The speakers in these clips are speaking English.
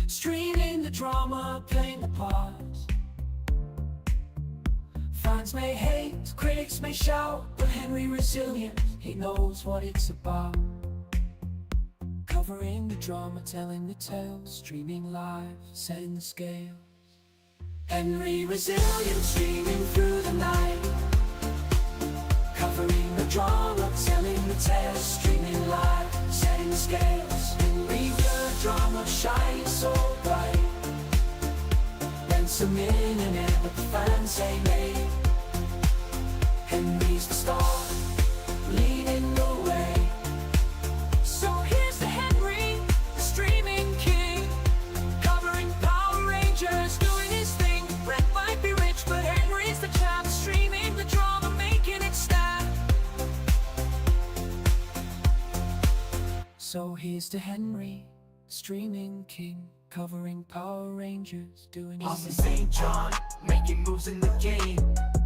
streaming the drama, playing the parts. Fans may hate, critics may shout, but Henry resilient, he knows what it's about. Covering the drama, telling the tales, streaming live, setting the scale. Henry resilient, streaming through the night. Covering the drama, telling the tales, streaming live, setting the scales. Henry the drama shines so bright. Then some millionaire, but the fans say nay. Henry's the star, leading the way. So here's the Henry, the streaming king, covering Power Rangers, doing his thing. Brent might be rich, but Henry's the champ, streaming the drama, making it stand. So here's to Henry, streaming king, covering Power Rangers, doing his Austin thing. St. John, making moves in the game.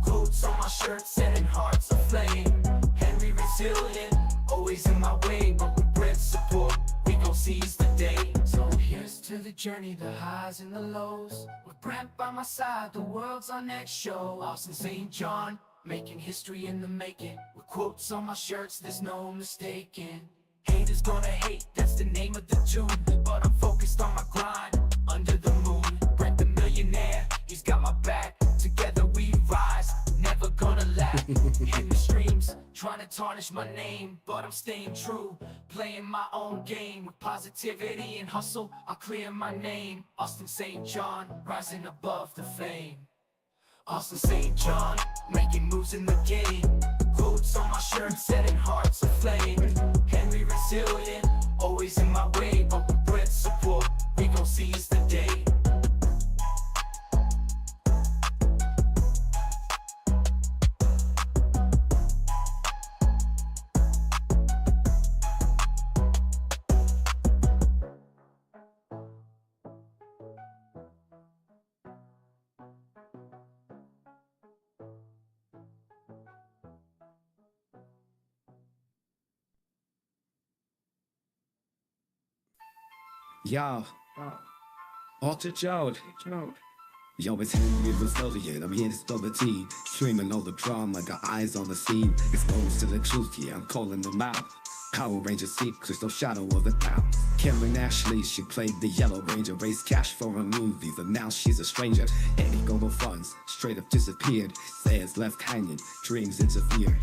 Quotes on my shirt, setting hearts aflame. Henry resilient, always in my way. But with Brent's support, we gon' seize the day. So here's to the journey, the highs and the lows. With Brent by my side, the world's our next show. Austin St. John, making history in the making. With quotes on my shirts, there's no mistaking. Haters gonna hate, that's the name of the tune. But I'm focused on my grind, under the moon. Brent the millionaire, he's got my back. Together we rise, never gonna lack. In the streams, trying to tarnish my name, but I'm staying true, playing my own game. With positivity and hustle, I'll clear my name. Austin St. John, rising above the fame. Austin St. John, making moves in the game. Quotes on my shirt, setting hearts aflame. Henry resilient, always in my way. But with Brent's support, we gon' seize the day. Yo, Alter Joe. Yo, it's Henry resilient, I'm here to spill the tea. Streaming all the drama, got eyes on the scene. Exposed to the truth, yeah, I'm calling them out. Power Ranger secrets, no shadow of a doubt. Karen Ashley, she played the Yellow Ranger. Raised cash for her movies, and now she's a stranger. Any global funds, straight up disappeared. Says left hanging, dreams interfered.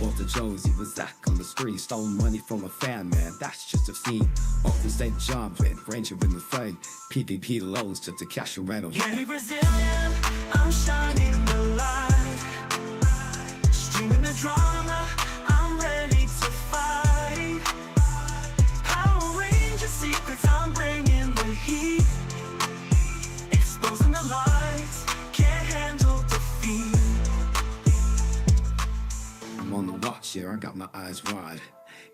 Walter Jones, he was Zach on the street. Stole money from a fan, man, that's just a scene. Austin St. John played Ranger in the flame. PPP loans took the cash and rental. Henry resilient, I'm shining the light. Streaming the drama, I'm ready to fight. Power Ranger secrets, I'm bringing the heat. Exposing the lies, can't handle defeat. I'm on the watch here, I got my eyes wide.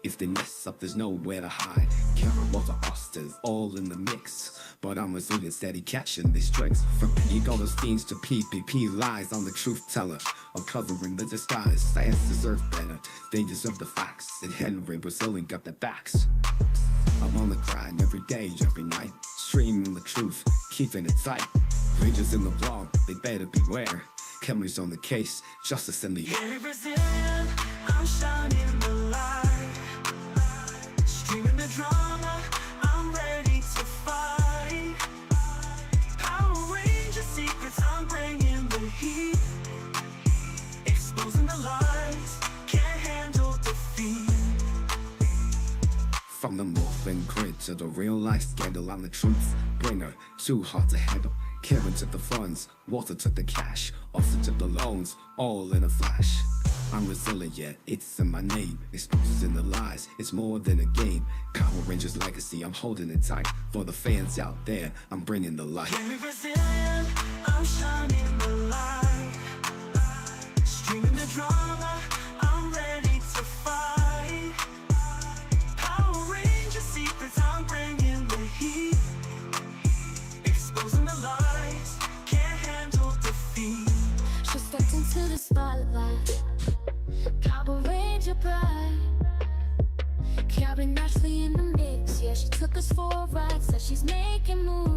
If they mess up, there's nowhere to hide. Karen, Walter, Austin's all in the mix. But I'm resilient, steady catching these tricks. From $80 fiends to PPP lies, I'm the truth teller. I'm covering the disguise. Science deserves better, they deserve the facts. And Henry resilient got the backs. I'm on the grind every day, every night. Streaming the truth, keeping it tight. Rangers in the blog, they better beware. Henry's on the case, justice in the air. Henry resilient, I'm shining the light. Streaming the drama, I'm ready to fight. Power Ranger secrets, I'm bringing the heat. Exposing the lies, can't handle defeat. From the moving grid to the real life scandal, I'm the truth bringer, too hard to handle. Karen took the funds, Walter took the cash, Austin took the loans, all in a flash. I'm resilient, it's in my name. Exposing the lies, it's more than a game. Power Rangers legacy, I'm holding it tight. For the fans out there, I'm bringing the light. Henry resilient, I'm shining the light. Streaming the drama, I'm ready to fight. Power Ranger secrets, I'm bringing the heat. Exposing the lies, can't handle defeat. She stepped into the spotlight, Power Ranger pride. Karen Ashley in the mix, yeah, she took us for a ride. Said she's making moves.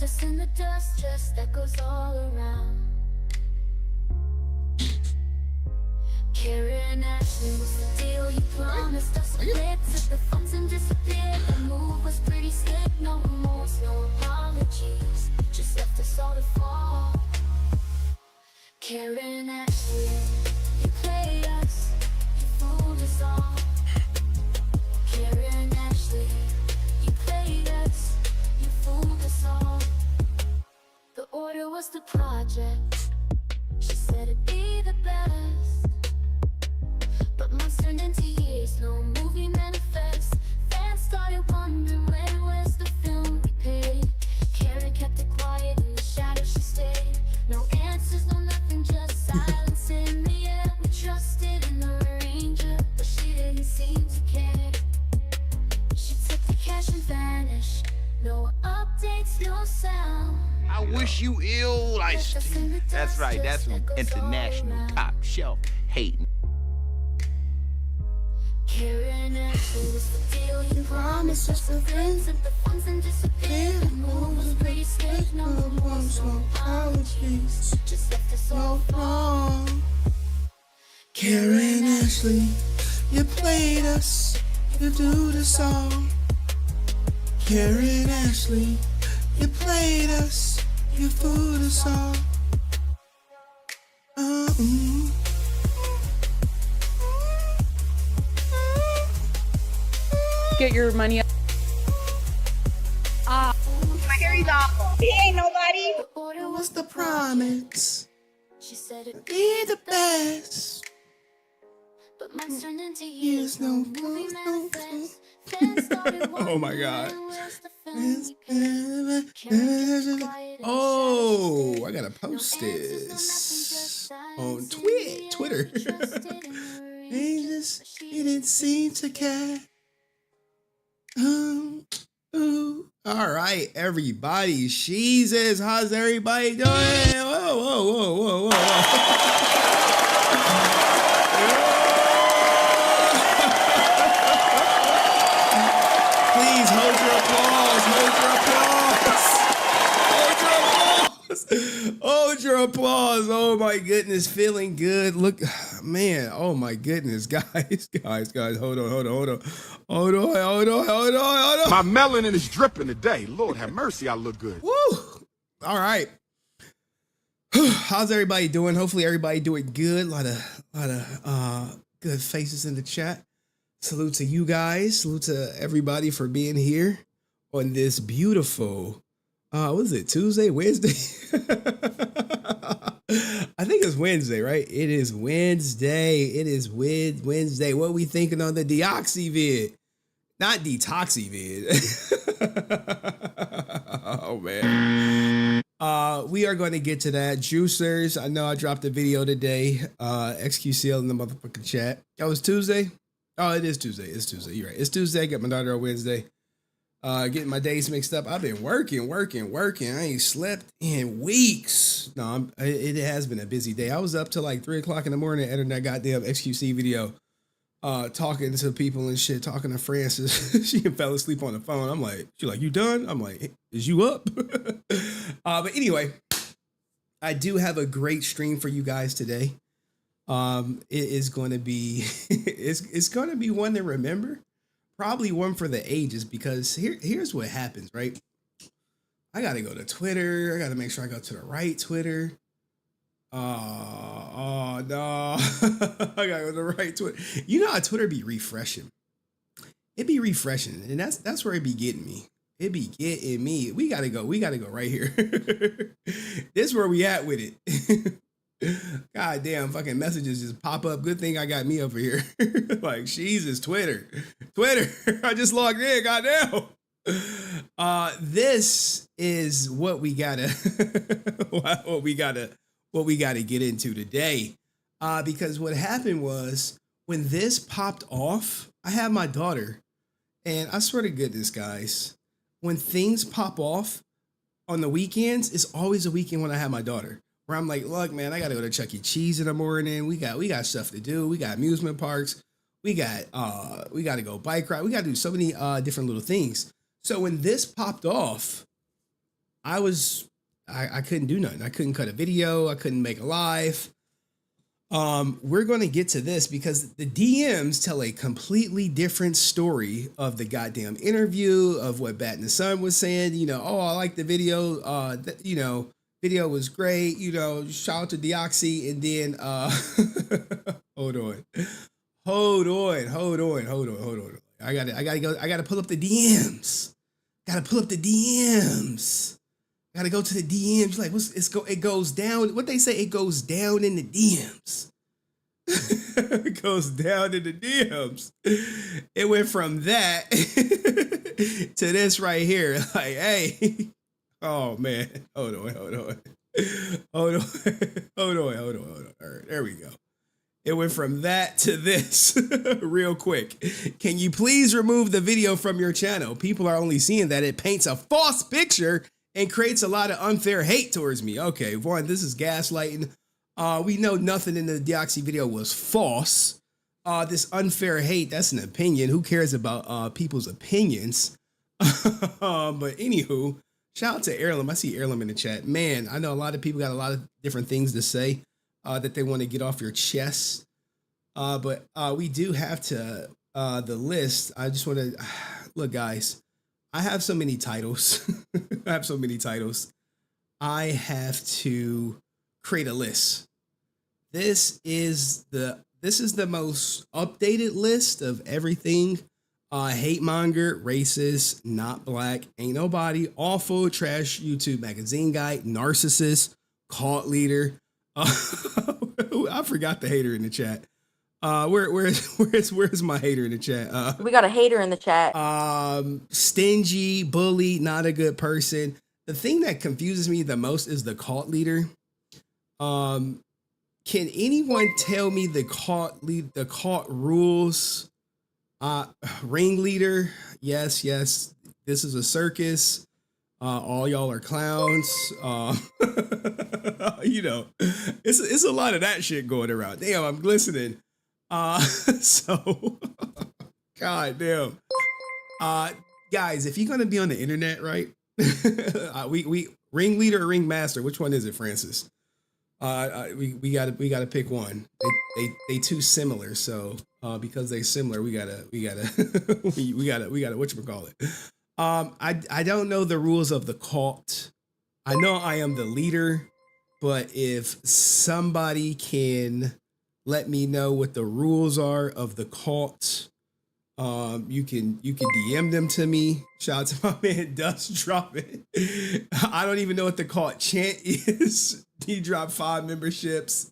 left us in the dust, just echoes all around. Carrie and Ashley, what's the deal? You promised us a bit, took the funds and disappeared. The move was pretty slick, no remorse, no apologies, just left us all to fall. Carrie and Ashley, you played us, you fooled us all. Carrie and Ashley, you played us, you fooled us all. The order was the project, she said it'd be the best. But months turned into years, no movie manifest. Fans started wondering where's the film we paid. Carrie kept it quiet, in the shadows she stayed. No answers, no nothing, just silence in the air. We trusted in the arranger, but she didn't seem to care. She took the cash and vanished, no updates, no sound. I wish you ill iced tea. That's right, that's some international top shelf hating. Carrie and Ashley, what's the deal? You promised us the friends and the funds and disappeared. The move was pretty slick, no remorse, no apologies, just left us all fall. Carrie and Ashley, you played us, you do the song. Carrie and Ashley, you played us, you fooled us all. Get your money. My Harry's awful. He ain't nobody. The order What's was the promise? she said it'd Be the best. but months turned into years, no movie clues, no manifest. Fans started Oh my God. wondering where's the film we paid. Carrie kept it quiet in the Oh, shadows I gotta she stayed. post No answers, no nothing, just this on silence in the air. Twitter. We trusted in the They arranger, just but she didn't seem to care. Ooh. All right, everybody. Jesus, how's everybody doing? Whoa, whoa, whoa, whoa, whoa. Please hold your applause. Hold your applause. Oh my goodness, feeling good. Look, man. Oh my goodness, guys. Hold on. My melanin is dripping today. Lord have mercy, I look good. Woo! All right. How's everybody doing? Hopefully everybody doing good. A lot of good faces in the chat. Salute to you guys. Salute to everybody for being here on this beautiful, what is it, Tuesday, Wednesday? I think it's Wednesday, right? It is Wednesday. Wednesday. What we thinking on the Deoxy vid? Not detoxy vid. Oh, man. We are going to get to that. Juicers, I know I dropped a video today. XQCL in the motherfucking chat. Oh, it's Tuesday? Oh, it is Tuesday. It's Tuesday. You're right. It's Tuesday. Got my daughter on Wednesday. Getting my days mixed up. I've been working. I ain't slept in weeks. No, it has been a busy day. I was up till like 3 o'clock in the morning editing that goddamn XQC video. Talking to people and shit, talking to Francis. She fell asleep on the phone. I'm like, she's like, you done? I'm like, is you up? But anyway, I do have a great stream for you guys today. It is going to be, it's going to be one to remember, probably one for the ages, because here's what happens, right? I got to go to Twitter. I got to make sure I go to the right Twitter. Oh no. I gotta go to the right Twitter. You know how Twitter be refreshing. It be refreshing, and that's where it be getting me. It be getting me. We gotta go right here. This is where we at with it. God damn, fucking messages just pop up. Good thing I got me over here. Like, Jesus, Twitter. I just logged in, goddamn. This is what we gotta what we got to get into today. Because what happened was when this popped off, I have my daughter, and I swear to goodness, guys, when things pop off on the weekends, it's always a weekend when I have my daughter, where I'm like, look, man, I got to go to Chuck E. Cheese in the morning. We got stuff to do. We got amusement parks. We got to go bike ride. We got to do so many different little things. So when this popped off, I couldn't do nothing. I couldn't cut a video. I couldn't make a live. We're going to get to this because the DMs tell a completely different story of the goddamn interview, of what batinthesun was saying. You know, oh, I like the video. Video was great. You know, shout out to Deoxy. And then, hold on. I gotta pull up the DMs. Gotta go to the DMs. Like, it goes down. What they say, it goes down in the DMs. It goes down in the DMs. It went from that to this right here. Like, hey, oh man, hold on. All right, there we go. It went from that to this real quick. Can you please remove the video from your channel? People are only seeing that it paints a false picture and creates a lot of unfair hate towards me. Okay, one, this is gaslighting. We know nothing in the Deoxy video was false. This unfair hate, that's an opinion. Who cares about people's opinions? But anywho, shout out to Airlim. I see Airlim in the chat. Man, I know a lot of people got a lot of different things to say that they want to get off your chest. But we do have to, the list. I just want to, look guys, I have so many titles. I have to create a list. This is the most updated list of everything. Hate monger, racist, not black, ain't nobody, awful, trash, YouTube magazine guy, narcissist, cult leader. I forgot the hater in the chat. Where's my hater in the chat? We got a hater in the chat. Stingy, bully, not a good person. The thing that confuses me the most is the cult leader. Can anyone tell me the cult rules? Ringleader, yes. This is a circus. All y'all are clowns. You know, it's a lot of that shit going around. Damn, I'm glistening. So, god damn. Guys, if you're gonna be on the internet, right? we ringleader or ringmaster. Which one is it, Francis? We gotta pick one. They too similar. So because they similar, we gotta whatchamacallit. I don't know the rules of the cult. I know I am the leader, but if somebody can let me know what the rules are of the cult, you can DM them to me. Shout out to my man Dust dropping. I don't even know what the cult chant is. He dropped 5 memberships.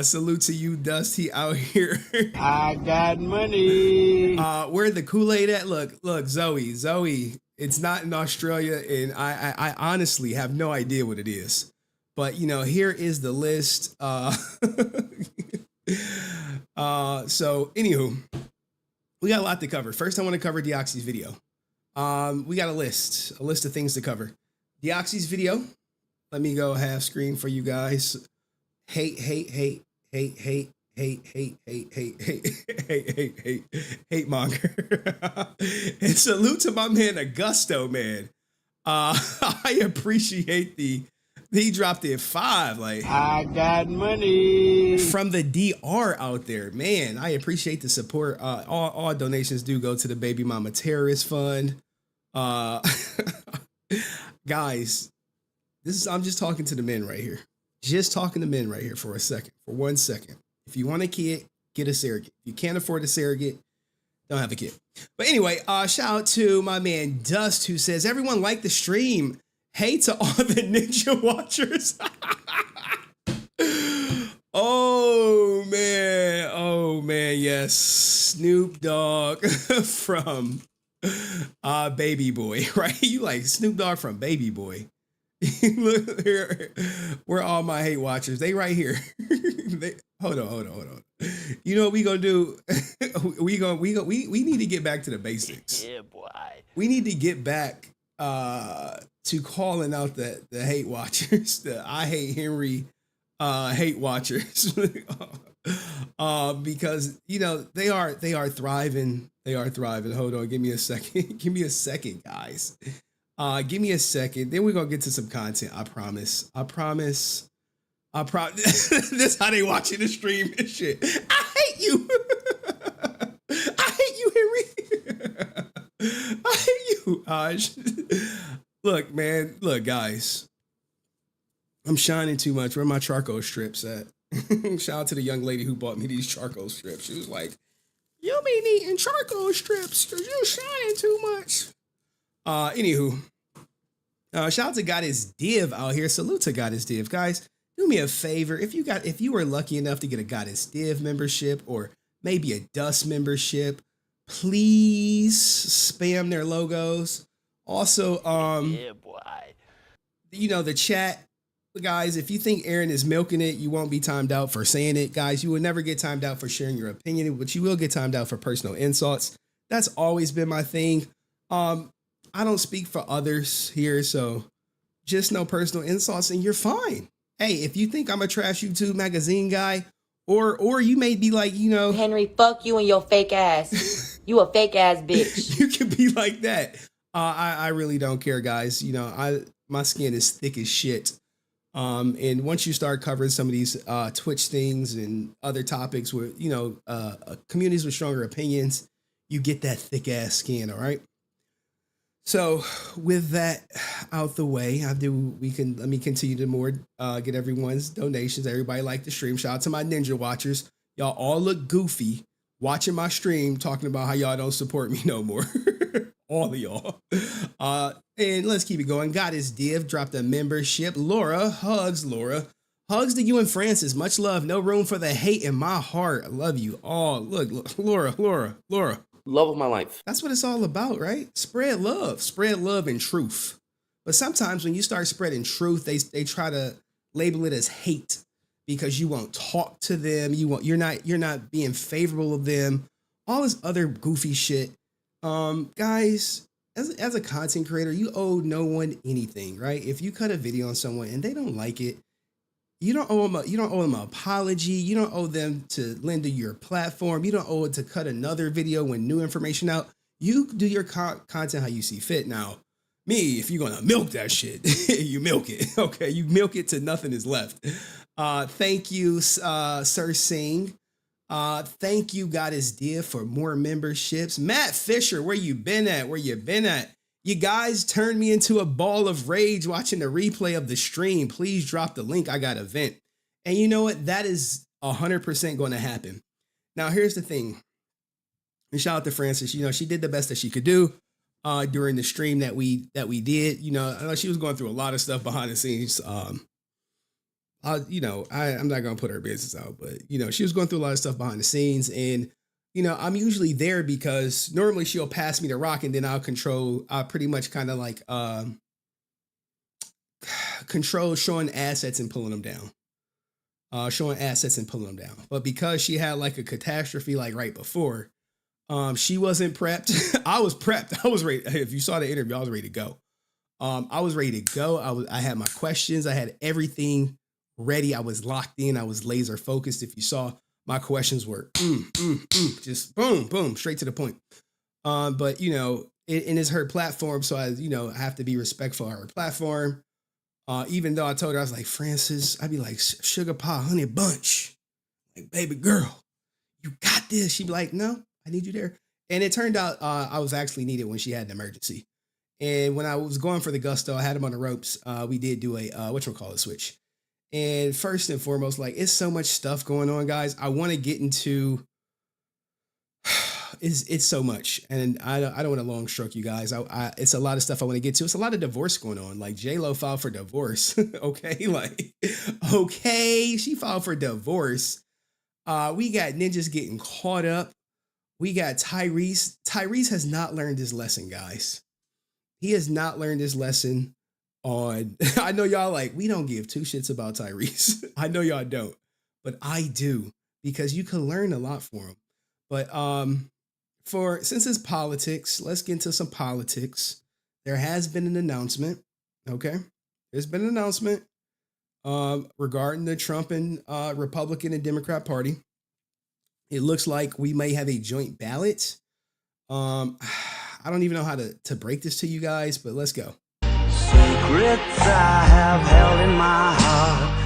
Salute to you, Dust. He out here. I got money. Where the Kool-Aid at? Look, Zoe. It's not in Australia, and I honestly have no idea what it is. But you know, here is the list. So anywho, we got a lot to cover. First, I want to cover Deoxy's video. We got a list of things to cover. Deoxy's video. Let me go half screen for you guys. Hate monger. And salute to my man Agusto, man. I appreciate he dropped it 5. Like, I got money from the DR out there, man. I appreciate the support. All donations do go to the Baby Mama Terrorist Fund. Guys, I'm just talking to the men right here. Just talking to men right here for 1 second. If you want a kid, get a surrogate. If you can't afford a surrogate, don't have a kid. But anyway, shout out to my man Dust, who says, everyone like the stream. Hey to all the ninja watchers. Oh man, yes. Snoop Dogg from Baby Boy, right? You like Snoop Dogg from Baby Boy. Look here, where all my hate watchers? They right here. Hold on. You know what we gonna do? we need to get back to the basics. Yeah, boy. We need to get back to calling out the hate watchers. The I hate Henry hate watchers. Because they are thriving. They are thriving. Hold on, give me a second. Give me a second, guys. Give me a second. Then we're gonna get to some content. I promise. This how they watching the stream and shit. I hate you. I hate you, Henry. I hate you. Look, man. Look, guys. I'm shining too much. Where are my charcoal strips at? Shout out to the young lady who bought me these charcoal strips. She was like, "You be eating charcoal strips because you shining too much." Anywho, shout out to Goddess Div out here. Salute to Goddess Div, guys. Do me a favor, if you were lucky enough to get a Goddess Div membership or maybe a Dust membership, please spam their logos. Also, Yeah, boy. the chat, guys. If you think Aaron is milking it, you won't be timed out for saying it, guys. You will never get timed out for sharing your opinion, but you will get timed out for personal insults. That's always been my thing. I don't speak for others here, so just no personal insults, and you're fine. Hey, if you think I'm a trash YouTube magazine guy, or you may be like, Henry, fuck you and your fake ass. You a fake ass bitch. you can be like that. I really don't care, guys. My skin is thick as shit. And once you start covering some of these Twitch things and other topics with, communities with stronger opinions, you get that thick ass skin. All right. So with that out the way, let me continue to get everyone's donations. Everybody like the stream. Shout out to my ninja watchers. Y'all all look goofy watching my stream, talking about how y'all don't support me no more. All of y'all. And let's keep it going. Goddess Div dropped a membership. Laura, hugs to you and Francis. Much love. No room for the hate in my heart. I love you all. Look, Laura. Love of my life. That's what it's all about, right? Spread love and truth. But sometimes when you start spreading truth, they try to label it as hate because you won't talk to them. You're not being favorable of them. All this other goofy shit. Guys, as a content creator, you owe no one anything, right? If you cut a video on someone and they don't like it, you don't owe them an apology. You don't owe them to lend to your platform. You don't owe it to cut another video when new information out. You do your content how you see fit. Now, me, if you're gonna milk that shit, you milk it. Okay, you milk it till nothing is left. Thank you, Sir Singh. Thank you, Goddess Dia, for more memberships. Matt Fischer, where you been at? You guys turned me into a ball of rage watching the replay of the stream. Please drop the link. I got a vent. And you know what? That is 100% going to happen. Now, here's the thing. And shout out to Francis. She did the best that she could do during the stream that we did. I know she was going through a lot of stuff behind the scenes. I'm not going to put her business out, but, she was going through a lot of stuff behind the scenes. And I'm usually there because normally she'll pass me the rock and then I'll pretty much kind of like control showing assets and pulling them down. But because she had like a catastrophe like right before, she wasn't prepped. I was prepped. I was ready. If you saw the interview, I was ready to go. I was ready to go. I had my questions. I had everything ready. I was locked in. I was laser focused. If you saw, my questions were just boom, straight to the point. But it's her platform, so I have to be respectful of her platform. Even though I told her, I was like, Francis, I'd be like, sugar pie, honey bunch, like, baby girl, you got this. She'd be like, no, I need you there. And it turned out I was actually needed when she had an emergency. And when I was going for the gusto, I had him on the ropes. We did do a switch. And first and foremost, like, it's so much stuff going on, guys. I want to get into it's so much, and I don't want to long stroke you guys. It's a lot of stuff I want to get to. It's a lot of divorce going on. Like, J-Lo filed for divorce. Okay, she filed for divorce. We got ninjas getting caught up. We got Tyrese. Tyrese has not learned his lesson, guys. He has not learned his lesson. I know y'all like, we don't give two shits about Tyrese. I know y'all don't, but I do, because you can learn a lot from him. But since it's politics, let's get into some politics. There has been an announcement. Okay, there's been an announcement regarding the Trump and Republican and Democrat Party. It looks like we may have a joint ballot. I don't even know how to break this to you guys, but let's go. Secrets I have held in my heart.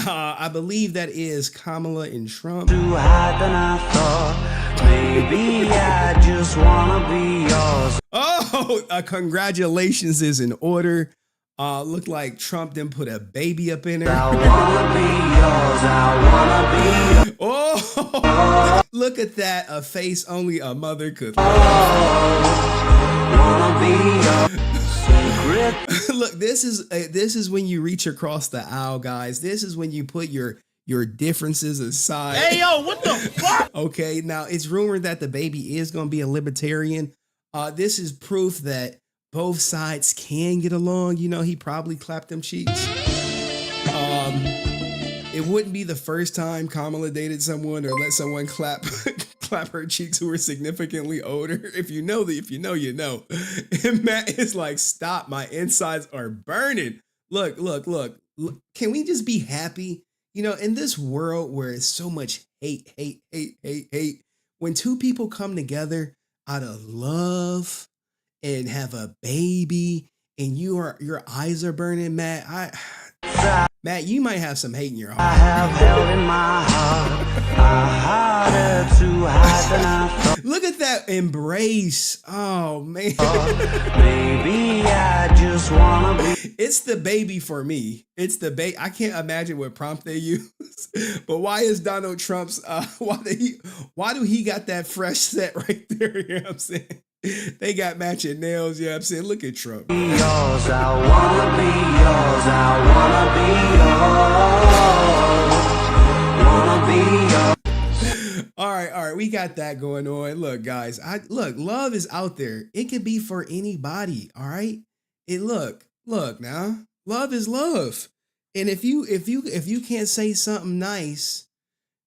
I believe that is Kamala and Trump. To hide than I thought. Maybe I just wanna be yours. Oh, congratulations is in order. Look like Trump then put a baby up in her. I wanna be yours. I wanna be. Oh, look at that. A face only a mother could. Wanna be your secret. Look, this is when you reach across the aisle, guys. This is when you put your differences aside. Hey, yo, what the fuck? Okay, now it's rumored that the baby is going to be a libertarian. This is proof that both sides can get along. You know, he probably clapped them cheeks. It wouldn't be the first time Kamala dated someone or let someone clap her cheeks who were significantly older. If you know, you know. And Matt is like, stop, my insides are burning. Look. Can we just be happy? You know, in this world where it's so much hate, when two people come together out of love and have a baby and your eyes are burning, Matt, Matt, you might have some hate in your heart. I have held in my heart. Harder to hide than I thought. Look at that embrace. Oh, man. Maybe I just wanna be. It's the baby for me. It's the baby. I can't imagine what prompt they use. But why is Donald Trump's, why do he got that fresh set right there? You know what I'm saying? They got matching nails. You know what I'm saying? Look at Trump. Yours, I wanna be yours. I wanna be yours. Wanna be yours. All right. We got that going on. Look, guys, love is out there. It could be for anybody. All right. Look now, love is love. And if you can't say something nice,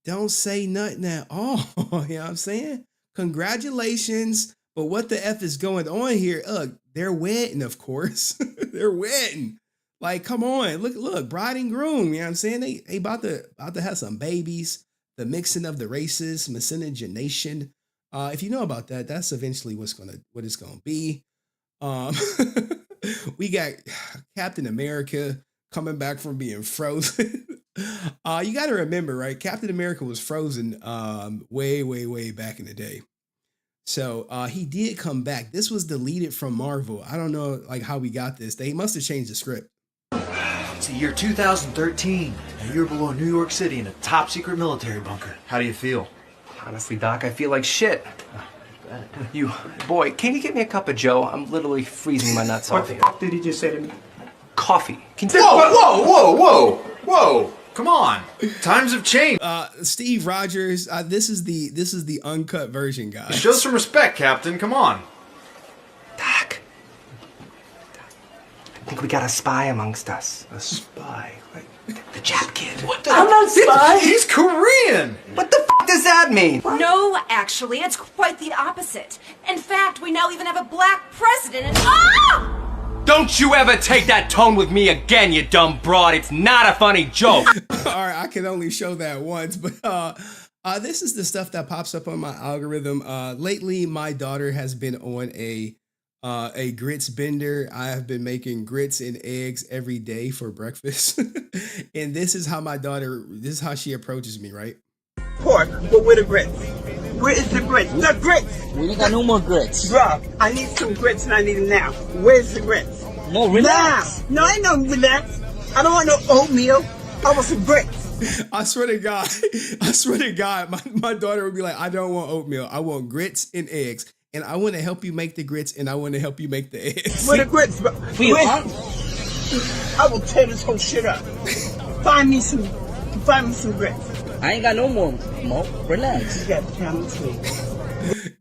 don't say nothing at all. You know what I'm saying? Congratulations. But what the F is going on here? They're wedding, of course. They're wedding. Like, come on. Look, bride and groom. You know what I'm saying? They about to have some babies. The mixing of the races, miscegenation. If you know about that, that's eventually what it's gonna be. We got Captain America coming back from being frozen. You got to remember, right? Captain America was frozen way back in the day. So he did come back. This was deleted from Marvel. I don't know like how we got this. They must have changed the script. It's the year 2013, and you're below New York City in a top secret military bunker. How do you feel? Honestly, Doc, I feel like shit. Boy, can you get me a cup of Joe? I'm literally freezing my nuts off. What the fuck did he just say to me? Coffee. Whoa! Come on, times have changed. Steve Rogers, this is the uncut version, guys. Show some respect, Captain. Come on. Doc, I think we got a spy amongst us. A spy? Like the Jap kid. What? I'm not a spy. He's Korean. What the f does that mean? No, actually, it's quite the opposite. In fact, we now even have a black president and ah! Don't you ever take that tone with me again, you dumb broad. It's not a funny joke. All right, I can only show that once, but this is the stuff that pops up on my algorithm. Lately, my daughter has been on a grits bender. I have been making grits and eggs every day for breakfast. And this is how she approaches me, right? Pork, but where the grits? Where is the grits? The grits! We ain't got no more grits. Bruh, I need some grits and I need them now. Where's the grits? No, relax. Now. No, I ain't no relax. I don't want no oatmeal. I want some grits. I swear to God, my daughter would be like, I don't want oatmeal. I want grits and eggs. And I want to help you make the grits and I want to help you make the eggs. Where the grits, bro? I will tear this whole shit up. Find me some grits. I ain't got no more, Mo. Relax. You got the channel too.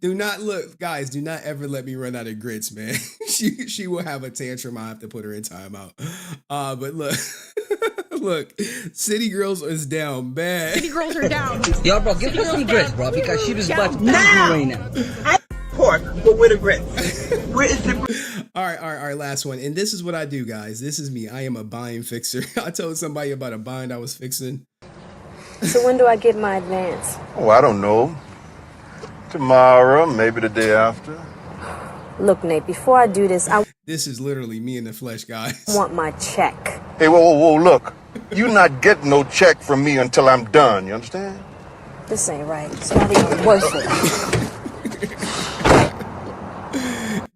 Do not ever let me run out of grits, man. She will have a tantrum. I have to put her in timeout. But look, City Girls is down bad. City girls are down. Yo, bro, give her some grits, bro, because she was about to die right now. Pork, but where the grits? Where is the grits? All right, last one. And this is what I do, guys. This is me. I am a bind fixer. I told somebody about a bind I was fixing. So when do I get my advance? Oh, I don't know. Tomorrow, maybe the day after. Look, Nate, before I do this, I This is literally me in the flesh, guys. want my check. Hey, whoa, look. You not getting no check from me until I'm done, you understand? This ain't right. It's not even worth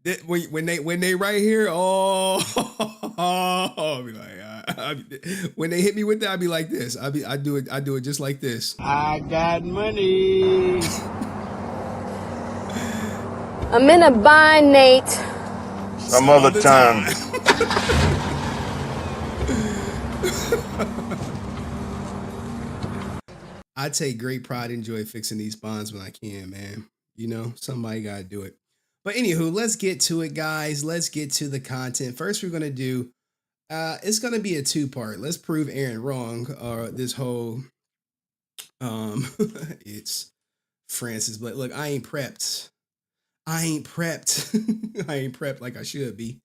it. When they right here, I'll be like, when they hit me with that, I'll be like this. I do it just like this. I got money. I'm in a bind, Nate. Some other time. I take great pride and joy fixing these bonds when I can, man. You know, somebody got to do it. But anywho, let's get to it, guys. Let's get to the content. First, we're going to do, it's going to be a two-part. Let's prove Aaron wrong. This whole, it's Francis. But look, I ain't prepped. I ain't prepped like I should be.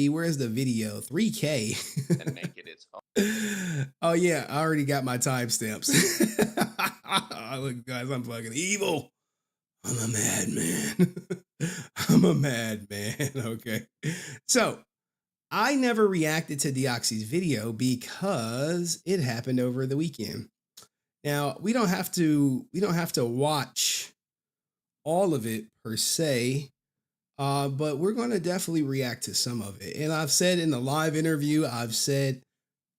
Where's the video? 3K. And naked is Oh yeah, I already got my timestamps. Look, guys, I'm fucking evil. I'm a madman. Okay. So I never reacted to Deoxy's video because it happened over the weekend. Now we don't have to watch all of it per se. But we're going to definitely react to some of it. And I've said in the live interview, I've said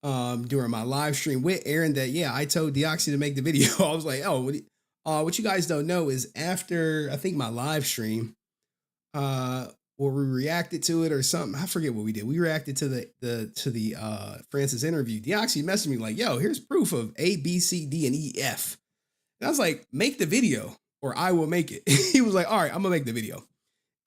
during my live stream with Aaron that, yeah, I told Deoxy to make the video. I was like, oh, what you guys don't know is after, I think my live stream, where we reacted to it or something. I forget what we did. We reacted to the Francis interview. Deoxy messaged me like, yo, here's proof of A, B, C, D, and E, F. And I was like, make the video or I will make it. He was like, all right, I'm gonna make the video.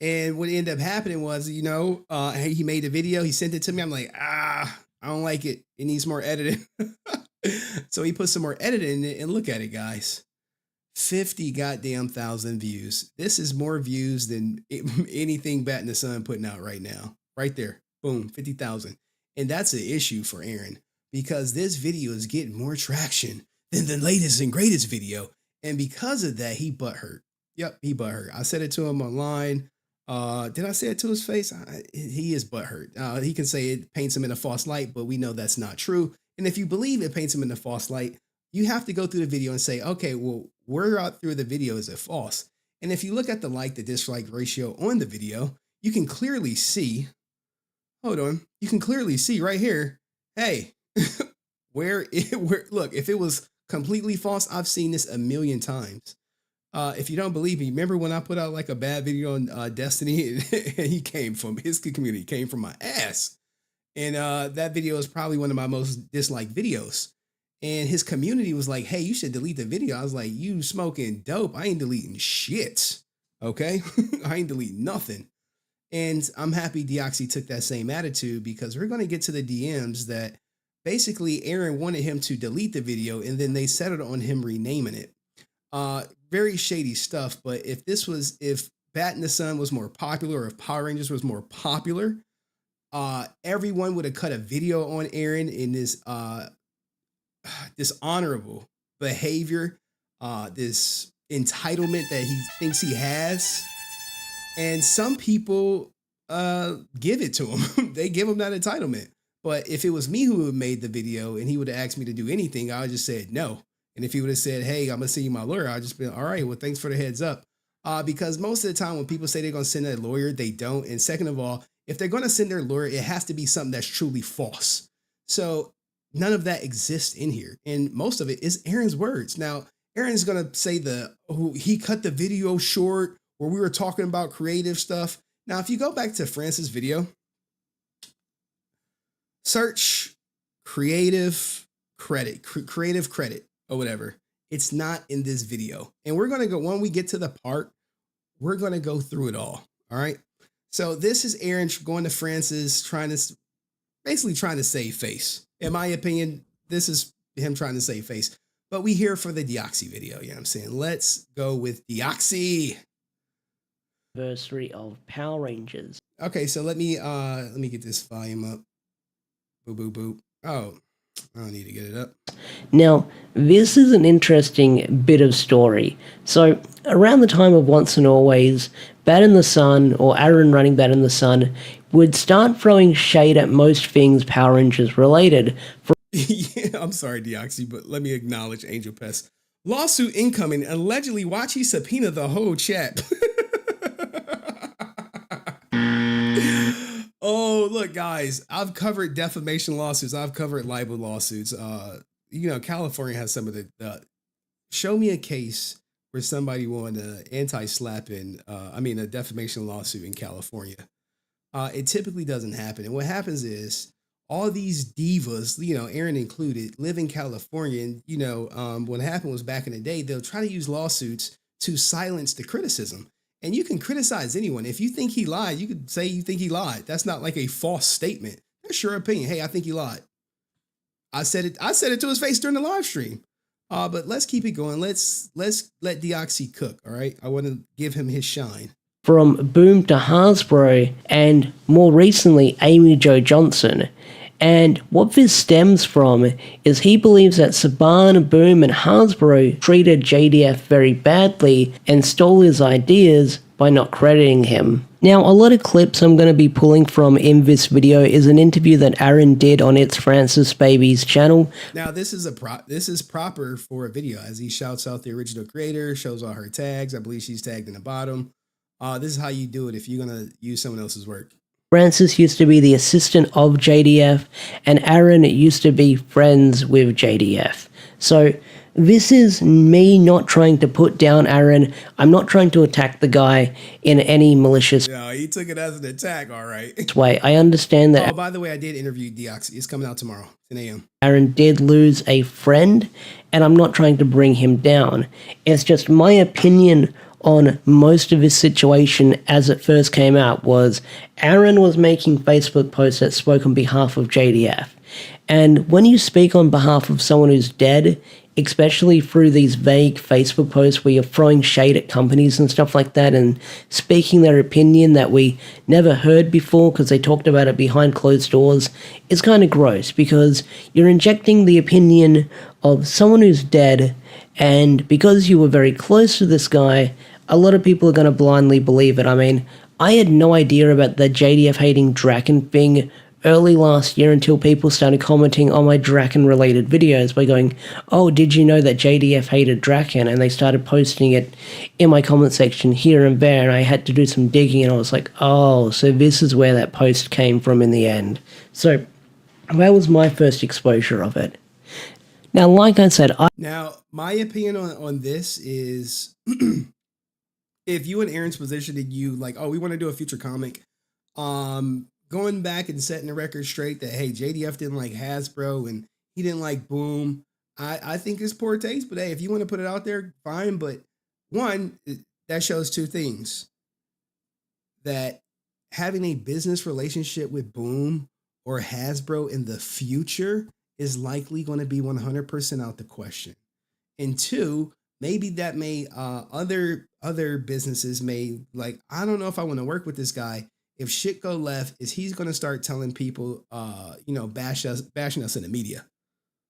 And what ended up happening was, he made a video, he sent it to me. I'm like, I don't like it. It needs more editing. So he put some more editing in it, and look at it, guys. 50 goddamn thousand views. This is more views than anything batinthesun putting out right now. Right there. Boom, 50,000. And that's an issue for Aaron because this video is getting more traction than the latest and greatest video. And because of that, he butthurt. Yep, he butthurt. I said it to him online. Did I say it to his face? He is butthurt. He can say it paints him in a false light, but we know that's not true. And if you believe it paints him in a false light, you have to go through the video and say, okay, well, where out through the video is it false? And if you look at the like to dislike ratio on the video, you can clearly see, you can clearly see right here, hey, look, if it was completely false, I've seen this a million times. If you don't believe me, remember when I put out like a bad video on Destiny and his community came from my ass. And that video is probably one of my most disliked videos. And his community was like, hey, you should delete the video. I was like, you smoking dope. I ain't deleting shit. Okay. I ain't deleting nothing. And I'm happy Deoxy took that same attitude because we're going to get to the DMs that basically Aaron wanted him to delete the video and then they settled on him renaming it. Very shady stuff. But if batinthesun was more popular or if Power Rangers was more popular, everyone would have cut a video on Aaron in this dishonorable behavior, this entitlement that he thinks he has. And some people give it to him. They give him that entitlement. But if it was me who had made the video and he would have asked me to do anything, I would just said no. And if he would have said, hey, I'm going to send you my lawyer, I'd just be all right, well, thanks for the heads up. Because most of the time when people say they're going to send a lawyer, they don't. And second of all, if they're going to send their lawyer, it has to be something that's truly false. So none of that exists in here. And most of it is Aaron's words. Now, Aaron's going to say he cut the video short where we were talking about creative stuff. Now, if you go back to Francis' video, search creative credit or whatever. It's not in this video. And we're going to go, when we get to the part, we're going to go through it all. All right. So this is Aaron going to Francis, basically trying to save face. In my opinion, this is him trying to save face. But we here for the Deoxy video. You know what I'm saying? Let's go with Deoxy. Anniversary of Power Rangers. Okay, so let me get this volume up. Boop, boop, boop. Oh, I don't need to get it up. Now, this is an interesting bit of story. So, around the time of Once and Always, batinthesun, or Aaron running batinthesun, would start throwing shade at most things Power Rangers related. Yeah, I'm sorry, Deoxy, but let me acknowledge Angel Pest. Lawsuit incoming. Allegedly, Wachi subpoena the whole chat. Oh, look, guys, I've covered defamation lawsuits. I've covered libel lawsuits. California has some of the show me a case where somebody won an a defamation lawsuit in California. It typically doesn't happen. And what happens is all these divas, Aaron included, live in California. And, what happened was back in the day, they'll try to use lawsuits to silence the criticism. And you can criticize anyone. If you think he lied, you could say you think he lied. That's not like a false statement. That's your opinion. Hey, I think he lied. I said it to his face during the live stream. But let's keep it going. Let's let Deoxy cook. All right. I want to give him his shine. From Boom to Hasbro, and more recently, Amy Jo Johnson. And what this stems from is he believes that Saban, Boom, and Hasbro treated JDF very badly and stole his ideas by not crediting him. Now, a lot of clips I'm going to be pulling from in this video is an interview that Aaron did on It's Francis Baby's channel. Now, this is proper for a video, as he shouts out the original creator, shows all her tags. I believe she's tagged in the bottom. This is how you do it if you're going to use someone else's work. Francis used to be the assistant of JDF, and Aaron used to be friends with JDF. So this is me not trying to put down Aaron. I'm not trying to attack the guy in any malicious he took it as an attack, all right. way. I understand that. Oh, by the way, I did interview Deoxy. It's coming out tomorrow, 10 a.m. Aaron did lose a friend, and I'm not trying to bring him down. It's just my opinion on most of this situation as it first came out was Aaron was making Facebook posts that spoke on behalf of JDF. And when you speak on behalf of someone who's dead, especially through these vague Facebook posts where you're throwing shade at companies and stuff like that and speaking their opinion that we never heard before because they talked about it behind closed doors, is kind of gross because you're injecting the opinion of someone who's dead, and because you were very close to this guy, a lot of people are going to blindly believe it. I mean, I had no idea about the JDF hating Draken thing early last year until people started commenting on my Draken-related videos by going, oh, did you know that JDF hated Draken? And they started posting it in my comment section here and there, and I had to do some digging, and I was like, oh, so this is where that post came from in the end. So that was my first exposure of it. Now, like I said, Now, my opinion on this is if you in Aaron's position and you like, oh, we want to do a future comic, going back and setting the record straight that, hey, JDF didn't like Hasbro and he didn't like Boom, I think it's poor taste. But hey, if you want to put it out there, fine. But one, that shows two things. That having a business relationship with Boom or Hasbro in the future is likely going to be 100% out the question. And two, maybe that may other businesses may like, I don't know if I want to work with this guy. If shit go left, is he's going to start telling people, bashing us in the media.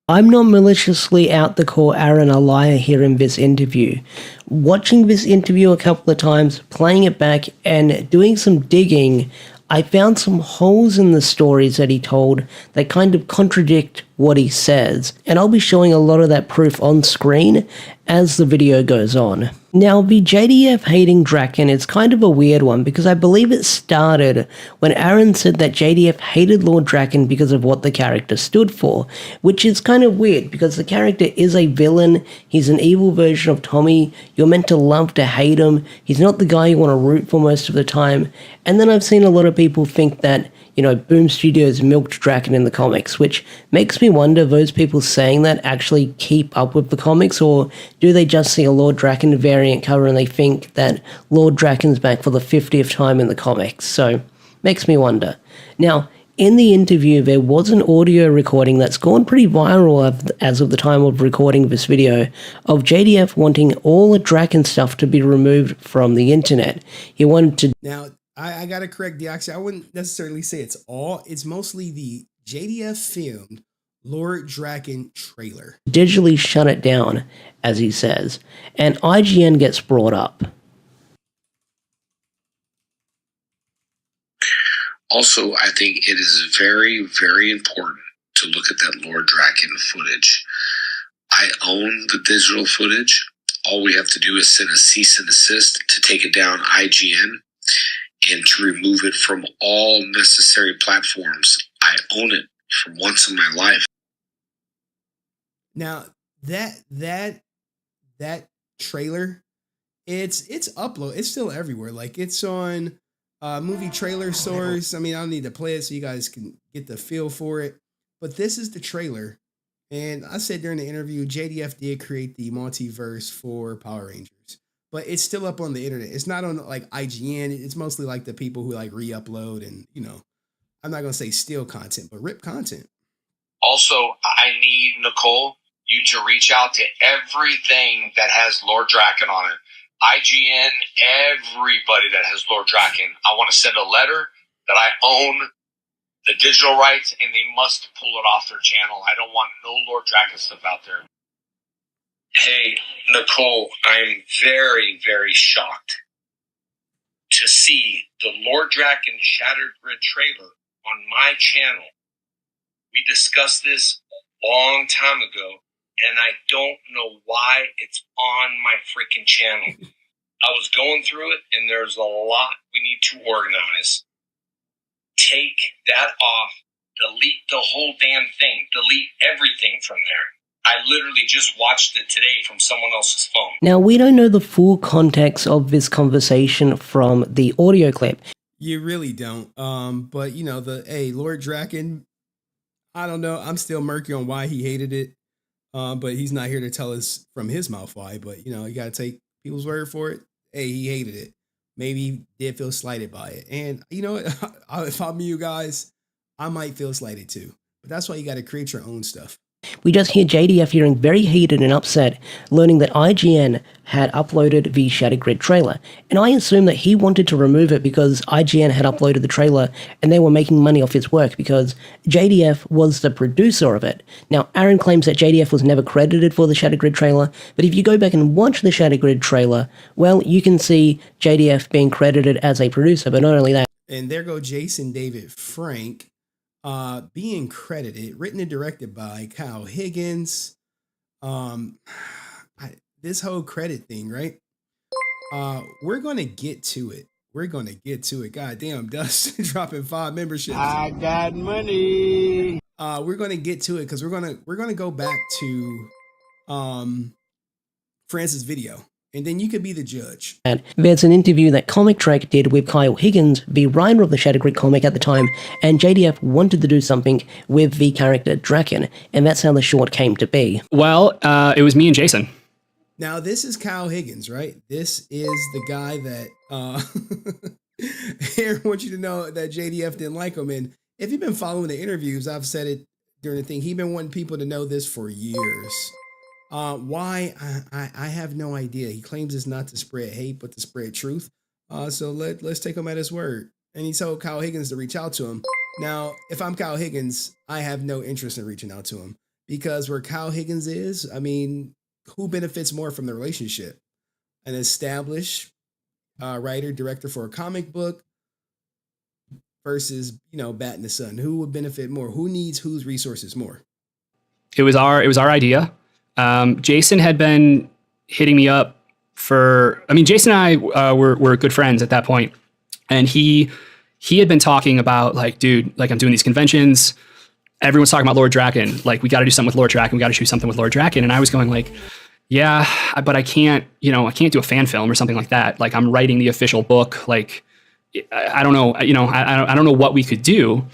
I'm not maliciously out to call Aaron a liar here in this interview. Watching this interview a couple of times, playing it back, and doing some digging, I found some holes in the stories that he told that kind of contradict what he says, and I'll be showing a lot of that proof on screen as the video goes on. Now, the JDF hating Draken is kind of a weird one because I believe it started when Aaron said that JDF hated Lord Draken because of what the character stood for, which is kind of weird because the character is a villain, he's an evil version of Tommy, you're meant to love to hate him, he's not the guy you want to root for most of the time, and then I've seen a lot of people think that, Boom Studios milked Draken in the comics, which makes me wonder those people saying that actually keep up with the comics, or do they just see a Lord Draken variant cover and they think that Lord Draken's back for the 50th time in the comics? So, makes me wonder. Now, in the interview, there was an audio recording that's gone pretty viral as of the time of recording this video of JDF wanting all the Draken stuff to be removed from the internet. He wanted to... Now, I got to correct Deoxy. I wouldn't necessarily say it's all. It's mostly the JDF filmed Lord Draken trailer. Digitally shut it down, as he says, and IGN gets brought up. Also, I think it is very, very important to look at that Lord Draken footage. I own the digital footage. All we have to do is send a cease and desist to take it down IGN and to remove it from all necessary platforms. I own it for once in my life. Now that trailer, it's upload. It's still everywhere. Like it's on movie trailer source. I mean, I don't need to play it so you guys can get the feel for it. But this is the trailer. And I said during the interview, JDF did create the multiverse for Power Rangers, but it's still up on the internet. It's not on like IGN. It's mostly like the people who like re-upload and, you know, I'm not going to say steal content, but rip content. Also, I need, Nicole, you to reach out to everything that has Lord Draken on it. IGN, everybody that has Lord Draken. I want to send a letter that I own the digital rights and they must pull it off their channel. I don't want no Lord Draken stuff out there. Hey, Nicole, I'm very, very shocked to see the Lord Draken Shattered Grid trailer on my channel. We discussed this a long time ago, and I don't know why it's on my freaking channel. I was going through it, and there's a lot we need to organize. Take that off, delete the whole damn thing, delete everything from there. I literally just watched it today from someone else's phone. Now, we don't know the full context of this conversation from the audio clip. You really don't. But you know, Lord Draken, I don't know. I'm still murky on why he hated it. But he's not here to tell us from his mouth why, but you know, you got to take people's word for it. Hey, he hated it. Maybe he did feel slighted by it. And you know what? If I'm you guys, I might feel slighted too. But that's why you got to create your own stuff. We just hear JDF hearing very heated and upset, learning that IGN had uploaded the Shattered Grid trailer. And I assume that he wanted to remove it because IGN had uploaded the trailer and they were making money off his work because JDF was the producer of it. Now, Aaron claims that JDF was never credited for the Shattered Grid trailer, but if you go back and watch the Shattered Grid trailer, well, you can see JDF being credited as a producer, but not only that. And there go Jason David Frank. Being credited, written and directed by Kyle Higgins. This whole credit thing, right? We're gonna get to it. God damn, Dust dropping 5 memberships. I got money. We're gonna get to it because we're gonna go back to France's video. And then you could be the judge. And there's an interview that Comic Trek did with Kyle Higgins, the writer of the Shattered Grid comic at the time, and JDF wanted to do something with the character Draken, and that's how the short came to be. Well, it was me and Jason. Now, this is Kyle Higgins, right? This is the guy that Aaron wants you to know that JDF didn't like him. And if you've been following the interviews, I've said it during the thing, he's been wanting people to know this for years. Why? I have no idea. He claims it's not to spread hate, but to spread truth. So let's take him at his word. And he told Kyle Higgins to reach out to him. Now, if I'm Kyle Higgins, I have no interest in reaching out to him because where Kyle Higgins is, I mean, who benefits more from the relationship? An established writer, director for a comic book versus, you know, batinthesun. Who would benefit more? Who needs whose resources more? It was our idea. Jason had been hitting me up Jason and I were good friends at that point. And he had been talking about like, dude, like I'm doing these conventions. Everyone's talking about Lord Draken. Like we got to do something with Lord Draken. We got to shoot something with Lord Draken. And I was going like, yeah, but I can't do a fan film or something like that. Like I'm writing the official book. Like, I don't know, I don't know what we could do.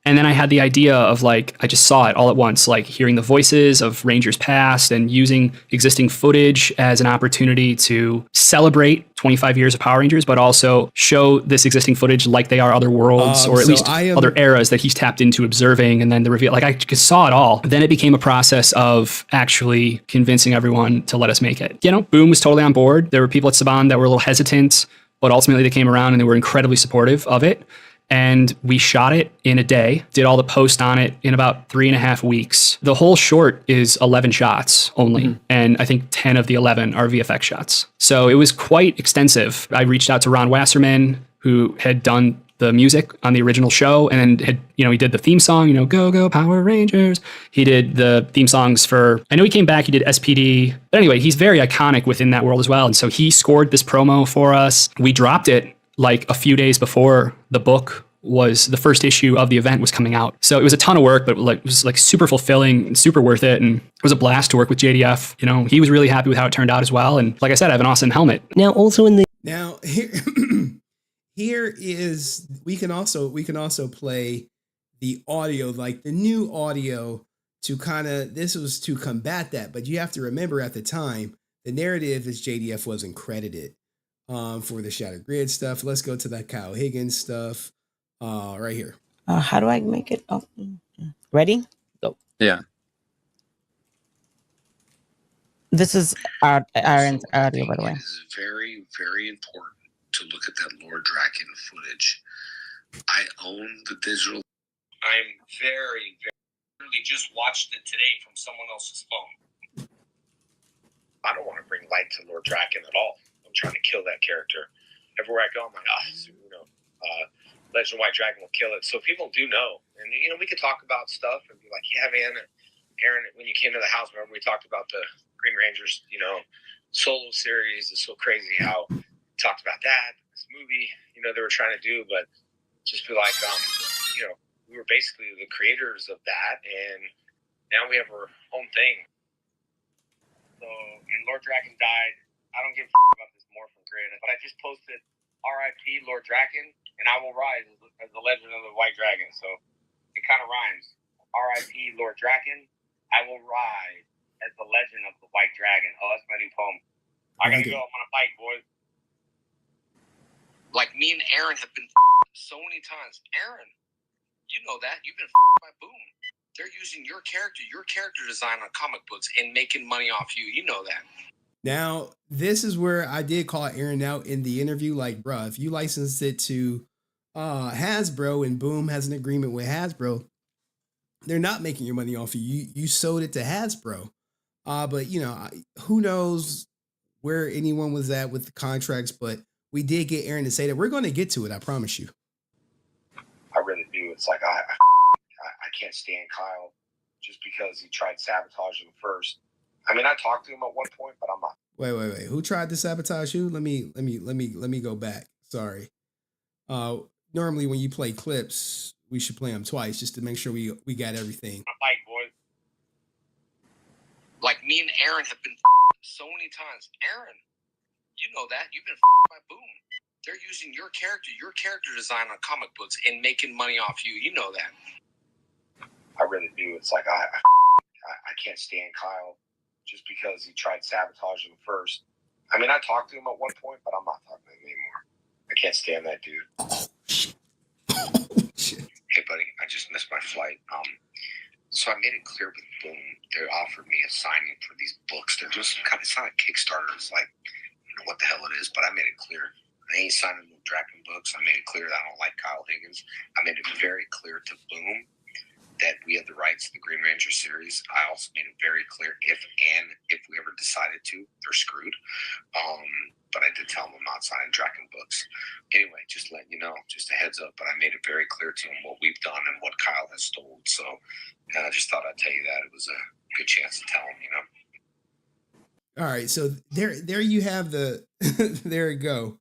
And then I had the idea of like, I just saw it all at once, like hearing the voices of Rangers past and using existing footage as an opportunity to celebrate 25 years of Power Rangers, but also show this existing footage like they are other worlds or at least other eras that he's tapped into observing. And then the reveal, like I just saw it all. Then it became a process of actually convincing everyone to let us make it. You know, Boom was totally on board. There were people at Saban that were a little hesitant, but ultimately they came around and they were incredibly supportive of it. And we shot it in a day, did all the post on it in about 3.5 weeks. The whole short is 11 shots only. And I think 10 of the 11 are VFX shots. So it was quite extensive. I reached out to Ron Wasserman, who had done the music on the original show, and had, he did the theme song, Go, Go, Power Rangers. He did the theme songs for, I know he came back, he did SPD. But anyway, he's very iconic within that world as well. And so he scored this promo for us. We dropped it like a few days before the first issue of the event was coming out. So it was a ton of work, but it was super fulfilling and super worth it. And it was a blast to work with JDF. He was really happy with how it turned out as well. And like I said, I have an awesome helmet. Now, also here is, we can also play the audio, like the new audio, to this was to combat that. But you have to remember, at the time, the narrative is JDF wasn't credited for the Shattered Grid stuff. Let's go to that Kyle Higgins stuff right here. How do I make it? Oh, ready? Go. Yeah. This is Aaron's audio, by the way. It is very, very important to look at that Lord Draken footage. I own the digital. I'm very, literally just watched it today from someone else's phone. I don't want to bring light to Lord Draken at all. I'm trying to kill that character. Everywhere I go, I'm like, Legend of White Dragon will kill it. So people do know. And, we could talk about stuff and be like, yeah, man, Aaron, when you came to the house, remember we talked about the Green Rangers, solo series. It's so crazy how we talked about that, this movie, they were trying to do, but just be like, we were basically the creators of that, and now we have our own thing. So, and Lord Draken died. I don't give a about this Morphin Grid, but I just posted R.I.P. Lord Draken, and I will rise as the Legend of the White Dragon. So it kind of rhymes. R.I.P. Lord Draken, I will rise as the Legend of the White Dragon. Oh, that's my new poem. I gotta go. I'm on a bike, boys. Like, me and Aaron have been so many times. Aaron, you know that. You've been by Boom. They're using your character design on comic books and making money off you. You know that. Now, this is where I did call Aaron out in the interview. Like, bruh, if you licensed it to Hasbro and Boom has an agreement with Hasbro, they're not making your money off you. You sold it to Hasbro. But, who knows where anyone was at with the contracts. But we did get Aaron to say that. We're going to get to it. I promise you. I really do. It's like, I can't stand Kyle just because he tried sabotaging first. I mean, I talked to him at one point, but I'm not. Wait. Who tried to sabotage you? Let me go back. Sorry. Normally when you play clips, we should play them twice just to make sure we got everything. My bike, boys. Like, me and Aaron have been so many times. Aaron, you know that. You've been by Boom. They're using your character design on comic books and making money off you. You know that. I really do. It's like, I can't stand Kyle just because he tried sabotaging first. I mean, I talked to him at one point, but I'm not talking to him anymore. I can't stand that dude. Hey, buddy, I just missed my flight. So I made it clear with Boom. They offered me a signing for these books. They're just it's not a Kickstarter. It's like, I don't know what the hell it is, but I made it clear. I ain't signing no Dragon books. I made it clear that I don't like Kyle Higgins. I made it very clear to Boom that we have the rights to the Green Ranger series. I also made it very clear if we ever decided to, they're screwed. But I did tell them I'm not signing Dragon books. Anyway, just letting you know, just a heads up. But I made it very clear to them what we've done and what Kyle has stole. So I just thought I'd tell you that. It was a good chance to tell him, All right, so there you have the there you go.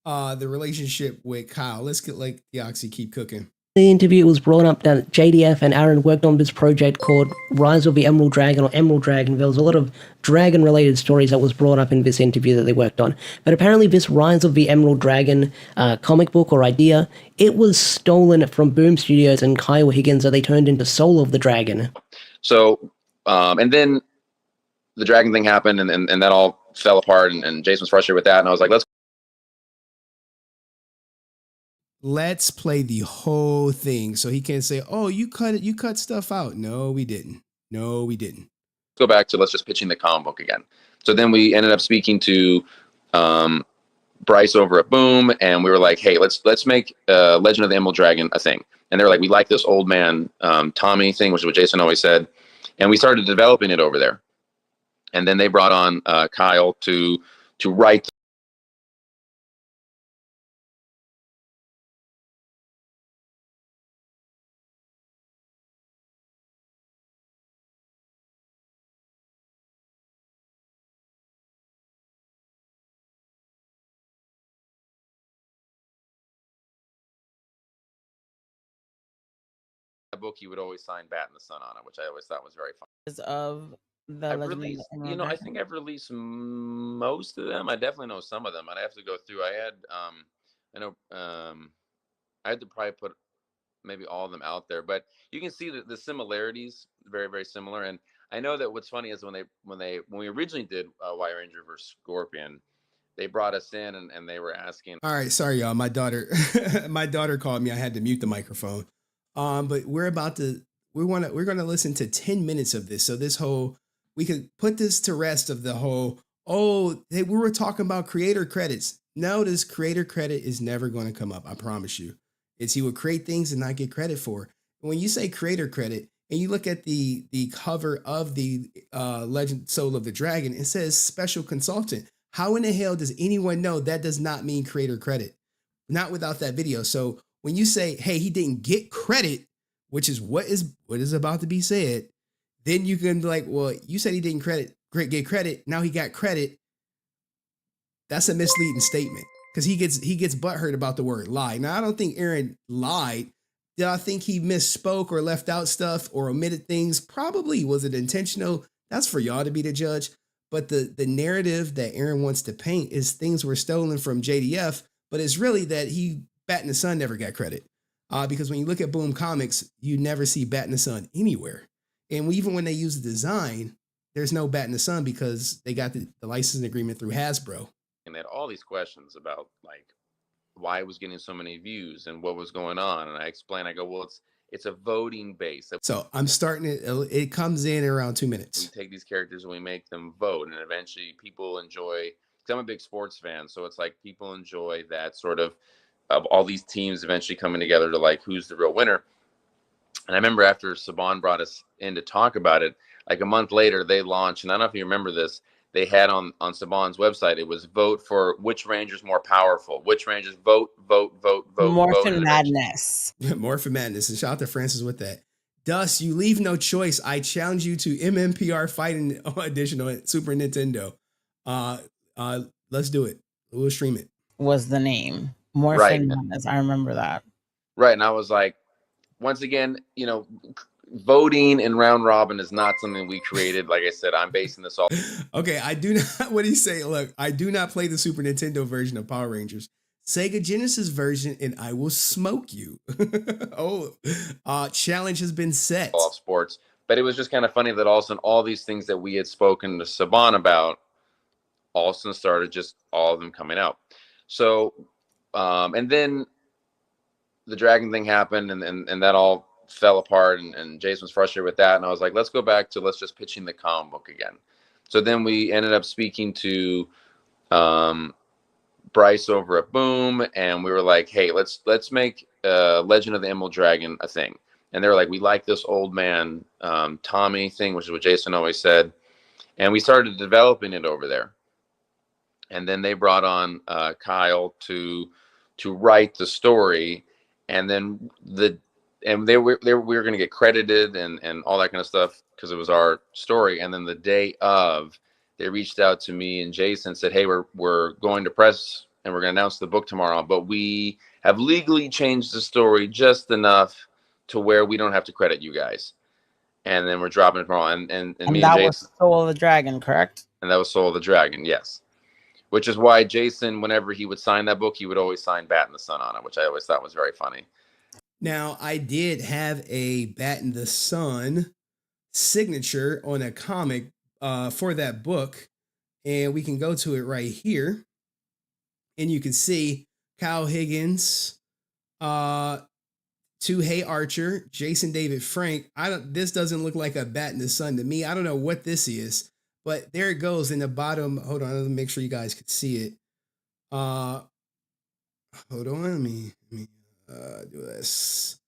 The relationship with Kyle. Let's get like Deoxy keep cooking. The interview was brought up that JDF and Aaron worked on this project called Rise of the Emerald Dragon or Emerald Dragon. There was a lot of dragon-related stories that was brought up in this interview that they worked on. But apparently this Rise of the Emerald Dragon comic book or idea, it was stolen from Boom Studios and Kyle Higgins that they turned into Soul of the Dragon. So, and then the dragon thing happened and that all fell apart and Jason was frustrated with that. And I was like, Let's play the whole thing so he can't say, oh, you cut stuff out. No, we didn't. Go back to let's just pitching the comic book again. So then we ended up speaking to Bryce over at Boom, and we were like, hey, let's make Legend of the Emerald Dragon a thing. And they were like, we like this old man Tommy thing, which is what Jason always said. And we started developing it over there. And then they brought on Kyle to write. Book, he would always sign Bat in the Sun on it, which I always thought was very fun. Of the released, I think I've released most of them. I definitely know some of them. I'd have to go through. I had to probably put maybe all of them out there, but you can see the similarities, very, very similar. And I know that what's funny is when we originally did White Ranger versus Scorpion, they brought us in and they were asking. All right, sorry y'all. My daughter called me. I had to mute the microphone. But we're going to listen to 10 minutes of this. So we could put this to rest of the whole, we were talking about creator credits. No, this creator credit is never going to come up. I promise you. He would create things and not get credit for. When you say creator credit and you look at the cover of the Legend Soul of the Dragon, it says special consultant. How in the hell does anyone know that does not mean creator credit? Not without that video. So when you say, hey, he didn't get credit, which is what is about to be said, then you can be like, well, you said he didn't get credit. Now he got credit. That's a misleading statement because he gets butthurt about the word lie. Now, I don't think Aaron lied. Did I think he misspoke or left out stuff or omitted things? Probably. Was it intentional? That's for y'all to be the judge. But the narrative that Aaron wants to paint is things were stolen from JDF, but it's really that Bat in the Sun never got credit. Because when you look at Boom Comics, you never see Bat in the Sun anywhere. And even when they use the design, there's no Bat in the Sun because they got the licensing agreement through Hasbro. And they had all these questions about like why it was getting so many views and what was going on. And I explained, I go, well, it's a voting base. So I'm starting it comes in around 2 minutes. We take these characters and we make them vote. And eventually people enjoy, because I'm a big sports fan. So it's like people enjoy that sort of all these teams eventually coming together to like, who's the real winner. And I remember after Saban brought us in to talk about it, like a month later, they launched, and I don't know if you remember this, they had on Saban's website, it was vote for which Ranger's more powerful, which Rangers vote. Morphin Madness. Morphin Madness. And shout out to Francis with that. Dust, you leave no choice. I challenge you to MMPR Fighting Edition on Super Nintendo. Let's do it. We'll stream it. Was the name. Morphin Madness. I remember that. Right. And I was like, once again, voting and round robin is not something we created. Like I said, I'm basing this all. Okay, I do not. What do you say? Look, I do not play the Super Nintendo version of Power Rangers. Sega Genesis version, and I will smoke you. Challenge has been set. Off sports, but it was just kind of funny that all of a sudden all these things that we had spoken to Saban about, all of a sudden started just all of them coming out. So, and then the dragon thing happened, and that all fell apart, and Jason was frustrated with that, and I was like, let's go back to let's just pitching the comic book again. So then we ended up speaking to Bryce over at Boom, and we were like, hey, let's make Legend of the Emerald Dragon a thing. And they were like, we like this old man Tommy thing, which is what Jason always said, and we started developing it over there. And then they brought on Kyle to write the story, and then we were going to get credited and all that kind of stuff because it was our story. And then the day of, they reached out to me and Jason and said, hey, we're going to press and we're going to announce the book tomorrow, but we have legally changed the story just enough to where we don't have to credit you guys. And then we're dropping it tomorrow. And me that and Jason, was Soul of the Dragon, correct? And that was Soul of the Dragon, yes. Which is why Jason, whenever he would sign that book, he would always sign Bat in the Sun on it, which I always thought was very funny. Now, I did have a Bat in the Sun signature on a comic for that book, and we can go to it right here. And you can see Kyle Higgins, to Hey Archer, Jason David Frank. This doesn't look like a Bat in the Sun to me. I don't know what this is, but there it goes in the bottom. Hold on, let me make sure you guys can see it. Hold on, let me do this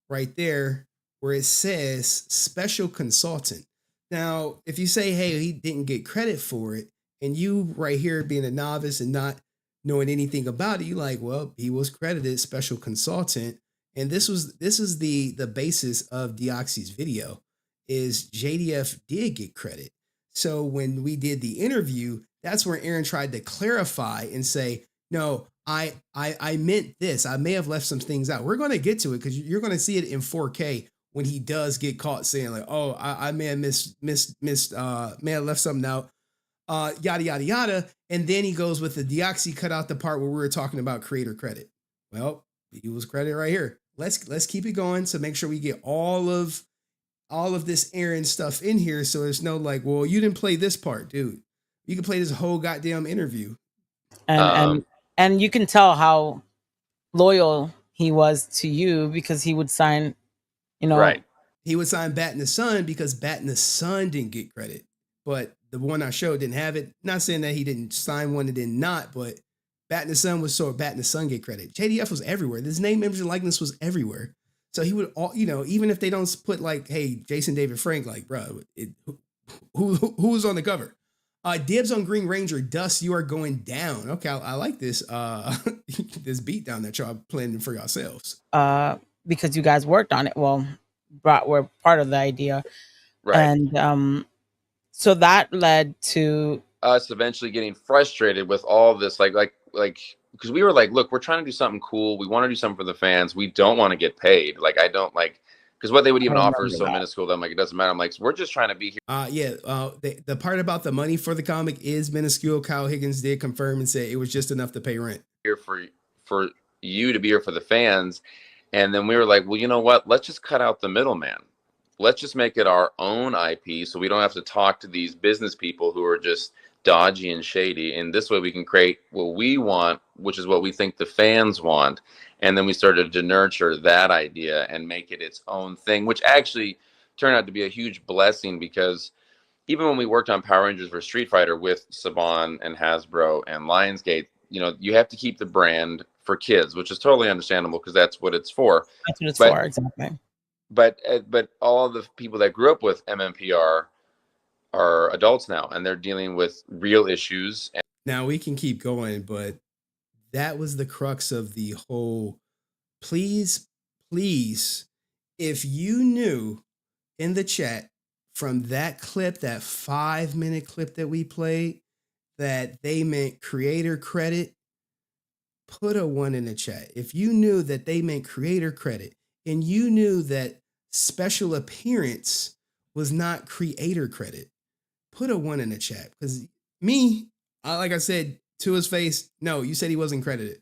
right there where it says special consultant. Now, if you say, hey, he didn't get credit for it, and you right here being a novice and not knowing anything about it, you like, well, he was credited special consultant. And this is the basis of Deoxy's video, is JDF did get credit. So when we did the interview, that's where Aaron tried to clarify and say, no, I meant this. I may have left some things out. We're going to get to it because you're going to see it in 4K when he does get caught saying like, oh, I may have may have left something out, yada, yada, yada. And then he goes with the Deoxy, cut out the part where we were talking about creator credit. Well, he was credited right here. Let's keep it going. So make sure we get all of this Aaron stuff in here. So there's no like, well, you didn't play this part, dude. You can play this whole goddamn interview. And you can tell how loyal he was to you because he would sign, Right. He would sign batinthesun because batinthesun didn't get credit. But the one I showed didn't have it. Not saying that he didn't sign one that did not, but batinthesun was so batinthesun get credit. JDF was everywhere. His name, image, and likeness was everywhere. So he would all, even if they don't put like, hey, Jason David Frank, like, bro, who's on the cover? Dibs on Green Ranger. Dust, you are going down. Okay, I like this this beat down that y'all planning for yourselves. Because you guys worked on it. Well, were part of the idea. Right. And so that led to us eventually getting frustrated with all this, like because we were like, look, we're trying to do something cool. We want to do something for the fans. We don't want to get paid. Like, I don't like, because what they would even offer is so minuscule that I'm like, it doesn't matter. I'm like, so we're just trying to be here. The part about the money for the comic is minuscule. Kyle Higgins did confirm and say it was just enough to pay rent. Here for you to be here for the fans. And then we were like, well, you know what? Let's just cut out the middleman. Let's just make it our own IP so we don't have to talk to these business people who are just dodgy and shady. And this way we can create what we want, which is what we think the fans want. And then we started to nurture that idea and make it its own thing, which actually turned out to be a huge blessing, because even when we worked on Power Rangers vs. Street Fighter with Saban and Hasbro and Lionsgate, you have to keep the brand for kids, which is totally understandable because that's what it's for. That's what it's for, exactly. But all of the people that grew up with MMPR are adults now, and they're dealing with real issues. Now we can keep going, but that was the crux of the whole. Please, if you knew in the chat from that clip, that 5-minute clip that we played, that they meant creator credit, put a 1 in the chat. If you knew that they meant creator credit, and you knew that special appearance was not creator credit, put a 1 in the chat. Because like I said to his face, no, you said he wasn't credited.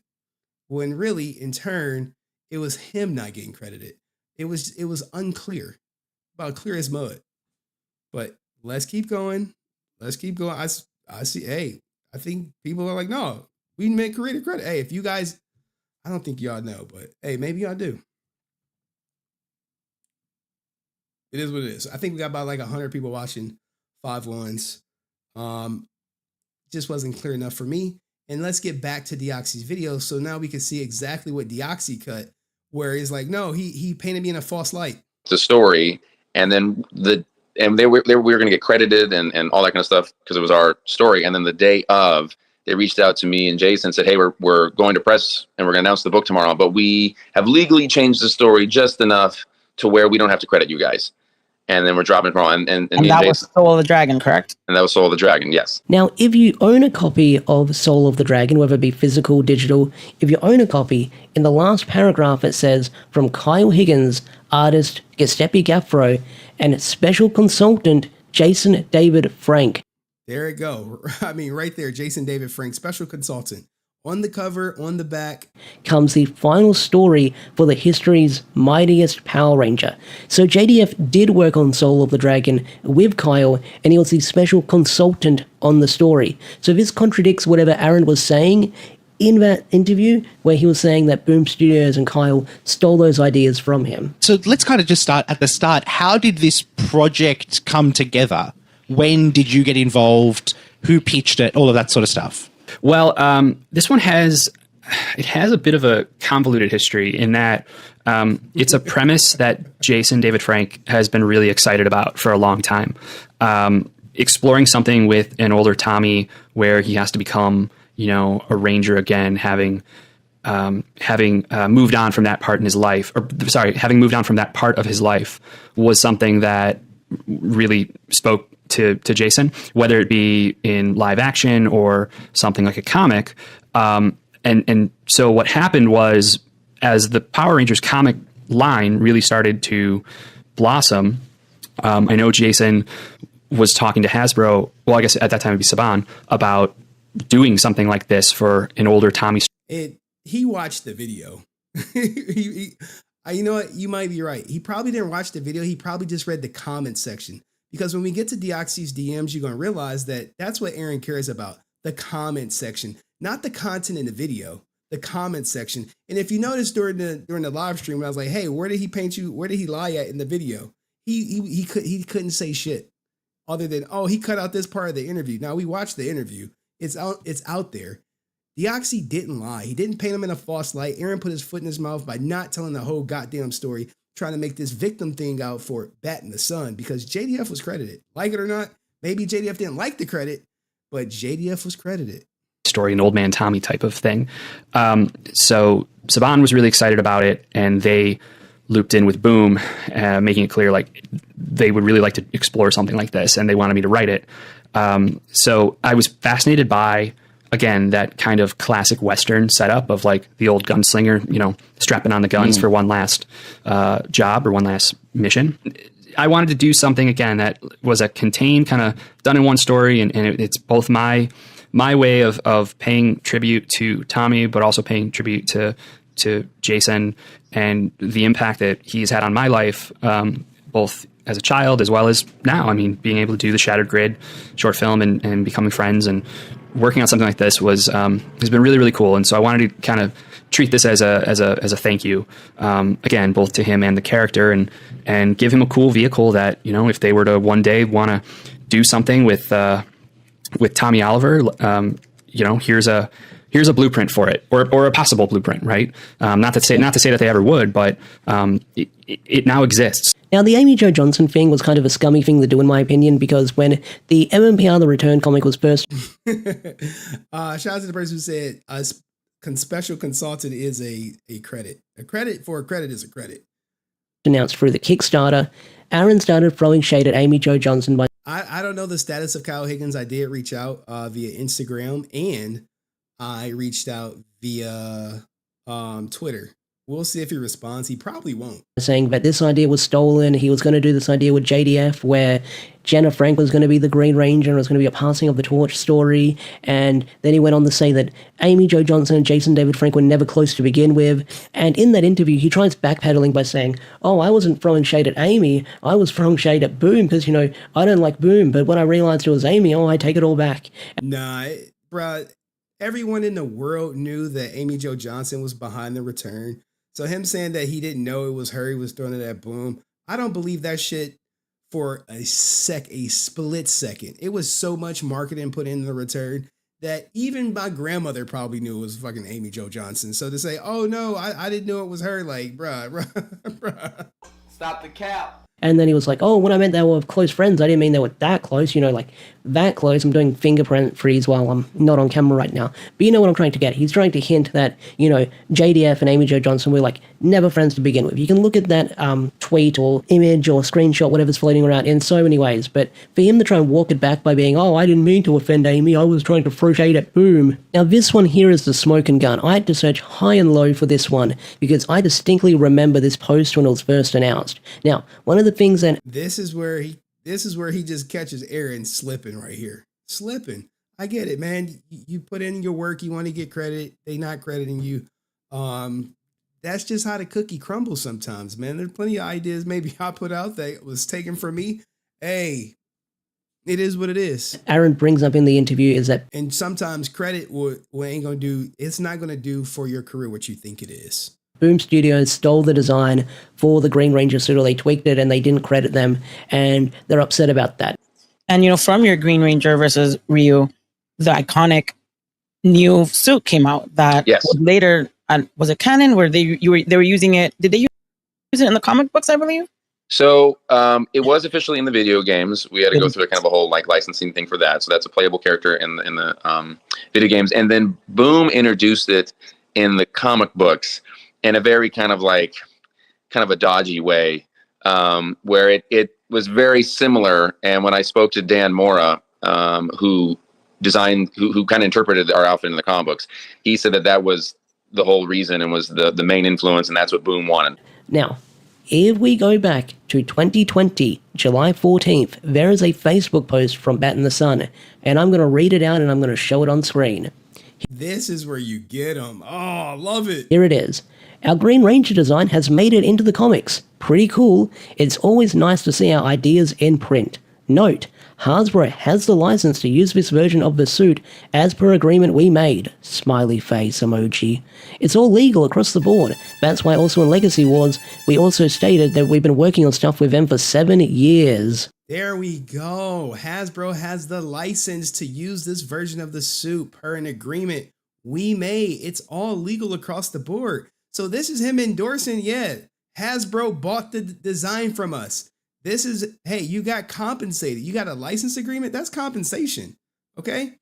When really, in turn, it was him not getting credited. It was unclear, about clear as mud. But let's keep going. I see. Hey, I think people are like, no, we meant creator credit. Hey, if you guys, I don't think y'all know, but hey, maybe y'all do. It is what it is. I think we got about like 100 people watching 5 ones. Just wasn't clear enough for me. And let's get back to Deoxy's video. So now we can see exactly what Deoxy cut, where he's like, no, he painted me in a false light. The story, and then we were going to get credited and all that kind of stuff because it was our story. And then the day of, they reached out to me and Jason and said, hey, we're going to press and we're going to announce the book tomorrow, but we have legally changed the story just enough to where we don't have to credit you guys. And then we're dropping it tomorrow. And that was Soul of the Dragon, correct? And that was Soul of the Dragon, yes. Now, if you own a copy of Soul of the Dragon, whether it be physical, digital, if you own a copy, in the last paragraph it says, from Kyle Higgins, artist Giuseppe Gaffro, and special consultant Jason David Frank. There it go. I mean, right there, Jason David Frank, special consultant. On the cover, on the back, comes the final story for the history's mightiest Power Ranger. So JDF did work on Soul of the Dragon with Kyle, and he was the special consultant on the story. So this contradicts whatever Aaron was saying in that interview, where he was saying that Boom Studios and Kyle stole those ideas from him. So let's kind of just start at the start. How did this project come together? When did you get involved? Who pitched it? All of that sort of stuff. Well, this one has a bit of a convoluted history in that it's a premise that Jason David Frank has been really excited about for a long time. Exploring something with an older Tommy where he has to become, a ranger again, having moved on from that part in his life, having moved on from that part of his life was something that really spoke to Jason, whether it be in live action or something like a comic. And so what happened was, as the Power Rangers comic line really started to blossom, I know Jason was talking to Hasbro, well, I guess at that time it'd be Saban, about doing something like this for an older Tommy. He watched the video. You know what? You might be right. He probably didn't watch the video. He probably just read the comment section. Because when we get to Deoxy's DMs, you're going to realize that that's what Aaron cares about. The comment section, not the content in the video, the comment section. And if you notice during the live stream, I was like, hey, where did he paint you? Where did he lie at in the video? He couldn't say shit other than, oh, he cut out this part of the interview. Now we watched the interview. It's out there. Deoxy didn't lie. He didn't paint him in a false light. Aaron put his foot in his mouth by not telling the whole goddamn story, trying to make this victim thing out for batinthesun, because JDF was credited. Like it or not, maybe JDF didn't like the credit, but JDF was credited. Story, an old man Tommy type of thing. So Saban was really excited about it, and they looped in with Boom, making it clear like they would really like to explore something like this, and they wanted me to write it. So I was fascinated by, again, that kind of classic Western setup of like the old gunslinger, strapping on the guns for one last job or one last mission. I wanted to do something, again, that was a contained, kind of done in one story. And it's both my way of paying tribute to Tommy, but also paying tribute to Jason and the impact that he's had on my life, both as a child as well as now. I mean, being able to do the Shattered Grid short film and becoming friends and working on something like this has been really, really cool. And so I wanted to kind of treat this as a thank you, again, both to him and the character, and give him a cool vehicle that, if they were to one day want to do something with Tommy Oliver, here's a blueprint for it, or a possible blueprint, right? Not to say that they ever would, but it now exists. Now, the Amy Jo Johnson thing was kind of a scummy thing to do, in my opinion, because when the MMPR The Return comic was first... shout out to the person who said, special consultant is a credit. A credit for a credit is a credit. Announced through the Kickstarter, Aaron started throwing shade at Amy Jo Johnson by... I don't know the status of Kyle Higgins. I did reach out via Instagram, and I reached out via Twitter. We'll see if he responds. He probably won't. Saying that this idea was stolen. He was going to do this idea with JDF where Jenna Frank was going to be the Green Ranger and it was going to be a passing of the torch story. And then he went on to say that Amy Jo Johnson and Jason David Frank were never close to begin with. And in that interview, he tries backpedaling by saying, oh, I wasn't throwing shade at Amy. I was throwing shade at Boom because, I don't like Boom. But when I realized it was Amy, I take it all back. Nah, bruh. Everyone in the world knew that Amy Jo Johnson was behind the return. So him saying that he didn't know it was her, he was throwing it at Boom, I don't believe that shit for a split second. It was so much marketing put into the return that even my grandmother probably knew it was fucking Amy Jo Johnson. So to say, oh no, I didn't know it was her, like, bruh. Stop the cap. And then he was like, oh, when I meant they were close friends, I didn't mean they were that close, like that close. I'm doing fingerprint freeze while I'm not on camera right now. But you know what I'm trying to get? He's trying to hint that, JDF and Amy Jo Johnson were never friends to begin with. You can look at that tweet or image or screenshot, whatever's floating around in so many ways. But for him to try and walk it back by being, oh, I didn't mean to offend Amy. I was trying to throw shade at Boom. Now, this one here is the smoking gun. I had to search high and low for this one because I distinctly remember this post when it was first announced. Now, one of the things that... This is where he just catches Aaron slipping right here. Slipping. I get it, man. You put in your work, you want to get credit. They not crediting you. That's just how the cookie crumbles sometimes, man. There's plenty of ideas maybe I put out that was taken from me. Hey, it is what it is. Aaron brings up in the interview is that... And sometimes credit what ain't going to do, it's not going to do for your career what you think it is. Boom Studios stole the design for the Green Ranger suit, or they tweaked it and they didn't credit them, and they're upset about that. And, from your Green Ranger versus Ryu, the iconic new suit came out that was later, was it canon where they were using it? Did they use it in the comic books, I believe? So it was officially in the video games. We had to go through a kind of a whole like licensing thing for that. So that's a playable character in the video games. And then Boom introduced it in the comic books in a very kind of a dodgy way, where it was very similar. And when I spoke to Dan Mora, who kind of interpreted our outfit in the comic books, he said that was the whole reason and was the main influence, and that's what Boom wanted. Now, if we go back to 2020, July 14th, there is a Facebook post from batinthesun, and I'm going to read it out and I'm going to show it on screen. This is where you get them. Oh, I love it. Here it is. Our Green Ranger design has made it into the comics. Pretty cool. It's always nice to see our ideas in print. Note, Hasbro has the license to use this version of the suit as per agreement we made. Smiley face emoji. It's all legal across the board. That's why also in Legacy Wars, we also stated that we've been working on stuff with them for 7 years. There we go. Hasbro has the license to use this version of the suit per an agreement we made. It's all legal across the board. So this is him endorsing, Hasbro bought the design from us. This is, hey, you got compensated. You got a license agreement. That's compensation. Okay.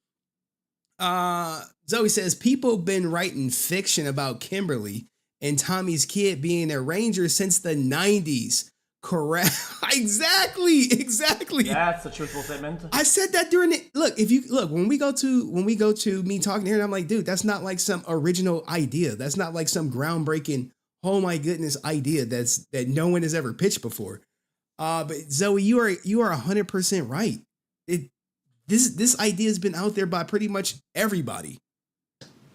Zoe says, people been writing fiction about Kimberly and Tommy's kid being a ranger since the 90s. Correct. Exactly. That's a truthful statement. I said that during the when we go to me talking to her, I'm like, dude, that's not like some original idea. That's not like some groundbreaking, oh my goodness, idea that no one has ever pitched before. But Zoe, you are 100% right. This idea has been out there by pretty much everybody.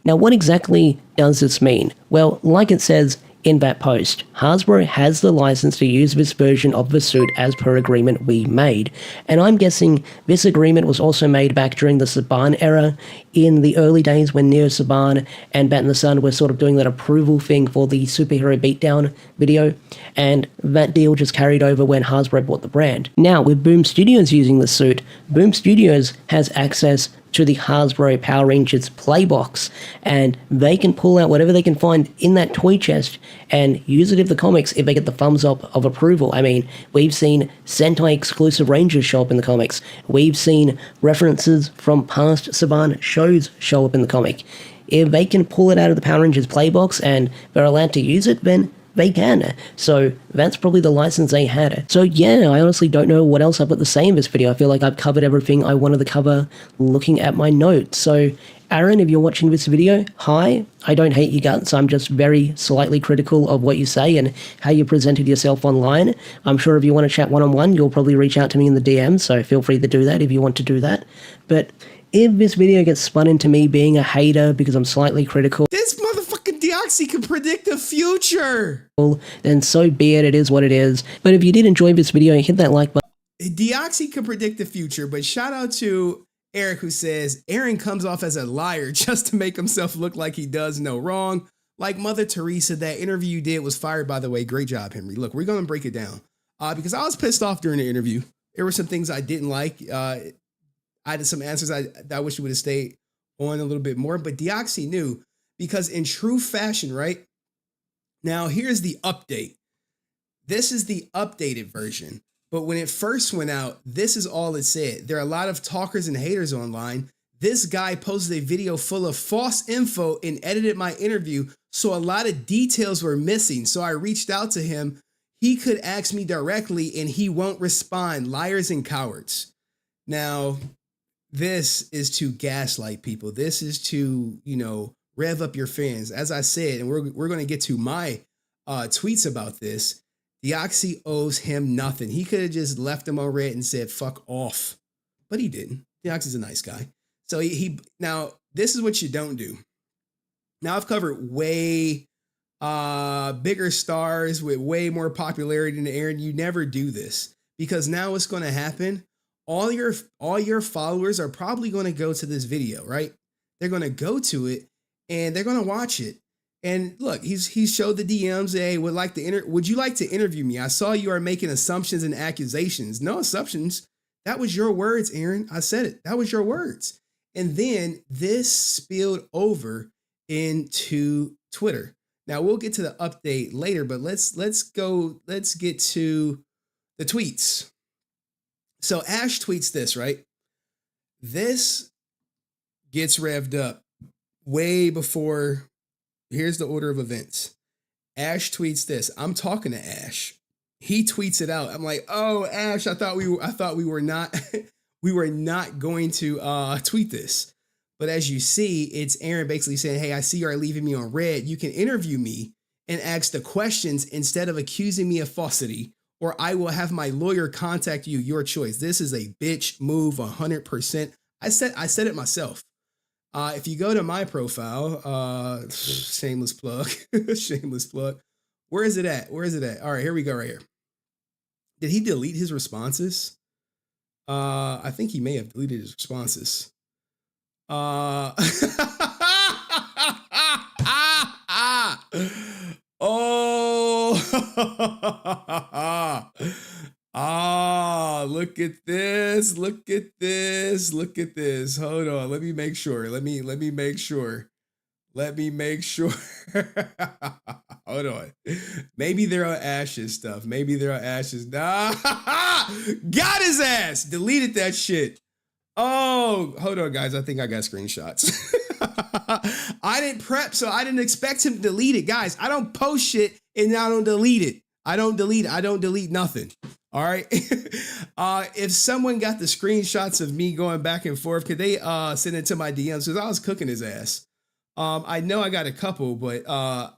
Now, what exactly does this mean? Well, like it says in that post, Hasbro has the license to use this version of the suit as per agreement we made. And I'm guessing this agreement was also made back during the Saban era, in the early days when Neo Saban and batinthesun were sort of doing that approval thing for the superhero beatdown video, and that deal just carried over when Hasbro bought the brand. Now, with Boom Studios using the suit, Boom Studios has access to the Hasbro Power Rangers playbox, and they can pull out whatever they can find in that toy chest and use it in the comics if they get the thumbs up of approval. I mean, we've seen Sentai exclusive Rangers show up in the comics. We've seen references from past Saban shows show up in the comic. If they can pull it out of the Power Rangers playbox and they're allowed to use it, then they can. So that's probably the license they had. So yeah, I honestly don't know what else I've got to say in this video. I feel like I've covered everything I wanted to cover looking at my notes. So Aaron, if you're watching this video, hi. I don't hate your guts. I'm just very slightly critical of what you say and how you presented yourself online. I'm sure if you want to chat one-on-one, you'll probably reach out to me in the DM, so feel free to do that if you want to do that. But if this video gets spun into me being a hater because I'm slightly critical, this motherfucking Deoxy can predict the future, then so be it. It is what it is. But if you did enjoy this video, hit that like button. Deoxy can predict the future, but shout out to Eric, who says Aaron comes off as a liar just to make himself look like he does no wrong. Like Mother Teresa, that interview you did was fired, by the way. Great job, Henry. Look, we're going to break it down because I was pissed off during the interview. There were some things I didn't like. I had some answers I wish you would have stayed on a little bit more, but Deoxy knew, because in true fashion, right? Now, here's the update. This is the updated version. But when it first went out, this is all it said. There are a lot of talkers and haters online. This guy posted a video full of false info and edited my interview, so a lot of details were missing. So I reached out to him. He could ask me directly and he won't respond. Liars and cowards. Now, this is to gaslight people. This is to, rev up your fans. As I said, and we're going to get to my tweets about this, Deoxy owes him nothing. He could have just left him on red and said, fuck off. But he didn't. Deoxy's a nice guy. So now this is what you don't do. Now I've covered way bigger stars with way more popularity than Aaron. You never do this, because now what's going to happen? All your followers are probably going to go to this video, right? They're going to go to it and they're going to watch it. And look, he showed the DMs. Hey, would you like to interview me? I saw you are making assumptions and accusations. No assumptions. That was your words, Aaron. I said it. That was your words. And then this spilled over into Twitter. Now we'll get to the update later, but let's get to the tweets. So Ash tweets this, right? This gets revved up way before. Here's the order of events. Ash tweets this. I'm talking to Ash. He tweets it out. I'm like, oh, Ash, I thought we were not we were not going to tweet this. But as you see, it's Aaron basically saying, hey, I see you are leaving me on red. You can interview me and ask the questions instead of accusing me of falsity, or I will have my lawyer contact you. Your choice. This is a bitch move 100%. I said it myself. If you go to my profile, shameless plug, shameless plug. Where is it at? Where is it at? All right, here we go right here. Did he delete his responses? I think he may have deleted his responses. Oh, look at this. Look at this. Look at this. Hold on. Let me make sure. Let me make sure. Let me make sure. Hold on. Maybe they're on Ash's stuff. Maybe they're on Ash's. Nah. Got his ass. Deleted that shit. Oh, hold on, guys. I think I got screenshots. I didn't prep, so I didn't expect him to delete it. Guys, I don't post shit and I don't delete it. I don't delete nothing. All right. If someone got the screenshots of me going back and forth, could they send it to my DMs? Because I was cooking his ass. I know I got a couple, but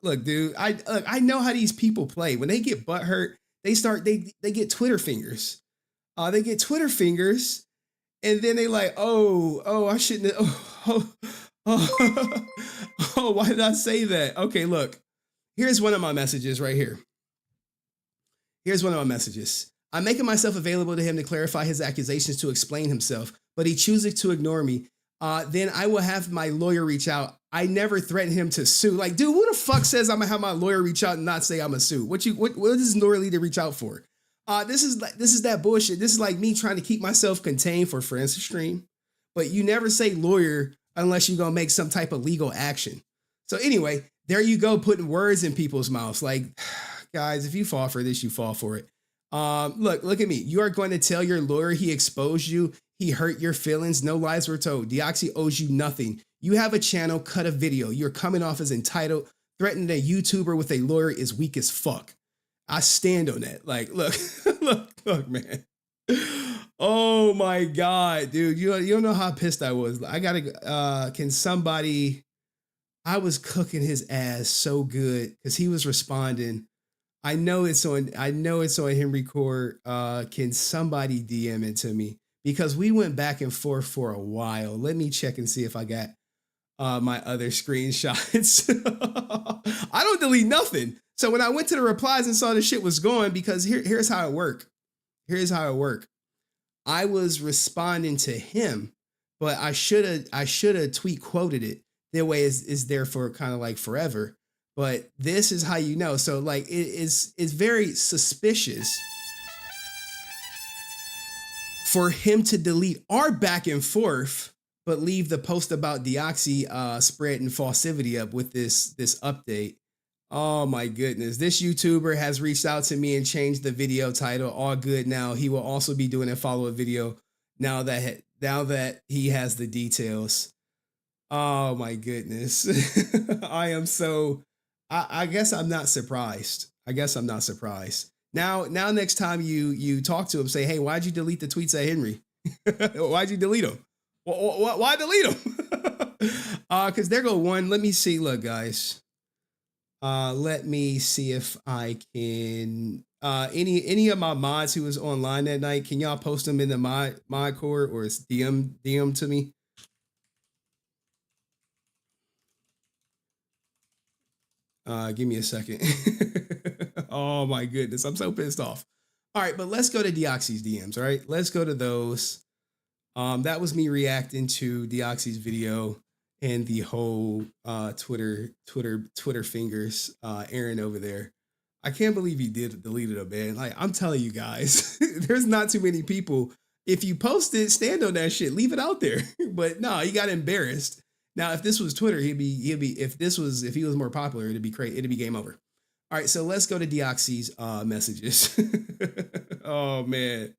look, dude, I know how these people play. When they get butthurt, they get Twitter fingers. They get Twitter fingers, and then they like, oh, I shouldn't. Oh, why did I say that? Okay, look, here's one of my messages right here. Here's one of my messages. I'm making myself available to him to clarify his accusations, to explain himself, but he chooses to ignore me. Then I will have my lawyer reach out. I never threatened him to sue. Like, dude, who the fuck says I'm gonna have my lawyer reach out and not say I'm gonna sue? What does lawyer need to reach out for? This is that bullshit. This is like me trying to keep myself contained for friends to stream, but you never say lawyer unless you're gonna make some type of legal action. So anyway, there you go, putting words in people's mouths. Like, guys, if you fall for this, you fall for it. Look at me. You are going to tell your lawyer he exposed you. He hurt your feelings. No lies were told. Deoxy owes you nothing. You have a channel, cut a video. You're coming off as entitled. Threatening a YouTuber with a lawyer is weak as fuck. I stand on that. Like, look, look, man. Oh my God, dude. You don't know how pissed I was. I gotta, can somebody, I was cooking his ass so good because he was responding. I know it's on Henry Court. Can somebody DM it to me? Because we went back and forth for a while. Let me check and see if I got my other screenshots. I don't delete nothing. So when I went to the replies and saw the shit was going, because here's how it worked. Here's how it worked. I was responding to him, but I should have tweet quoted it. That way is there for kind of like forever. But this is how you know. So like it's very suspicious for him to delete our back and forth, but leave the post about Deoxy spreading falsivity up with this update. Oh my goodness. This YouTuber has reached out to me and changed the video title. All good now. He will also be doing a follow-up video now that he has the details. Oh my goodness. I guess I'm not surprised. Now next time you talk to him, say, hey, why'd you delete the tweets at Henry? Why'd you delete them? Why delete them? Because there go one. Let me see. Look, guys. Let me see if I can. Any of my mods who was online that night, can y'all post them in the mod core or DM to me? Give me a second. Oh my goodness, I'm so pissed off. All right, but let's go to Deoxy's DMs. All right, let's go to those. That was me reacting to Deoxy's video and the whole Twitter fingers. Aaron over there. I can't believe he deleted it, man. Like, I'm telling you guys, there's not too many people If you post it, stand on that shit. Leave it out there. But no, he got embarrassed. Now, if this was Twitter, if he was more popular, it'd be crazy. It'd be game over. All right, so let's go to Deoxy's messages. Oh man.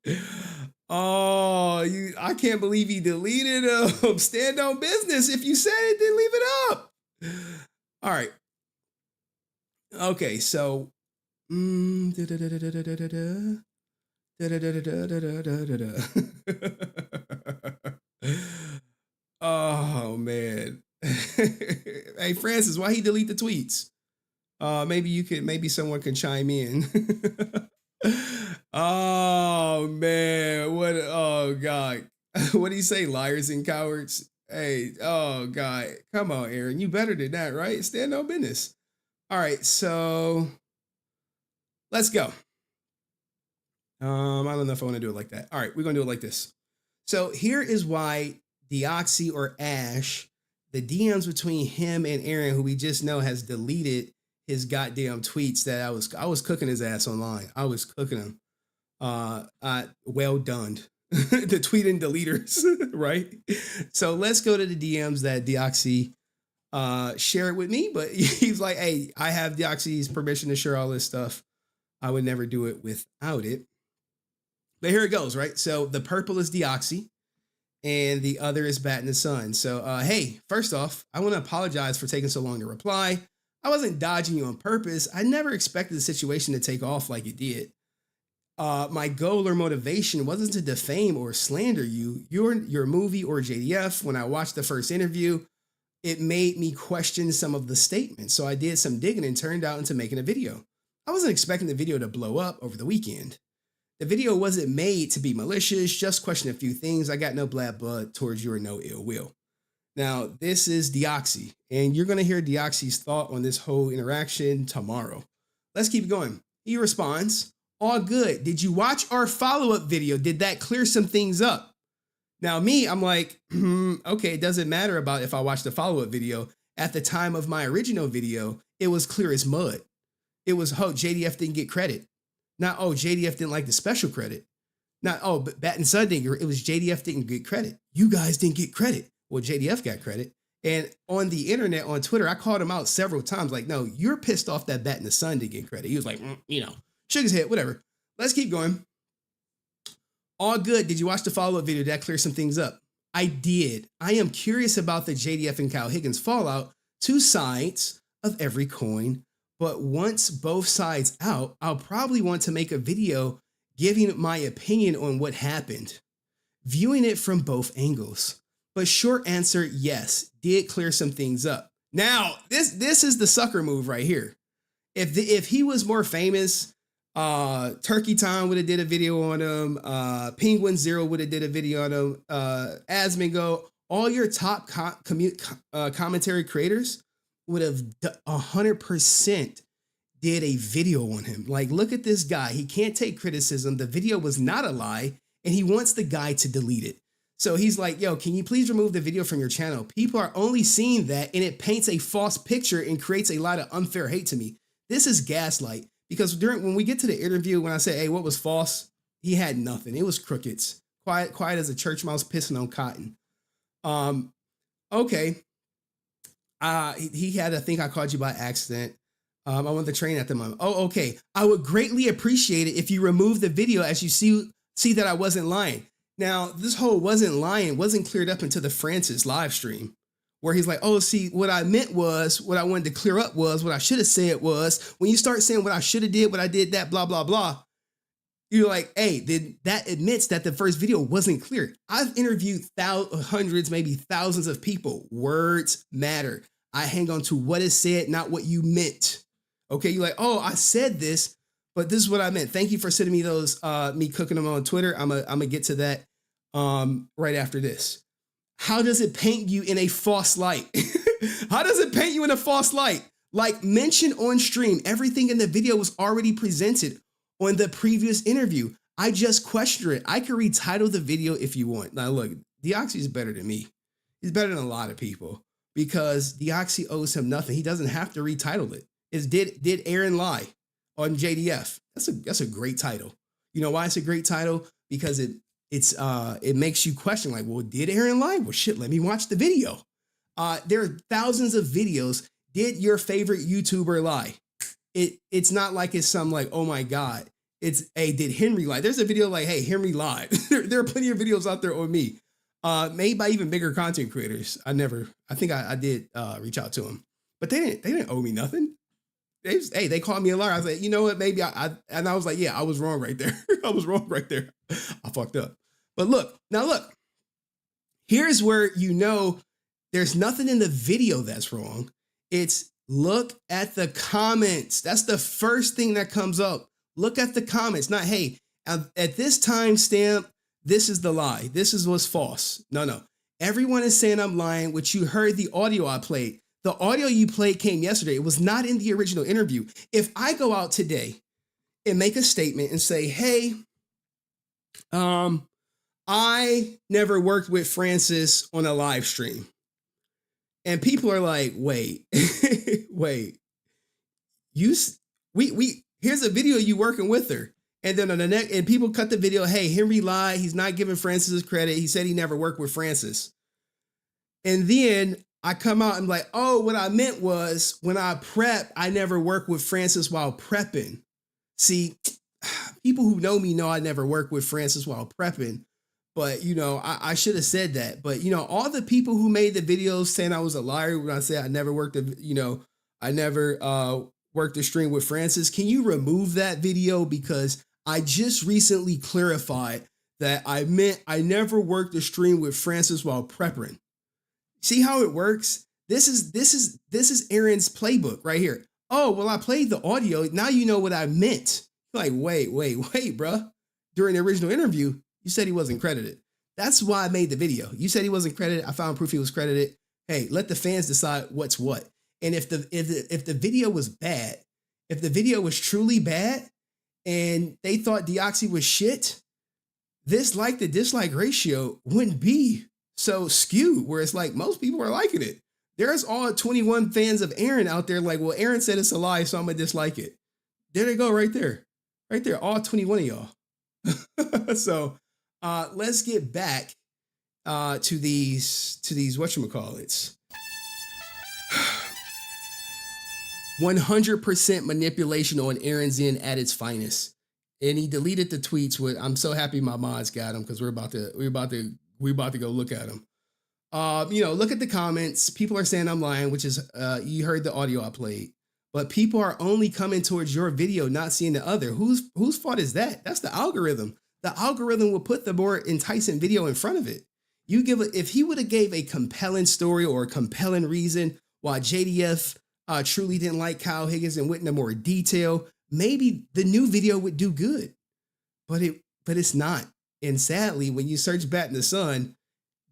Oh, I can't believe he deleted him. Stand on business. If you said it, then leave it up. All right. Okay, so oh man. Hey Francis, why he delete the tweets? Maybe someone can chime in. Oh man, oh God. What do you say, liars and cowards? Hey, oh God, come on, Aaron, you better than that, right? Stand on business. All right, so let's go. I don't know if I want to do it like that. All right, we're gonna do it like this. So here is why Deoxy or Ash, the DMs between him and Aaron, who we just know has deleted his goddamn tweets that I was cooking his ass online. I was cooking him. Well done. The tweet and deleters, right? So let's go to the DMs that Deoxy shared with me, but he's like, hey, I have Deoxy's permission to share all this stuff. I would never do it without it. But here it goes, right? So the purple is Deoxy and the other is batinthesun. So, hey, first off, I want to apologize for taking so long to reply. I wasn't dodging you on purpose. I never expected the situation to take off like it did. My goal or motivation wasn't to defame or slander you, your movie or JDF. When I watched the first interview, it made me question some of the statements. So I did some digging and turned out into making a video. I wasn't expecting the video to blow up over the weekend. The video wasn't made to be malicious, just question a few things. I got no bad blood towards you or no ill will. Now, this is Deoxy, and you're going to hear Deoxy's thought on this whole interaction tomorrow. Let's keep going. He responds, all good. Did you watch our follow-up video? Did that clear some things up? Now, me, I'm like, okay, it doesn't matter about if I watched the follow-up video. At the time of my original video, it was clear as mud. It was, JDF didn't get credit. Not, JDF didn't like the special credit. Not, but batinthesun didn't. It was JDF didn't get credit. You guys didn't get credit. Well, JDF got credit. And on the internet, on Twitter, I called him out several times. Like, no, you're pissed off that batinthesun didn't get credit. He was like, shook his head, whatever. Let's keep going. All good. Did you watch the follow-up video? Did that clear some things up? I did. I am curious about the JDF and Kyle Higgins fallout. Two sides of every coin. But once both sides out, I'll probably want to make a video giving my opinion on what happened, viewing it from both angles. But short answer, yes, did clear some things up. Now, this is the sucker move right here. If he was more famous, Turkey Time would have did a video on him. Penguin Zero would have did a video on him. Asmongo, all your top commentary creators would have 100% did a video on him. Like, look at this guy. He can't take criticism. The video was not a lie, and he wants the guy to delete it. So he's like, yo, can you please remove the video from your channel? People are only seeing that, and it paints a false picture and creates a lot of unfair hate to me. This is gaslight. Because when we get to the interview, when I say, hey, what was false? He had nothing. It was crickets. Quiet as a church mouse pissing on cotton. Okay. He had to think I called you by accident. I went the train at the moment. Oh, okay. I would greatly appreciate it if you remove the video as you see that I wasn't lying. Now, this whole wasn't lying wasn't cleared up until the Francis live stream, where he's like, oh, see, what I meant was, what I wanted to clear up was, what I should have said was, when you start saying what I should have did, what I did, that, blah, blah, blah, you're like, hey, that admits that the first video wasn't clear. I've interviewed hundreds, maybe thousands of people. Words matter. I hang on to what is said, not what you meant. Okay, you're like, oh, I said this, but this is what I meant. Thank you for sending me those, me cooking them on Twitter. I'm gonna get to that right after this. How does it paint you in a false light? How does it paint you in a false light? Like mentioned on stream, everything in the video was already presented on the previous interview. I just questioned it. I can retitle the video if you want. Now look, Deoxy is better than me. He's better than a lot of people because Deoxy owes him nothing. He doesn't have to retitle it. It's did Aaron lie on JDF? That's a great title. You know why it's a great title? Because it it makes you question like, well, did Aaron lie? Well, shit, let me watch the video. There are thousands of videos. Did your favorite YouTuber lie? It's not like it's some like, oh my God. It's, hey, did Henry lie? There's a video like, hey, Henry lied. There are plenty of videos out there on me, made by even bigger content creators. I think I did reach out to them, but they didn't owe me nothing. They called me a liar. I was like, you know what? Maybe I was like, yeah, I was wrong right there. I was wrong right there. I fucked up. But look, here's where there's nothing in the video that's wrong. It's look at the comments. That's the first thing that comes up. Look at the comments. Not, hey, at this timestamp, this is the lie. This is what's false. No. Everyone is saying I'm lying, which you heard the audio I played. The audio you played came yesterday. It was not in the original interview. If I go out today and make a statement and say, hey, I never worked with Francis on a live stream. And people are like, wait, here's a video you working with her. And then on the next, and people cut the video, hey, Henry lied. He's not giving Francis his credit. He said he never worked with Francis. And then I come out and like, oh, what I meant was when I prep, I never worked with Francis while prepping. See, people who know me know I never worked with Francis while prepping. But, I should have said that. But, all the people who made the videos saying I was a liar when I said I never worked, worked a stream with Francis. Can you remove that video? Because I just recently clarified that I meant I never worked a stream with Francis while prepping. See how it works? This is Aaron's playbook right here. Oh, well, I played the audio. Now you know what I meant. Like, wait, bruh. During the original interview, you said he wasn't credited. That's why I made the video. You said he wasn't credited. I found proof he was credited. Hey, let the fans decide what's what. And if the video was bad, if the video was truly bad and they thought Deoxy was shit, this like to dislike ratio wouldn't be so skewed where it's like most people are liking it. There's all 21 fans of Aaron out there like, well, Aaron said it's a lie, so I'm going to dislike it. There they go right there. Right there, all 21 of y'all. So let's get back to these whatchamacallits. 100% manipulation on Aaron's end at its finest. And he deleted the tweets with, I'm so happy my mods got them because we're about to go look at them. Look at the comments. People are saying I'm lying, which is you heard the audio I played. But people are only coming towards your video, not seeing the other. Whose fault is that? That's the algorithm. The algorithm will put the more enticing video in front of it. If he would have gave a compelling story or a compelling reason why JDF truly didn't like Kyle Higgins and went into more detail, maybe the new video would do good. But it's not. And sadly, when you search Bat in the Sun,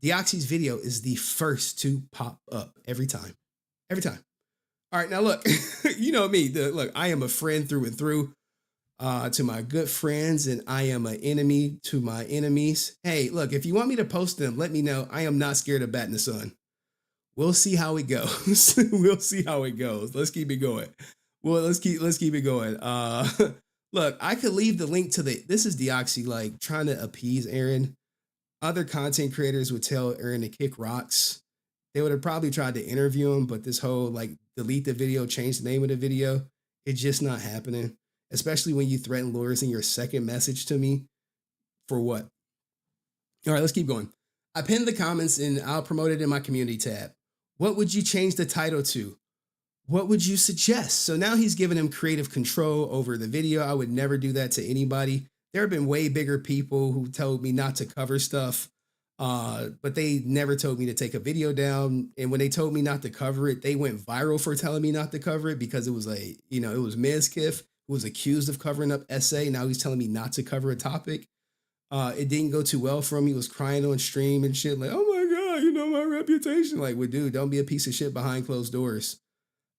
Deoxy's video is the first to pop up every time. Every time. All right, now look, you know me. Look, I am a friend through and through to my good friends, and I am an enemy to my enemies. Hey, look, if you want me to post them, let me know. I am not scared of Bat in the Sun. We'll see how it goes. We'll see how it goes. Let's keep it going. Well, let's keep it going. Look, I could leave the link to this is Deoxy, like trying to appease Aaron. Other content creators would tell Aaron to kick rocks. They would have probably tried to interview him, but this whole like delete the video, change the name of the video, it's just not happening. Especially when you threaten lawyers in your second message to me. For what? All right, let's keep going. I pinned the comments and I'll promote it in my community tab. What would you change the title to? What would you suggest? So now he's giving him creative control over the video. I would never do that to anybody. There have been way bigger people who told me not to cover stuff, but they never told me to take a video down. And when they told me not to cover it, they went viral for telling me not to cover it because it was it was Mezkif who was accused of covering up SA. Now he's telling me not to cover a topic. It didn't go too well for him. He was crying on stream and shit like, oh my God, my reputation. Like, well, dude, don't be a piece of shit behind closed doors.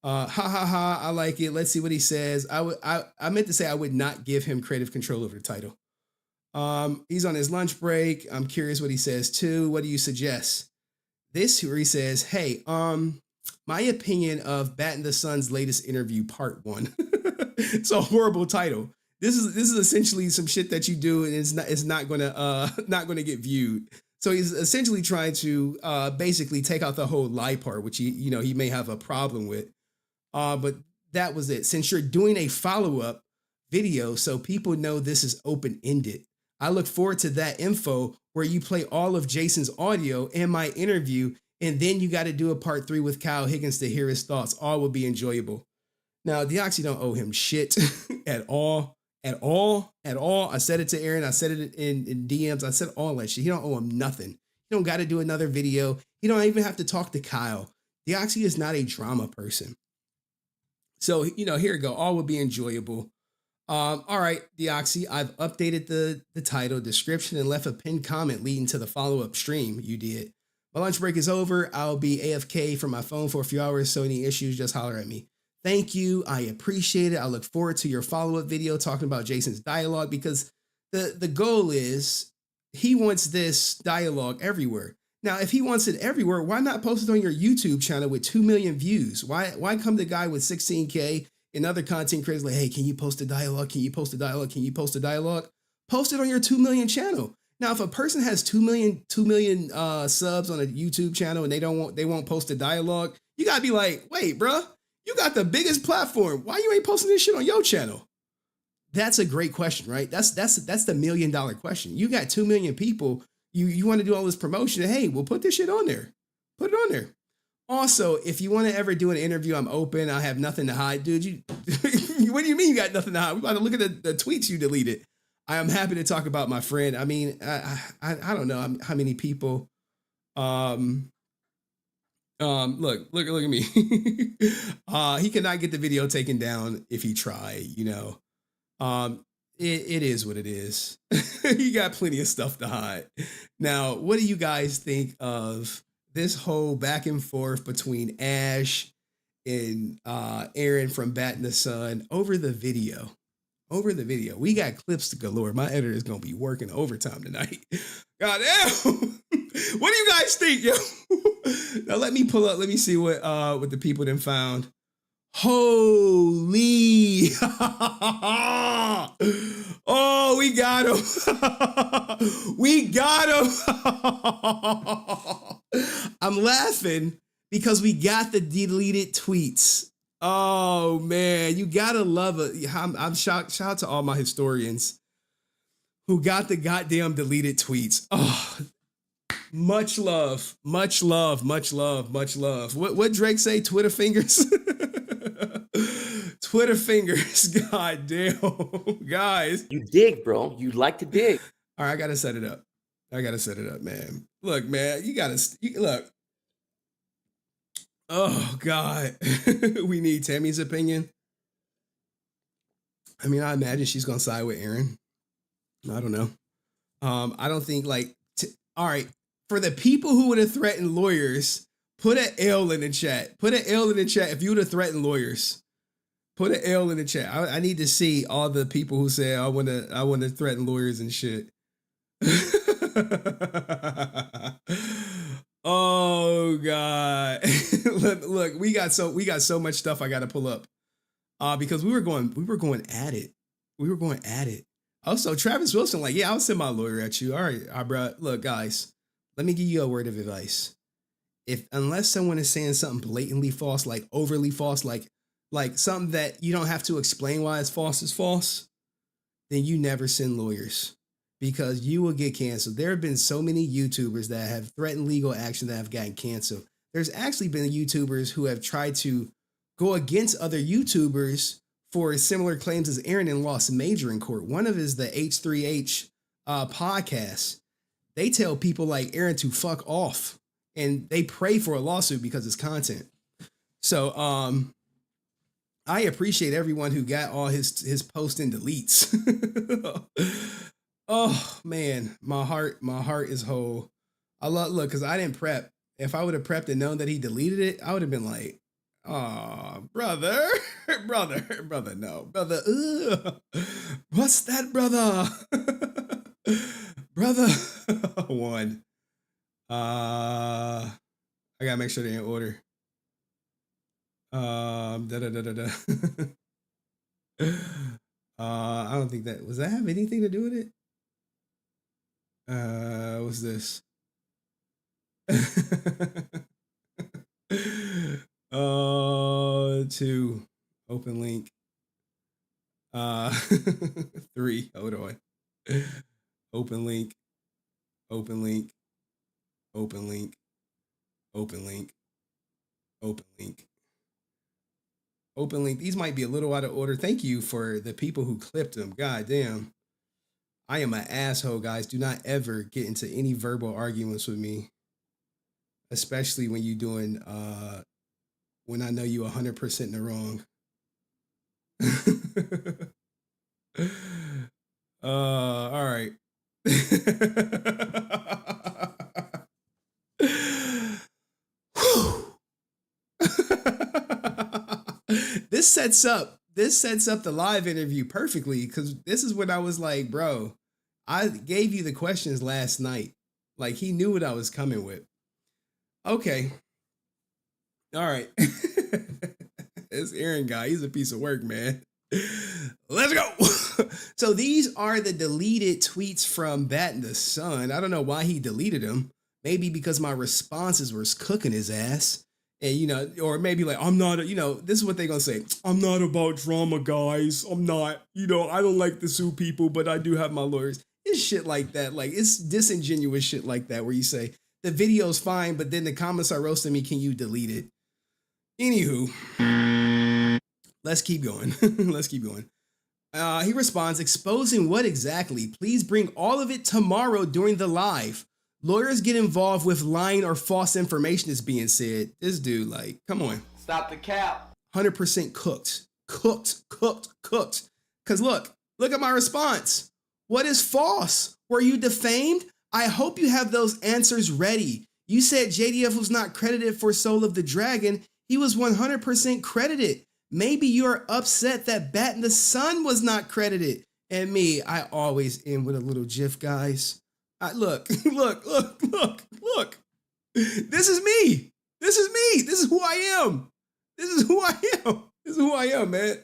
I like it. Let's see what he says. I meant to say I would not give him creative control over the title. He's on his lunch break. I'm curious what he says too. What do you suggest? This where he says, hey, my opinion of Bat in the Sun's latest interview, part 1. It's a horrible title. This is essentially some shit that you do, and it's not gonna get viewed. So he's essentially trying to basically take out the whole lie part, which he may have a problem with. But that was it. Since you're doing a follow-up video, so people know this is open-ended, I look forward to that info where you play all of Jason's audio and my interview, and then you got to do a part 3 with Kyle Higgins to hear his thoughts. All will be enjoyable. Now, Deoxy don't owe him shit at all. I said it to Aaron. I said it in DMs. I said all that shit. He don't owe him nothing. He don't got to do another video. He don't even have to talk to Kyle. Deoxy is not a drama person. So, here we go. All will be enjoyable. All right, Deoxy, I've updated the title, description, and left a pinned comment leading to the follow-up stream you did. My lunch break is over. I'll be AFK from my phone for a few hours, so any issues, just holler at me. Thank you. I appreciate it. I look forward to your follow-up video talking about Jason's dialogue, because the goal is he wants this dialogue everywhere. Now, if he wants it everywhere, why not post it on your YouTube channel with 2 million views? Why come the guy with 16K and other content creators like, hey, can you post a dialogue? Can you post a dialogue? Can you post a dialogue? Post it on your 2 million channel. Now, if a person has 2 million subs on a YouTube channel and they won't post a dialogue, you gotta be like, wait, bruh. You got the biggest platform. Why you ain't posting this shit on your channel? That's a great question, right? That's the $1 million question. You got 2 million people. You want to do all this promotion. Hey, we'll put this shit on there. Put it on there. Also, if you want to ever do an interview, I'm open. I have nothing to hide. Dude, what do you mean you got nothing to hide? We about to look at the tweets you deleted. I am happy to talk about my friend. I mean, I don't know how many people. Look at me. He cannot get the video taken down if he tried, It is what it is. He got plenty of stuff to hide. Now, what do you guys think of this whole back and forth between Ash and Aaron from BatintheSun over the video? We got clips to galore. My editor is gonna be working overtime tonight. God damn. What do you guys think, yo? Now let me pull up. Let me see what the people then found. Holy! Oh, we got him. We got him. I'm laughing because we got the deleted tweets. Oh man, you gotta love it. I'm shocked. Shout out to all my historians who got the goddamn deleted tweets. Oh, much love, much love, much love, much love. What Drake say? Twitter fingers. Twitter fingers. God damn, guys. You dig, bro. You like to dig. All right, I gotta set it up. Man. Look, man, you gotta look. Oh God, we need Tammy's opinion. I mean, I imagine she's gonna side with Aaron. I don't know. I don't think all right, for the people who would have threatened lawyers, put an L in the chat. Put an L in the chat if you would have threatened lawyers. Put an L in the chat. I need to see all the people who say I want to threaten lawyers and shit. Oh God. Look, we got so much stuff I got to pull up. Because we were going at it. Also, Travis Wilson, yeah, I'll send my lawyer at you. All right, bro. Look, guys, let me give you a word of advice. Unless someone is saying something blatantly false, like overly false, like something that you don't have to explain why it's false, then you never send lawyers, because you will get canceled. There have been so many YouTubers that have threatened legal action that have gotten canceled. There's actually been YouTubers who have tried to go against other YouTubers for similar claims as Aaron and lost major in court. One of is the H3H podcast. They tell people like Aaron to fuck off, and they pray for a lawsuit because it's content. So I appreciate everyone who got all his posts and deletes. Oh man, my heart is whole. Look, because I didn't prep. If I would have prepped and known that he deleted it, I would have been like, oh, brother, no, brother. Ugh. What's that, brother? Brother. One. I gotta make sure they're in order. I don't think that was that have anything to do with it. What's this? Two, open link. 3, hold on. Open link, open link, open link, open link, open link, open link. These might be a little out of order. Thank you for the people who clipped them. God damn. I am an asshole, guys. Do not ever get into any verbal arguments with me. Especially when you're doing, when I know you 100% in the wrong. All right. This sets up the live interview perfectly, because this is when I was like, bro, I gave you the questions last night. Like, he knew what I was coming with. Okay. All right. This Aaron guy, he's a piece of work, man. Let's go. So these are the deleted tweets from batinthesun. I don't know why he deleted them. Maybe because my responses were cooking his ass. And, you know, or maybe like, I'm not, you know, this is what they're going to say. I'm not about drama, guys. I'm not, you know, I don't like to sue people, but I do have my lawyers. It's shit like that. Like, it's disingenuous shit like that where you say, the video's fine, but then the comments are roasting me. Can you delete it? Anywho, let's keep going. Let's keep going. He responds, exposing what exactly? Please bring all of it tomorrow during the live. Lawyers get involved with lying or false information is being said. This dude, like, come on. Stop the cap. 100% cooked. Cooked. Because look at my response. What is false? Were you defamed? I hope you have those answers ready. You said JDF was not credited for Soul of the Dragon. He was 100% credited. Maybe you're upset that batinthesun was not credited. And me, I always end with a little gif, guys. Look. This is me. This is who I am. This is who I am, man.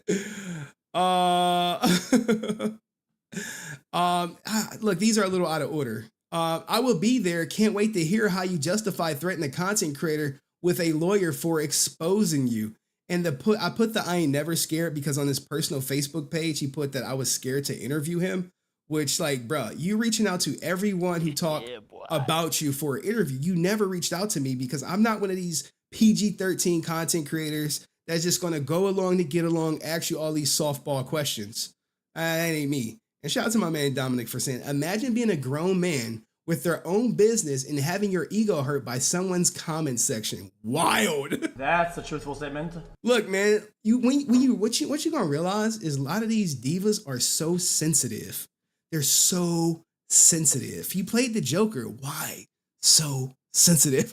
Look, these are a little out of order. I will be there. Can't wait to hear how you justify threatening a content creator with a lawyer for exposing you. And I put the I ain't never scared because on his personal Facebook page, he put that I was scared to interview him, which, like, bro, you reaching out to everyone who talked about you for an interview. You never reached out to me because I'm not one of these PG-13 content creators that's just going to go along to get along, ask you all these softball questions. That ain't me. And shout out to my man Dominic for saying, imagine being a grown man with their own business and having your ego hurt by someone's comment section. Wild. That's a truthful statement. Look, man, what you gonna realize is a lot of these divas are so sensitive. They're so sensitive. You played the Joker. Why so sensitive?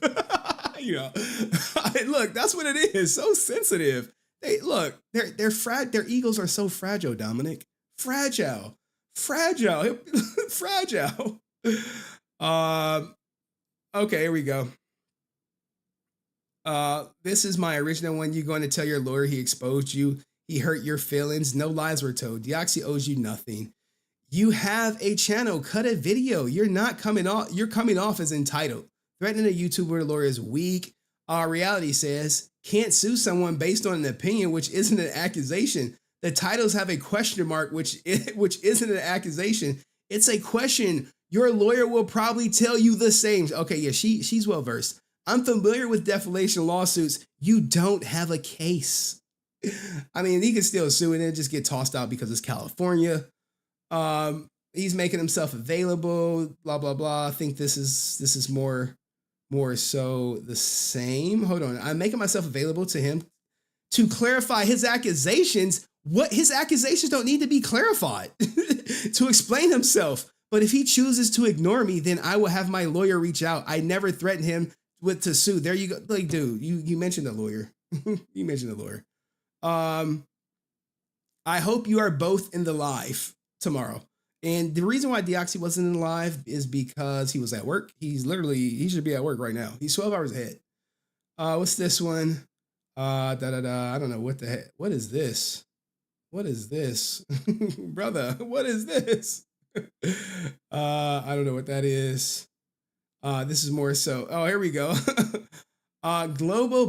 You know, look, that's what it is. So sensitive. Their egos are so fragile, Dominic. Fragile. Okay, here we go. This is my original one. You're going to tell your lawyer he exposed you. He hurt your feelings. No lies were told. Deoxy owes you nothing. You have a channel. Cut a video. You're not coming off. You're coming off as entitled. Threatening a YouTuber or lawyer is weak. Reality says can't sue someone based on an opinion, which isn't an accusation. The titles have a question mark, which isn't an accusation. It's a question. Your lawyer will probably tell you the same. Okay, yeah, she's well versed. I'm familiar with defamation lawsuits. You don't have a case. I mean, he can still sue and then just get tossed out because it's California. He's making himself available. Blah blah blah. I think this is more so the same. Hold on, I'm making myself available to him to clarify his accusations. What his accusations don't need to be clarified to explain himself. But if he chooses to ignore me, then I will have my lawyer reach out. I never threatened him to sue. There you go. Like, dude, you mentioned a lawyer. You mentioned a lawyer. I hope you are both in the live tomorrow. And the reason why Deoxy wasn't in the live is because he was at work. He should be at work right now. He's 12 hours ahead. What's this one? I don't know what the heck. What is this? What is this? Brother, what is this? I don't know what that is. This is more so. Oh, here we go. Global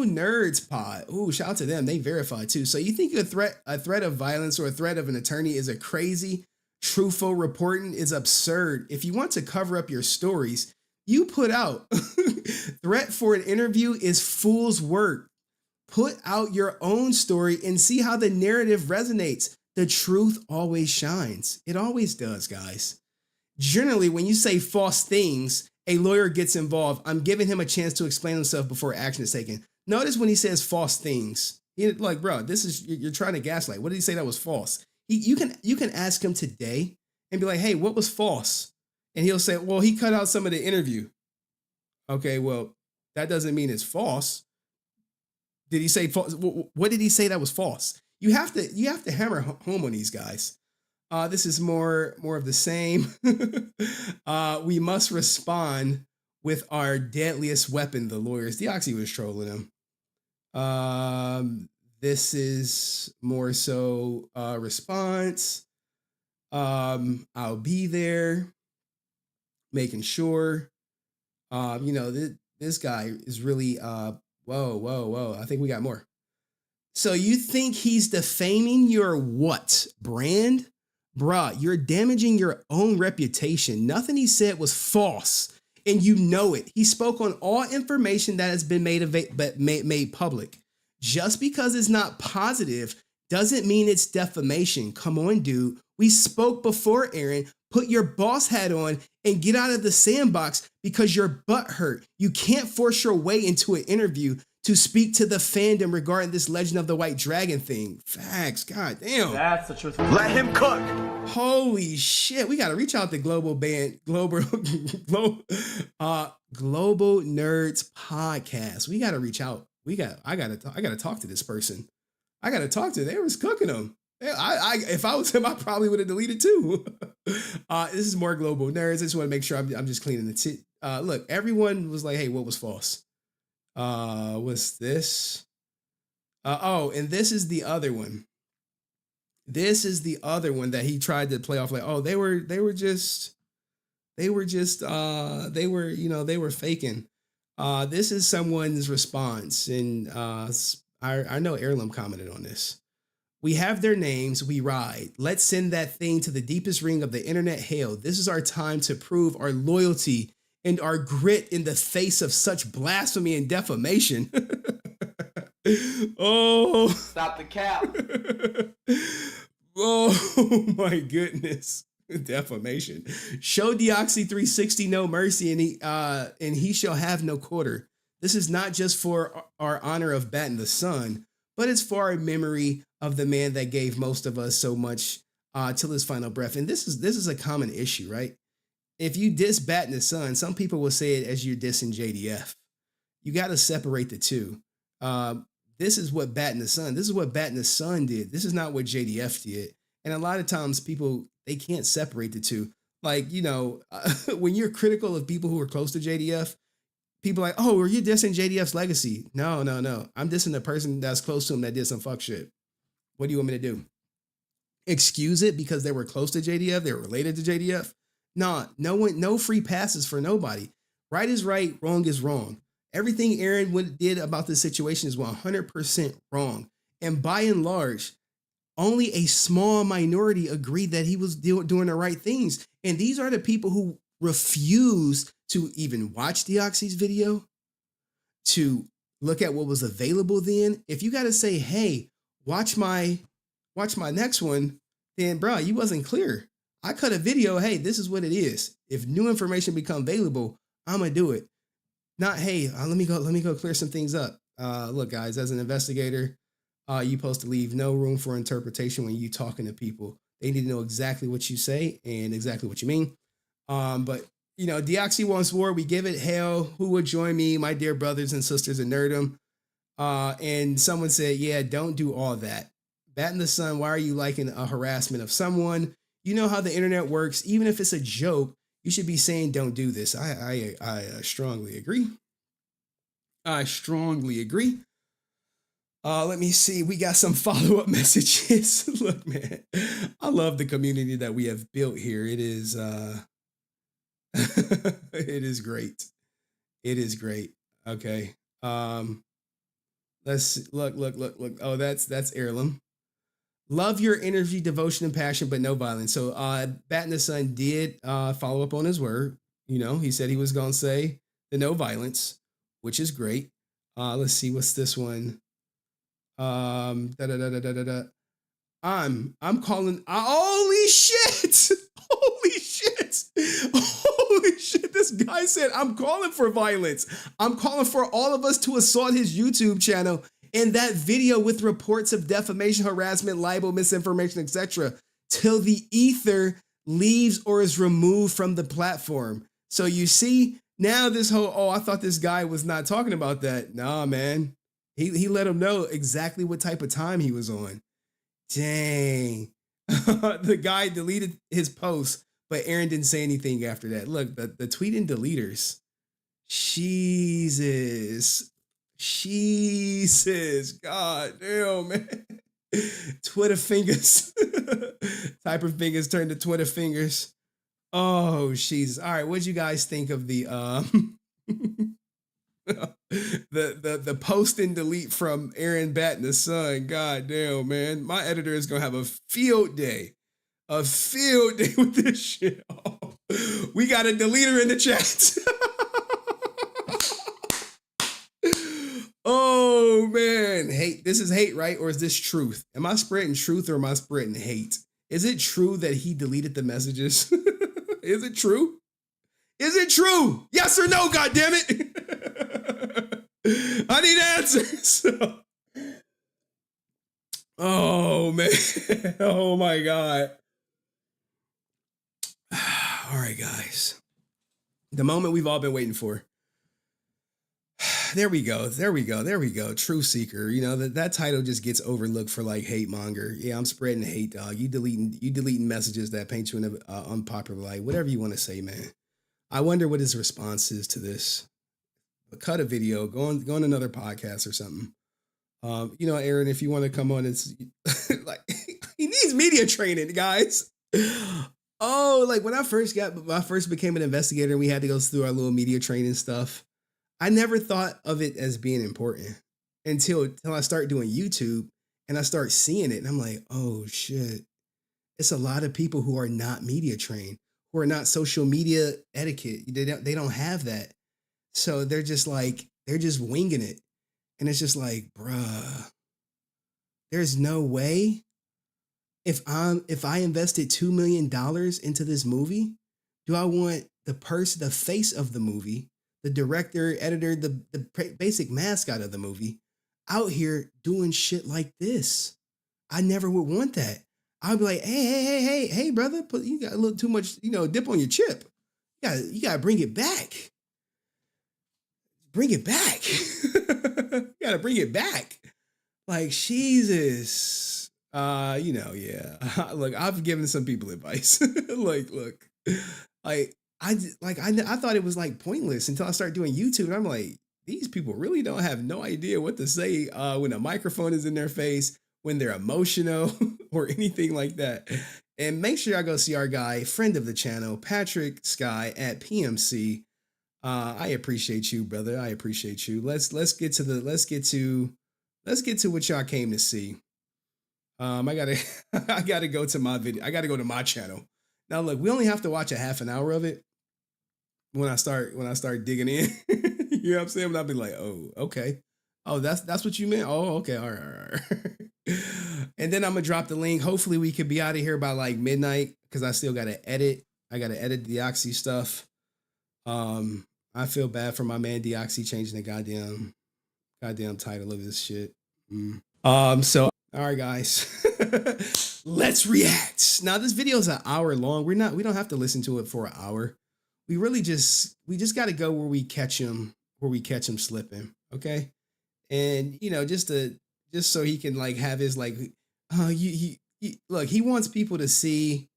Nerds Pod. Ooh, shout out to them. They verified too. So you think a threat of violence or a threat of an attorney is a crazy, truthful reporting is absurd. If you want to cover up your stories, you put out threat for an interview is fool's work. Put out your own story and see how the narrative resonates. The truth always shines. It always does, guys. Generally, when you say false things, a lawyer gets involved. I'm giving him a chance to explain himself before action is taken. Notice when he says false things, like, bro, this is, you're trying to gaslight. What did he say that was false? You can ask him today and be like, hey, what was false? And he'll say, well, he cut out some of the interview. Okay, well, that doesn't mean it's false. Did he say false? What did he say that was false? You have to hammer home on these guys. This is more of the same. We must respond with our deadliest weapon, the lawyers. Deoxy was trolling him. This is more so response. I'll be there, making sure. This guy is really whoa. I think we got more. So you think he's defaming your what? Brand? Bruh, you're damaging your own reputation. Nothing he said was false, and you know it. He spoke on all information that has been made public. Just because it's not positive doesn't mean it's defamation. Come on, dude. We spoke before, Aaron. Put your boss hat on and get out of the sandbox because your butt hurt. You can't force your way into an interview to speak to the fandom regarding this Legend of the White Dragon thing. Facts, god damn. That's the truth. Let him cook. Holy shit, we gotta reach out to Global Nerds Podcast. We gotta reach out. I gotta talk to this person. I gotta talk to them. They was cooking them. If I was him, I probably would have deleted too. This is more Global Nerds. I just want to make sure I'm just cleaning the look, everyone was like, hey, what was false? What's this? And this is the other one. This is the other one that he tried to play off like, oh, they were faking. This is someone's response, and I know Airlim commented on this. We have their names, we ride. Let's send that thing to the deepest ring of the internet hell. This is our time to prove our loyalty and our grit in the face of such blasphemy and defamation. Oh. Stop the cap. Oh my goodness. Defamation. Show Deoxy 360 no mercy and he shall have no quarter. This is not just for our honor of batinthesun, but it's for our memory of the man that gave most of us so much till his final breath. And this is a common issue, right? If you diss batinthesun, some people will say it as you're dissing JDF. You got to separate the two. This is what batinthesun did. This is not what JDF did. And a lot of times people, they can't separate the two. Like, when you're critical of people who are close to JDF, people are like, oh, are you dissing JDF's legacy? No. I'm dissing the person that's close to him that did some fuck shit. What do you want me to do? Excuse it because they were close to JDF? They were related to JDF? Nah, no free passes for nobody. Right is right, wrong is wrong. Everything Aaron did about this situation is 100% wrong. And by and large, only a small minority agreed that he was doing the right things. And these are the people who refuse to even watch Deoxy's video, to look at what was available then. If you got to say, hey, watch my next one, then bro, you wasn't clear. I cut a video. Hey, this is what it is. If new information become available, I'm going to do it. Not, hey, let me go clear some things up. Look, guys, as an investigator, you're supposed to leave no room for interpretation when you talking to people. They need to know exactly what you say and exactly what you mean. But Deoxy wants war. We give it hell. Who would join me, my dear brothers and sisters in nerdom? And someone said, yeah, don't do all that. batinthesun, why are you liking a harassment of someone? You know how the internet works. Even if it's a joke, you should be saying, don't do this. I strongly agree. Let me see. We got some follow-up messages. Look, man, I love the community that we have built here. It is it is great. It is great. Okay. Let's see. Look. Oh, that's Airlim. Love your energy, devotion, and passion, but no violence. So batinthesun did follow up on his word. You know, he said he was gonna say the no violence, which is great. Let's see, what's this one? I'm calling. Holy shit! Holy shit! Holy shit! This guy said, "I'm calling for violence. I'm calling for all of us to assault his YouTube channel." In that video with reports of defamation, harassment, libel, misinformation, etc., till the ether leaves or is removed from the platform. So you see, now this whole, I thought this guy was not talking about that. Nah, man. He let him know exactly what type of time he was on. Dang. The guy deleted his post, but Aaron didn't say anything after that. Look, the tweet and deleters. Jesus. God damn, man. Twitter fingers. Type of fingers turn to Twitter fingers. Oh, Jesus. All right, what'd you guys think of the the post and delete from Aaron batinthesun? God damn, man. My editor is gonna have a field day. A field day with this shit. Oh, we got a deleter in the chat. Oh man, hate. This is hate, right? Or is this truth? Am I spreading truth or am I spreading hate? Is it true that he deleted the messages? Is it true? Is it true? Yes or no, goddammit? I need answers. Oh man. Oh my God. All right, guys. The moment we've all been waiting for. There we go. Truth seeker. You know, that title just gets overlooked for like hate monger. Yeah, I'm spreading hate, dog. You deleting messages that paint you in an unpopular light. Whatever you want to say, man. I wonder what his response is to this. Cut a video, go on another podcast or something. You know, Aaron, if you want to come on, it's like he needs media training, guys. Oh, like when I first became an investigator and we had to go through our little media training stuff. I never thought of it as being important until I start doing YouTube and I start seeing it. And I'm like, oh shit. It's a lot of people who are not media trained, who are not social media etiquette. They don't have that. So they're just winging it. And it's just like, bruh, there's no way if I invested $2 million into this movie, do I want the face of the movie, the director, editor, the basic mascot of the movie out here doing shit like this? I never would want that. I'd be like, hey, brother, you got a little too much, dip on your chip. You gotta bring it back. Bring it back. You gotta bring it back. Like, Jesus. Yeah. Look, I've given some people advice. look. I thought it was like pointless until I started doing YouTube. And I'm like, these people really don't have no idea what to say when a microphone is in their face, when they're emotional or anything like that. And make sure y'all go see our guy, friend of the channel, Patrick Sky at PMC. I appreciate you, brother. I appreciate you. Let's get to what y'all came to see. I gotta go to my video. I gotta go to my channel. Now look, we only have to watch a half an hour of it when I start digging in. You know what I'm saying? And I'll be like, oh, okay. Oh, that's what you meant? Oh, okay. All right. And then I'm gonna drop the link. Hopefully we could be out of here by like midnight because I still gotta edit. I gotta edit the Deoxy stuff. I feel bad for my man Deoxy changing the goddamn title of this shit. So all right, guys, let's react. Now this video is an hour long. We don't have to listen to it for an hour. We just got to go where we catch him slipping. Okay. And just so he can like have his like, look, he wants people to see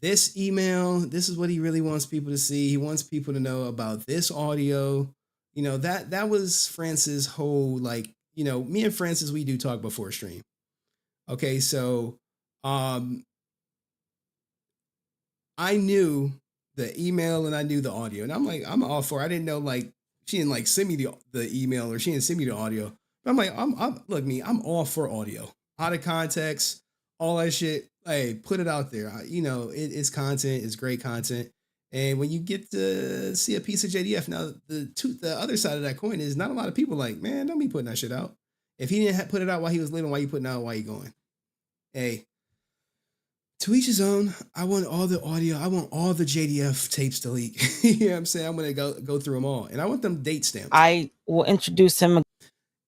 this email. This is what he really wants people to see. He wants people to know about this audio. That was France's whole like you know, me and Francis, we do talk before stream. Okay, so I knew the email and I knew the audio, and I'm like, I'm all for it. I didn't know, like, she didn't like send me the email or she didn't send me the audio. But I'm like, I'm all for audio, out of context, all that shit. Hey, put it out there. You know, it's content, it's great content. And when you get to see a piece of JDF, now the other side of that coin is not a lot of people like, man, don't be putting that shit out. If he didn't put it out while he was living, why you putting it out while you going? Hey, to each his own. I want all the audio. I want all the JDF tapes to leak. You know what I'm saying? I'm going to go through them all. And I want them date stamped. I will introduce him.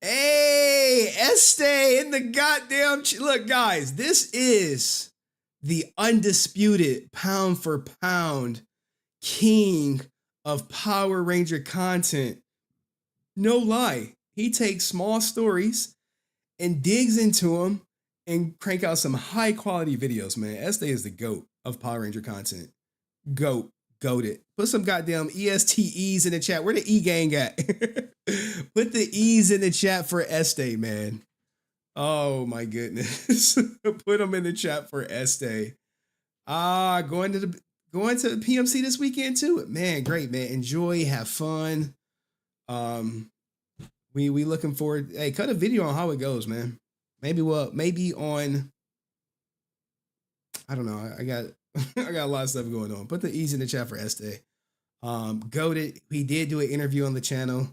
Hey, Este in the goddamn... Look, guys, this is the undisputed pound for pound king of Power Ranger content. No lie. He takes small stories and digs into them and crank out some high quality videos, man. Este is the GOAT of Power Ranger content. Goated. Put some goddamn ESTEs in the chat. Where the E gang at? Put the E's in the chat for Este, man. Oh my goodness. Put them in the chat for Este. Going to PMC this weekend too. Man, great, man. Enjoy, have fun. We looking forward. Hey, cut a video on how it goes, man. Maybe on, I don't know. I got a lot of stuff going on. Put the E's in the chat for Este. Goated. He did do an interview on the channel.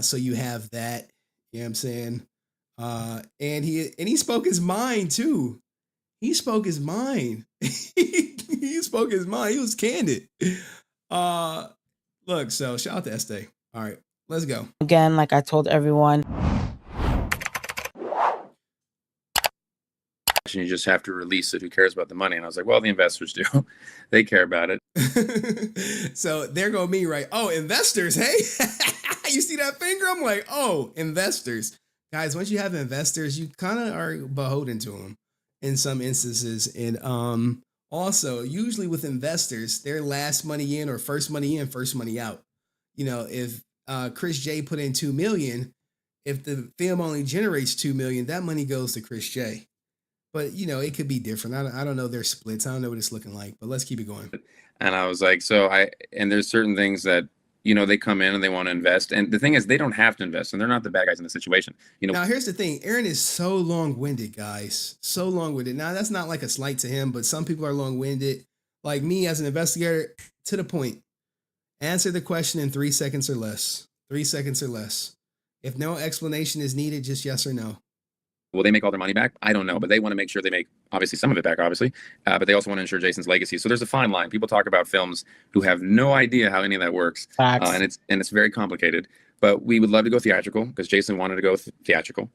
So you have that. You know what I'm saying? And he spoke his mind too. He spoke his mind. He spoke his mind. He was candid. Look, so shout out to Este. All right, let's go. Again, like I told everyone. You just have to release it. Who cares about the money? And I was like, well, the investors do. They care about it. So there go me, right? Oh, investors, hey? You see that finger? I'm like, oh, investors. Guys, once you have investors, you kind of are beholden to them in some instances. And also, usually with investors, their last money in or first money in, first money out. You know, if Chris J put in $2 million, if the film only generates $2 million, that money goes to Chris J. But, you know, it could be different. I don't know their splits. I don't know what it's looking like, but let's keep it going. And I was like, and there's certain things that, you know, they come in and they want to invest. And the thing is, they don't have to invest, and they're not the bad guys in the situation. You know, now here's the thing. Aaron is so long-winded, guys. So long-winded. Now, that's not like a slight to him, but some people are long-winded. Like me as an investigator, to the point. Answer the question in 3 seconds or less. 3 seconds or less. If no explanation is needed, just yes or no. Will they make all their money back? I don't know, but they want to make sure they make, obviously, some of it back, obviously. But they also want to ensure Jason's legacy. So there's a fine line. People talk about films who have no idea how any of that works. And it's very complicated. But we would love to go theatrical because Jason wanted to go theatrical.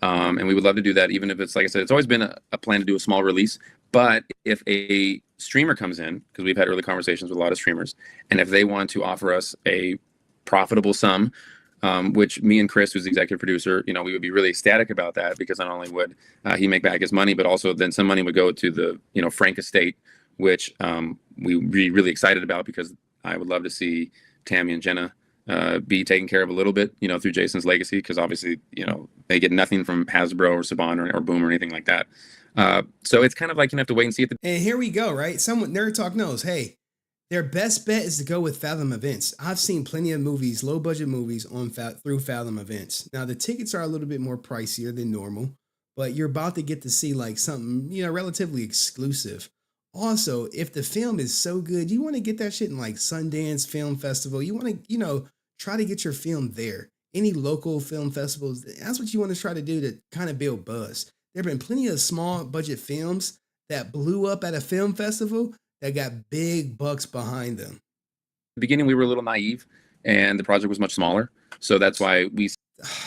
And we would love to do that, even if it's, like I said, it's always been a plan to do a small release. But if a streamer comes in, because we've had early conversations with a lot of streamers, and if they want to offer us a profitable sum, which me and Chris, who's the executive producer, you know, we would be really ecstatic about that, because not only would he make back his money, but also then some money would go to the, you know, Frank estate, which we would be really excited about, because I would love to see Tammy and Jenna be taken care of a little bit, you know, through Jason's legacy, because obviously, you know, they get nothing from Hasbro or Saban or Boom or anything like that. So it's kind of like you have to wait and see. And here we go, right? Someone, Nerd Talk knows, hey, their best bet is to go with Fathom Events. I've seen plenty of movies, low budget movies through Fathom Events. Now the tickets are a little bit more pricier than normal, but you're about to get to see like something, you know, relatively exclusive. Also, if the film is so good, you want to get that shit in like Sundance Film Festival. You want to, you know, try to get your film there. Any local film festivals, that's what you want to try to do to kind of build buzz. There have been plenty of small budget films that blew up at a film festival that got big bucks behind them. At the beginning, we were a little naive, and the project was much smaller. So that's why we...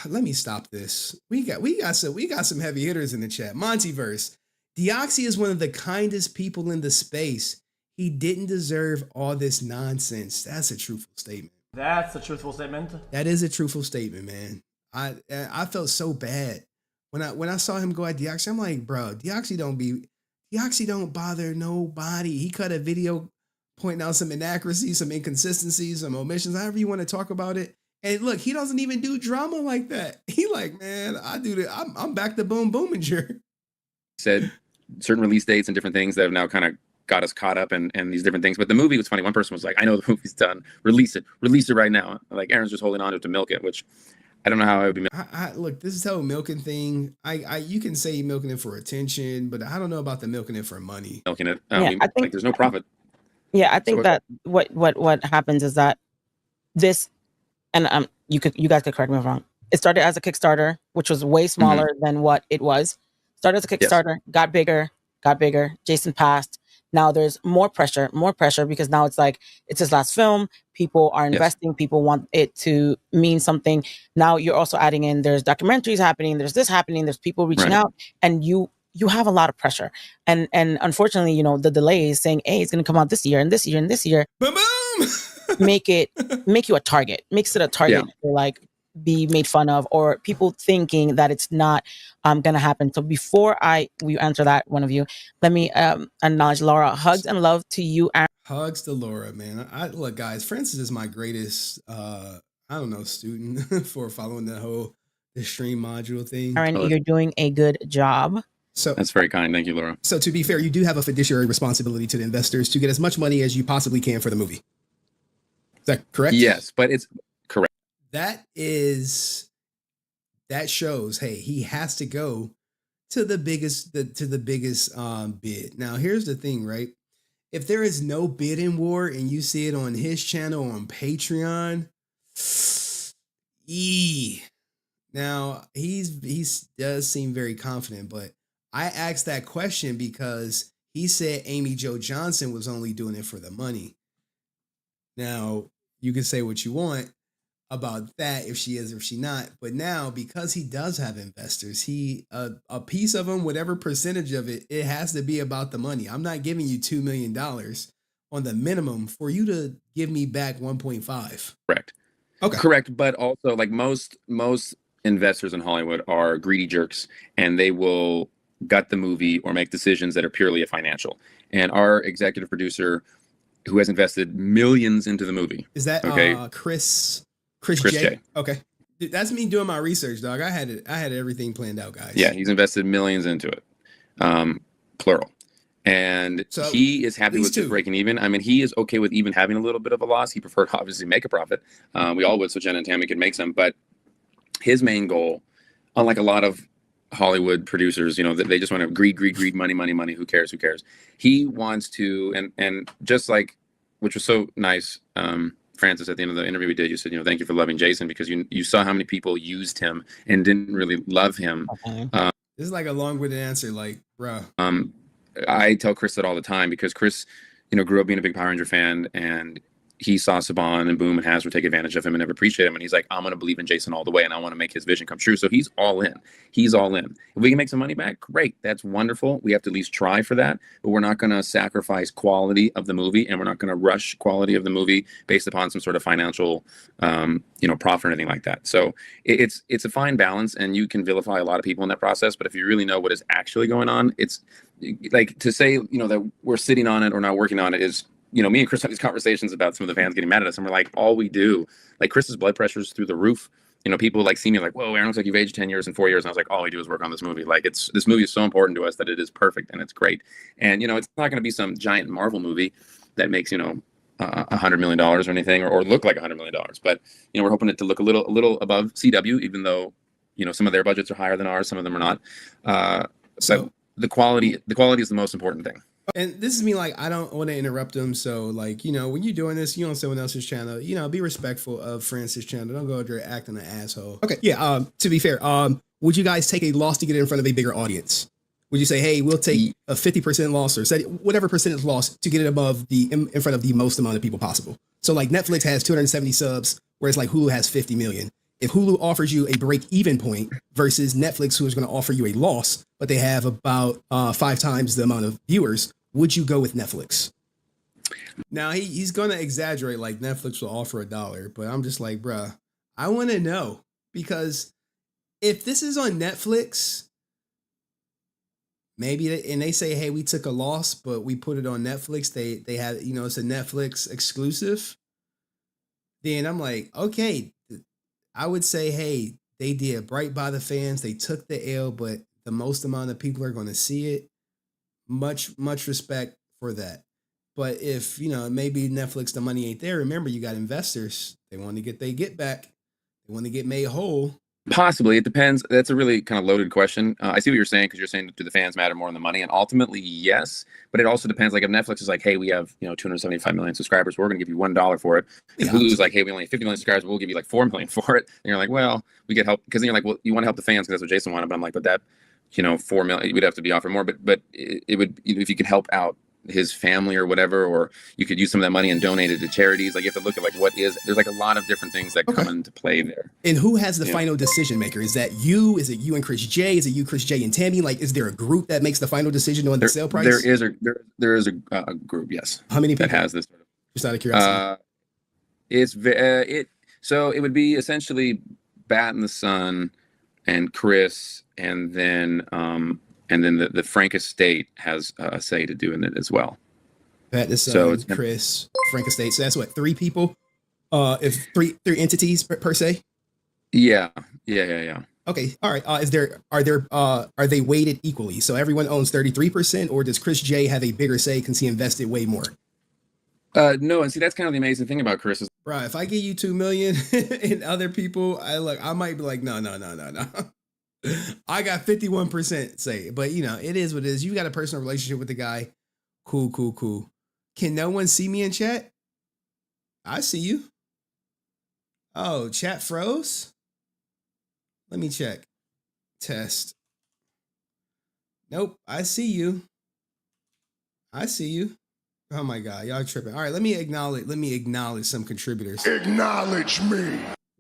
Let me stop this. We got some heavy hitters in the chat. Montyverse. Deoxy is one of the kindest people in the space. He didn't deserve all this nonsense. That's a truthful statement. That's a truthful statement. That is a truthful statement, man. I felt so bad when I saw him go at Deoxy. I'm like, bro, Deoxy don't bother nobody. He cut a video pointing out some inaccuracies, some inconsistencies, some omissions, however you want to talk about it. And look, he doesn't even do drama like that. He like, man, I do that. I'm back to Boom Boominger. Said certain release dates and different things that have now kind of got us caught up and these different things. But the movie was funny. One person was like, I know the movie's done. Release it right now. Like Aaron's just holding on to it to milk it, which I don't know how I would be. Look, this is how milking thing. You can say you're milking it for attention, but I don't know about the milking it for money. Milking it. Yeah, I think like there's no profit. Yeah, I think that what happens is that this, and you guys could correct me if I'm wrong. It started as a Kickstarter, which was way smaller than what it was. Started as a Kickstarter, got bigger. Jason passed. Now there's more pressure because now it's like it's his last film. People are investing. People want it to mean something. Now you're also adding in there's documentaries happening. There's this happening. There's people reaching out, and you have a lot of pressure. And unfortunately, the delays saying, hey, it's going to come out this year and this year and this year. Boom, boom. make you a target. Makes it a target to like be made fun of, or people thinking that it's not going to happen. So before we answer that, one of you, let me acknowledge Laura. Hugs and love to you, Aaron. Hugs to Laura, man. Look, guys, Francis is my greatest, student for following the stream module thing. Aaron, you're doing a good job. So that's very kind. Thank you, Laura. So to be fair, you do have a fiduciary responsibility to the investors to get as much money as you possibly can for the movie. Is that correct? Yes, but it's correct. That shows, hey, he has to go to the biggest bid. Now, here's the thing, right? If there is no bidding war and you see it on his channel on Patreon, now he does seem very confident, but I asked that question because he said Amy Jo Johnson was only doing it for the money. Now, you can say what you want about that, if she is or if she not, but now because he does have investors, a piece of them, whatever percentage of it, it has to be about the money. I'm not giving you $2 million on the minimum for you to give me back 1.5. Correct. Okay. Correct, but also like most investors in Hollywood are greedy jerks, and they will gut the movie or make decisions that are purely financial. And our executive producer, who has invested millions into the movie, is that Chris J? Okay, dude, that's me doing my research, dog. I had everything planned out, guys. Yeah, he's invested millions into it, plural. And so he is happy with just breaking even. I mean, he is okay with even having a little bit of a loss. He preferred to obviously make a profit. We all would, so Jen and Tammy could make some. But his main goal, unlike a lot of Hollywood producers, they just want to greed, money. Who cares? He wants to, and just like, which was so nice, Francis, at the end of the interview we did, you said, thank you for loving Jason, because you saw how many people used him and didn't really love him. Okay. This is like a long-winded answer, like, bro. I tell Chris that all the time because Chris, grew up being a big Power Ranger fan, and he saw Saban and Boom and Hasbro take advantage of him and never appreciate him. And he's like, I'm going to believe in Jason all the way, and I want to make his vision come true. So he's all in. If we can make some money back, great. That's wonderful. We have to at least try for that. But we're not going to sacrifice quality of the movie, and we're not going to rush quality of the movie based upon some sort of financial, profit or anything like that. So it's a fine balance, and you can vilify a lot of people in that process. But if you really know what is actually going on, it's like to say, that we're sitting on it or not working on it is, me and Chris have these conversations about some of the fans getting mad at us, and we're like, all we do, like Chris's blood pressure's through the roof. People like see me like, whoa, Aaron looks like you've aged 10 years in 4 years. And I was like, all we do is work on this movie. Like this movie is so important to us that it is perfect and it's great. And, it's not going to be some giant Marvel movie that makes, $100 million or anything, or look like $100 million. But, we're hoping it to look a little above CW, even though, some of their budgets are higher than ours. Some of them are not. So the quality is the most important thing. And this is me, like, I don't want to interrupt them. So, like, when you're doing this, on someone else's channel, be respectful of Francis' channel. Don't go out there acting an asshole. Okay. Yeah. To be fair, would you guys take a loss to get in front of a bigger audience? Would you say, hey, we'll take a 50% loss or whatever percentage loss to get it above in front of the most amount of people possible? So, like, Netflix has 270 subs, whereas like Hulu has 50 million. If Hulu offers you a break-even point versus Netflix, who is going to offer you a loss, but they have about 5 times the amount of viewers, would you go with Netflix? Now, he's going to exaggerate, like Netflix will offer $1, but I'm just like, bruh, I want to know, because if this is on Netflix, maybe, and they say, hey, we took a loss, but we put it on Netflix, they have, it's a Netflix exclusive, then I'm like, okay, I would say, hey, They did right by the fans. They took the L, but the most amount of people are going to see it. Much respect for that. But if, maybe Netflix, the money ain't there, remember, you got investors. They want to get their get back. They want to get made whole. Possibly. It depends. That's a really kind of loaded question. I see what you're saying, because you're saying, do the fans matter more than the money? And ultimately, yes. But it also depends. Like if Netflix is like, hey, we have 275 million subscribers, we're going to give you $1 for it. And Hulu's like, hey, we only have 50 million subscribers, we'll give you like 4 million for it. And you're like, well, we get help, because then you're like, well, you want to help the fans because that's what Jason wanted. But I'm like, but that 4 million, we'd have to be offered more. But it would, if you could help out his family or whatever, or you could use some of that money and donate it to charities. Like you have to look at like there's like a lot of different things that come into play there. And who has the final decision maker? Is that you? Is it you and Chris J? Is it you, Chris J, and Tammy? Like, is there a group that makes the final decision on the sale price? There is a group, yes. How many people that has this? Just out of curiosity. So it would be essentially batinthesun and Chris, and then the Frank estate has a say to do in it as well. batinthesun, Chris, Frank estate. So that's what, 3 people? If three entities per se? Yeah. Okay. All right. Are they weighted equally? So everyone owns 33%, or does Chris J have a bigger say because he invested way more? No, and see, that's kind of the amazing thing about Chris is, bro, if I give you 2 million and other people, I might be like, no. I got 51% say, but it is what it is. You got a personal relationship with the guy. Cool. Can no one see me in chat? I see you. Oh, chat froze. Let me check. Test. Nope. I see you. Oh my God, y'all tripping. All right, let me acknowledge some contributors. Acknowledge me.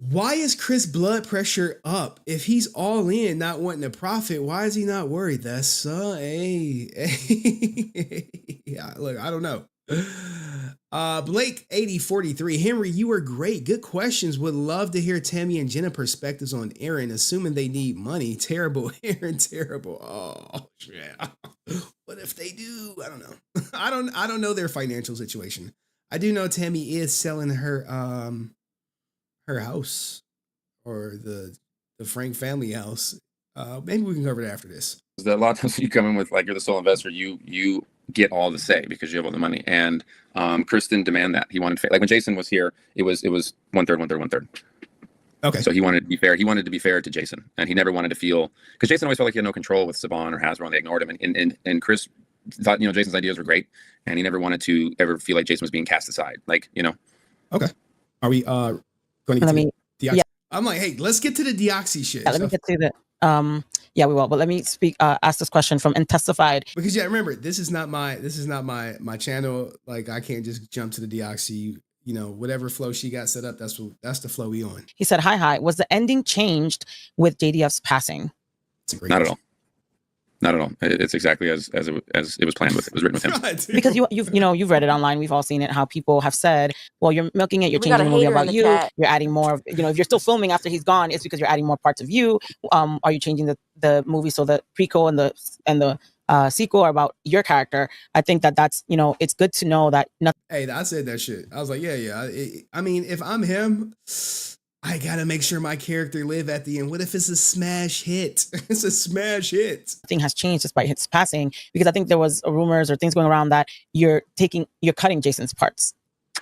Why is Chris' blood pressure up? If he's all in, not wanting to profit, why is he not worried? That's so yeah, look, I don't know. Blake 8043, Henry, you were great. Good questions. Would love to hear Tammy and Jenna perspectives on Aaron, assuming they need money. Terrible, Aaron, terrible. Oh yeah. What if they do? I don't know. I don't know their financial situation. I do know Tammy is selling her house, or the Frank family house. Maybe we can cover it after this. A lot of times you come in with like you're the sole investor, you get all the say because you have all the money. And Chris didn't demand that. He wanted like when Jason was here, it was 1/3. Okay. So he wanted to be fair. He wanted to be fair to Jason, and he never wanted to feel, because Jason always felt like he had no control with Saban or Hasbro, and they ignored him. And Chris thought Jason's ideas were great, and he never wanted to ever feel like Jason was being cast aside. Like Okay. Are we going to get to Deoxy? Yeah. I'm like, hey, let's get to the Deoxy shit. Yeah, let me get to the yeah, we will. But let me ask this question from Intestified. Because remember, this is not my channel. Like I can't just jump to the Deoxy. Whatever flow she got set up, that's the flow we on. He said, hi. Was the ending changed with JDF's passing? Not at all. Not at all. It's exactly as it was planned with. It was written with him. God, because you've read it online. We've all seen it. How people have said, well, you're milking it. You're changing the movie about you. You're adding more. If you're still filming after he's gone, it's because you're adding more parts of you. Are you changing the movie so the prequel and the sequel are about your character? I think that's it's good to know that. Hey, I said that shit. I was like, yeah. I mean, if I'm him, I gotta make sure my character live at the end. What if it's a smash hit? It's a smash hit. Thing has changed despite his passing, because I think there was rumors or things going around that you're cutting Jason's parts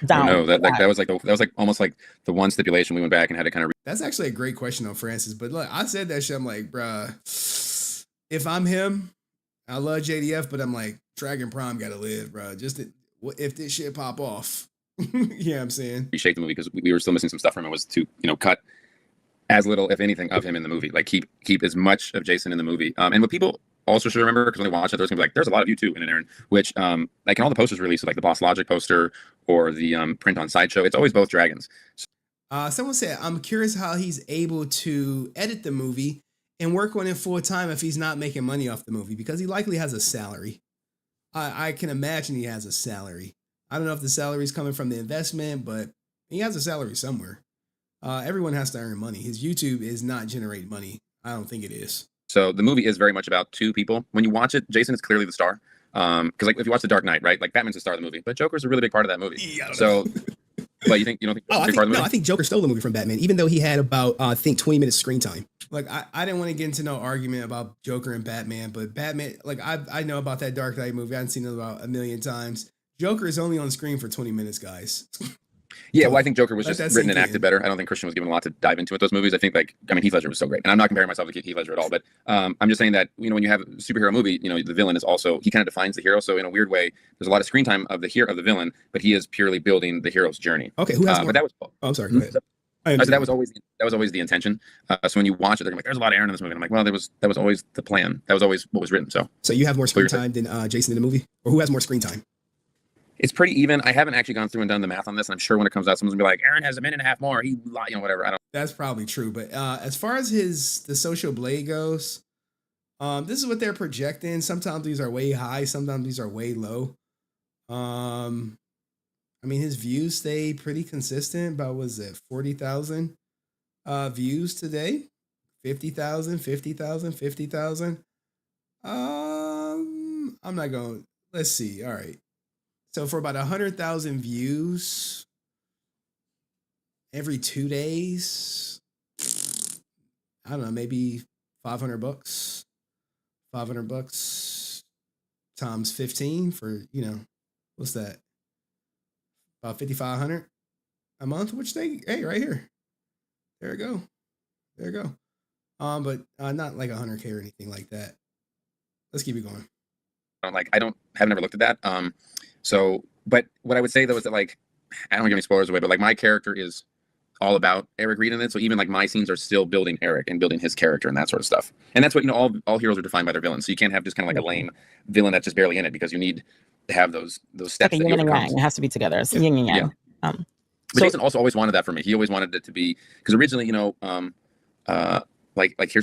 down. No, that was almost like the one stipulation. We went back and had to kind of. That's actually a great question on Francis. But look, I said that shit. I'm like, bruh, if I'm him, I love JDF, but I'm like, Dragon Prime gotta live, bruh. If this shit pop off. Yeah, I'm saying. Appreciate the movie because we were still missing some stuff from it. Was to cut as little, if anything, of him in the movie. Like keep as much of Jason in the movie. And what people also should remember, because when they watch it, there's gonna be like, there's a lot of you too in it, Aaron. Which like in all the posters released, like the Boss Logic poster or the print on Sideshow, it's always both dragons. Someone said, I'm curious how he's able to edit the movie and work on it full time if he's not making money off the movie, because he likely has a salary. I can imagine he has a salary. I don't know if the salary is coming from the investment, but he has a salary somewhere. Everyone has to earn money. His YouTube is not generating money. I don't think it is. So the movie is very much about two people. When you watch it, Jason is clearly the star. Because like if you watch The Dark Knight, right? Like Batman's the star of the movie, but Joker's a really big part of that movie. So But you don't think? I think Joker stole the movie from Batman, even though he had about I think 20 minutes screen time. Like I didn't want to get into no argument about Joker and Batman, but Batman, like I know about that Dark Knight movie. I haven't seen it about a million times. Joker is only on screen for 20 minutes, guys. Yeah, well, I think Joker was just written and acted better. I don't think Christian was given a lot to dive into with those movies. I think, Heath Ledger was so great. And I'm not comparing myself to Heath Ledger at all, but I'm just saying that, when you have a superhero movie, the villain is also, he kind of defines the hero. So in a weird way, there's a lot of screen time of the villain, but he is purely building the hero's journey. Okay, who has more? But that was... Oh, I'm sorry, go ahead. So that was always the intention. So when you watch it, they're like, "There's a lot of Aaron in this movie." And I'm like, "Well, that was always the plan. That was always what was written." So you have more screen time than Jason in the movie, or who has more screen time? It's pretty even. I haven't actually gone through and done the math on this, and I'm sure when it comes out, someone's gonna be like, "Aaron has a minute and a half more." He, whatever. I don't. That's probably true, but as far as the social blade goes, this is what they're projecting. Sometimes these are way high, sometimes these are way low. I mean, his views stay pretty consistent. About 40,000 views today, 50,000, 50,000, 50,000. I'm not going. Let's see. All right. So for about 100,000 views every 2 days, I don't know, maybe $500. $500 times 15 for, what's that? About 5,500 a month, which right here. There you go. But not like 100K or anything like that. Let's keep it going. Have never looked at that. So, but what I would say though is that I don't want to give any spoilers away, but my character is all about Eric Reed in it. So even my scenes are still building Eric and building his character and that sort of stuff. And that's what, all heroes are defined by their villains. So you can't have just kind of a lame villain that's just barely in it, because you need to have those steps. Like yin and yang. It has to be together. It's yin and yang. Yeah. But Jason also always wanted that for me. He always wanted it to be, because originally, here's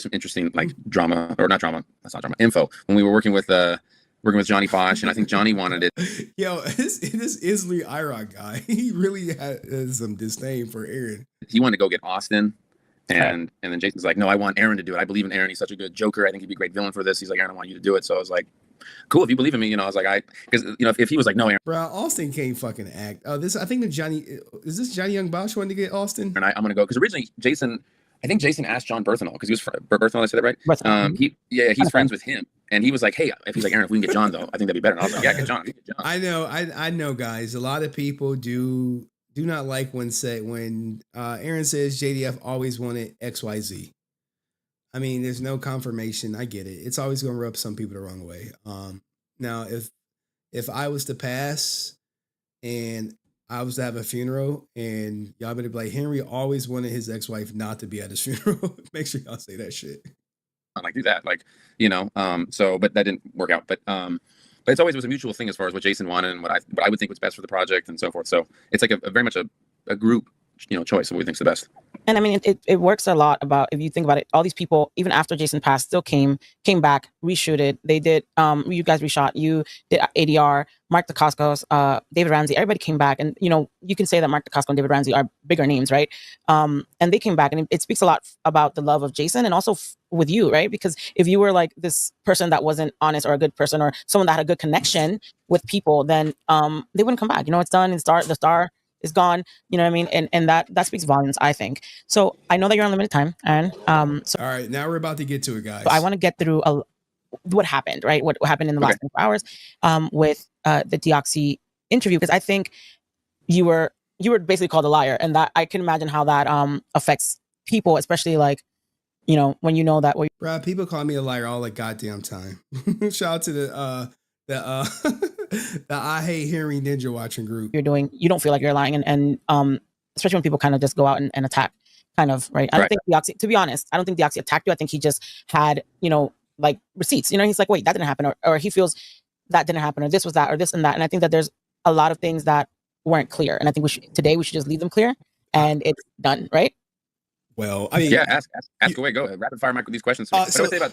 some interesting drama, or not drama. That's not drama. Info. When we were working with Johnny Fosh, and I think Johnny wanted it. Yo, this Isley Iraq guy, he really had some disdain for Aaron. He wanted to go get Austin, and then Jason's like, "No, I want Aaron to do it. I believe in Aaron. He's such a good Joker. I think he'd be a great villain for this." He's like, "Aaron, I want you to do it." So I was like, "Cool, if you believe in me." I was like, because if he was like, "No, Aaron," bro, Austin can't fucking act. Oh, I think is this Johnny Young Bosch wanting to get Austin? And I'm gonna go, because originally Jason asked John Berthenol, because he was Berthenol. I said that right? He's friends with him. And he was like, "Hey, if Aaron, if we can get John though, I think that'd be better." And I was like, "Yeah, get John." I know, guys. A lot of people do not like when Aaron says JDF always wanted XYZ. I mean, there's no confirmation. I get it. It's always going to rub some people the wrong way. Now, if I was to pass and I was to have a funeral, and y'all better be like, Henry always wanted his ex-wife not to be at his funeral. Make sure y'all say that shit. Do that, but that didn't work out. But it's always was a mutual thing as far as what Jason wanted and what I would think was best for the project and so forth. So it's like a very much a group choice of what we think's the best. And I mean, it works a lot about, if you think about it, all these people, even after Jason passed, still came back, reshooted. They did, you guys reshot, you did ADR, Mark Dacascos, David Ramsey, everybody came back. And, you can say that Mark Dacascos and David Ramsey are bigger names, right? And they came back, and it speaks a lot about the love of Jason, and also with you, right? Because if you were like this person that wasn't honest, or a good person, or someone that had a good connection with people, then they wouldn't come back. It's done. The star is gone. You know what I mean? And that speaks volumes, I think. So I know that you're on limited time, and so all right, now we're about to get to it, guys. So I want to get through what happened, right? What happened in the last 24 hours with the Deoxy interview, because I think you were basically called a liar, and that I can imagine how that affects people, especially when you know that. Bro, people call me a liar all the goddamn time. Shout out to the I Hate Henry Ninja watching group. You don't feel like you're lying, and especially when people kind of just go out and attack, kind of, right? I don't think Deoxy, to be honest, I don't think Deoxy attacked you. I think he just had, receipts. He's like, wait, that didn't happen, or he feels that didn't happen, or this was that, or this and that. And I think that there's a lot of things that weren't clear, and I think today we should just leave them clear, and it's done, right? Well, I mean, yeah, ask away. Go rapid fire, Mike, with these questions. What I would say about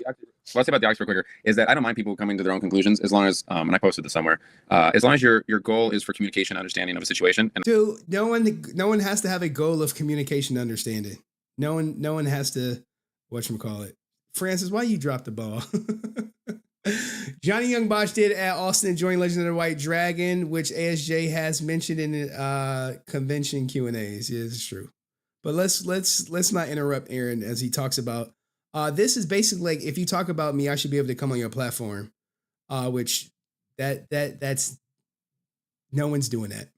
the Oxford quicker is that I don't mind people coming to their own conclusions, as long as, and I posted this somewhere, as long as your goal is for communication, understanding of a situation. And dude, no one has to have a goal of communication, understanding. No one has to, whatchamacallit. Francis, why you dropped the ball? Johnny Young Bosch did at Austin enjoying Legend of the White Dragon, which ASJ has mentioned in convention Q&As. Yeah, it's true. But let's not interrupt Aaron as he talks about this is basically like, if you talk about me, I should be able to come on your platform, which that's no one's doing that.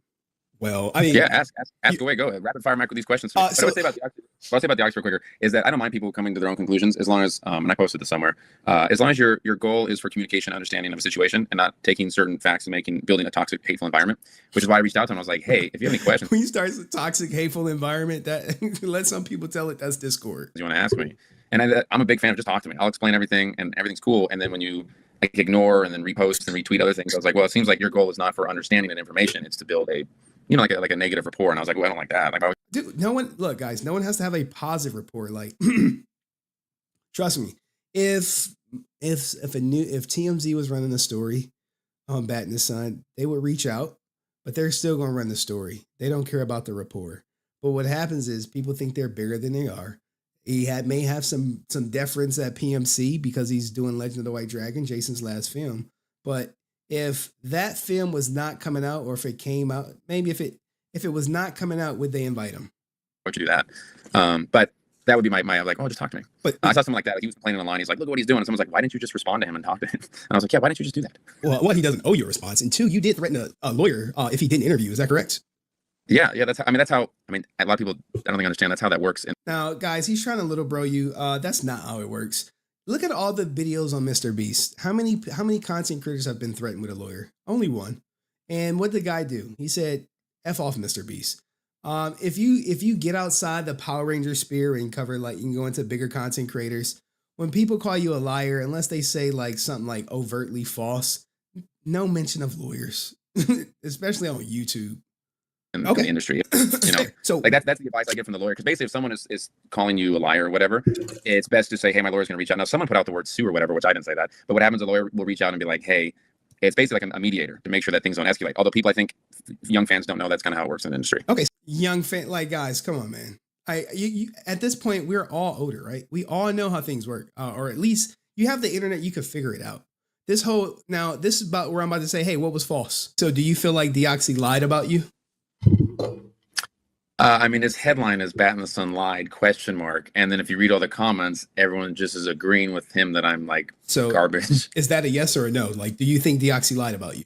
Well, I mean, yeah, ask away. Go ahead. Rapid fire, Mike, with these questions. What I would say about the Deoxy real quicker is that I don't mind people coming to their own conclusions as long as, and I posted this somewhere, as long as your goal is for communication, understanding of a situation, and not taking certain facts and building a toxic, hateful environment. Which is why I reached out to him. I was like, hey, if you have any questions, when you start a toxic, hateful environment, that let some people tell it that's Discord. You want to ask me, and I'm a big fan of just talk to me. I'll explain everything, and everything's cool. And then when you ignore and then repost and retweet other things, I was like, well, it seems like your goal is not for understanding and information; it's to build a like a negative rapport. And I was like, well, I don't like that. Like, dude, no one has to have a positive rapport. Like, trust me, if TMZ was running a story on Batinthesun, they would reach out, but they're still going to run the story. They don't care about the rapport. But what happens is people think they're bigger than they are. He may have some deference at PMC because he's doing Legend of the White Dragon, Jason's last film. But if that film was not coming out, or if it came out, maybe if it was not coming out, would they invite him? Why would you do that? But that would be my like, oh, just talk to me. But I saw something like that. He was complaining online. He's like, look what he's doing. And someone's like, why didn't you just respond to him and talk to him? And I was like, yeah, why didn't you just do that? Well, one, he doesn't owe you a response, and two, you did threaten a lawyer if he didn't interview. Is that correct? Yeah. That's how a lot of people, I don't think understand that's how that works. Now, guys, he's trying to little bro you. That's not how it works. Look at all the videos on Mr. Beast. How many content creators have been threatened with a lawyer? Only one. And what did the guy do? He said, F off, Mr. Beast. If you get outside the Power Ranger sphere and cover, like, you can go into bigger content creators, when people call you a liar, unless they say like something like overtly false, no mention of lawyers, especially on YouTube. In the industry, so like that's the advice I get from the lawyer. Because basically, if someone is calling you a liar or whatever, it's best to say, hey, my lawyer's going to reach out. Now, someone put out the word sue or whatever, which I didn't say that. But what happens, a lawyer will reach out and be like, hey, it's basically like a mediator to make sure that things don't escalate. Although people, I think, young fans don't know that's kind of how it works in the industry. Okay, young fan, like, guys, come on, man. You at this point, we're all older, right? We all know how things work, or at least you have the internet. You could figure it out. This is about where I'm about to say, hey, what was false? So, do you feel like Deoxy lied about you? His headline is "Batinthesun lied?" ? And then if you read all the comments, everyone just is agreeing with him that I'm like garbage. Is that a yes or a no? Like, do you think Deoxy lied about you?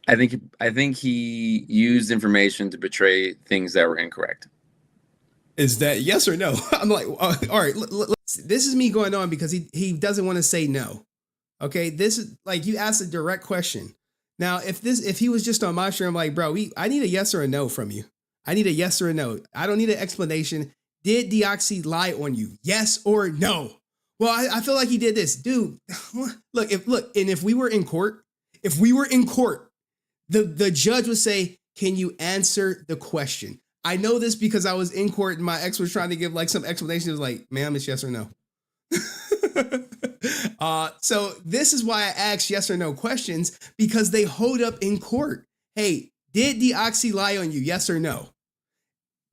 I think he used information to portray things that were incorrect. Is that yes or no? I'm like, all right. This is me going on because he doesn't want to say no. Okay, this is like, you asked a direct question. Now, if he was just on my stream, I'm like, bro, I need a yes or a no from you. I need a yes or a no. I don't need an explanation. Did Deoxy lie on you? Yes or no? Well, I feel like he did this. Dude, if we were in court, the judge would say, can you answer the question? I know this because I was in court and my ex was trying to give like some explanation. It was like, ma'am, it's yes or no. So this is why I ask yes or no questions, because they hold up in court. Hey, did Deoxy lie on you? Yes or no?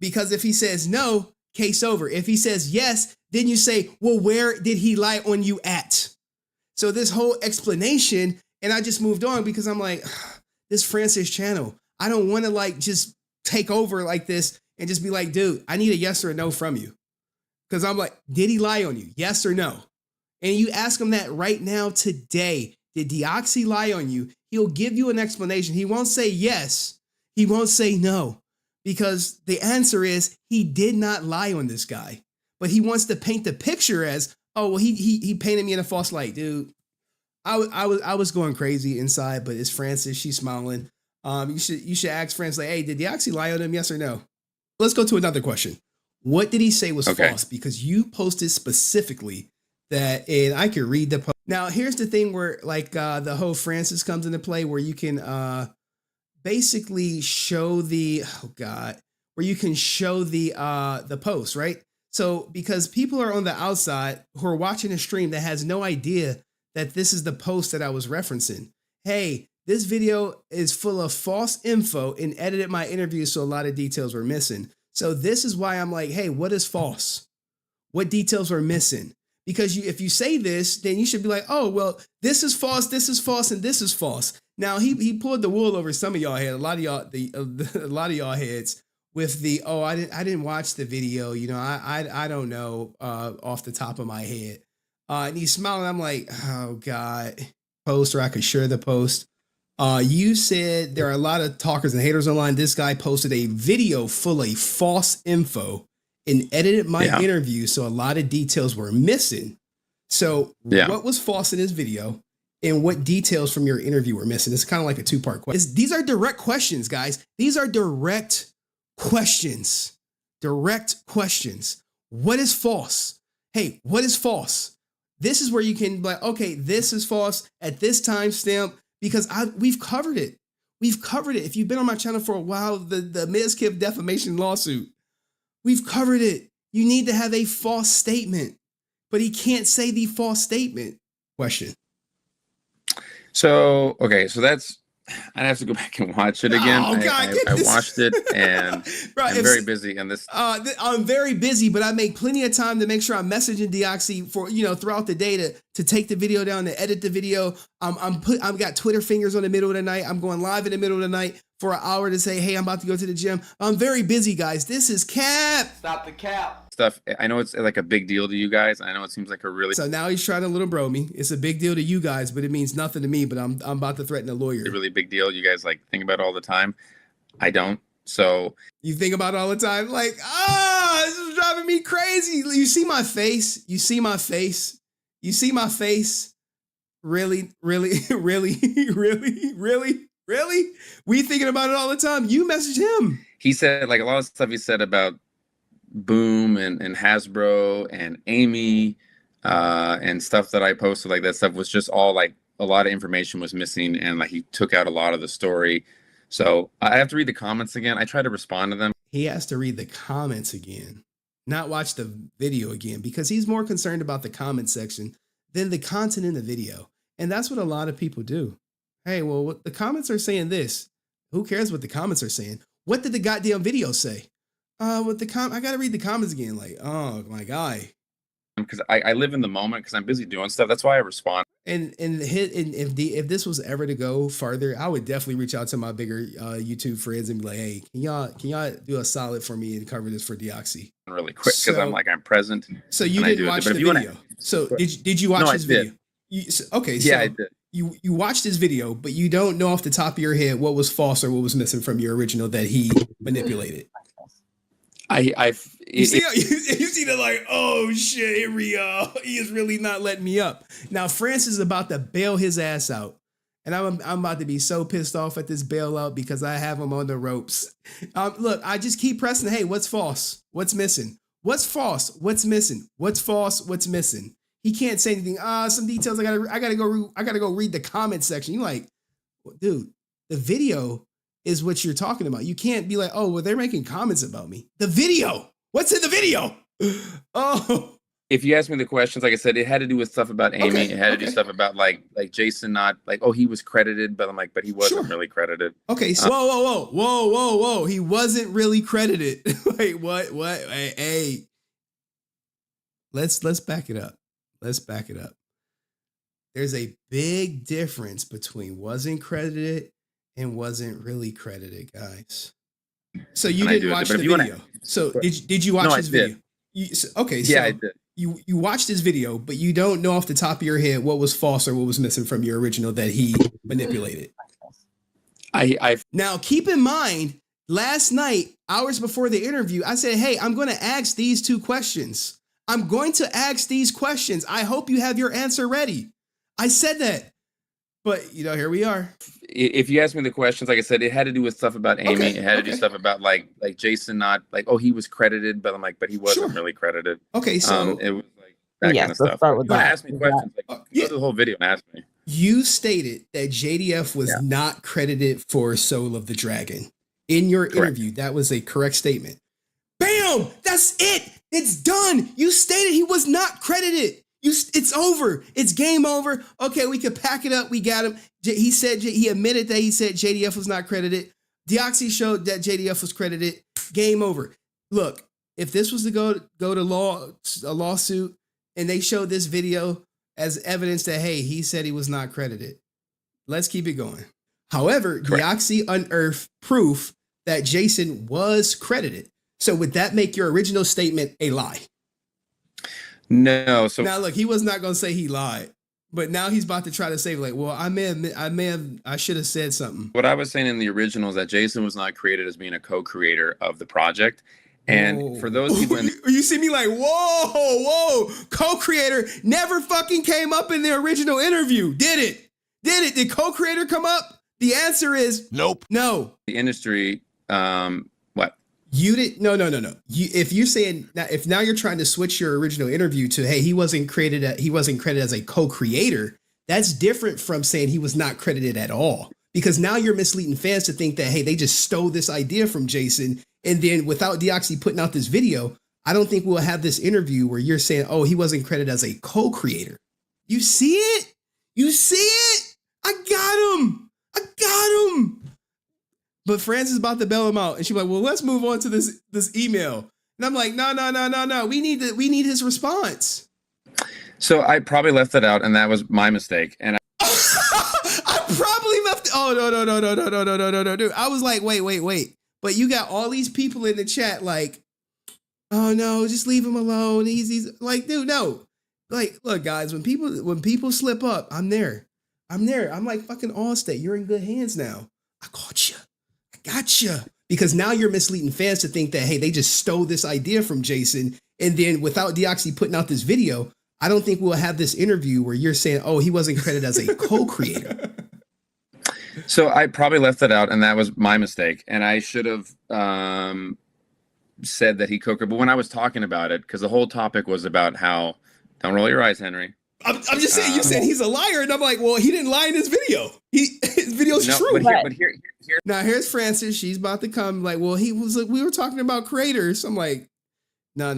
Because if he says no, case over. If he says yes, then you say, well, where did he lie on you at? So this whole explanation, and I just moved on because I'm like, this Francis channel, I don't want to like just take over like this and just be like, dude, I need a yes or a no from you. Because I'm like, did he lie on you? Yes or no? And you ask him that right now today. Did Deoxy lie on you? He'll give you an explanation. He won't say yes. He won't say no. Because the answer is he did not lie on this guy. But he wants to paint the picture as, oh, well, he painted me in a false light, dude. I was going crazy inside, but it's Francis. She's smiling. You should ask Francis, like, hey, did Deoxy lie on him? Yes or no? Let's go to another question. What did he say was false? Because you posted specifically that, and I could read the post. Now, here's the thing where like the whole Francis comes into play, where you can basically show the post, right? So because people are on the outside who are watching a stream that has no idea that this is the post that I was referencing. Hey, this video is full of false info and edited my interview, so a lot of details were missing. So this is why I'm like, hey, what is false? What details were missing? because if you say this, then you should be like, oh, well, this is false, and this is false. Now he pulled the wool over some of y'all head, a lot of y'all heads with the, oh, I didn't watch the video, you know, I don't know off the top of my head. And he's smiling. I'm like, oh God, post, or I could share the post. You said there are a lot of talkers and haters online. This guy posted a video full of false info and edited my interview, so a lot of details were missing. So what was false in his video and what details from your interview were missing? It's kind of like a two-part question. These are direct questions, guys. These are direct questions. Direct questions. What is false? Hey, what is false? This is where you can be like, okay, this is false at this timestamp, because we've covered it. We've covered it. If you've been on my channel for a while, the Mizkif defamation lawsuit, we've covered it. You need to have a false statement, but he can't say the false statement. Question. So, okay, so that's, I'd have to go back and watch it again. Oh, God, I watched it, and Bro, I'm very busy. And this, I'm very busy, but I make plenty of time to make sure I'm messaging Deoxy for, you know, throughout the day to take the video down, to edit the video. I've got Twitter fingers on the middle of the night. I'm going live in the middle of the night for an hour to say, hey, I'm about to go to the gym. I'm very busy, guys. This is cap. Stop the cap. stuff. I know it's like a big deal to you guys. I know it seems like a really so now he's trying to little bro me. It's a big deal to you guys, but it means nothing to me. But I'm about to threaten a lawyer. a really big deal. You guys like think about it all the time. I don't. So you think about it all the time, like, this is driving me crazy. You see my face. You see my face. You see my face. Really, really, really, really, really, really. We thinking about it all the time. You message him. He said like a lot of stuff he said about Boom and Hasbro and Amy and stuff that I posted. Like that stuff was just all like a lot of information was missing, and like he took out a lot of the story. So I have to read the comments again. I try to respond to them. He has to read the comments again, not watch the video again, because he's more concerned about the comment section than the content in the video. And that's what a lot of people do. Hey, well, what the comments are saying this. Who cares what the comments are saying? What did the goddamn video say? I got to read the comments again. Like, oh my God. Because I live in the moment because I'm busy doing stuff. That's why I respond. And if this was ever to go further, I would definitely reach out to my bigger YouTube friends and be like, hey, can y'all do a solid for me and cover this for Deoxy? Really quick, because I'm present. So you didn't watch the video. So did you watch his video? Okay. So yeah, I did. You watched his video, but you don't know off the top of your head what was false or what was missing from your original that he manipulated. You see that like, oh shit, here we go. He is really not letting me up. Now France is about to bail his ass out, and I'm about to be so pissed off at this bailout because I have him on the ropes. Look, I just keep pressing. Hey, what's false? What's missing? What's false? What's missing? What's false? What's missing? He can't say anything. Some details. I gotta go read the comment section. You're like, dude, the video is what you're talking about. You can't be like, oh, well, they're making comments about me. The video. What's in the video? Oh. If you ask me the questions, like I said, it had to do with stuff about Amy. Okay, it had to do stuff about like Jason not like, oh, he was credited, but I'm like, but he wasn't really credited. Okay, so whoa. He wasn't really credited. Wait, what? Hey. Let's back it up. Let's back it up. There's a big difference between wasn't credited and wasn't really credited, guys. So you didn't watch the video. So did you watch his video? I did. You watched his video, but you don't know off the top of your head what was false or what was missing from your original that he manipulated. Now keep in mind, last night, hours before the interview, I said, hey, I'm going to ask these two questions. I'm going to ask these questions. I hope you have your answer ready. I said that. But, here we are. If you ask me the questions, like I said, it had to do with stuff about Amy. It had to do stuff about like Jason not like, oh, he was credited, but I'm like, but he wasn't really credited. Okay, so it was like that kind of stuff. Start with that. Ask me questions. Like, go to the whole video and ask me. You stated that JDF was not credited for Soul of the Dragon. In your interview, that was a correct statement. Bam! That's it! It's done! You stated he was not credited. It's over. It's game over. Okay, we could pack it up. We got him. He admitted that he said JDF was not credited. Deoxy showed that JDF was credited. Game over. Look, if this was to go to a lawsuit, and they showed this video as evidence that, hey, he said he was not credited. Let's keep it going. However, Deoxy unearthed proof that Jason was credited. So would that make your original statement a lie? No. So now look, he was not going to say he lied, but now he's about to try to say like, well, I should have said something. What I was saying in the original is that Jason was not created as being a co-creator of the project. And for those people you see me like, whoa, co-creator never fucking came up in the original interview. Did it? Did co-creator come up? The answer is nope. No. The industry, what? You did no. If you're saying that, if now you're trying to switch your original interview to, hey, he wasn't credited as a co-creator, that's different from saying he was not credited at all. Because now you're misleading fans to think that, hey, they just stole this idea from Jason. And then without Deoxy putting out this video, I don't think we'll have this interview where you're saying, oh, he wasn't credited as a co-creator. You see it? You see it? I got him. But Francis is about to bail him out. And she's like, well, let's move on to this email. And I'm like, no. We need his response. So I probably left it out, and that was my mistake. And I probably left. Oh, no. Dude, I was like, wait. But you got all these people in the chat like, oh no, just leave him alone. He's like, dude, no. Like, look, guys, when people slip up, I'm there. I'm like fucking Allstate. You're in good hands now. I caught you. I got you. Because now you're misleading fans to think that, hey, they just stole this idea from Jason. And then without Deoxy putting out this video, I don't think we'll have this interview where you're saying, oh, he wasn't credited as a co-creator. So I probably left that out, and that was my mistake. And I should have said that he co-created. But when I was talking about it, because the whole topic was about how, don't roll your eyes, Henry. I'm just saying, you said he's a liar, and I'm like, well, he didn't lie in his video. His video's true. But here. Now here's Francis. She's about to come. Like, well, we were talking about creators. I'm like, no.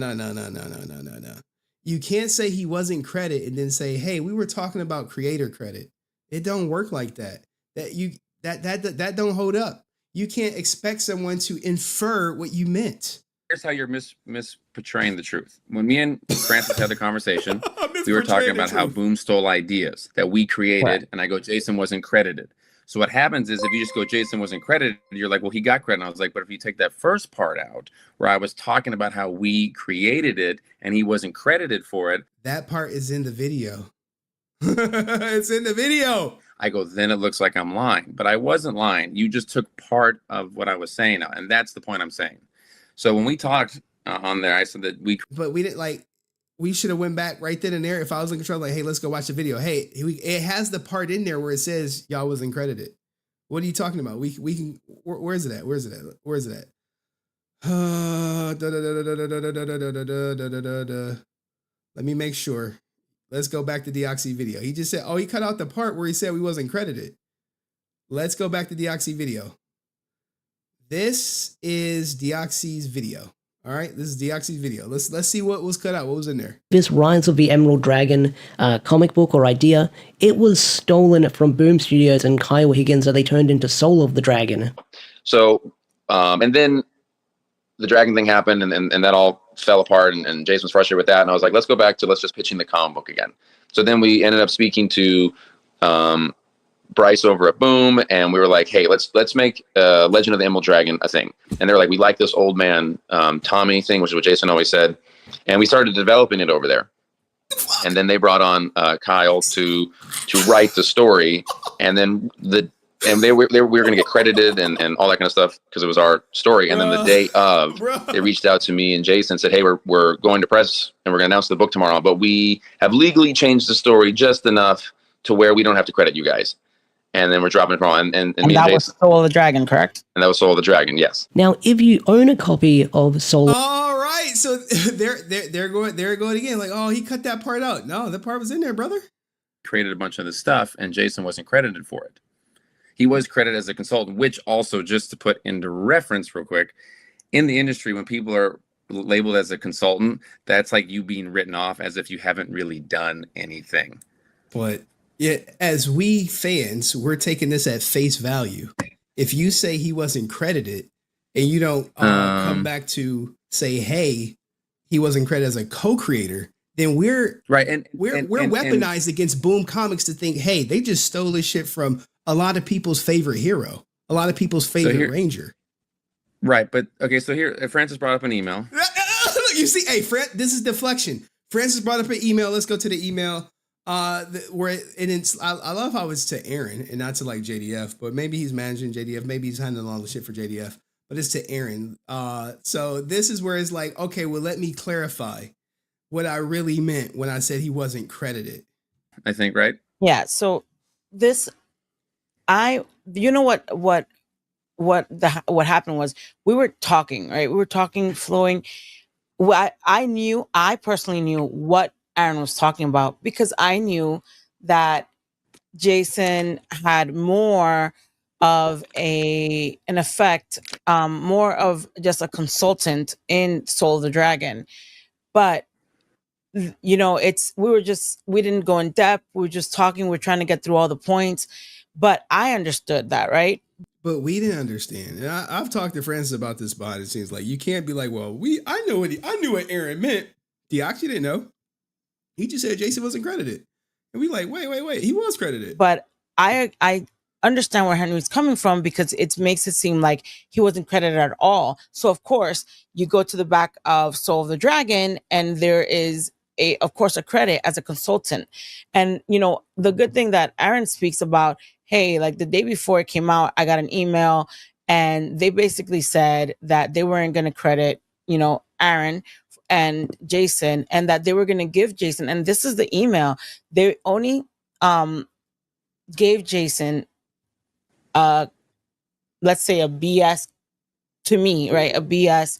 You can't say he wasn't credited and then say, hey, we were talking about creator credit. It don't work like that. That don't hold up. You can't expect someone to infer what you meant. Here's how you're misportraying the truth. When me and Francis had the conversation, we were talking about how Boom stole ideas that we created, and I go, Jason wasn't credited. So what happens is if you just go, Jason wasn't credited, you're like, well, he got credit. And I was like, but if you take that first part out, where I was talking about how we created it and he wasn't credited for it. That part is in the video. It's in the video. I go, then it looks like I'm lying. But I wasn't lying. You just took part of what I was saying. And that's the point I'm saying. So when we talked on there, I said that but we didn't like, we should have went back right then and there. If I was in control, like, hey, let's go watch the video. Hey, it has the part in there where it says y'all wasn't credited. What are you talking about? We can, where's it at? Where's it at? Let me make sure. Let's go back to Deoxy video. He just said, oh, he cut out the part where he said we wasn't credited. Let's go back to Deoxy video. This is Deoxy's video. All right, this is Deoxy's video. Let's see what was cut out. What was in there? This Rise of the Emerald Dragon comic book or idea, it was stolen from Boom Studios and Kyle Higgins that they turned into Soul of the Dragon. So, and then the dragon thing happened, and that all fell apart, and Jason was frustrated with that. And I was like, let's go back to let's just pitching the comic book again. So then we ended up speaking to Bryce over at Boom, and we were like, hey, let's make Legend of the Emerald Dragon a thing. And they're like, we like this old man Tommy thing, which is what Jason always said. And we started developing it over there. And then they brought on Kyle to write the story, and then we were going to get credited and all that kind of stuff because it was our story. And then the day of, they reached out to me and Jason and said, hey, we're going to press and we're going to announce the book tomorrow, but we have legally changed the story just enough to where we don't have to credit you guys. And then we're dropping it from and me that and was Jason, Soul of the Dragon, correct? And that was Soul of the Dragon, yes. Now, if you own a copy of Soul, all right, so they're going again. Like, oh, he cut that part out. No, that part was in there, brother. Created a bunch of the stuff, and Jason wasn't credited for it. He was credited as a consultant, which also, just to put into reference real quick, in the industry, when people are labeled as a consultant, that's like you being written off as if you haven't really done anything. But yeah, as we fans, we're taking this at face value. If you say he wasn't credited and you don't come back to say, hey, he wasn't credited as a co-creator, then we're right, and we're weaponized against Boom Comics to think, hey, they just stole this shit from a lot of people's favorite hero, a lot of people's favorite Ranger. Right, but okay, so here Francis brought up an email. Look, you see, hey, this is deflection. Francis brought up an email. Let's go to the email. Where I love how it's to Aaron and not to like JDF, but maybe he's managing JDF, maybe he's handling all the shit for JDF, but it's to Aaron. So this is where it's like, okay, well, let me clarify what I really meant when I said he wasn't credited. I think, right? Yeah. So this, you know what happened was we were talking, right? We were talking, flowing. I personally knew what Aaron was talking about because I knew that Jason had more of an effect, more of just a consultant in Soul of the Dragon. But you know, we didn't go in depth. We were just talking. We're trying to get through all the points, but I understood that, right? But we didn't understand. And I've talked to Francis about this behind the scenes. Like, you can't be like, well, I knew what Aaron meant. Deoxy didn't know. He just said Jason wasn't credited. And we like, wait, he was credited. But I understand where Henry's coming from because it makes it seem like he wasn't credited at all. So of course, you go to the back of Soul of the Dragon and there is of course a credit as a consultant. And you know, the good thing that Aaron speaks about, hey, like the day before it came out, I got an email and they basically said that they weren't going to credit, you know, Aaron and Jason, and that they were going to give Jason, and this is the email, they only gave Jason let's say a BS to me, right? A BS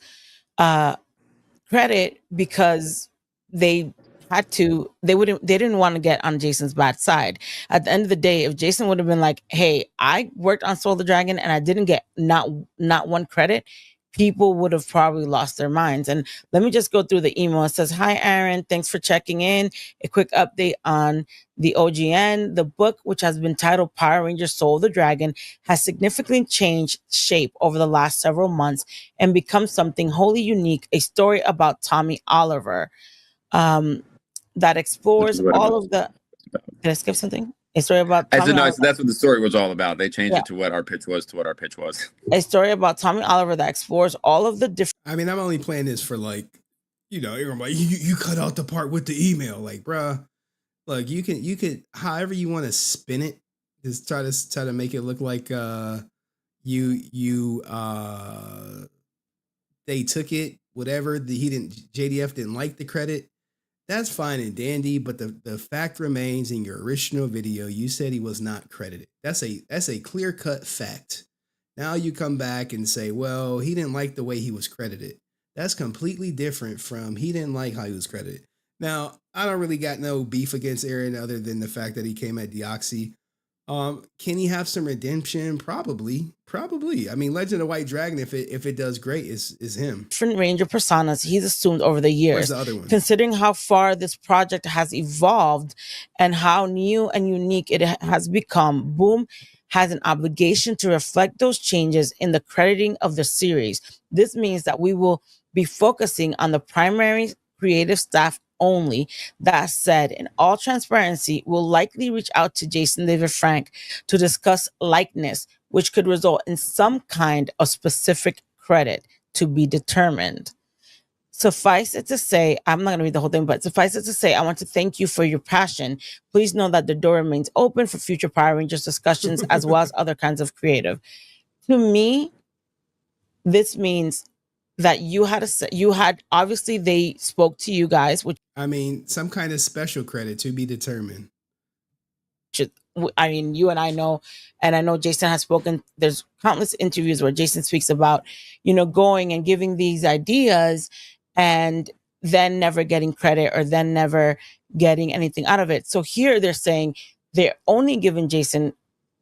credit because they didn't want to get on Jason's bad side. At the end of the day, if Jason would have been like, hey, I worked on Soul of the Dragon and I didn't get not one credit, people would have probably lost their minds. And let me just go through the email. It says, hi, Aaron. Thanks for checking in. A quick update on the OGN. The book, which has been titled Power Rangers Soul of the Dragon, has significantly changed shape over the last several months and become something wholly unique, a story about Tommy Oliver that explores all of the... Did I skip something? A story about Tommy Oliver. So that's what the story was all about. They changed it to what our pitch was A story about Tommy Oliver that explores all of the different... I mean, I'm only playing this for like, you know, everybody, you cut out the part with the email. Like, bruh, look, you could however you want to spin it. Just try to make it look like they took it, whatever. JDF didn't like the credit. That's fine and dandy, but the fact remains, in your original video, you said he was not credited. That's a clear-cut fact. Now you come back and say, well, he didn't like the way he was credited. That's completely different from he didn't like how he was credited. Now, I don't really got no beef against Aaron other than the fact that he came at Deoxy. Can he have some redemption? Probably. I mean, Legend of White Dragon, if it does great, is him. Different Ranger personas he's assumed over the years. Where's the other one? Considering how far this project has evolved and how new and unique it has become, Boom has an obligation to reflect those changes in the crediting of the series. This means that we will be focusing on the primary creative staff only. That said, in all transparency, we'll likely reach out to Jason David Frank to discuss likeness, which could result in some kind of specific credit to be determined. Suffice it to say, I'm not going to read the whole thing, but suffice it to say, I want to thank you for your passion. Please know that the door remains open for future Power Rangers discussions as well as other kinds of creative. To me, this means that you had obviously they spoke to you guys, which I mean, some kind of special credit to be determined. I mean, you and I know, and I know Jason has spoken. There's countless interviews where Jason speaks about, you know, going and giving these ideas and then never getting credit or then never getting anything out of it. So here they're saying they're only giving Jason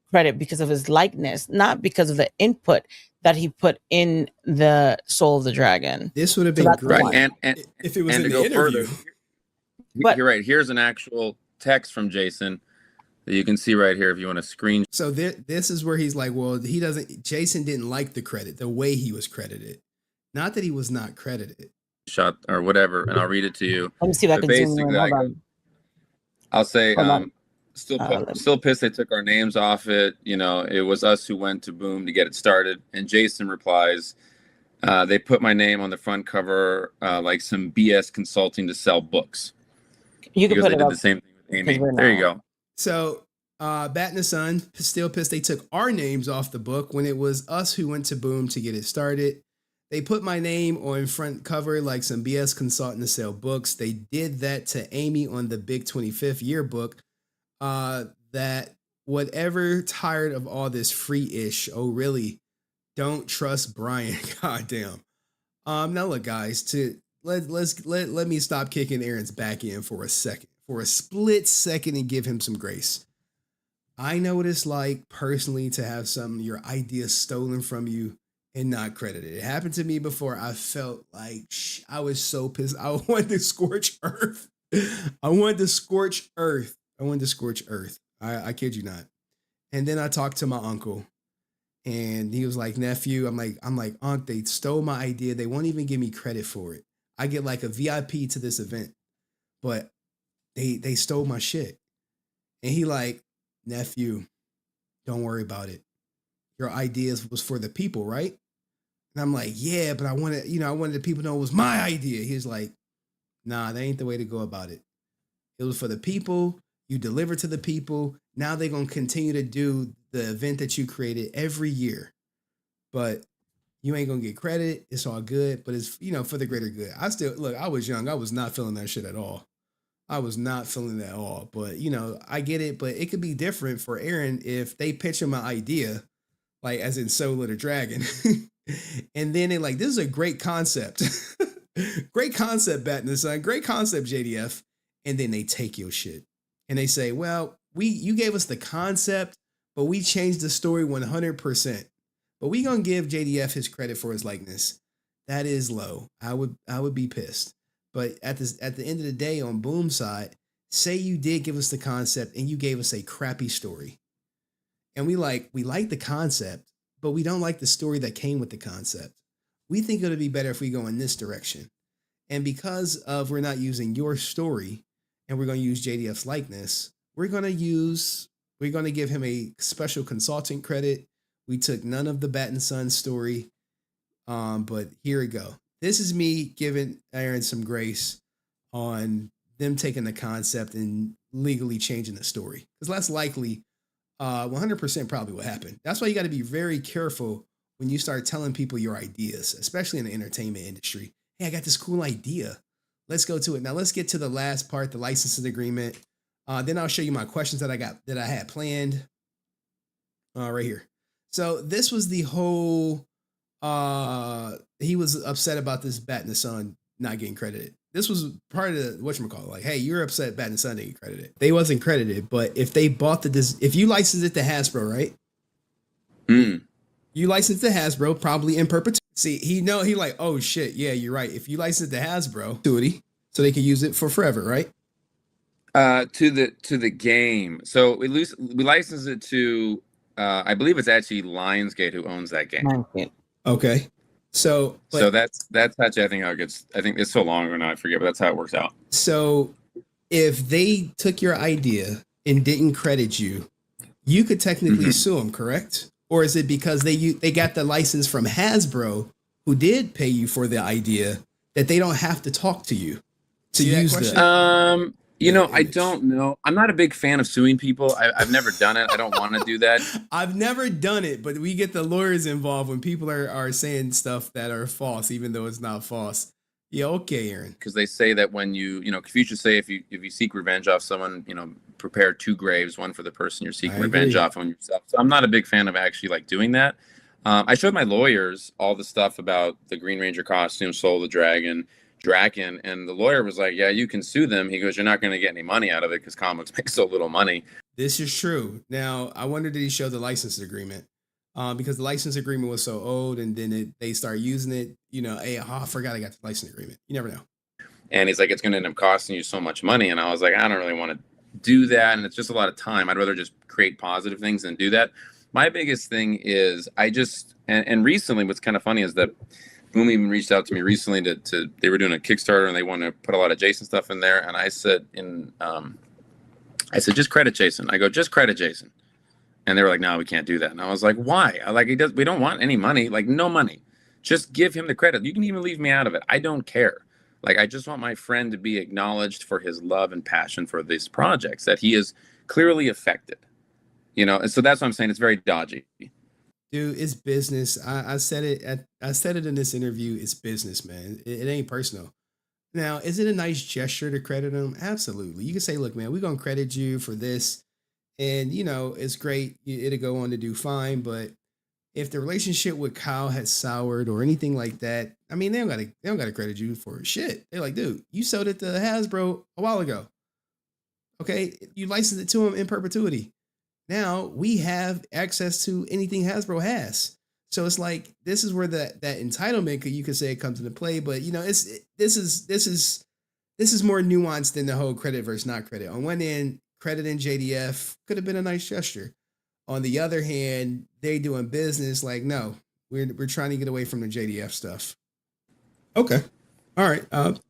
credit because of his likeness, not because of the input that he put in the Soul of the Dragon. This would have been great, right. And if it was in the go interview. Further, you're right. Here's an actual text from Jason that you can see right here if you want to screen. So this is where he's like, well, Jason didn't like the credit, the way he was credited. Not that he was not credited. shot or whatever, and I'll read it to you. Let me see if I But can zoom in. basically, Hold on. I'll say, Hold on. still pissed they took our names off it. You know, it was us who went to Boom to get it started. And Jason replies, they put my name on the front cover like some BS consulting to sell books. You can put it did up. the same thing with Amy. There you go. So, batinthesun, still pissed they took our names off the book when it was us who went to Boom to get it started. They put my name on front cover like some BS consultant to sell books. They did that to Amy on the big 25th yearbook. That whatever, tired of all this free-ish. Oh, really? Don't trust Brian. Goddamn. Now look, guys, let me stop kicking Aaron's back end for a second, for a split second, and give him some grace. I know what it's like personally to have your ideas stolen from you and not credited. It happened to me before. I felt like I was so pissed. I wanted to scorch earth. I wanted to scorch earth. I kid you not. And then I talked to my uncle, and he was like, nephew, I'm like, Unc, they stole my idea. They won't even give me credit for it. I get like a VIP to this event, but they stole my shit. And he like, nephew, don't worry about it. Your ideas was for the people, right? And I'm like, yeah, but I wanted the people to know it was my idea. He was like, nah, that ain't the way to go about it. It was for the people. You deliver to the people. Now they're going to continue to do the event that you created every year. But you ain't going to get credit. It's all good. But it's, for the greater good. I was young. I was not feeling that shit at all. I was not feeling that at all. But, I get it. But it could be different for Aaron if they pitch him an idea, like as in So Little Dragon. And then they're like, this is a great concept. Great concept, batinthesun. Great concept, JDF. And then they take your shit. And they say, well, you gave us the concept, but we changed the story 100%. But we gonna give JDF his credit for his likeness. That is low. I would be pissed. But at the end of the day, on Boom side, say you did give us the concept and you gave us a crappy story. And we like the concept, but we don't like the story that came with the concept. We think it would be better if we go in this direction. And because of we're not using your story and we're going to use JDF's likeness, we're going to give him a special consultant credit. We took none of the batinthesun story. But here we go. This is me giving Aaron some grace on them taking the concept and legally changing the story. Because that's likely 100% probably what happened. That's why you got to be very careful when you start telling people your ideas, especially in the entertainment industry. Hey, I got this cool idea. Let's go to it. Now let's get to the last part, the licensing agreement. Then I'll show you my questions that I had planned right here. So this was the whole, he was upset about this batinthesun not getting credited. This was part of the, whatchamacallit, like, hey, you're upset batinthesun didn't get credited. They wasn't credited, but if they bought if you licensed it to Hasbro, right? You licensed it to Hasbro, probably in perpetuity. See, he like, oh shit, yeah, you're right. If you license it to Hasbro, so they can use it for forever, right? To the game. So we license it to, I believe it's actually Lionsgate who owns that game. Lionsgate. Okay. So that's actually, I think how it gets, I think it's so long or not, I forget, but that's how it works out. So if they took your idea and didn't credit you, you could technically sue them, correct? Or is it because they got the license from Hasbro, who did pay you for the idea, that they don't have to talk to you to use that? I don't know. I'm not a big fan of suing people. I've never done it. I don't want to do that. I've never done it, but we get the lawyers involved when people are saying stuff that are false, even though it's not false. Yeah, okay, Aaron. Because they say that when Confucius say if you seek revenge off someone, prepare two graves, one for the person you're seeking revenge off on yourself. So I'm not a big fan of actually doing that. I showed my lawyers all the stuff about the Green Ranger costume, Soul of the Dragon, and the lawyer was like, yeah, you can sue them. He goes, you're not going to get any money out of it because comics make so little money. This is true. Now, I wonder, did he show the license agreement? Because the license agreement was so old, and then they start using it. Hey, I forgot I got the license agreement. You never know. And he's like, it's going to end up costing you so much money. And I was like, I don't really want to do that. And it's just a lot of time. I'd rather just create positive things than do that. My biggest thing is and recently what's kind of funny is that Boom even reached out to me recently to they were doing a Kickstarter and they wanted to put a lot of Jason stuff in there. And I said, just credit Jason. I go, just credit Jason. And they were like, no, we can't do that. And I was like, why? We don't want any money, like no money. Just give him the credit. You can even leave me out of it. I don't care. Like, I just want my friend to be acknowledged for his love and passion for these projects that he is clearly affected. And so that's what I'm saying. It's very dodgy. Dude, it's business. I said it in this interview. It's business, man. It ain't personal. Now, is it a nice gesture to credit him? Absolutely. You can say, look, man, we're going to credit you for this. And, it's great. It'll go on to do fine. But if the relationship with Kyle has soured or anything like that, I mean, they don't gotta credit you for shit. They're like, dude, you sold it to Hasbro a while ago. Okay. You licensed it to him in perpetuity. Now we have access to anything Hasbro has. So it's like, this is where that entitlement, you could say, it comes into play. But this is more nuanced than the whole credit versus not credit. On one end, crediting JDF could have been a nice gesture. On the other hand, they doing business like, no, we're trying to get away from the JDF stuff. Okay. All right.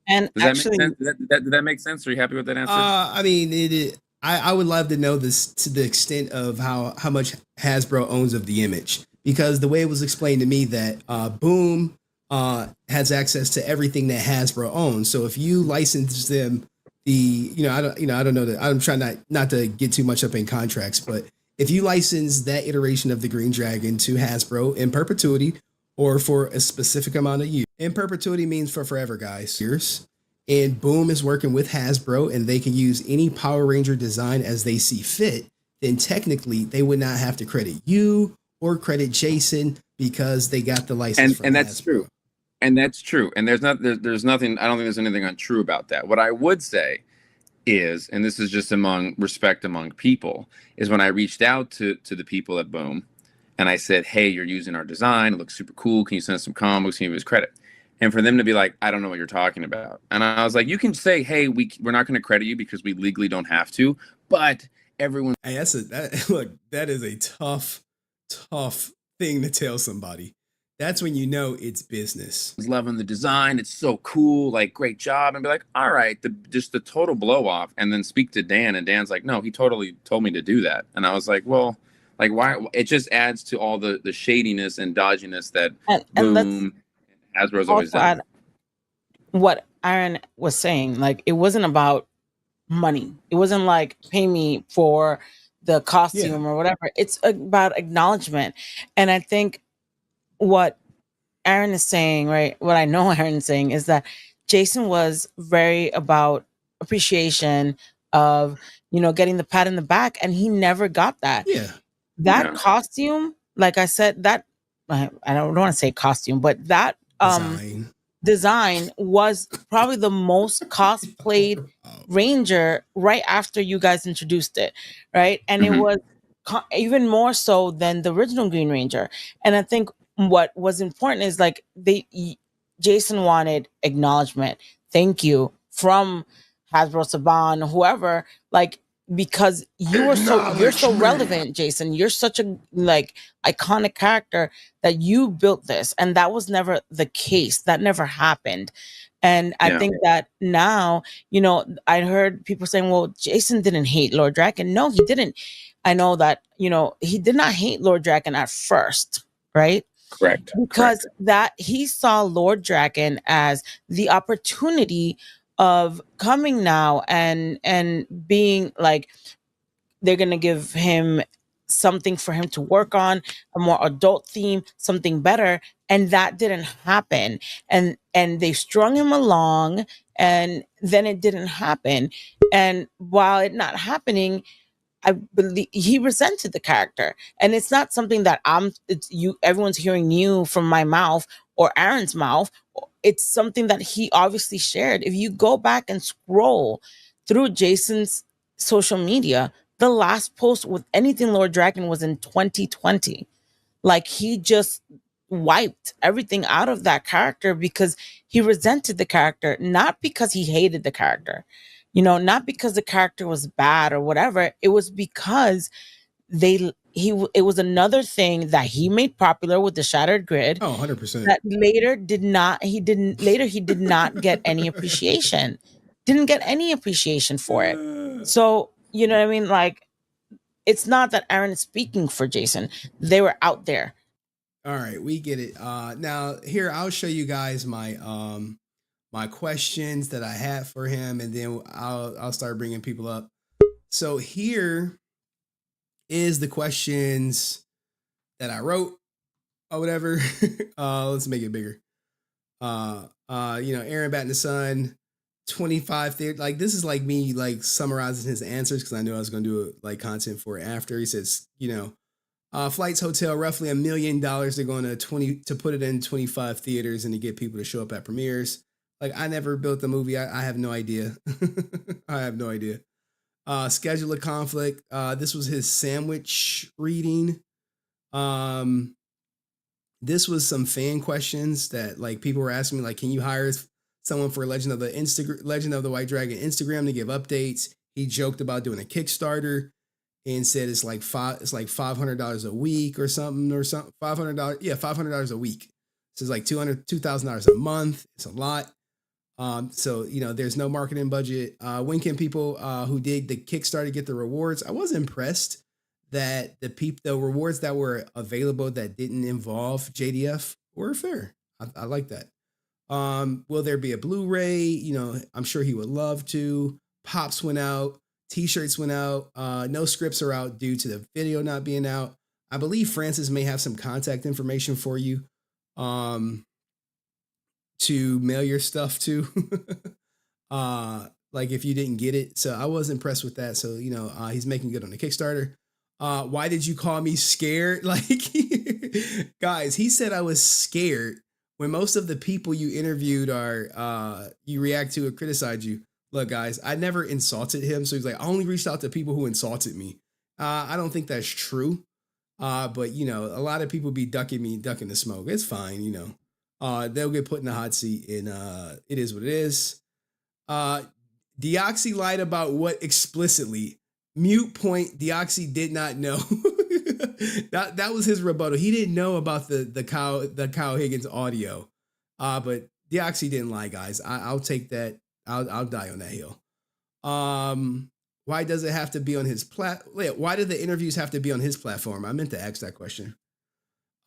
And does actually, that make sense? Did that make sense? Are you happy with that answer? I mean, I would love to know this to the extent of how much Hasbro owns of the image, because the way it was explained to me that Boom has access to everything that Hasbro owns. So if you license them, I don't know that I'm trying not to get too much up in contracts, but if you license that iteration of the Green Dragon to Hasbro in perpetuity or for a specific amount of years, in perpetuity means for forever, guys. Years. And Boom is working with Hasbro and they can use any Power Ranger design as they see fit, then technically they would not have to credit you or credit Jason because they got the license from and that's Hasbro. true. And that's true. And there's nothing, I don't think there's anything untrue about that. What I would say is, and this is just among people, is when I reached out to the people at Boom and I said, hey, you're using our design, it looks super cool, can you send us some comics, can you give us credit? And for them to be like, I don't know what you're talking about. And I was like, you can say, hey, we're not going to credit you because we legally don't have to, but everyone. Hey, that is a tough thing to tell somebody. That's when you know it's business. I was loving the design. It's so cool. Like, great job. And be like, all right, just the total blow off. And then speak to Dan. And Dan's like, no, he totally told me to do that. And I was like, well, like, why? It just adds to all the shadiness and dodginess that Boom Hasbro's always done. What Aaron was saying, like, it wasn't about money. It wasn't like, pay me for the costume or whatever. It's about acknowledgement. And I think what Aaron is saying, right? What I know Aaron is saying is that Jason was very about appreciation of, getting the pat in the back, and he never got that. Yeah. That costume, like I said, that I don't want to say costume, but that design was probably the most cosplayed Ranger right after you guys introduced it, right? And it was even more so than the original Green Ranger. And I think what was important is like Jason wanted acknowledgement, thank you from Hasbro, Saban, whoever, like, because you're so relevant, Jason. You're such a iconic character that you built this, and that was never the case. That never happened. And I think that now, I heard people saying, well, Jason didn't hate Lord Draken. No, he didn't. I know that, he did not hate Lord Draken at first, right? Correct. Because that he saw Lord Draken as the opportunity of coming now and being like, they're going to give him something for him to work on, a more adult theme, something better. And that didn't happen. And they strung him along, and then it didn't happen. And while it not happening, I believe he resented the character. And it's not something that everyone's hearing new from my mouth or Aaron's mouth. It's something that he obviously shared. If you go back and scroll through Jason's social media, the last post with anything Lord Draken was in 2020. Like, he just wiped everything out of that character because he resented the character, not because he hated the character, not because the character was bad or whatever. It was because it was another thing that he made popular with the Shattered Grid. Oh, 100%. That later he did not get any appreciation. Didn't get any appreciation for it. So, you know what I mean? Like, it's not that Aaron is speaking for Jason. They were out there. All right, we get it. Now here, I'll show you guys my my questions that I had for him, and then I'll start bringing people up. So here is the questions that I wrote or whatever. Let's make it bigger. Aaron batinthesun, 25 theory. Like, this is like me like summarizing his answers because I knew I was going to do like content for it after. He says, flights, hotel, roughly $1 million. They're going to put it in 25 theaters and to get people to show up at premieres. Like, I never built the movie. I have no idea. I have no idea. Schedule of conflict. This was his sandwich reading. This was some fan questions that like people were asking me, like, can you hire someone for Legend of the White Dragon Instagram to give updates? He joked about doing a Kickstarter and said it's like $500 a week or something. $500. Yeah, $500 a week. So it's like $2,000 a month. It's a lot. So there's no marketing budget. When can people who did the Kickstarter get the rewards? I was impressed that the rewards that were available that didn't involve JDF were fair. I like that. Will there be a Blu-ray? I'm sure he would love to. Pops went out. T-shirts went out. No scripts are out due to the video not being out. I believe Francis may have some contact information for you to mail your stuff to. Like if you didn't get it. So I was impressed with that. So, he's making good on the Kickstarter. Why did you call me scared? Like, guys, he said I was scared when most of the people you interviewed are, you react to or criticize you. Look, guys, I never insulted him. So he's like, I only reached out to people who insulted me. I don't think that's true. But a lot of people be ducking the smoke. It's fine. They'll get put in the hot seat and, it is what it is. Deoxy lied about what explicitly? Mute point. Deoxy did not know. That was his rebuttal. He didn't know about the Kyle Higgins audio. But Deoxy didn't lie, guys. I'll take that. I'll die on that hill. Why does it have to be on his why do the interviews have to be on his platform? I meant to ask that question.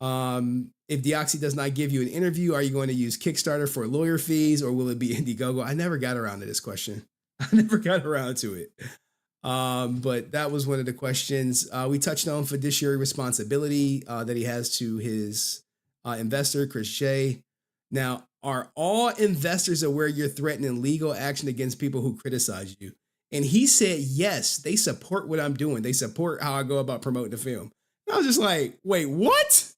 If Deoxy does not give you an interview, are you going to use Kickstarter for lawyer fees or will it be Indiegogo? I never got around to this question. I never got around to it. But that was one of the questions. We touched on fiduciary responsibility that he has to his investor, Chris J. Now, are all investors aware you're threatening legal action against people who criticize you? And he said, yes, they support what I'm doing. They support how I go about promoting the film. And I was just like, wait, what?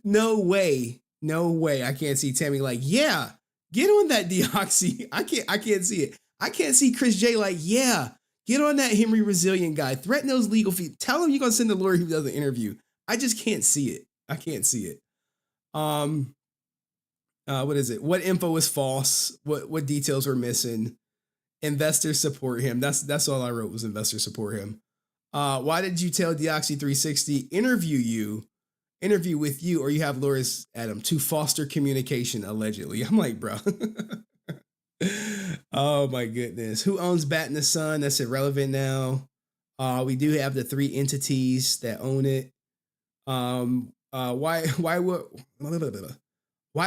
No way. No way. I can't see Tammy like, yeah, get on that Deoxy. I can't see it. I can't see Chris J like, yeah, get on that HenryResilient guy. Threaten those legal fees. Tell him you're going to send the lawyer who does the interview. I just can't see it. I can't see it. What is it? What info is false? What details were missing? Investors support him. That's all I wrote was investors support him. Why did you tell Deoxy 360 interview with you or you have lawyers at him to foster communication allegedly? I'm like, bro. Oh my goodness. Who owns batinthesun? That's irrelevant now. We do have the 3 entities that own it. Why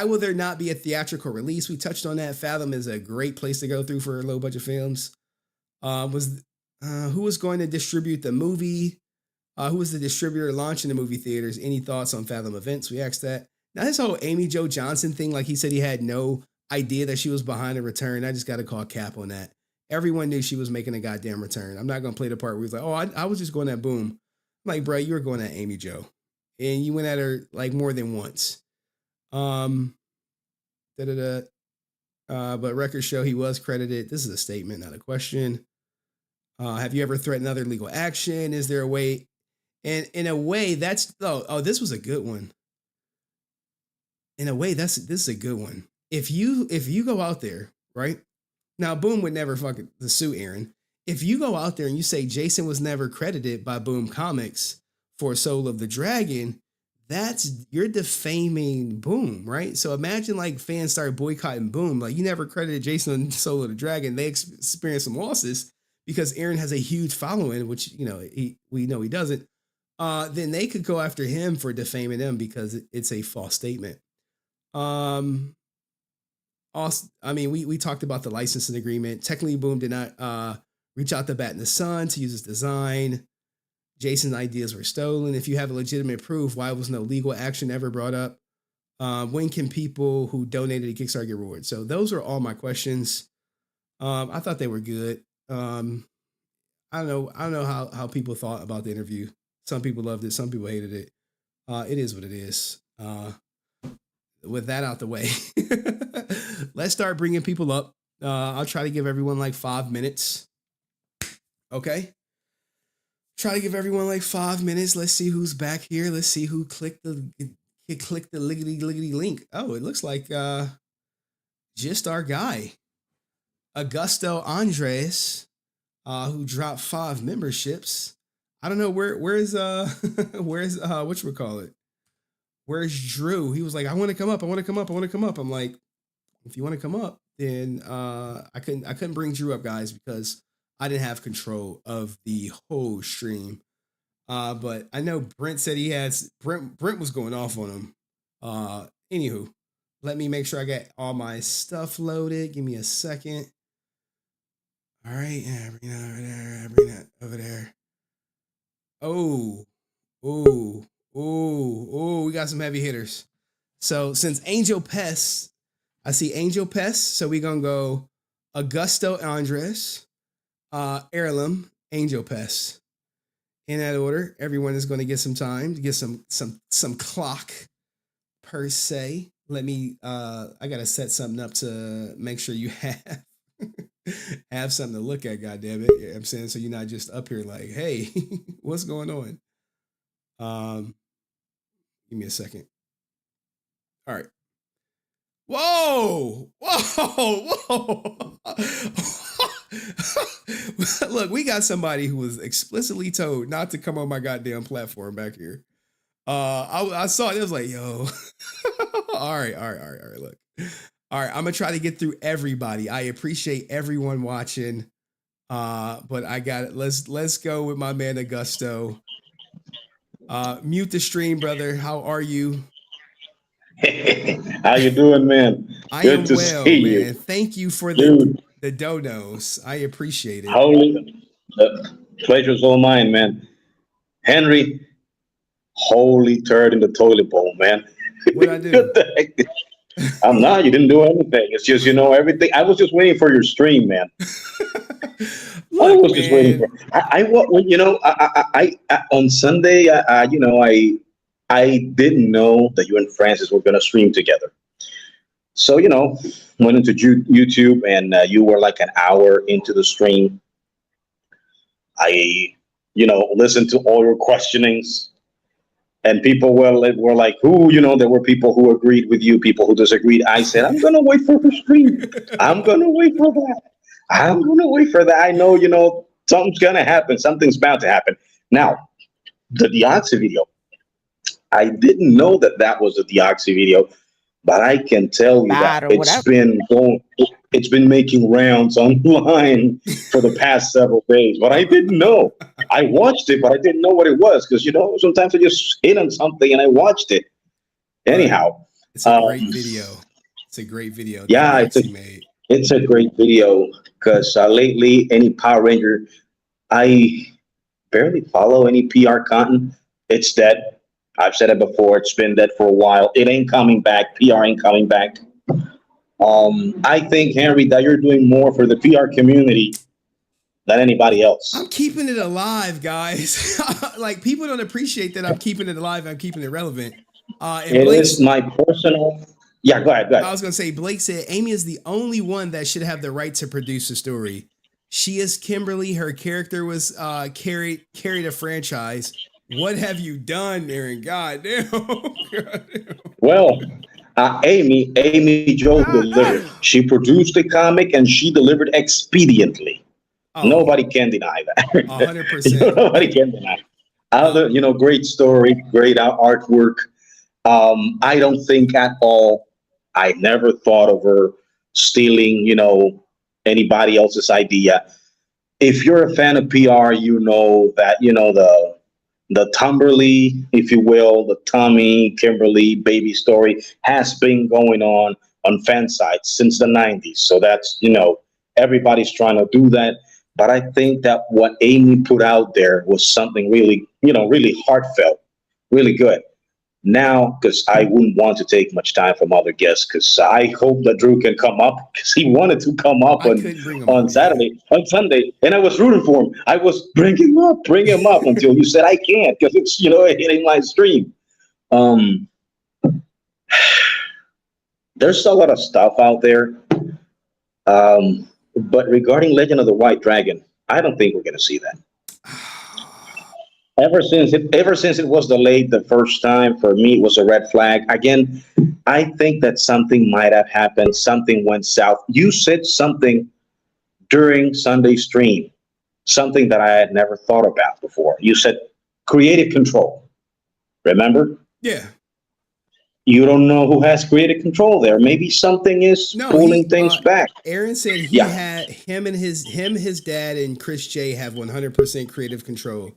will there not be a theatrical release? We touched on that. Fathom is a great place to go through for low budget films. Who was going to distribute the movie? Who was the distributor launching the movie theaters? Any thoughts on Fathom Events? We asked that. Now his whole Amy Jo Johnson thing, like he said he had no idea that she was behind a return. I just got to call cap on that. Everyone knew she was making a goddamn return. I'm not going to play the part where he's like, oh, I was just going at Boom. I'm like, bro, you were going at Amy Jo. And you went at her like more than once. But records show he was credited. This is a statement, not a question. Have you ever threatened other legal action? Is there a way? And in a way, that's this was a good one. In a way, this is a good one. If you go out there, right? Now, Boom would never fucking sue Aaron. If you go out there and you say Jason was never credited by Boom Comics for Soul of the Dragon, you're defaming Boom, right? So imagine like fans start boycotting Boom. Like you never credited Jason on Soul of the Dragon. They experienced some losses because Aaron has a huge following, which we know he doesn't. Then they could go after him for defaming them because it's a false statement. Also, I mean, we talked about the licensing agreement. Technically, Boom did not reach out to batinthesun to use his design. Jason's ideas were stolen. If you have a legitimate proof, why was no legal action ever brought up? When can people who donated to Kickstarter get rewarded? So those are all my questions. I thought they were good. I don't know how people thought about the interview. Some people loved it. Some people hated it. It is what it is. With that out the way, let's start bringing people up. I'll try to give everyone like 5 minutes. Okay. Try to give everyone like 5 minutes. Let's see who's back here. Let's see who clicked the liggity link. Oh, it looks like just our guy, Agusto Andres, who dropped 5 memberships. I don't know where's whatchamacallit? Where's Drew? He was like, I want to come up. I'm like, if you want to come up, then I couldn't bring Drew up, guys, because I didn't have control of the whole stream. But I know Brent said he has Brent was going off on him. Anywho, let me make sure I got all my stuff loaded. Give me a second. All right, yeah, bring that over there. Oh, we got some heavy hitters. So since Angel Pest, I see Angel Pest, so we're gonna go Agusto Andres, Airlim, Angel Pest. In that order, everyone is going to get some time to get some clock per se. Let me I gotta set something up to make sure you have something to look at, goddammit. You know what I'm saying? So you're not just up here like, hey, what's going on? Give me a second. All right. Whoa. Look, we got somebody who was explicitly told not to come on my goddamn platform back here. I saw it. It was like, yo. All right. Look. All right, I'm gonna try to get through everybody. I appreciate everyone watching. But I got it. Let's go with my man Agusto. Mute the stream, brother. How are you? How you doing, man? I Good am to well, see man. you. Thank you for Dude. the donos. I appreciate it. Holy, the pleasure's all mine, man. Henry, holy turd in the toilet bowl, man. What'd I do? What the heck? I'm not. You didn't do anything. It's just, everything. I was just waiting for your stream, man. Look, I was just waiting for. I on Sunday, I didn't know that you and Francis were gonna stream together. So went into YouTube and you were like an hour into the stream. I listened to all your questionings. And people were like, who, there were people who agreed with you, people who disagreed. I said, I'm going to wait for the stream. I'm going to wait for that. I know, something's going to happen. Something's bound to happen. Now, the Deoxy video, I didn't know that was a Deoxy video, but I can tell you that it's been making rounds online for the past several days, but I didn't know. I watched it, but I didn't know what it was because, sometimes I just hit on something and I watched it. Anyhow. It's a great video. It's a great video. Yeah, it's a great video because lately, any Power Ranger, I barely follow any PR content. It's dead. I've said it before. It's been dead for a while. It ain't coming back. PR ain't coming back. I think, Henry, that you're doing more for the PR community than anybody else. I'm keeping it alive, guys. Like, people don't appreciate that I'm keeping it alive. I'm keeping it relevant. It is my personal. Yeah, go ahead. I was going to say, Blake said, Amy is the only one that should have the right to produce a story. She is Kimberly. Her character was carried a franchise. What have you done, Aaron? Goddamn. Well, Amy Jo delivered. She produced the comic and she delivered expediently. Nobody can deny that. 100%. Nobody can deny. Other, great story, great artwork. I don't think at all. I never thought of her stealing, anybody else's idea. If you're a fan of PR, you know that, the Tumberly, if you will, the Tommy, Kimberly baby story has been going on fan sites since the 90s. So that's, everybody's trying to do that. But I think that what Amy put out there was something really, really heartfelt, really good. Now, because I wouldn't want to take much time from other guests, because I hope that Drew can come up, because he wanted to come up on Saturday, on Sunday, and I was rooting for him. I was bring him up until you said I can't, because it's hitting my stream. There's a lot of stuff out there, but regarding Legend of the White Dragon, I don't think we're going to see that. Ever since it was delayed the first time, for me, it was a red flag. Again, I think that something might have happened. Something went south. You said something during Sunday stream, something that I had never thought about before. You said creative control. Remember? Yeah. You don't know who has creative control there. Maybe something is pulling things back. Aaron said he had his dad, and Chris J have 100% creative control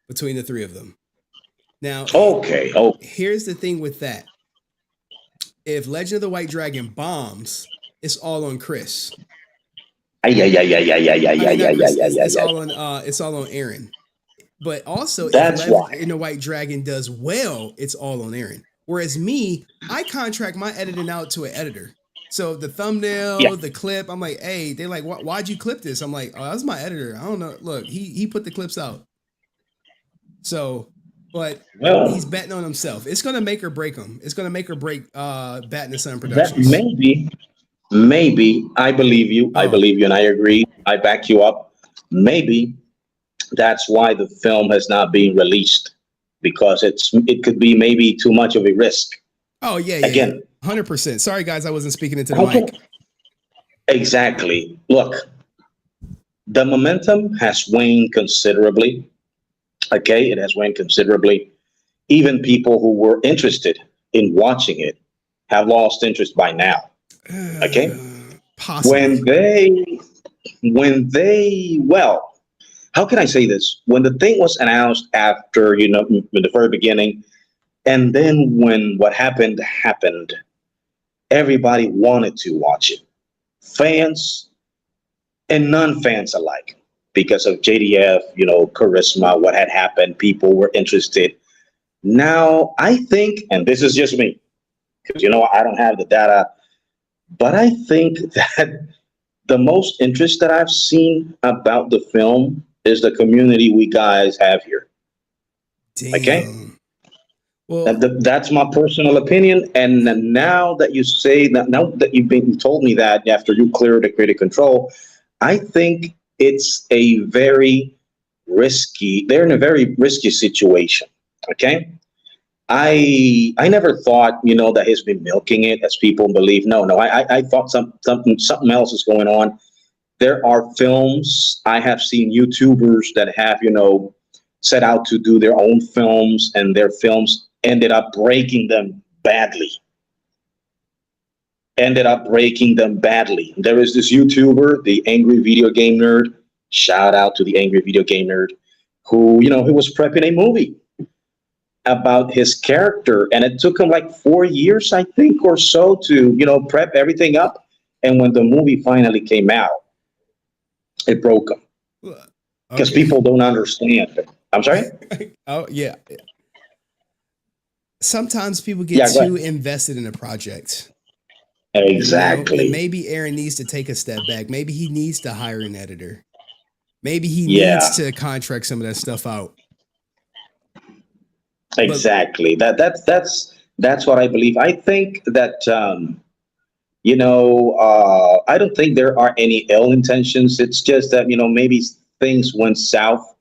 between the three of them. Now, here's the thing with that. If Legend of the White Dragon bombs, it's all on Chris. It's all on Aaron. But also, if Legend of the White Dragon does well, it's all on Aaron. Whereas me, I contract my editing out to an editor. So the thumbnail, the clip, I'm like, hey, they're like, why'd you clip this? I'm like, oh, that's my editor. I don't know. Look, he put the clips out. So, but he's betting on himself. It's going to make or break him. It's going to make or break batinthesun Productions. Maybe. I believe you. I believe you, and I agree. I back you up. Maybe that's why the film has not been released, because it could be maybe too much of a risk. Oh, yeah. Again, 100%. Sorry, guys, I wasn't speaking into the mic. Exactly. Look, the momentum has waned considerably. Okay, it has waned considerably. Even people who were interested in watching it have lost interest by now. Okay, possibly. How can I say this? When the thing was announced after, in the very beginning, and then when what happened, everybody wanted to watch it. Fans and non-fans alike. Because of JDF, charisma, what had happened, people were interested. Now, I think, and this is just me, because, I don't have the data, but I think that the most interest that I've seen about the film is the community we guys have here. Damn. Okay? Well, that's my personal opinion. And now that you say that, now that you told me that after you cleared the creative control, I think it's they're in a very risky situation. Okay. I never thought, that he's been milking it, as people believe. No, I thought something else is going on. There are films. I have seen YouTubers that have, set out to do their own films, and their films ended up breaking them badly. There is this YouTuber, the Angry Video Game Nerd. Shout out to the Angry Video Game Nerd, who, he was prepping a movie about his character, and it took him like 4 years, I think, or so to, prep everything up. And when the movie finally came out, it broke him. Because people don't understand. I'm sorry? Oh, yeah. Sometimes people get too invested in a project. Exactly. And maybe Aaron needs to take a step back. Maybe he needs to hire an editor. Maybe he needs to contract some of that stuff out. Exactly. That's what I believe. I think that I don't think there are any ill intentions. It's just that maybe things went south,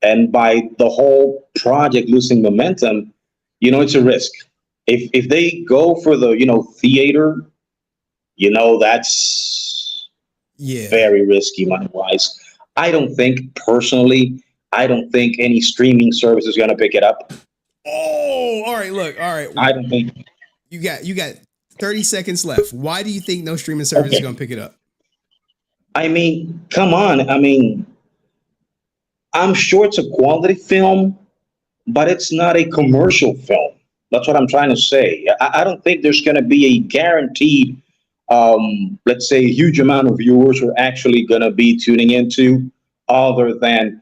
and by the whole project losing momentum, it's a risk. If they go for the theater, that's very risky money-wise. I don't think personally I don't think any streaming service is going to pick it up. Oh, all right. Look, all right. I don't think you got 30 seconds left. Why do you think no streaming service is going to pick it up? I mean, come on. I mean, I'm sure it's a quality film, but it's not a commercial film. That's what I'm trying to say. I don't think there's going to be a guaranteed, let's say, a huge amount of viewers who are actually going to be tuning into, other than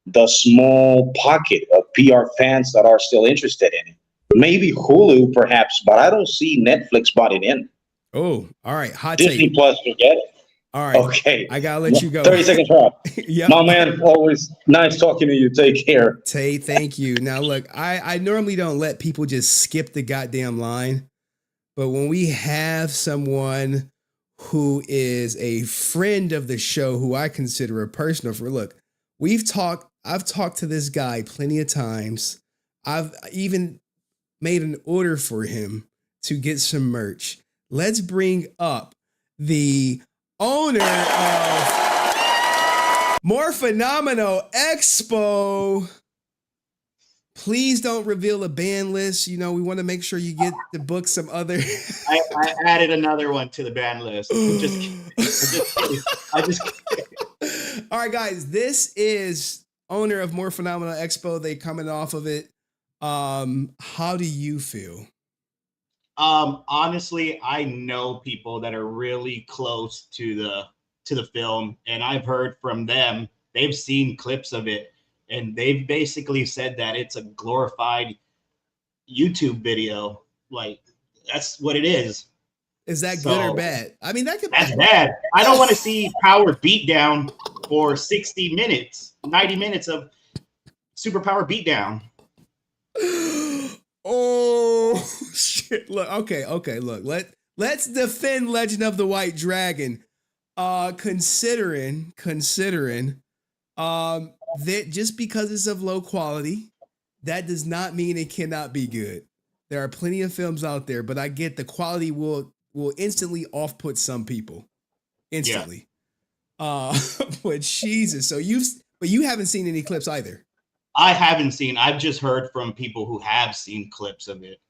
the small pocket of PR fans that are still interested in it. Maybe Hulu, perhaps, but I don't see Netflix butting in. Oh, all right. Hot Disney take. Plus, forget it. All right. Okay. I got to let you go. 30 seconds off. Yep. My man, always nice talking to you. Take care. Tay, thank you. Now, look, I normally don't let people just skip the goddamn line. But when we have someone who is a friend of the show, who I consider a personal friend, look, I've talked to this guy plenty of times. I've even made an order for him to get some merch. Let's bring up the owner of More Phenomenal Expo. Please don't reveal a band list. You know, we want to make sure you get to book some other. I added another one to the band list. I'm just kidding. I just kidding. All right, guys, this is owner of More Phenomenal Expo. They coming off of it. How do you feel? Honestly, I know people that are really close to the film, and I've heard from them. They've seen clips of it, and they've basically said that it's a glorified YouTube video. Like, that's what it is. Is that good or bad? I mean, that's bad. I don't want to see Power Beatdown for 60 minutes, 90 minutes of Superpower Beatdown. Oh shit! Look, okay. Look, let's defend Legend of the White Dragon. Considering that just because it's of low quality, that does not mean it cannot be good. There are plenty of films out there, but I get the quality will instantly off-put some people. Instantly. Yeah. But Jesus, so you haven't seen any clips either. I haven't seen. I've just heard from people who have seen clips of it.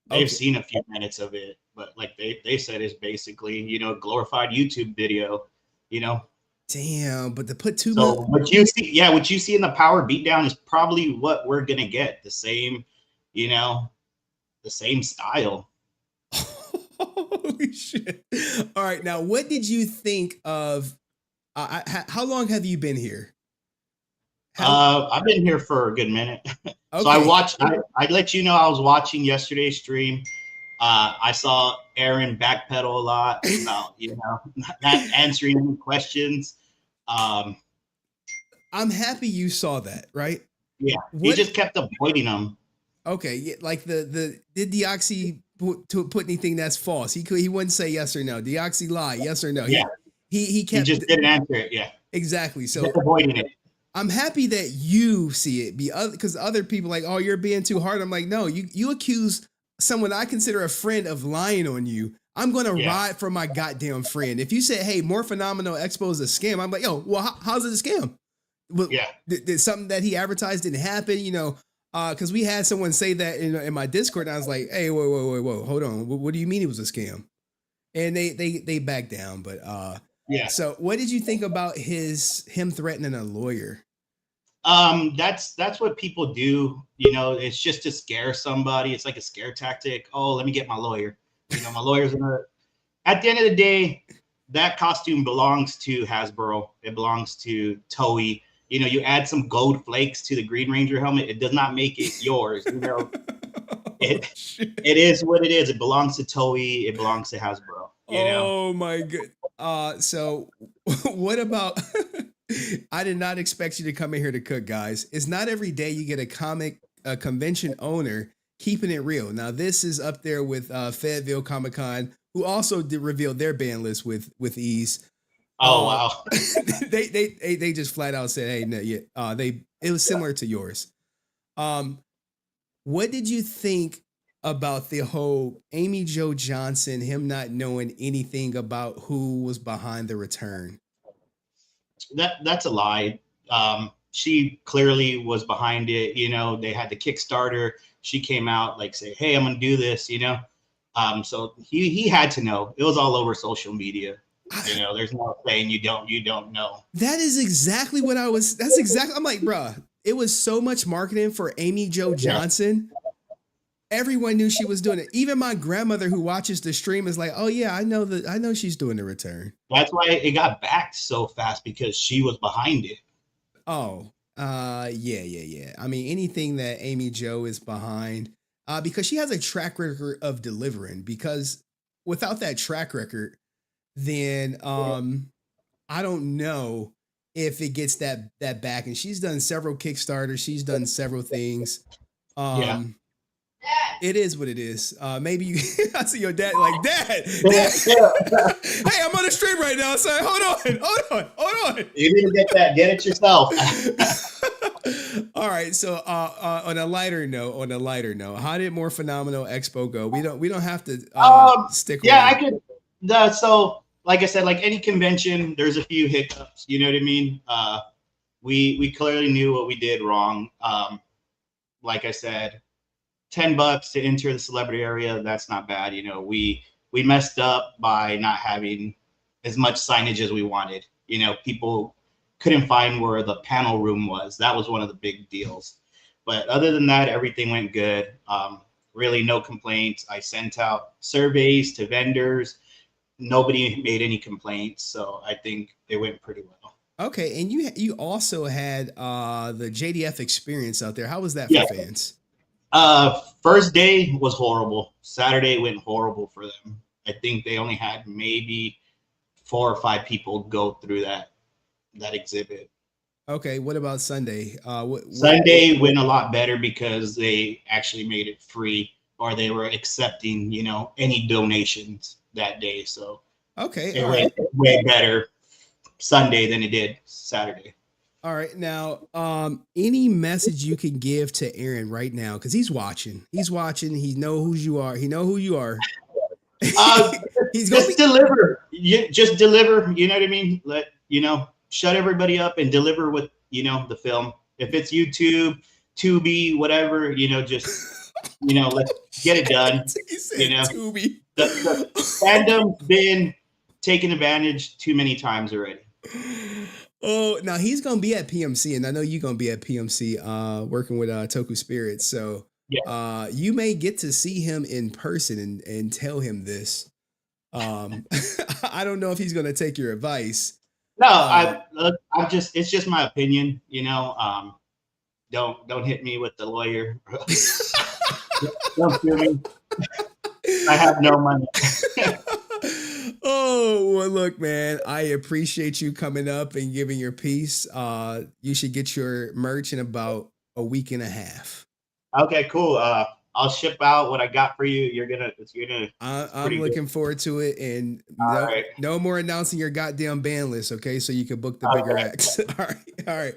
They've seen a few minutes of it, but like they said, it's basically, you know, glorified YouTube video, you know. Damn, but to put two. So what you see in the Power Beatdown is probably what we're gonna get. The same, you know, the same style. Holy shit! All right, now what did you think of? How long have you been here? I've been here for a good minute. Okay. So I let you know I was watching yesterday's stream. I saw Aaron backpedal a lot about, you know, not answering any questions. I'm happy you saw that, right? Yeah. He just kept avoiding them. Okay. Yeah, like did Deoxy put anything that's false? He wouldn't say yes or no. Deoxy lie, yes or no. Yeah. He just didn't answer it. Yeah. Exactly. So just avoiding it. I'm happy that you see it because other people like, oh, you're being too hard. I'm like, no, you accuse someone I consider a friend of lying on you. I'm going to ride for my goddamn friend. If you said, hey, More Phenomenal Expo is a scam, I'm like, yo, well, how's it a scam? Well, did something that he advertised didn't happen, you know? Because we had someone say that in my Discord, and I was like, hey, whoa, hold on. What do you mean it was a scam? And they backed down, but yeah. So what did you think about him threatening a lawyer? That's what people do. You know, it's just to scare somebody. It's like a scare tactic. Oh, let me get my lawyer. You know, my lawyer's gonna. At the end of the day, that costume belongs to Hasbro. It belongs to Toei. You know, you add some gold flakes to the Green Ranger helmet. It does not make it yours. You know, it is what it is. It belongs to Toei. It belongs to Hasbro. You know? Oh my god. So what about? I did not expect you to come in here to cook, guys. It's not every day you get a convention owner keeping it real. Now this is up there with Fayetteville Comic Con, who also did reveal their ban list with ease. Oh wow! they just flat out said, "Hey, no, yeah." It was similar to yours. What did you think about the whole Amy Jo Johnson, him not knowing anything about who was behind the return? That's a lie. she clearly was behind it. You know, they had the Kickstarter. She came out like say, hey, I'm gonna do this, you know. So he had to know. It was all over social media. You know, there's no saying you don't know. That is exactly what I was. That's exactly. I'm like, bruh, it was so much marketing for Amy Jo Johnson. Everyone knew she was doing it. Even my grandmother who watches the stream is like, oh yeah, I know she's doing the return. That's why it got backed so fast, because she was behind it. Oh, yeah. I mean, anything that Amy Jo is behind, because she has a track record of delivering. Because without that track record, then I don't know if it gets that back. And she's done several Kickstarters. She's done several things. It is what it is. Maybe you, I see your dad like, Dad. Hey, I'm on the stream right now, son. Hold on. You need to get that. Get it yourself. All right. So on a lighter note, how did More Phenomenal Expo go? We don't have to stick. Yeah, I could. So like I said, like any convention, there's a few hiccups. You know what I mean? We clearly knew what we did wrong. Like I said, $10 to enter the celebrity area, that's not bad. You know, we messed up by not having as much signage as we wanted. You know, people couldn't find where the panel room was. That was one of the big deals. But other than that, everything went good. Really no complaints. I sent out surveys to vendors. Nobody made any complaints. So I think it went pretty well. Okay. And you also had the JDF experience out there. How was that for fans? First day was horrible. Saturday went horrible for them. I think they only had maybe 4 or 5 people go through that exhibit. Okay, what about Sunday? Sunday went a lot better because they actually made it free, or they were accepting, you know, any donations that day. So okay, it went way better Sunday than it did Saturday. All right, now, any message you can give to Aaron right now, because he's watching. He know who you are. He's gonna deliver. Just deliver. You know what I mean? Shut everybody up and deliver with, the film. If it's YouTube, Tubi, whatever, just, let's get it done. Tubi. The fandom's been taken advantage too many times already. Oh, now he's gonna be at PMC, and I know you're gonna be at PMC, working with Toku Spirits. So you may get to see him in person and tell him this. I don't know if he's gonna take your advice. No, it's just my opinion, don't hit me with the lawyer. Don't sue me. I have no money. Oh, well, look, man, I appreciate you coming up and giving your piece. You should get your merch in about a week and a half. Okay, cool. I'll ship out what I got for you. I'm looking forward to it, and no more announcing your goddamn ban list, okay? So you can book the bigger acts. All right.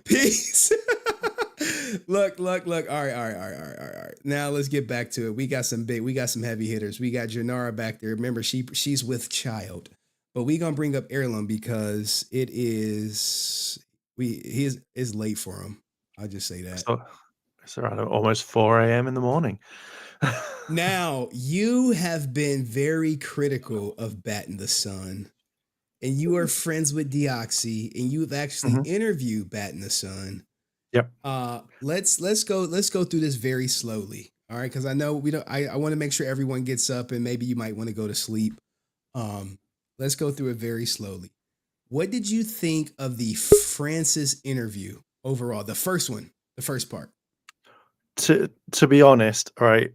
Peace. Look. All right. Now let's get back to it. We got some heavy hitters. We got Janara back there. Remember, she's with child, but we gonna bring up Airlim because it's late for him. I'll just say that. It's around almost 4 a.m. in the morning. Now, you have been very critical of BatintheSun, and you are friends with Deoxy, and you've actually interviewed BatintheSun. Yep. Let's go through this very slowly. All right, because I know I want to make sure everyone gets up, and maybe you might want to go to sleep. Let's go through it very slowly. What did you think of the Francis interview overall? The first one, the first part. To be honest, all right,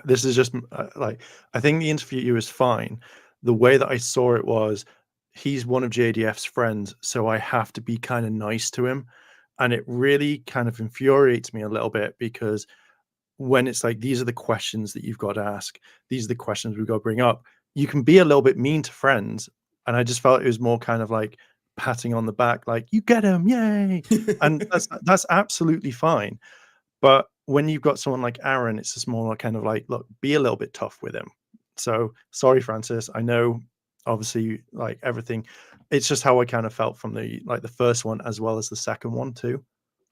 this is just I think the interview is fine. The way that I saw it was he's one of JDF's friends, so I have to be kind of nice to him. And it really kind of infuriates me a little bit because when it's like, these are the questions that you've got to ask, these are the questions we've got to bring up, you can be a little bit mean to friends. And I just felt it was more kind of like patting on the back, like, you get him, yay. And that's absolutely fine. But when you've got someone like Aaron, it's just more kind of like, look, be a little bit tough with him. So sorry, Francis. I know obviously, like everything, it's just how I kind of felt from the first one as well as the second one too.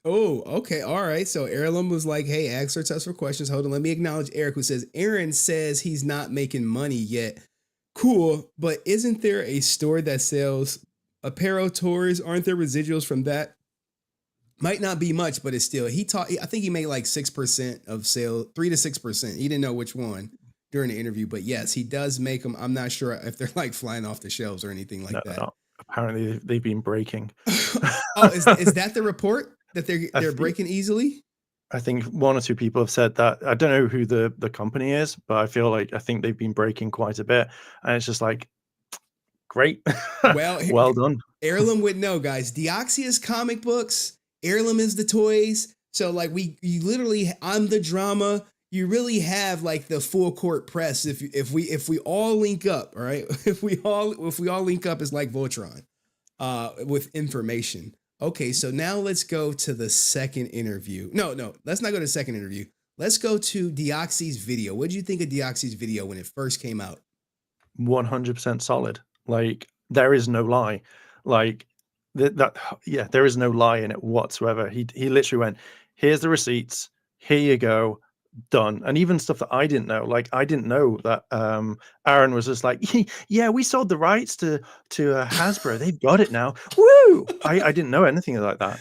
Oh, okay. All right. So Airlim was like, hey, ask her test for questions. Hold on. Let me acknowledge Eric, who says, Aaron says he's not making money yet. Cool. But isn't there a store that sells apparel tours? Aren't there residuals from that? Might not be much, but it's still, I think he made like 6% of sale, 3 to 6%. He didn't know which one during the interview, but yes, he does make them. I'm not sure if they're like flying off the shelves or anything like that. No. Apparently they've been breaking. Oh, is that the report that they're breaking easily? I think 1 or 2 people have said that. I don't know who the company is, but I think they've been breaking quite a bit, and it's just like, great. Well done. Airlim would know, guys. Deoxy is comic books. Airlim is the toys. So like you literally, I'm the drama. You really have like the full court press if we all link up, all right? If we all link up, it's like Voltron with information. Okay, so now let's go to the second interview. No, let's not go to the second interview. Let's go to Deoxy's video. What did you think of Deoxy's video when it first came out? 100% solid. Like, there is no lie. Like there is no lie in it whatsoever. He literally went, here's the receipts, here you go, done. And even stuff that I didn't know, like I didn't know that Aaron was just like, yeah, we sold the rights to Hasbro, they've got it now, woo. I didn't know anything like that.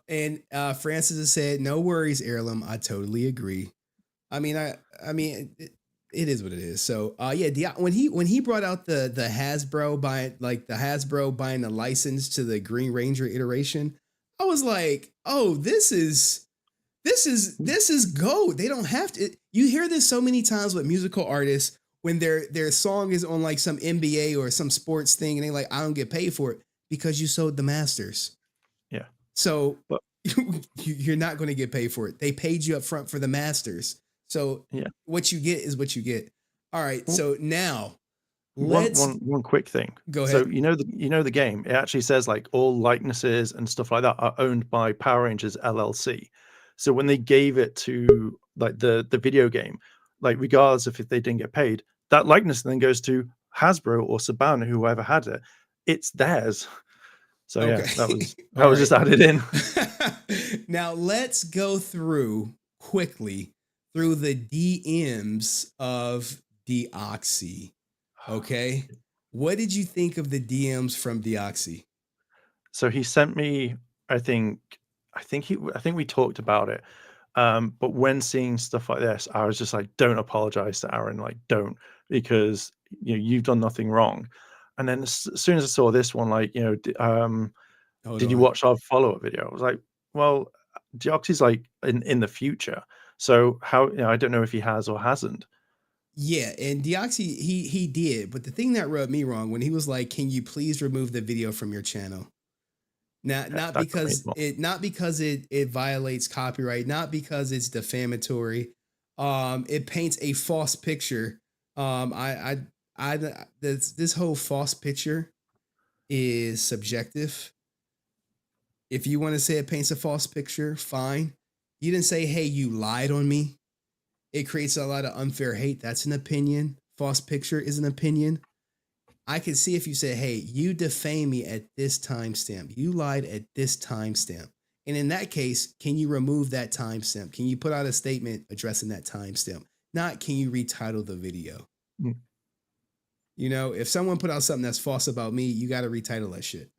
And Francis has said, no worries, Airlim, I totally agree. I mean it is what it is. So yeah, when he brought out the Hasbro buying the license to the Green Ranger iteration, I was like, oh, this is gold. They don't have to. You hear this so many times with musical artists when their song is on like some NBA or some sports thing, and they're like, I don't get paid for it because you sold the masters. Yeah. So you're not going to get paid for it. They paid you up front for the masters. So yeah, what you get is what you get. All right. Well, so now one quick thing. Go ahead. So you know the game. It actually says like all likenesses and stuff like that are owned by Power Rangers LLC. So when they gave it to like the video game, like regardless of if they didn't get paid, that likeness then goes to Hasbro or Saban, whoever had it. It's theirs. So okay. Yeah, that was just added in. Now let's go quickly through the DMs of Deoxy. Okay. What did you think of the DMs from Deoxy? So he sent me, I think we talked about it. But when seeing stuff like this, I was just like, don't apologize to Aaron, like don't, because you've done nothing wrong. And then as soon as I saw this one, like, did you watch our follow-up video? I was like, well, Deoxy's like in the future. So how, I don't know if he has or hasn't. Yeah, and Deoxy, he did. But the thing that rubbed me wrong when he was like, can you please remove the video from your channel? Not because it violates copyright, not because it's defamatory. It paints a false picture. This whole false picture is subjective. If you want to say it paints a false picture, fine. You didn't say, hey, you lied on me. It creates a lot of unfair hate. That's an opinion. False picture is an opinion. I can see if you said, hey, you defamed me at this timestamp. You lied at this timestamp. And in that case, can you remove that timestamp? Can you put out a statement addressing that timestamp? Not can you retitle the video? Mm. If someone put out something that's false about me, you got to retitle that shit.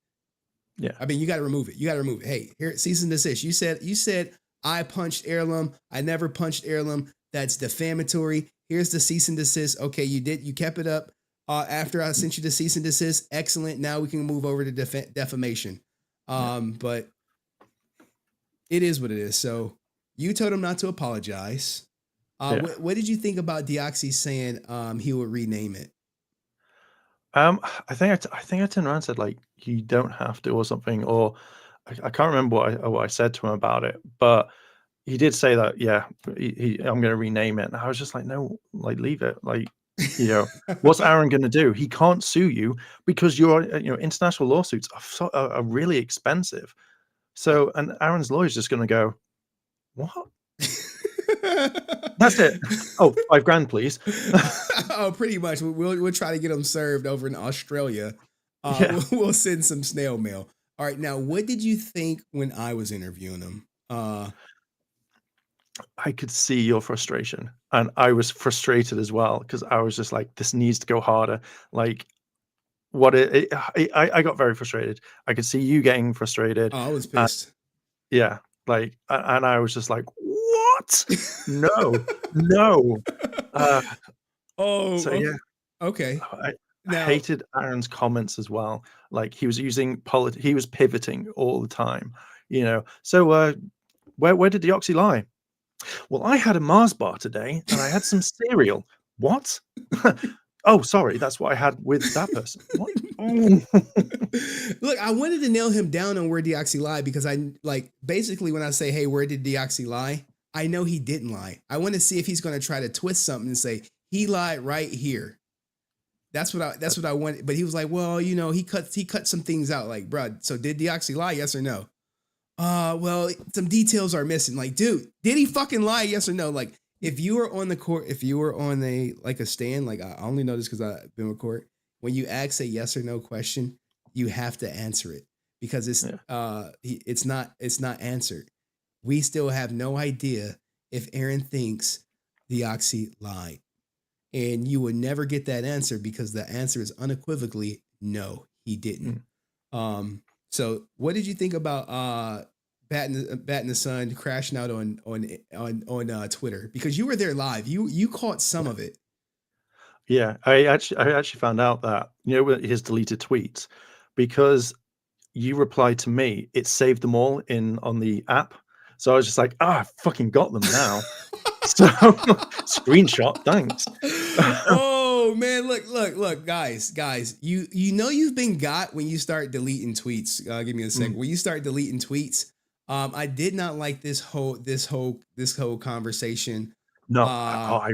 Yeah. I mean, you got to remove it. Hey, here, cease and desist. You said I punched Airlim. I never punched Airlim. That's defamatory. Here's the cease and desist. Okay, you kept it up. After I sent you the cease and desist, excellent. Now we can move over to defamation. But it is what it is. So you told him not to apologize. What did you think about Deoxy saying he would rename it? I think I turned around and said like you don't have to or something, or I can't remember what I said to him about it, but he did say that I'm going to rename it, and I was just like, no, like leave it, like. What's Aaron going to do? He can't sue you because international lawsuits are really expensive. So, and Aaron's lawyer is just going to go, what? That's it. Oh, $5,000, please. Oh, pretty much. We'll try to get them served over in Australia. Yeah. We'll send some snail mail. All right. Now, what did you think when I was interviewing him? I could see your frustration, and I was frustrated as well because I was just like, this needs to go harder. Like, I got very frustrated. I could see you getting frustrated. Oh, I was pissed. Yeah, like, and I was just like, what? No, no. Oh, So yeah, okay. I Now- hated Aaron's comments as well. Like, he was using he was pivoting all the time. So where did Deoxy lie? Well, I had a Mars bar today, and I had some cereal. What? Oh, sorry, that's what I had with that person. What? Look, I wanted to nail him down on where Deoxy lied because basically when I say, hey, where did Deoxy lie? I know he didn't lie. I want to see if he's going to try to twist something and say he lied right here. That's what I wanted. But he was like, well, he cut some things out. Like, bro, so did Deoxy lie? Yes or no? Well, some details are missing. Like, dude, did he fucking lie? Yes or no? Like, if you were on the court, if you were on a stand, like I only know this because I've been with court. When you ask a yes or no question, you have to answer it because it's not answered. We still have no idea if Aaron thinks Deoxy lied, and you will never get that answer because the answer is unequivocally no, he didn't. So what did you think about batinthesun crashing out on Twitter? Because you were there live. You caught some of it. Yeah, I actually found out that his deleted tweets, because you replied to me, it saved them all on the app. So I was just like, I fucking got them now. So screenshot, thanks. Oh man, look, guys, you've been got when you start deleting tweets. Give me a second. When you start deleting tweets, I did not like this whole conversation. No, I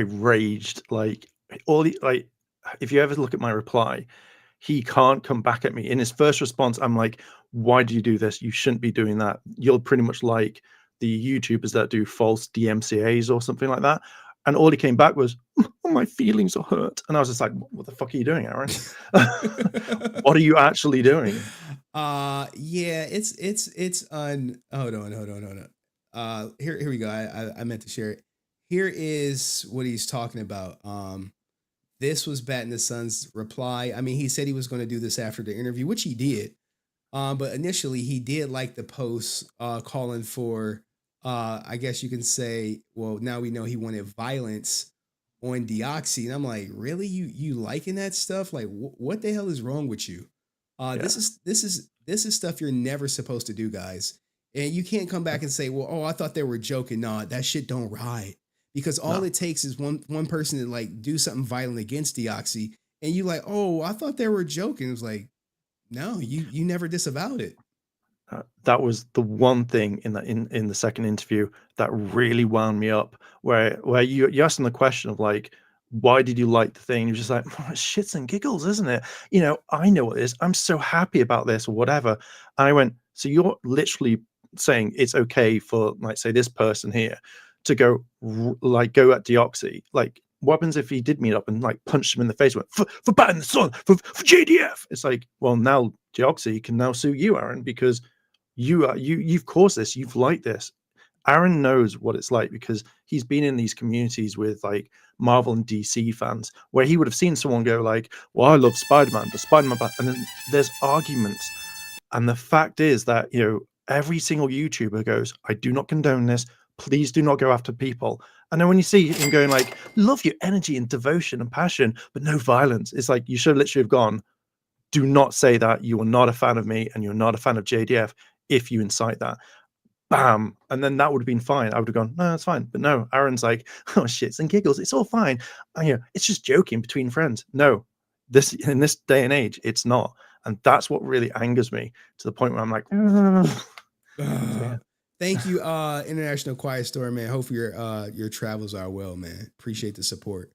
raged like if you ever look at my reply, he can't come back at me. In his first response, I'm like, why do you do this? You shouldn't be doing that. You're pretty much like the YouTubers that do false DMCAs or something like that. And all he came back was, oh, my feelings are hurt. And I was just like, what the fuck are you doing, Aaron? What are you actually doing? Yeah, it's hold on. Here we go. I meant to share it. Here is what he's talking about. This was batinthesun's reply. I mean, he said he was going to do this after the interview, which he did. But initially he did like the post calling for, I guess you can say, well, now we know he wanted violence on Deoxy. And I'm like, really? You liking that stuff? Like, what the hell is wrong with you? This is stuff you're never supposed to do, guys. And you can't come back and say, well, oh, I thought they were joking. Nah, that shit don't ride. Because all it takes is one person to like do something violent against Deoxy, and you like, oh, I thought they were joking. It was like, no, you never disavowed it. That was the one thing in the second interview that really wound me up, where you asked him the question of like, why did you like the thing? You're just like, oh, it's shits and giggles, isn't it? I know what it is. I'm so happy about this or whatever. And I went, so you're literally saying it's okay for, like, say, this person here to go at Deoxy. Like, what happens if he did meet up and like punched him in the face, went for batinthesun, for JDF? It's like, well, now Deoxy can now sue you, Aaron, because you've caused this, you've liked this. Aaron knows what it's like because he's been in these communities with like Marvel and DC fans where he would have seen someone go like, well, I love Spider-Man, but Spider-Man, and then there's arguments. And the fact is that, every single YouTuber goes, I do not condone this. Please do not go after people. And then when you see him going like, love your energy and devotion and passion, but no violence, it's like, you should literally have gone, do not say that. You are not a fan of me and you're not a fan of JDF if you incite that. Bam. And then that would have been fine. I would have gone, no, that's fine. But no, Aaron's like, oh, shits and giggles. It's all fine. It's just joking between friends. No, in this day and age, it's not. And that's what really angers me to the point where I'm like, Thank you, International Quiet Storm, man. Hope your travels are well, man. Appreciate the support.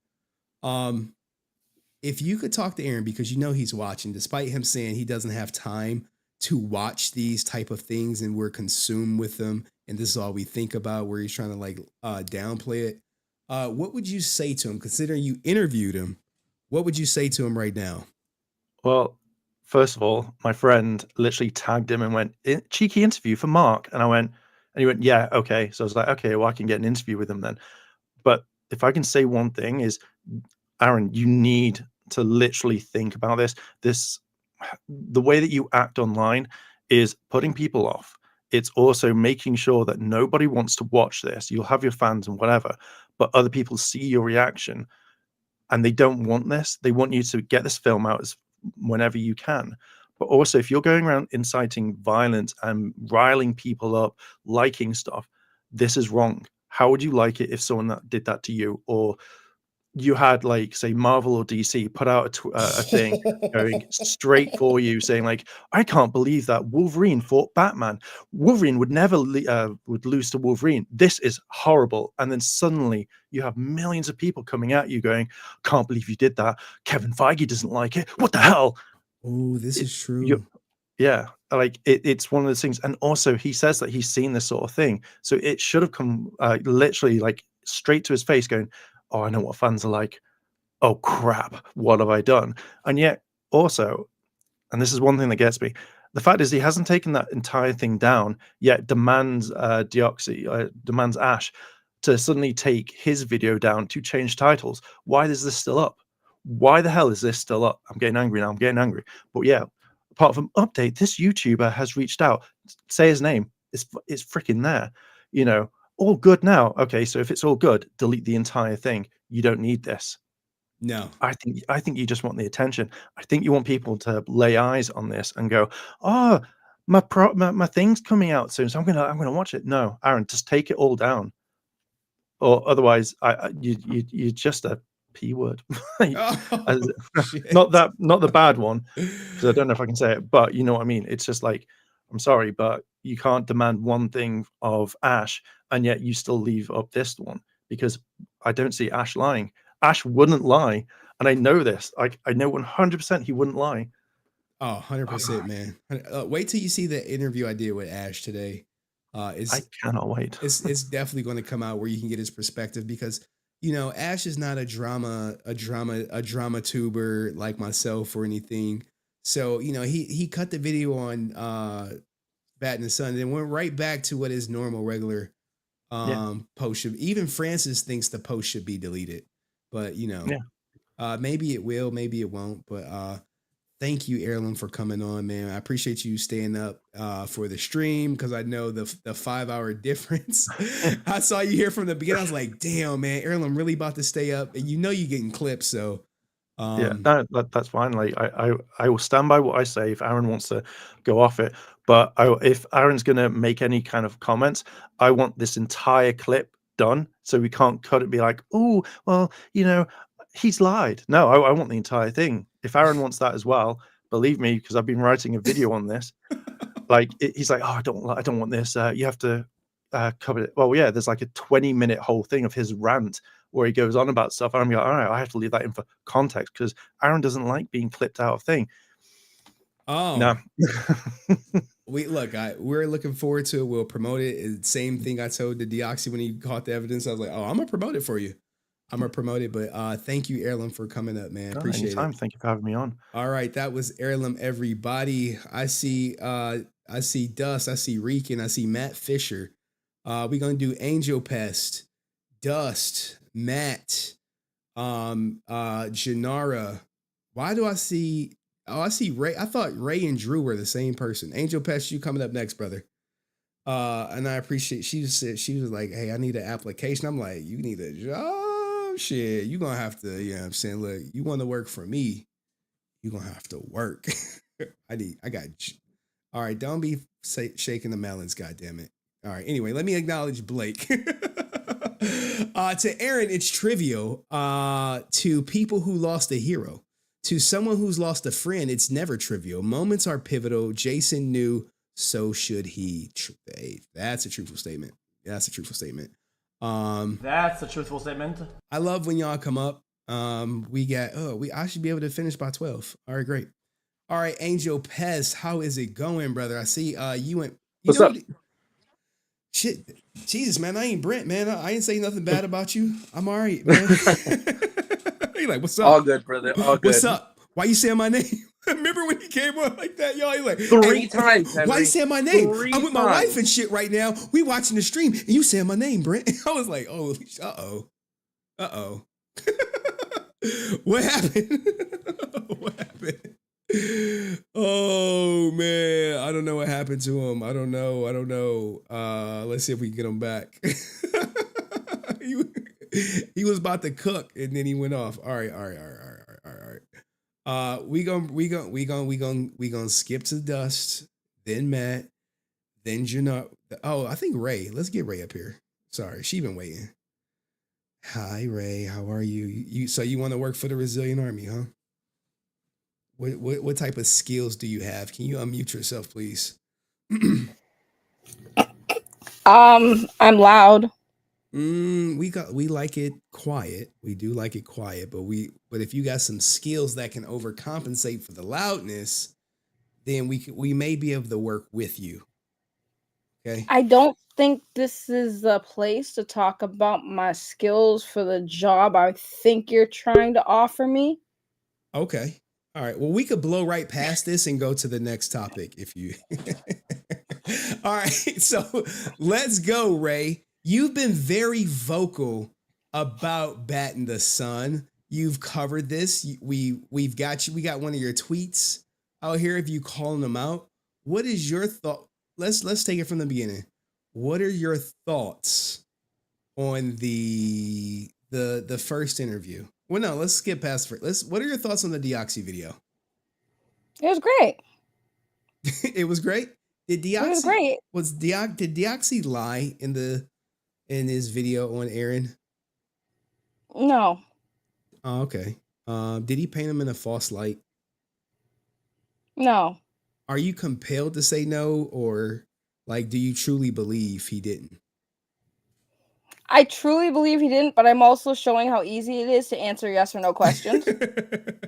If you could talk to Aaron, because he's watching, despite him saying he doesn't have time to watch these type of things and we're consumed with them, and this is all we think about, where he's trying to like downplay it, what would you say to him, considering you interviewed him? What would you say to him right now? Well, first of all, my friend literally tagged him and went, cheeky interview for Mark. And I went, and he went, yeah, okay. So I was like, okay, well, I can get an interview with him then. But if I can say one thing is, Aaron, you need to literally think about this. The way that you act online is putting people off. It's also making sure that nobody wants to watch this. You'll have your fans and whatever, but other people see your reaction and they don't want this. They want you to get this film out as whenever you can. But also, if you're going around inciting violence and riling people up, liking stuff, this is wrong. How would you like it if someone that did that to you? Or you had, like, say, Marvel or DC put out a thing going straight for you, saying, like, I can't believe that Wolverine fought Batman. Wolverine would never would lose to Wolverine. This is horrible. And then suddenly you have millions of people coming at you going, can't believe you did that. Kevin Feige doesn't like it. What the hell? Oh, this is true. Yeah, like it's one of those things. And also, he says that he's seen this sort of thing. So it should have come literally like straight to his face going, oh, I know what fans are like. Oh, crap. What have I done? And yet also, and this is one thing that gets me, the fact is he hasn't taken that entire thing down, yet demands Deoxy, demands Ash to suddenly take his video down to change titles. Why is this still up? Why the hell is this still up? I'm getting angry now. I'm getting angry. But yeah, apart from update, this YouTuber has reached out. Say his name. It's freaking there. You know, all good now. Okay, so if it's all good, delete the entire thing. You don't need this. No. I think you just want the attention. I think you want people to lay eyes on this and go, oh, my thing's coming out soon, so I'm gonna watch it. No, Aaron, just take it all down. Or otherwise, you're just a P word. Not the bad one, because I don't know if I can say it, but you know what I mean. It's just like, I'm sorry, but you can't demand one thing of Ash and yet you still leave up this one, because I don't see Ash lying. Ash wouldn't lie, and I know this. I know 100% he wouldn't lie. Oh, 100%, man. Wait till you see the interview I did with Ash today. I cannot wait. It's definitely going to come out where you can get his perspective, because you know Ash is not a drama tuber like myself or anything. So you know he cut the video on batinthesun and then went right back to what his normal regular post should. Even Francis thinks the post should be deleted, but you know, maybe it will, maybe it won't. But thank you, Airlim, for coming on, man. I appreciate you staying up for the stream, because I know the 5-hour difference. I saw you here from the beginning. I was like, damn, man, Airlim really about to stay up, and you know you're getting clips, so. No, that's fine. Like I will stand by what I say if Aaron wants to go off it. But if Aaron's going to make any kind of comments, I want this entire clip done, so we can't cut it and be like, oh, well, you know, he's lied. No, I want the entire thing. If Aaron wants that as well, believe me, because I've been writing a video on this. Like he's like, oh, I don't want this. You have to cover it. Well, yeah, there's like a 20-minute whole thing of his rant where he goes on about stuff. And I'm like, all right, I have to leave that in for context, because Aaron doesn't like being clipped out of thing. Oh no. We're looking forward to it. We'll promote it. Same thing I told the Deoxy when he caught the evidence. I was like, oh, I'm gonna promote it for you. I'm gonna promote it. But thank you, Airlim, for coming up, man. Appreciate anytime. it. Thank you for having me on. All right, that was Airlim, everybody. I see Dust, I see Reek, and I see Matt Fischer. We're gonna do Angel Pest, Dust, Matt, Janara. Why do I see? Oh, I see Ray. I thought Ray and Drew were the same person. Angel Pest, you coming up next, brother. And I appreciate. She was like, "Hey, I need an application." I'm like, "You need a job? Shit, you gonna have to." You know what I'm saying? Look, you want to work for me? You gonna have to work. I got. All right, don't be shaking the melons, goddammit. All right. Anyway, let me acknowledge Blake. To Aaron, it's trivial. To people who lost a hero, to someone who's lost a friend, it's never trivial. Moments are pivotal. Jason knew, so should he. Hey, that's a truthful statement. That's a truthful statement. That's a truthful statement. I love when y'all come up. I should be able to finish by 12. All right, great. All right, Angel Pez, how is it going, brother? I see you went. What's up? Shit, Jesus, man, I ain't Brent, man. I ain't saying nothing bad about you. I'm all right, man. He like, what's up? All good, brother. All good. What's up? Why you saying my name? Remember when he came on like that, y'all? He like three times. Henry. Why you saying my name? I'm with my times. wife and shit right now. We watching the stream, and you saying my name, Brent. I was like, oh, uh-oh. What happened? What happened? Oh man, I don't know what happened to him. I don't know. Let's see if we can get him back. He was about to cook and then he went off. All right. We gonna skip to Dust, then Matt, then Janelle. Oh, I think Ray. Let's get Ray up here. Sorry, she been waiting. Hi Ray, how are you? So you want to work for the Resilient Army, huh? What type of skills do you have? Can you unmute yourself, please? I'm loud. We like it quiet. We do like it quiet, but if you got some skills that can overcompensate for the loudness, then we may be able to work with you. Okay. I don't think this is the place to talk about my skills for the job I think you're trying to offer me. Okay. All right. Well, we could blow right past this and go to the next topic if you. All right. So let's go, Ray. You've been very vocal about Batin the Sun. You've covered this. We've got you. We got one of your tweets out here. If you calling them out, what is your thought? Let's take it from the beginning. What are your thoughts on the first interview? Well, no, let's skip past it. What are your thoughts on the Deoxy video? It was great. It was great. Did Deoxy? It was great. Did Deoxy lie in his video on Aaron? No. Oh, okay. Did he paint him in a false light? No. Are you compelled to say no, or like, do you truly believe he didn't? I truly believe he didn't, but I'm also showing how easy it is to answer yes or no questions.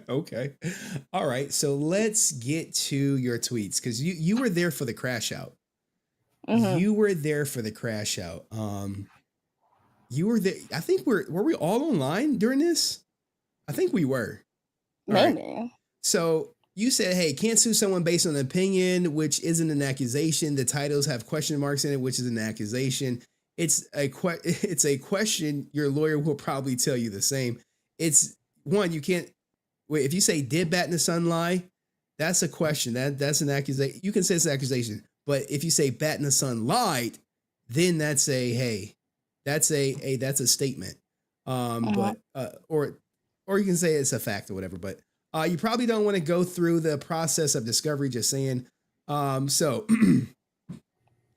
Okay. All right. So let's get to your tweets, because you were there for the crash out. Mm-hmm. You were there for the crash out. You were there. I think were we all online during this? I think we were. Maybe. Right. So you said, hey, can't sue someone based on an opinion, which isn't an accusation. The titles have question marks in it, which is an accusation. It's a question. Your lawyer will probably tell you the same. It's one, you can't wait. If you say, did Batin the Sun lie? That's a question. That's an accusation. You can say it's an accusation. But if you say Batin the Sun lied, then that's a statement. But or you can say it's a fact or whatever. But you probably don't want to go through the process of discovery. Just saying. So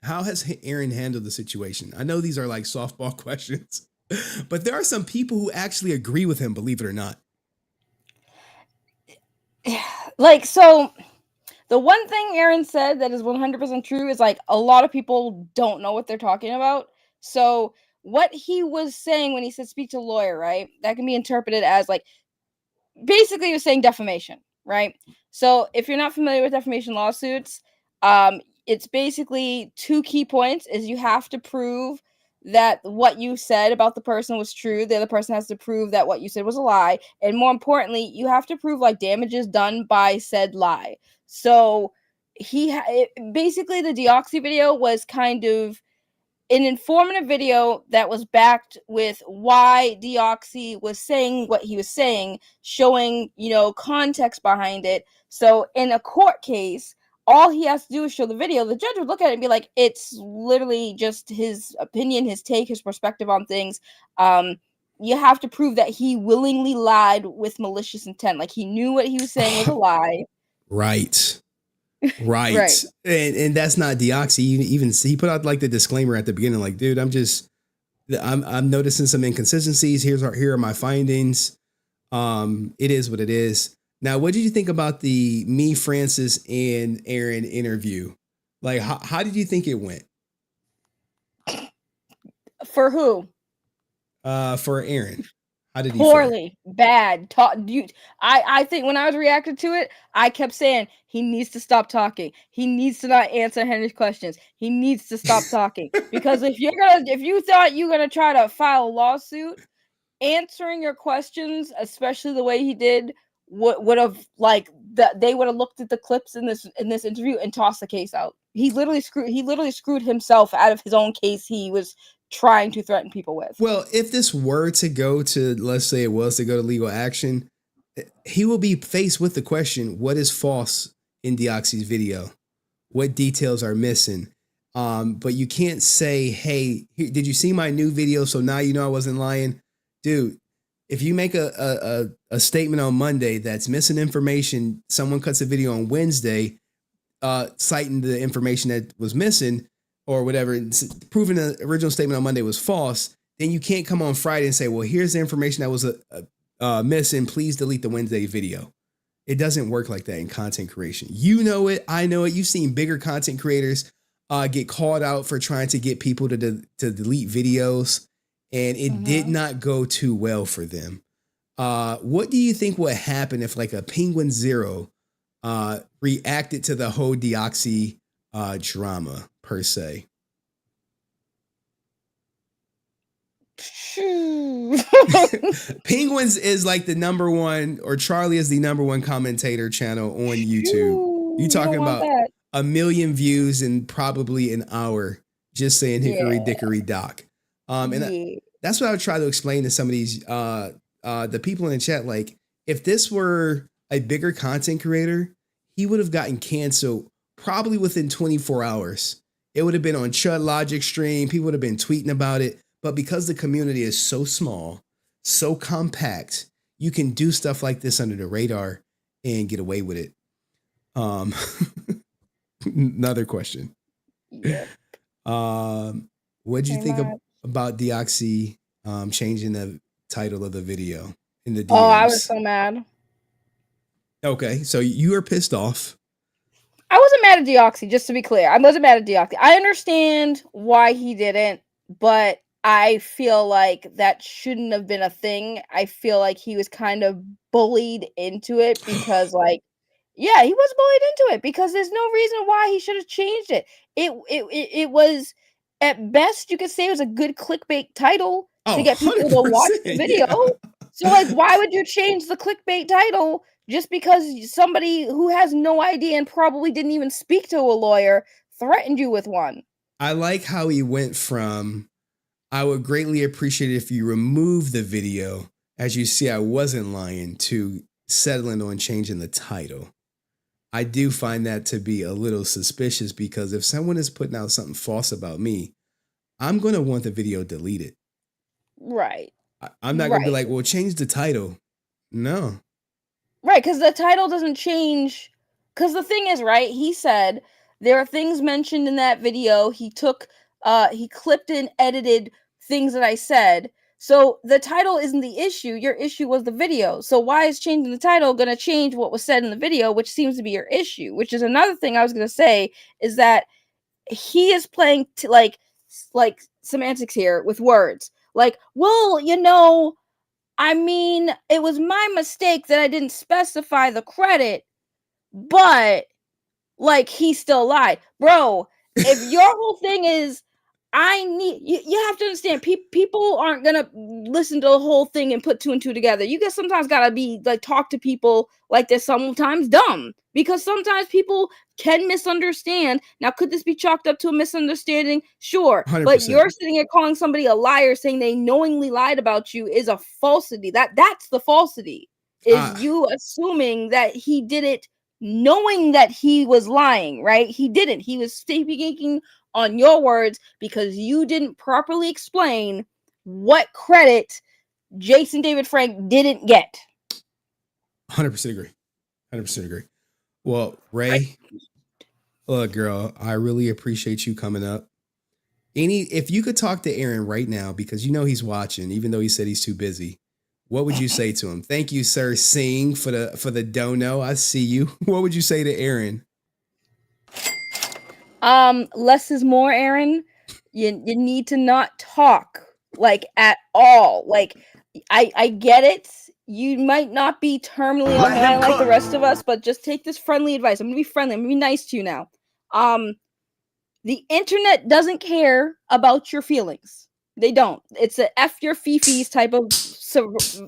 how has Aaron handled the situation? I know these are like softball questions, but there are some people who actually agree with him, believe it or not. Like, so the one thing Aaron said that is 100% true is like a lot of people don't know what they're talking about. So what he was saying when he said speak to a lawyer, right? That can be interpreted as like, basically he was saying defamation, right? So if you're not familiar with defamation lawsuits, it's basically two key points is you have to prove that what you said about the person was true. The other person has to prove that what you said was a lie. And more importantly, you have to prove like damages done by said lie. So basically the Deoxy video was kind of an informative video that was backed with why Deoxy was saying what he was saying, showing, context behind it. So in a court case, all he has to do is show the video. The judge would look at it and be like, it's literally just his opinion, his take, his perspective on things. You have to prove that he willingly lied with malicious intent. Like he knew what he was saying was a lie. Right. Right. And that's not Deoxy. Even he put out like the disclaimer at the beginning, like, dude, I'm noticing some inconsistencies. Here are my findings. It is what it is. Now, what did you think about the me, Francis, and Aaron interview? Like, how did you think it went? For who? For Aaron. How did he poorly, bad. I think when I was reacting to it, I kept saying he needs to stop talking. He needs to not answer Henry's questions. He needs to stop talking because if you thought you were gonna try to file a lawsuit, answering your questions, especially the way he did, would have they would have looked at the clips in this interview and tossed the case out. He literally screwed himself out of his own case he was trying to threaten people with. Well, if this were to go to, let's say it was to go to legal action, he will be faced with the question, what is false in Deoxy's video? What details are missing? But you can't say, hey, did you see my new video? So now you know I wasn't lying. Dude, if you make a statement on Monday that's missing information, someone cuts a video on Wednesday, citing the information that was missing or whatever, proving the original statement on Monday was false, then you can't come on Friday and say, well, here's the information that was missing. Please delete the Wednesday video. It doesn't work like that in content creation. You know it. I know it. You've seen bigger content creators get called out for trying to get people to delete videos, and it did not go too well for them. What do you think would happen if like a Penguin Zero reacted to the whole Deoxy drama per se? Penguins is like the number one, or Charlie is the number one commentator channel on YouTube. You talking about 1 million views in probably an hour just saying hickory dickory dock. And that's what I would try to explain to some of these the people in the chat. Like, if this were a bigger content creator, he would have gotten canceled probably within 24 hours. It would have been on Chud Logic stream. People would have been tweeting about it. But because the community is so small, so compact, you can do stuff like this under the radar and get away with it. Another question. Yeah. What did you think about Deoxy changing the title of the video in the DMs? Oh, I was so mad. Okay, so you were pissed off. I wasn't mad at Deoxy, just to be clear. I wasn't mad at Deoxy. I understand why he didn't, but I feel like that shouldn't have been a thing. I feel like he was kind of bullied into it because, like, yeah, he was bullied into it because there's no reason why he should have changed it. It was, at best, you could say it was a good clickbait title to get people to watch the video. Yeah. So, like, why would you change the clickbait title just because somebody who has no idea and probably didn't even speak to a lawyer threatened you with one? I like how he went from, I would greatly appreciate it if you remove the video, as you see I wasn't lying, to settling on changing the title. I do find that to be a little suspicious because if someone is putting out something false about me, I'm going to want the video deleted. Right. I'm not going to be like, well, change the title. No. Right, because the title doesn't change. Because the thing is, right, he said there are things mentioned in that video. He clipped and edited things that I said. So the title isn't the issue. Your issue was the video. So why is changing the title going to change what was said in the video, which seems to be your issue? Which is another thing I was going to say is that he is playing like semantics here with words. Like, well, you know, I mean, it was my mistake that I didn't specify the credit, but like he still lied. Bro, if your whole thing is you have to understand people aren't gonna listen to the whole thing and put two and two together. You guys sometimes gotta be like talk to people like they're sometimes dumb because sometimes people can misunderstand. Now, could this be chalked up to a misunderstanding? Sure, 100%. But you're sitting here calling somebody a liar, saying they knowingly lied about you is a falsity. That's the falsity. Is you assuming that he did it knowing that he was lying, right? He didn't. He was speaking on your words because you didn't properly explain what credit Jason David Frank didn't get. 100% agree. 100% agree. Well, Ray, look, girl, I really appreciate you coming up. If you could talk to Aaron right now, because you know he's watching, even though he said he's too busy, what would you say to him? Thank you, Sir Singh, for the Dono. I see you. What would you say to Aaron? Less is more, Aaron. You need to not talk like at all. Like I get it. You might not be terminally online like the rest of us, but just take this friendly advice. I'm gonna be friendly. I'm gonna be nice to you now. The internet doesn't care about your feelings. They don't. It's a F your fifis type of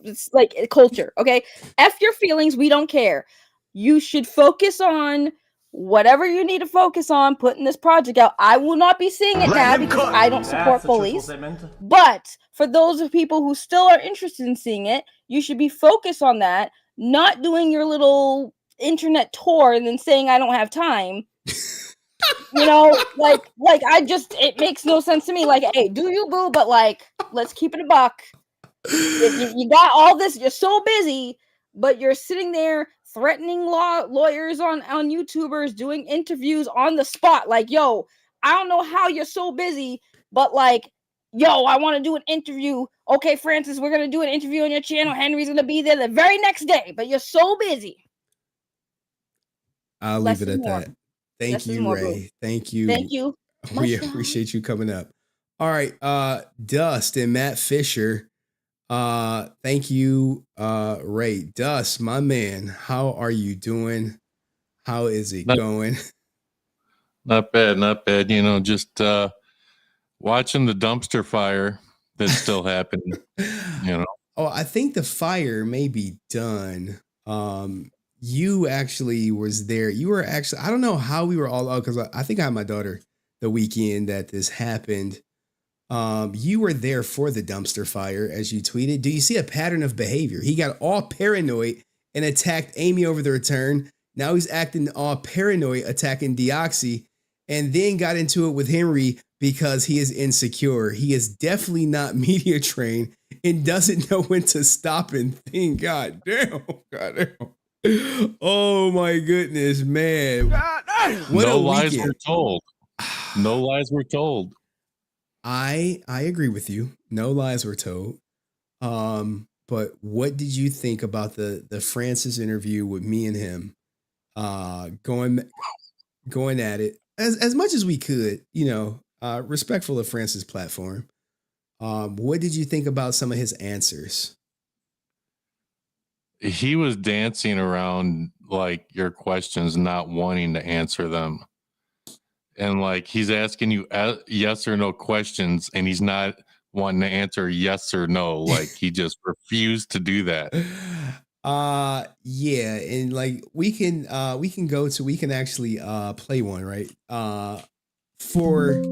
it's like culture. Okay, F your feelings. We don't care. You should focus on whatever you need to focus on. Putting this project out. I will not be seeing it now because I don't support police. But for those of people who still are interested in seeing it, you should be focused on that. Not doing your little internet tour and then saying I don't have time. Like it makes no sense to me. Like, hey, do you, boo? But like, let's keep it a buck. You got all this, you're so busy, but you're sitting there threatening lawyers on YouTubers, doing interviews on the spot. Like, yo, I don't know how you're so busy, but like, yo, I want to do an interview. Okay, Francis, we're gonna do an interview on your channel. Henry's gonna be there the very next day, but you're so busy. I'll leave it at that. Thank you, Ray. Thank you. Thank you. We appreciate you coming up. All right, Dust and Matt Fischer. Thank you, Ray. Dust, my man, how are you doing? How is it going? Not bad, not bad. Just watching the dumpster fire that's still happening. Oh, I think the fire may be done. You actually was there. You were actually, I don't know how we were all out because I think I had my daughter the weekend that this happened. You were there for the dumpster fire, as you tweeted. Do you see a pattern of behavior? He got all paranoid and attacked Amy over the return. Now he's acting all paranoid, attacking Deoxy, and then got into it with Henry because he is insecure. He is definitely not media trained and doesn't know when to stop and think. God damn. Oh my goodness, man. What no lies were told. No lies were told. I agree with you. No lies were told. But what did you think about the Francis interview with me and him? Going at it as much as we could, respectful of Francis' platform. What did you think about some of his answers? He was dancing around like your questions, not wanting to answer them. And like he's asking you yes or no questions, and he's not wanting to answer yes or no. Like he just refused to do that. Yeah, and like we can actually play one, right? For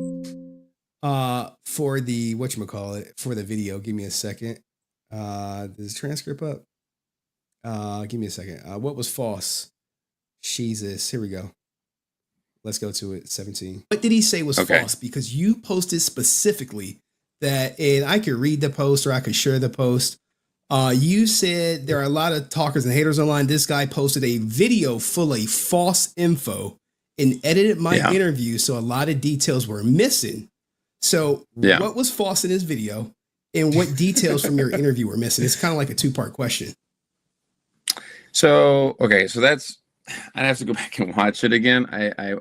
the whatchamacallit, for the video. Give me a second. Is the transcript up? Give me a second. What was false? Jesus, here we go. Let's go to it. 17. What did he say was false? Because you posted specifically that, and I could read the post or I could share the post. You said there are a lot of talkers and haters online. This guy posted a video full of false info and edited my interview, so a lot of details were missing. So what was false in this video and what details from your interview were missing? It's kind of like a two-part question. So that's, I'd have to go back and watch it again.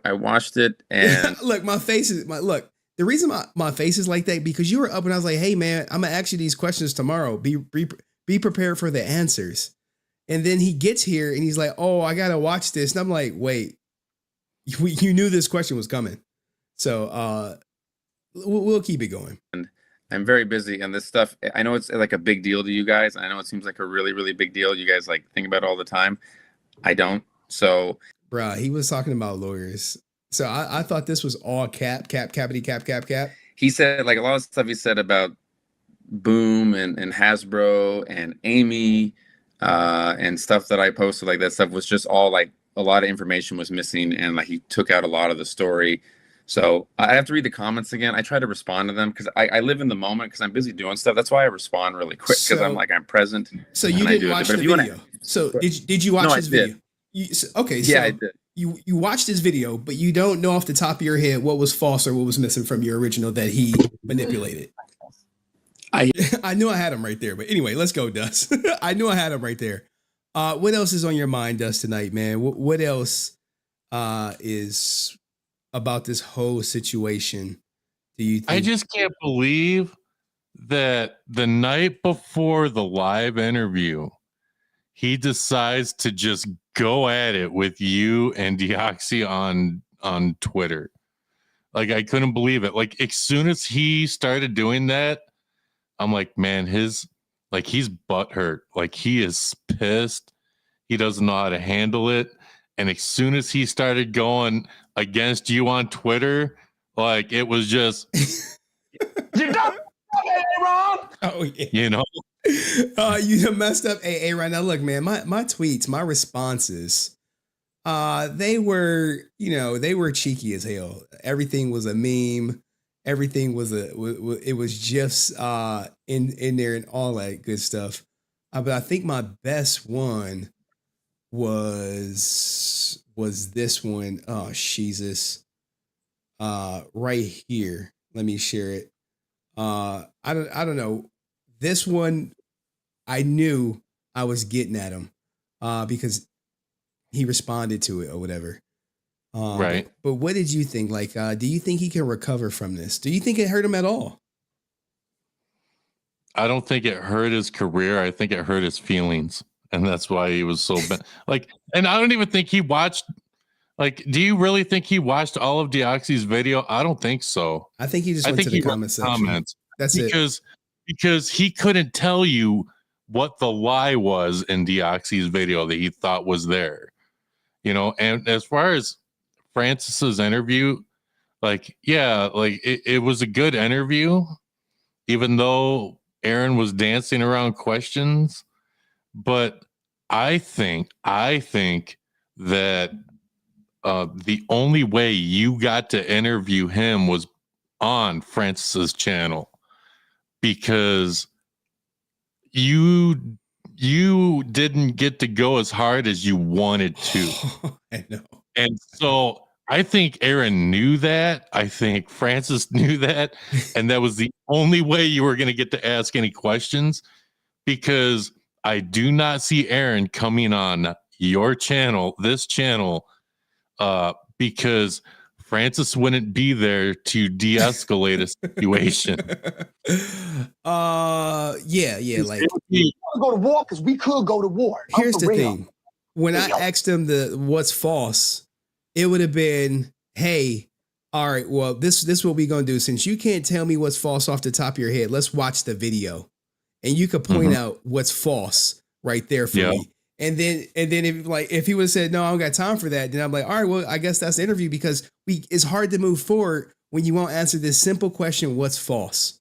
I watched it and look, my face is look. The reason my face is like that because you were up and I was like, hey man, I'm gonna ask you these questions tomorrow. Be prepared for the answers. And then he gets here and he's like, oh, I gotta watch this. And I'm like, wait, you knew this question was coming. So we'll keep it going. And I'm very busy and this stuff, I know it's like a big deal to you guys. I know it seems like a really, really big deal. You guys like think about it all the time. I don't. So, bruh, he was talking about lawyers. So I thought this was all cap. He said like a lot of stuff he said about Boom and Hasbro and Amy and stuff that I posted, like that stuff was just all like a lot of information was missing and like he took out a lot of the story. So I have to read the comments again. I try to respond to them because I live in the moment because I'm busy doing stuff. That's why I respond really quick because I'm present. So you didn't watch the video. So did you watch his video? Okay, so yeah, I did. You watched his video, but you don't know off the top of your head what was false or what was missing from your original that he manipulated. I knew I had him right there, but anyway, let's go, Dust. I knew I had him right there. What else is on your mind, Dust, tonight, man? What else is about this whole situation? Do you think? I just can't believe that the night before the live interview, he decides to just go at it with you and Deoxy on Twitter. Like, I couldn't believe it. Like, as soon as he started doing that, I'm like, man, he's butthurt. Like, he is pissed. He doesn't know how to handle it. And as soon as he started going against you on Twitter, like, it was just, You done wrong. Oh yeah. you know, You done messed up AA right now. Look, man, my tweets, my responses, they were cheeky as hell. Everything was a meme. Everything was it was just in there and all that good stuff. But I think my best one was this one. Oh Jesus. Right here. Let me share it. I don't know. This one, I knew I was getting at him because he responded to it or whatever. right. But what did you think? Like, do you think he can recover from this? Do you think it hurt him at all? I don't think it hurt his career. I think it hurt his feelings. And that's why he was so like, and I don't even think he watched. Like, do you really think he watched all of Deoxy's video? I don't think so. I think he just went to the comment section. That's because he couldn't tell you what the lie was in Deoxy's video that he thought was there. You know, and as far as Francis's interview, like, yeah, like it was a good interview, even though Aaron was dancing around questions. But I think that the only way you got to interview him was on Francis's channel, because you didn't get to go as hard as you wanted to. I know. And so I think Aaron knew that. I think Francis knew that. And that was the only way you were going to get to ask any questions, because I do not see Aaron coming on your channel, this channel, because Francis wouldn't be there to de-escalate a situation. Yeah. Like, We go to war because we could go to war. here's the thing. When I asked him what's false, it would have been, hey, all right, well, this is what we're gonna do. Since you can't tell me what's false off the top of your head, let's watch the video. And you could point out what's false right there for me. And then if he would have said, no, I don't got time for that, then I'm like, all right, well, I guess that's the interview, because it's hard to move forward when you won't answer this simple question, what's false?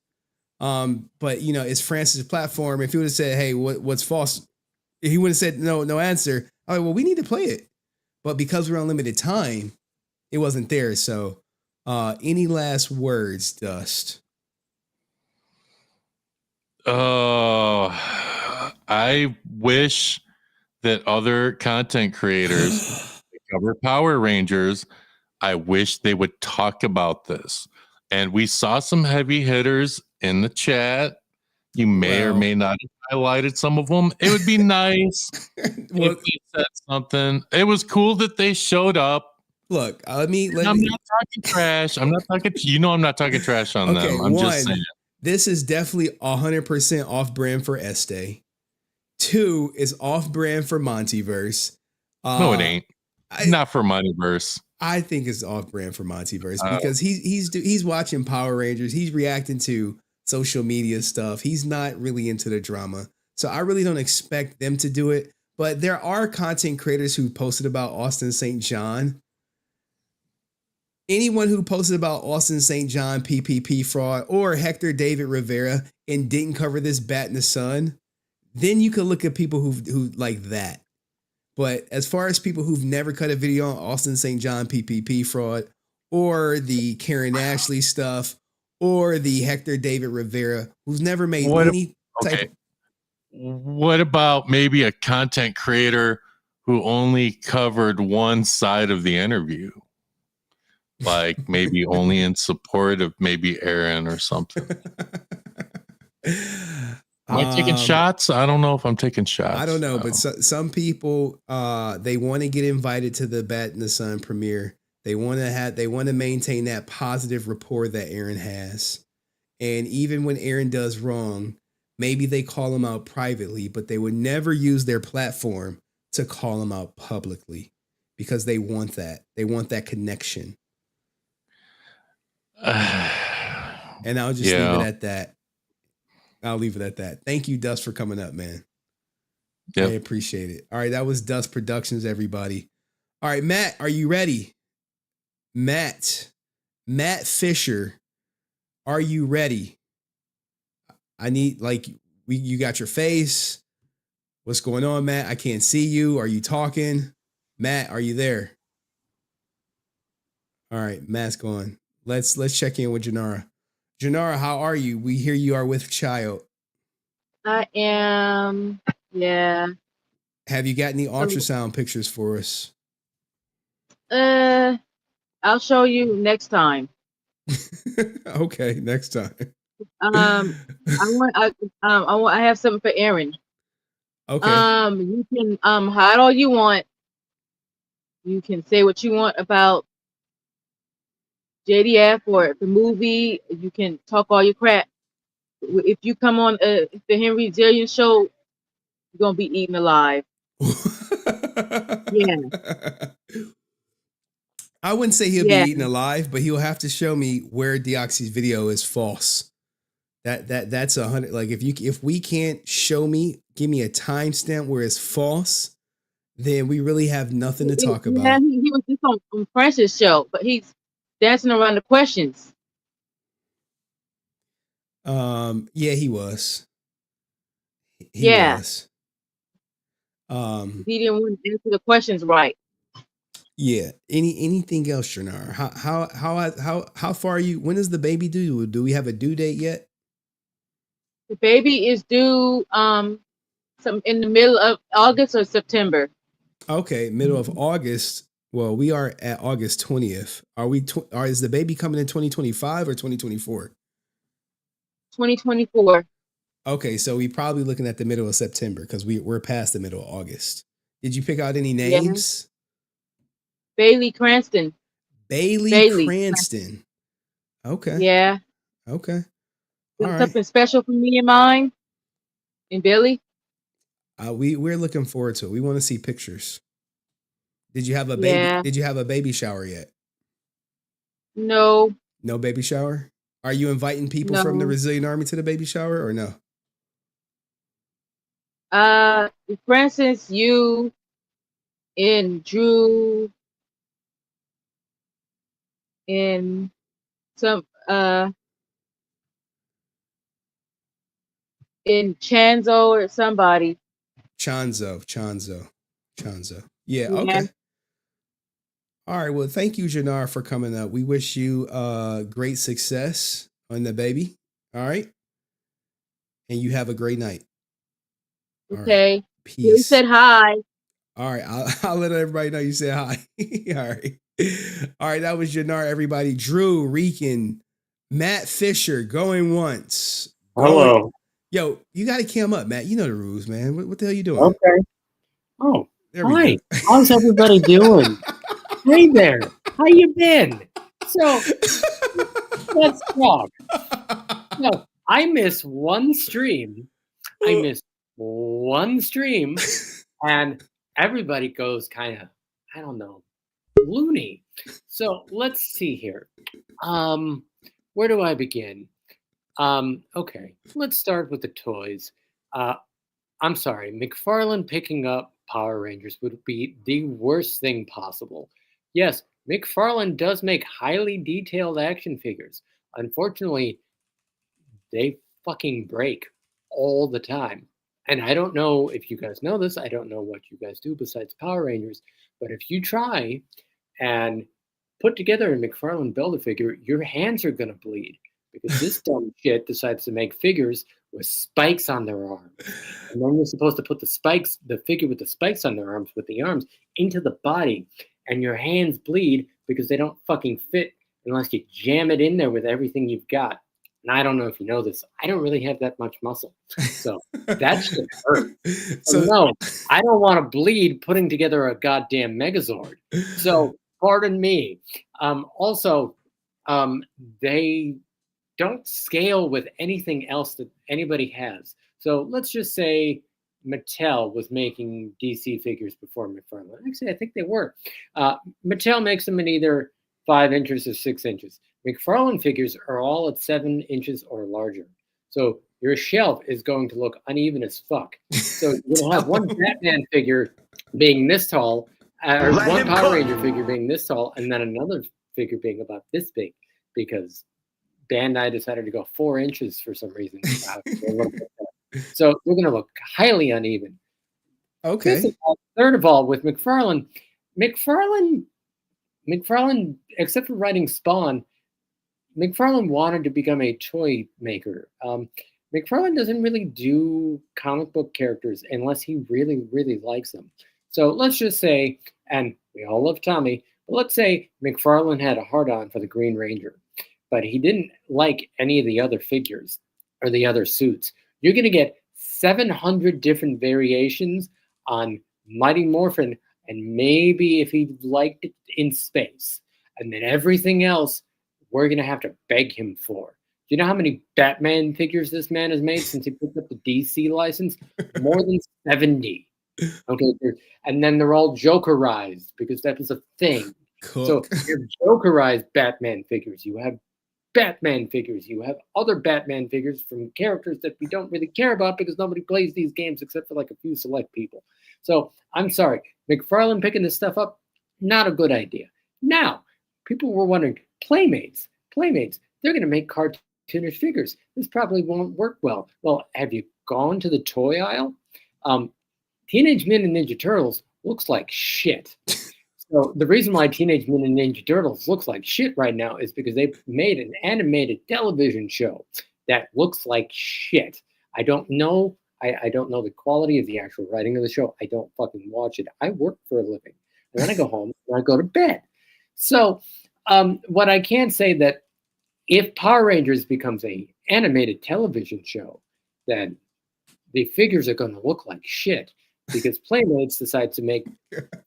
But you know, it's Francis' platform. If he would have said, hey, what's false? If he would have said no answer. All right, well, we need to play it. But because we're on limited time, it wasn't there. So any last words, Dust? I wish that other content creators cover Power Rangers, I wish they would talk about this. And we saw some heavy hitters in the chat. You may or may not have highlighted some of them. It would be nice if we said something. It was cool that they showed up. Look, I'm not talking trash. I'm not talking. I'm not talking trash on them. I'm just saying. This is definitely 100% off brand for Este. 2 is off brand for Montyverse. No, it ain't. Not for Montyverse. I think it's off brand for Montyverse because he's watching Power Rangers. He's reacting to social media stuff. He's not really into the drama. So I really don't expect them to do it. But there are content creators who posted about Austin St. John. Anyone who posted about Austin St. John PPP fraud or Hector David Rivera and didn't cover this bat in the sun, then you could look at people who like that. But as far as people who've never cut a video on Austin St. John PPP fraud or the Karen Ashley stuff or the Hector David Rivera, who's never made any type. What about maybe a content creator who only covered one side of the interview? Like maybe only in support of maybe Aaron or something. Am I taking shots? I don't know if I'm taking shots. I don't know, but some people they want to get invited to the Bat in the Sun premiere. They want to maintain that positive rapport that Aaron has. And even when Aaron does wrong, maybe they call him out privately, but they would never use their platform to call him out publicly because they want that. They want that connection. And I'll just leave it at that. I'll leave it at that. Thank you, Dust, for coming up, man. Yep. I appreciate it. All right, that was Dust Productions, everybody. All right, Matt, are you ready? Matt Fischer, are you ready? I need, like, you got your face. What's going on, Matt? I can't see you. Are you talking? Matt, are you there? All right, Matt's gone. Let's check in with Janara. Janara, how are you? We hear you are with child. I am, yeah. Have you got any ultrasound pictures for us? I'll show you next time. Okay, next time. I have something for Aaron. Okay. You can hide all you want. You can say what you want about JDF or the movie. You can talk all your crap. If you come on the HenryResilient show, you're gonna be eaten alive. Yeah. I wouldn't say he'll be eaten alive, but he'll have to show me where Deoxy's video is false. That's 100. Like if we can't show me, give me a timestamp where it's false, then we really have nothing to talk about. Yeah, he was just on French's show, but he's dancing around the questions. Yeah, he was. He was. He didn't want to answer the questions right. Yeah. Anything else, Janar? How far are you? When is the baby due? Do we have a due date yet? The baby is due in the middle of August or September. Okay, middle of August. Well, we are at August 20th. Is the baby coming in 2025 or 2024? 2024. Okay, so we probably looking at the middle of September because we're past the middle of August. Did you pick out any names? Bailey Cranston. Bailey Cranston. Okay. Yeah. Okay. There's something special for me and mine and Billy. We're looking forward to it. We want to see pictures. Did you have a baby? Yeah. Did you have a baby shower yet? No. No baby shower? Are you inviting people from the Resilient Army to the baby shower or no? For instance, you and Drew and some in Chanzo or somebody. Chanzo. Yeah, okay. All right. Well, thank you, Janar, for coming up. We wish you great success on the baby. All right. And you have a great night. Okay. Right. Peace. You said hi. All right. I'll let everybody know you said hi. All right. All right. That was Janar, everybody. Drew, Rican, Matt Fischer, going once. Hello. Yo, you got to cam up, Matt. You know the rules, man. What the hell are you doing? Okay. Oh, hi. How's everybody doing? Hey there. How you been? So, let's talk. No, I miss one stream. And everybody goes kind of, I don't know, loony. So let's see here. Where do I begin? Okay, let's start with the toys. I'm sorry, McFarlane picking up Power Rangers would be the worst thing possible. Yes, McFarlane does make highly detailed action figures. Unfortunately, they fucking break all the time. And I don't know if you guys know this. I don't know what you guys do besides Power Rangers. But if you try and put together a McFarlane Build-A-Figure, your hands are going to bleed. Because this dumb shit decides to make figures with spikes on their arms. And then you're supposed to put the figure with the spikes on their arms, with the arms, into the body. And your hands bleed because they don't fucking fit unless you jam it in there with everything you've got. And I don't know if you know this. I don't really have that much muscle. So that should hurt. So no, I don't want to bleed putting together a goddamn Megazord. So pardon me. Also, they don't scale with anything else that anybody has. So let's just say Mattel was making DC figures before McFarlane. Actually, I think they were. Mattel makes them in either 5 inches or 6 inches. McFarlane figures are all at 7 inches or larger. So your shelf is going to look uneven as fuck. So you're going to have one Batman figure being this tall, or one Power Ranger figure being this tall, and then another figure being about this big, because Bandai decided to go 4 inches for some reason. So they're going to look highly uneven. Okay. Third of all, with McFarlane, except for writing Spawn, McFarlane wanted to become a toy maker. McFarlane doesn't really do comic book characters unless he really, really likes them. So let's just say, and we all love Tommy, but let's say McFarlane had a hard-on for the Green Ranger, but he didn't like any of the other figures or the other suits. You're going to get 700 different variations on Mighty Morphin, and maybe if he liked it in space. And then everything else, we're going to have to beg him for. Do you know how many Batman figures this man has made since he picked up the DC license? More than 70. Okay, and then they're all Jokerized because that was a thing. So you have Jokerized Batman figures. You have Batman figures. You have other Batman figures from characters that we don't really care about because nobody plays these games except for like a few select people. So I'm sorry, McFarlane picking this stuff up, not a good idea. Now, people were wondering, Playmates, they're going to make cartoonish figures. This probably won't work well. Well, have you gone to the toy aisle? Teenage Mutant Ninja Turtles looks like shit. So the reason why Teenage Mutant Ninja Turtles looks like shit right now is because they've made an animated television show that looks like shit. I don't know. I don't know the quality of the actual writing of the show. I don't fucking watch it. I work for a living. And then I go home and I go to bed. So what I can say that if Power Rangers becomes a animated television show, then the figures are going to look like shit because Playmates decides to make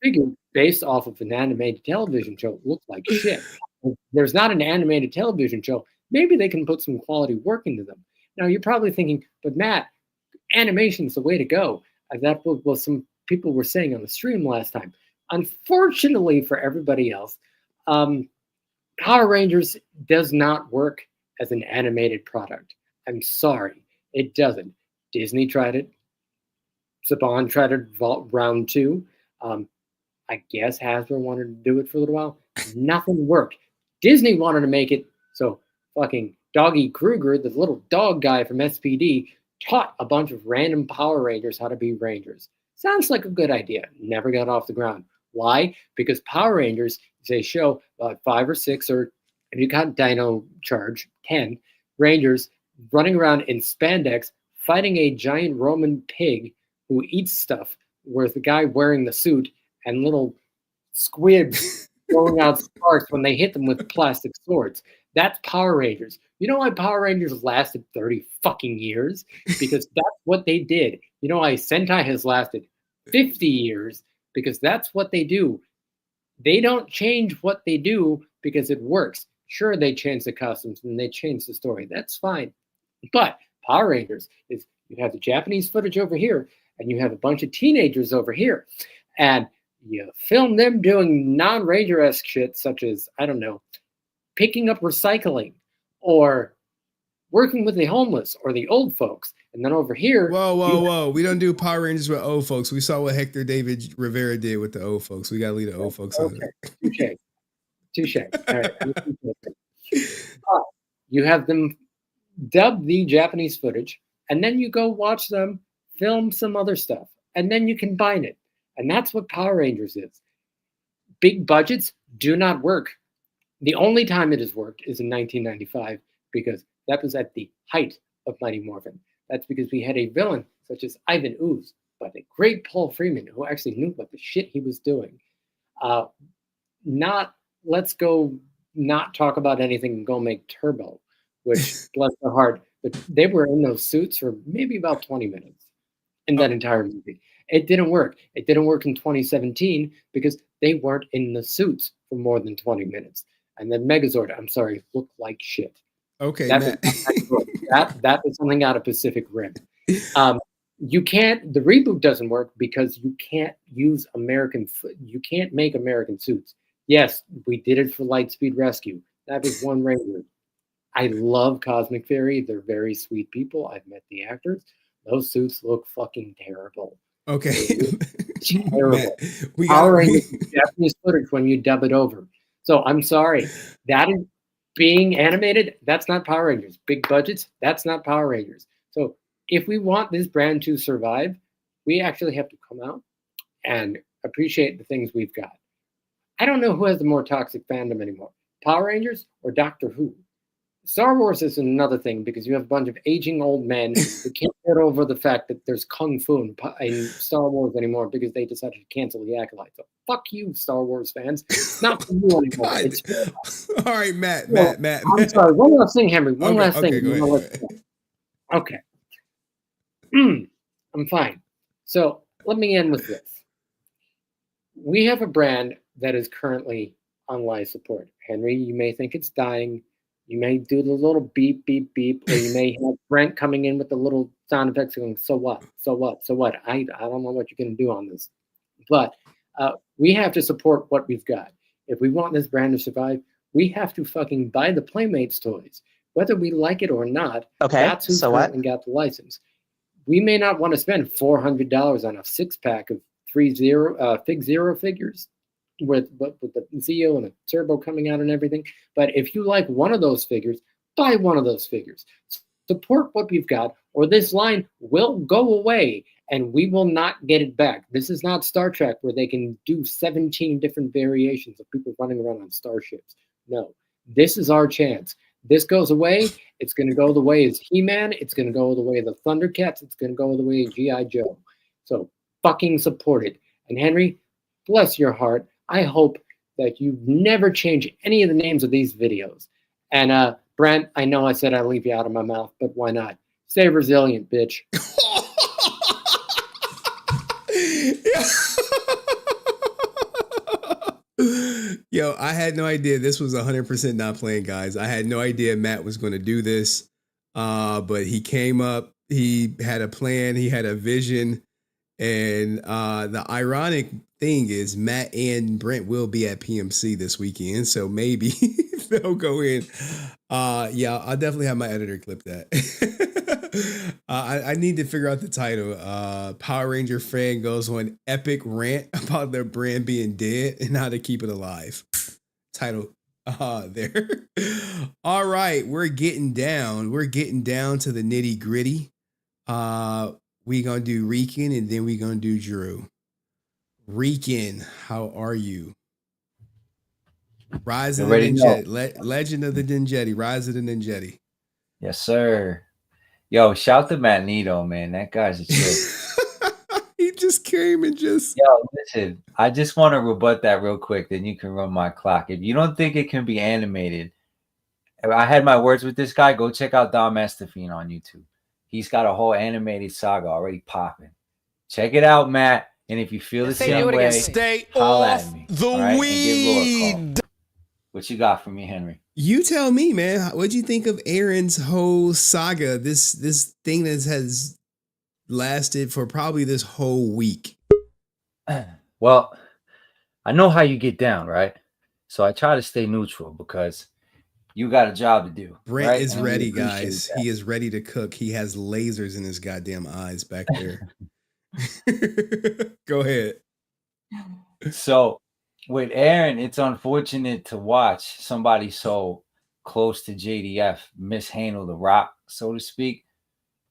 figures based off of an animated television show look like shit. If there's not an animated television show, maybe they can put some quality work into them. Now you're probably thinking, but Matt, animation's the way to go. That was what some people were saying on the stream last time. Unfortunately for everybody else, Power Rangers does not work as an animated product. I'm sorry, it doesn't. Disney tried it. Saban tried it round 2. I guess Hasbro wanted to do it for a little while. Nothing worked. Disney wanted to make it so fucking Doggy Kruger, the little dog guy from SPD, taught a bunch of random Power Rangers how to be Rangers. Sounds like a good idea. Never got off the ground. Why? Because Power Rangers is a show about 5 or 6, or if you got Dino Charge, 10 Rangers running around in spandex fighting a giant Roman pig who eats stuff, with the guy wearing the suit and little squibs throwing out sparks when they hit them with plastic swords. That's Power Rangers. You know why Power Rangers lasted 30 fucking years? Because that's what they did. You know why Sentai has lasted 50 years? Because that's what they do. They don't change what they do because it works. Sure, they change the costumes and they change the story. That's fine. But Power Rangers is, you have the Japanese footage over here and you have a bunch of teenagers over here. And you film them doing non-Ranger-esque shit such as, I don't know, picking up recycling or working with the homeless or the old folks. And then over here... Whoa. We don't do Power Rangers with old folks. We saw what Hector David Rivera did with the old folks. We got to leave the old folks on there. Touche. All right. You have them dub the Japanese footage, and then you go watch them film some other stuff, and then you combine it. And that's what Power Rangers is. Big budgets do not work. The only time it has worked is in 1995, because that was at the height of Mighty Morphin. That's because we had a villain such as Ivan Ooze, but a great Paul Freeman who actually knew what the shit he was doing. Let's go not talk about anything and go make Turbo, which, bless their heart, but they were in those suits for maybe about 20 minutes in that entire movie. It didn't work. It didn't work in 2017 because they weren't in the suits for more than 20 minutes. And then Megazord, I'm sorry, looked like shit. Okay, That Matt. that is something out of Pacific Rim. You can't. The reboot doesn't work because you can't use you can't make American suits. Yes, we did it for Lightspeed Rescue. That was one Ranger. I love Cosmic Fairy. They're very sweet people. I've met the actors. Those suits look fucking terrible. Okay. Terrible. Matt, we Power got Rangers is Japanese footage when you dub it over. So I'm sorry. That is being animated. That's not Power Rangers. Big budgets. That's not Power Rangers. So if we want this brand to survive, we actually have to come out and appreciate the things we've got. I don't know who has the more toxic fandom anymore, Power Rangers or Doctor Who. Star Wars is another thing because you have a bunch of aging old men who can't get over the fact that there's Kung Fu in Star Wars anymore because they decided to cancel the Acolyte. So fuck you, Star Wars fans. It's not for you anymore. All right, Matt. I'm sorry. One last thing, Henry. One last thing. Go ahead. Okay. I'm fine. So let me end with this. We have a brand that is currently on live support. Henry, you may think it's dying. You may do the little beep, beep, beep, or you may have Brent coming in with the little sound effects going, so what? So what? So what? I don't know what you're going to do on this. But we have to support what we've got. If we want this brand to survive, we have to fucking buy the Playmates toys. Whether we like it or not, that's who's currently got the license. We may not want to spend $400 on a 6-pack of Fig Zero figures with the Zeo and the Turbo coming out and everything. But if you like one of those figures, buy one of those figures. Support what we've got, or this line will go away and we will not get it back. This is not Star Trek where they can do 17 different variations of people running around on starships. No, this is our chance. This goes away, it's going to go the way as He-Man, it's going to go the way of the Thundercats, it's going to go the way of G.I. Joe. So fucking support it. And Henry, bless your heart, I hope that you never change any of the names of these videos. And Brent, I know I said I'd leave you out of my mouth, but why not? Stay resilient, bitch. Yo, I had no idea this was 100% not playing, guys. I had no idea Matt was going to do this, but he came up. He had a plan. He had a vision. And the ironic thing is Matt and Brent will be at PMC this weekend, so maybe they'll go in. Yeah, I'll definitely have my editor clip that. I need to figure out the title. Power Ranger fan goes on epic rant about their brand being dead and how to keep it alive. Title there. All right, we're getting down. We're getting down to the nitty gritty. We gonna do Rican and then we gonna do Drew. Rican, how are you? Rise of the Ninjetti, Legend of the Ninjetti, Rise of the Ninjetti. Yes, sir. Yo, shout to Magneto, man. That guy's a chick. He just came and just. Yo, listen, I just want to rebut that real quick. Then you can run my clock. If you don't think it can be animated, I had my words with this guy. Go check out Dom Estefan on YouTube. He's got a whole animated saga already popping. Check it out, Matt. And if you feel the same way, stay holla off at me. the all right? weed. What you got for me, Henry? You tell me, man. What'd you think of Aaron's whole saga? This thing that has lasted for probably this whole week. Well, I know how you get down, right? So I try to stay neutral because you got a job to do. Brent right? is And ready, we appreciate guys. that. He is ready to cook. He has lasers in his goddamn eyes back there. Go ahead. So with Aaron, it's unfortunate to watch somebody so close to JDF mishandle the rock, so to speak.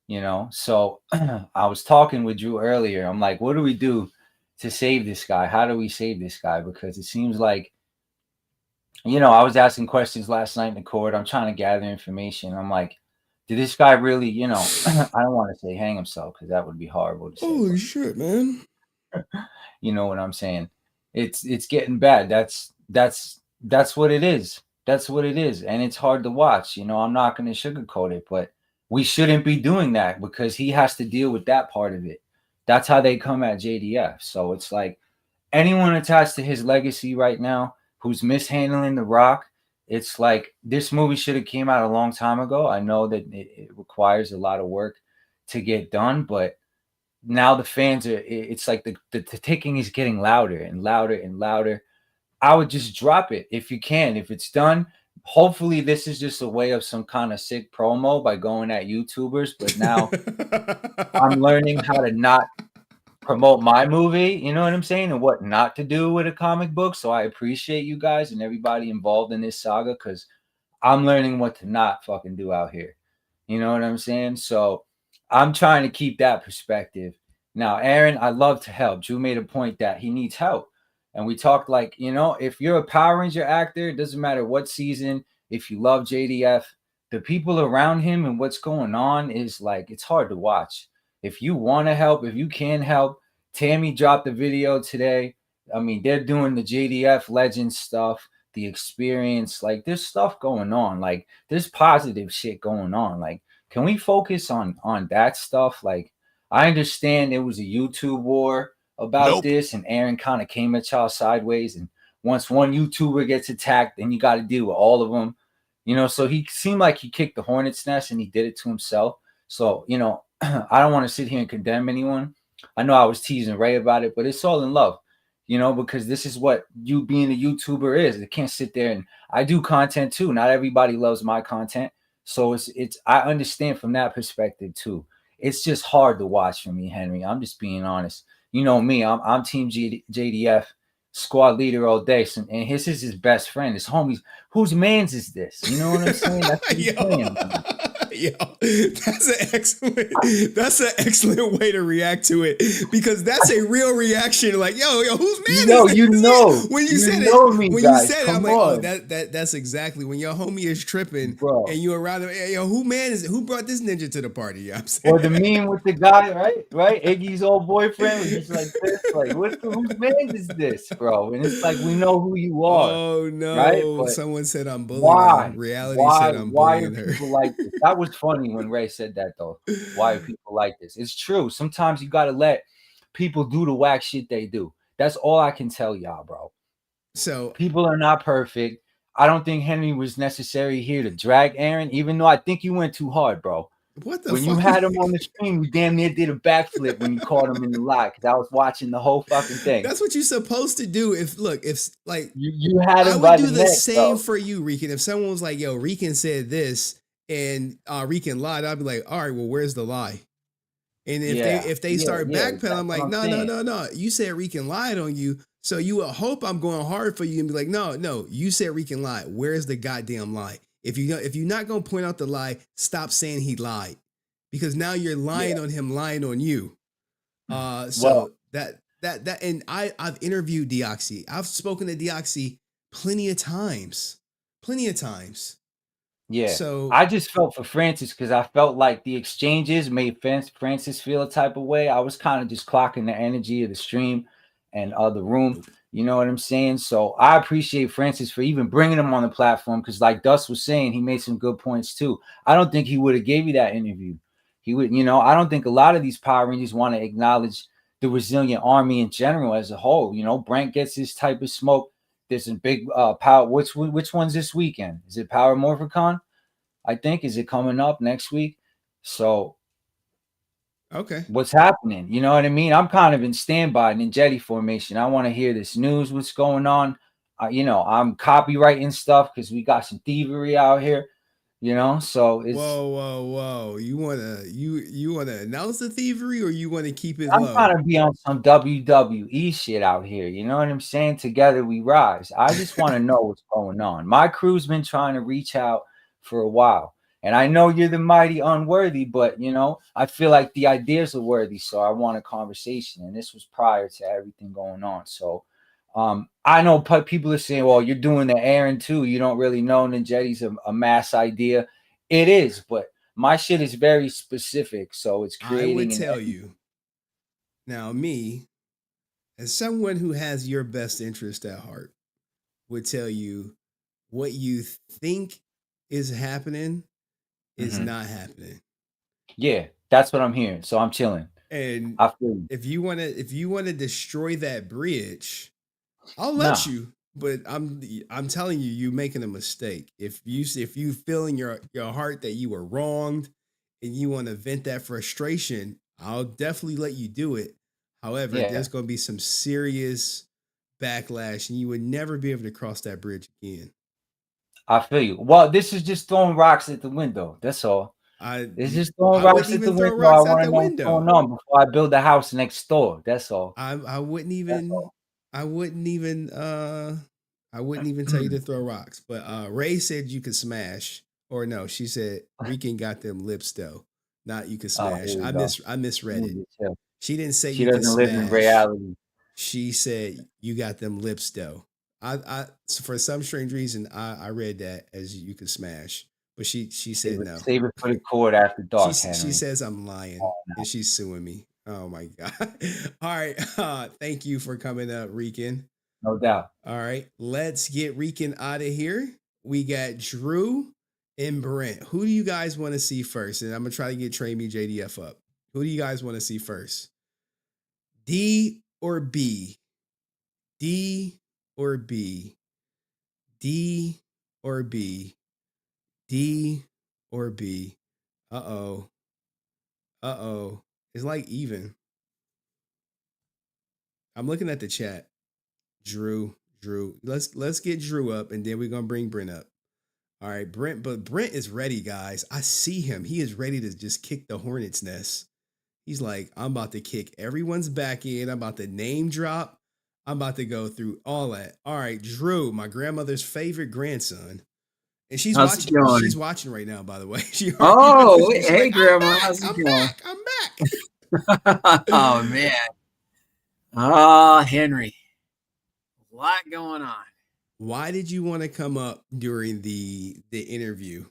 You know, so I was talking with Drew earlier. I'm like, what do we do to save this guy? How do we save this guy? Because it seems like, you know, I was asking questions last night in the court. I'm trying to gather information. I'm like, did this guy really, you know, I don't want to say hang himself because that would be horrible to say. Holy shit, man. You know what I'm saying? It's getting bad. That's what it is. That's what it is. And it's hard to watch. You know, I'm not going to sugarcoat it, but we shouldn't be doing that because he has to deal with that part of it. That's how they come at JDF. So it's like anyone attached to his legacy right now who's mishandling the rock, it's like this movie should have came out a long time ago. I know that it requires a lot of work to get done, but now the fans are, it's like the ticking is getting louder and louder and louder. I would just drop it if you can. If it's done, hopefully this is just a way of some kind of sick promo by going at YouTubers. But now I'm learning how to not promote my movie, you know what I'm saying, and what not to do with a comic book. So I appreciate you guys and everybody involved in this saga, because I'm learning what to not fucking do out here. You know what I'm saying? So I'm trying to keep that perspective. Now, Aaron, I love to help. Drew made a point that he needs help. And we talked like, you know, if you're a Power Ranger actor, it doesn't matter what season, if you love JDF, the people around him and what's going on is like, it's hard to watch. If you want to help, if you can help, Tammy dropped the video today. I mean, they're doing the JDF Legends stuff, the experience. Like, there's stuff going on. Like, there's positive shit going on. Like, can we focus on that stuff? Like, I understand it was a YouTube war about this, and Aaron kind of came at y'all sideways. And once one YouTuber gets attacked, then you got to deal with all of them. You know, so he seemed like he kicked the hornet's nest and he did it to himself. So, you know, I don't want to sit here and condemn anyone. I know I was teasing Ray about it, but it's all in love, you know, because this is what you being a YouTuber is. They can't sit there, and I do content too. Not everybody loves my content. So it's I understand from that perspective too. It's just hard to watch for me, Henry. I'm just being honest. You know me, I'm team JDF, squad leader all day. So, and his is his best friend, his homies. Whose man's is this? You know what I'm saying? That's what he's saying. Yo, that's an excellent way to react to it, because that's a real reaction. Like, yo, whose man is this? You know, when you said it, when you said it, I'm like, oh, that's exactly when your homie is tripping, bro, and you around him. Hey, yo, who brought this ninja to the party? You know what I'm saying? Or the meme with the guy, right? Iggy's old boyfriend, he's like this, like, whose man is this, bro? And it's like, we know who you are. Oh no, right? But someone said I'm bullying why? her. Reality Why? said I'm Why are bullying her. people like this? That was funny when Ray said that, though. Why are people like this? It's true. Sometimes you got to let people do the whack shit they do. That's all I can tell y'all, bro. So people are not perfect. I don't think Henry was necessary here to drag Aaron, even though I think you went too hard, bro. What the when fuck? You had him on the stream, you damn near did a backflip when you caught him in the lie, because I was watching the whole fucking thing. That's what you're supposed to do. If like you had him, I would do the neck, same bro. for you, Rican. If someone was like, "Yo, Rican said this," and Rican lied, I'd be like, "All right, well, where's the lie?" And if they start backpedaling, I'm like, no, you said Rican lied on you, so you would hope I'm going hard for you and be like, no, you said Rican lied. Where's the goddamn lie? If you're not gonna point out the lie, stop saying he lied, because now you're lying on him, lying on you. So that and I've interviewed Deoxy. I've spoken to Deoxy plenty of times. Yeah. So I just felt for Francis, because I felt like the exchanges made Francis feel a type of way. I was kind of just clocking the energy of the stream and the room. You know what I'm saying? So I appreciate Francis for even bringing him on the platform, because like Dust was saying, he made some good points too. I don't think he would have gave you that interview. He would, you know, I don't think a lot of these Power Rangers want to acknowledge the resilient army in general as a whole. You know, Brent gets this type of smoke. There's a big power. Which one's this weekend? Is it Power Morphicon? I think. Is it coming up next week? So, okay, what's happening? You know what I mean? I'm kind of in standby in Jetty formation. I want to hear this news. What's going on? You know, I'm copywriting stuff because we got some thievery out here. You know, so it's whoa. You wanna announce the thievery, or you want to keep it I'm low? trying to be on some WWE shit out here. You know what I'm saying? Together we rise. I just want to know what's going on. My crew's been trying to reach out for a while, and I know you're the mighty unworthy, but you know, I feel like the ideas are worthy, so I want a conversation, and this was prior to everything going on. So I know people are saying, well, you're doing the Aaron too. You don't really know Ninjetti's a mass idea. It is, but my shit is very specific. So it's creating. I would tell you. Now, me, as someone who has your best interest at heart, would tell you what you think is happening is not happening. Yeah, that's what I'm hearing. So I'm chilling. And I feel you. if you want to destroy that bridge, I'll let you. But I'm telling you, you're making a mistake. If you feel in your heart that you were wronged and you want to vent that frustration, I'll definitely let you do it. However, there's going to be some serious backlash, and you would never be able to cross that bridge again. I feel you. Well, this is just throwing rocks at the window. That's all. It's just throwing rocks at the window. I want to know what's going on before I build a house next door. That's all. I wouldn't even tell you to throw rocks. But Ray said you could smash. Or no, she said Rican got them lips though. Not you could smash. I misread it. She didn't say she doesn't live in reality. She said you got them lips though. I for some strange reason I read that as you could smash, but she said no. Save it for the court after dark. She says I'm lying and she's suing me. Oh my god! All right, thank you for coming up, Rican. No doubt. All right, let's get Rican out of here. We got Drew and Brent. Who do you guys want to see first? And I'm gonna try to get Trey Me JDF up. Who do you guys want to see first? D or B? D or B? D or B? D or B? Uh-oh. It's like even. I'm looking at the chat. Drew. Let's get Drew up, and then we're gonna bring Brent up. All right, Brent, but Brent is ready, guys. I see him. He is ready to just kick the hornet's nest. He's like, I'm about to kick everyone's back in. I'm about to name drop. I'm about to go through all that. All right, Drew, my grandmother's favorite grandson. And she's watching. She's watching right now, by the way. Hey, like, Grandma. How's it going? I'm back. Oh, man. Oh, Henry. A lot going on. Why did you want to come up during the interview?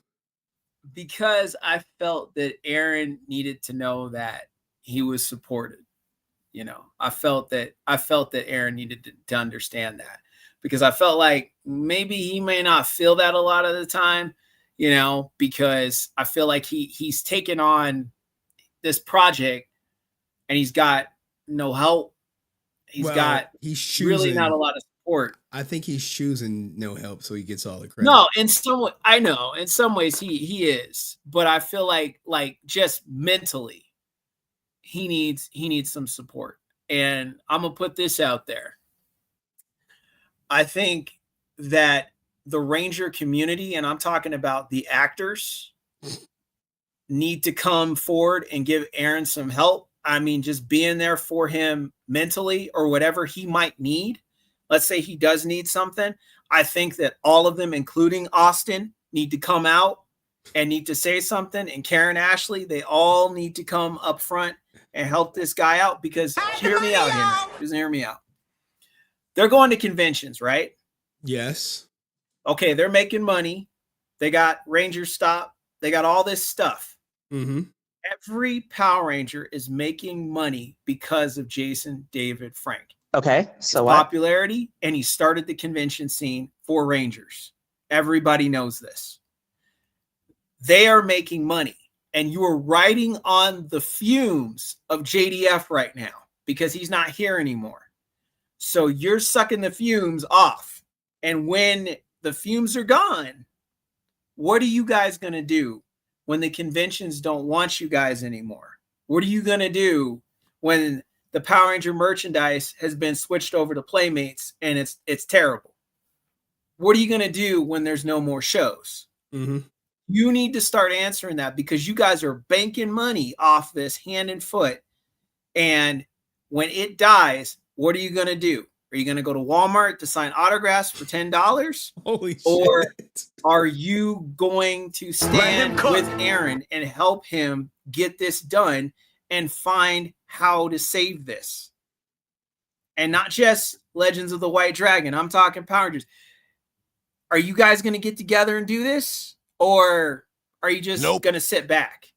Because I felt that Aaron needed to know that he was supported. You know, I felt that Aaron needed to understand that, because I felt like maybe he may not feel that a lot of the time, you know, because I feel like he's taken on this project and he's got no help. He's choosing, really not a lot of support. I think he's choosing no help, so he gets all the credit. No, in some ways he is, but I feel like just mentally he needs some support. And I'm gonna put this out there. I think that the Ranger community, and I'm talking about the actors, need to come forward and give Aaron some help. I mean, just being there for him mentally or whatever he might need. Let's say he does need something. I think that all of them, including Austin, need to come out and need to say something. And Karen Ashley, they all need to come up front and help this guy out, because hear me out, Henry. Just hear me out. They're going to conventions, right? Yes. Okay, they're making money. They got Ranger Stop. They got all this stuff. Mm-hmm. Every Power Ranger is making money because of Jason David Frank. Okay, so his popularity, and he started the convention scene for Rangers. Everybody knows this. They are making money, and you are riding on the fumes of JDF right now because he's not here anymore. So you're sucking the fumes off. And when the fumes are gone, what are you guys going to do when the conventions don't want you guys anymore? What are you going to do when the Power Ranger merchandise has been switched over to Playmates and it's terrible? What are you going to do when there's no more shows? Mm-hmm. You need to start answering that, because you guys are banking money off this hand and foot. And when it dies, what are you going to do? Are you going to go to Walmart to sign autographs for $10? Holy or shit. Are you going to stand with Aaron and help him get this done and find how to save this? And not just Legends of the White Dragon. I'm talking Power Rangers. Are you guys going to get together and do this? Or are you just going to sit back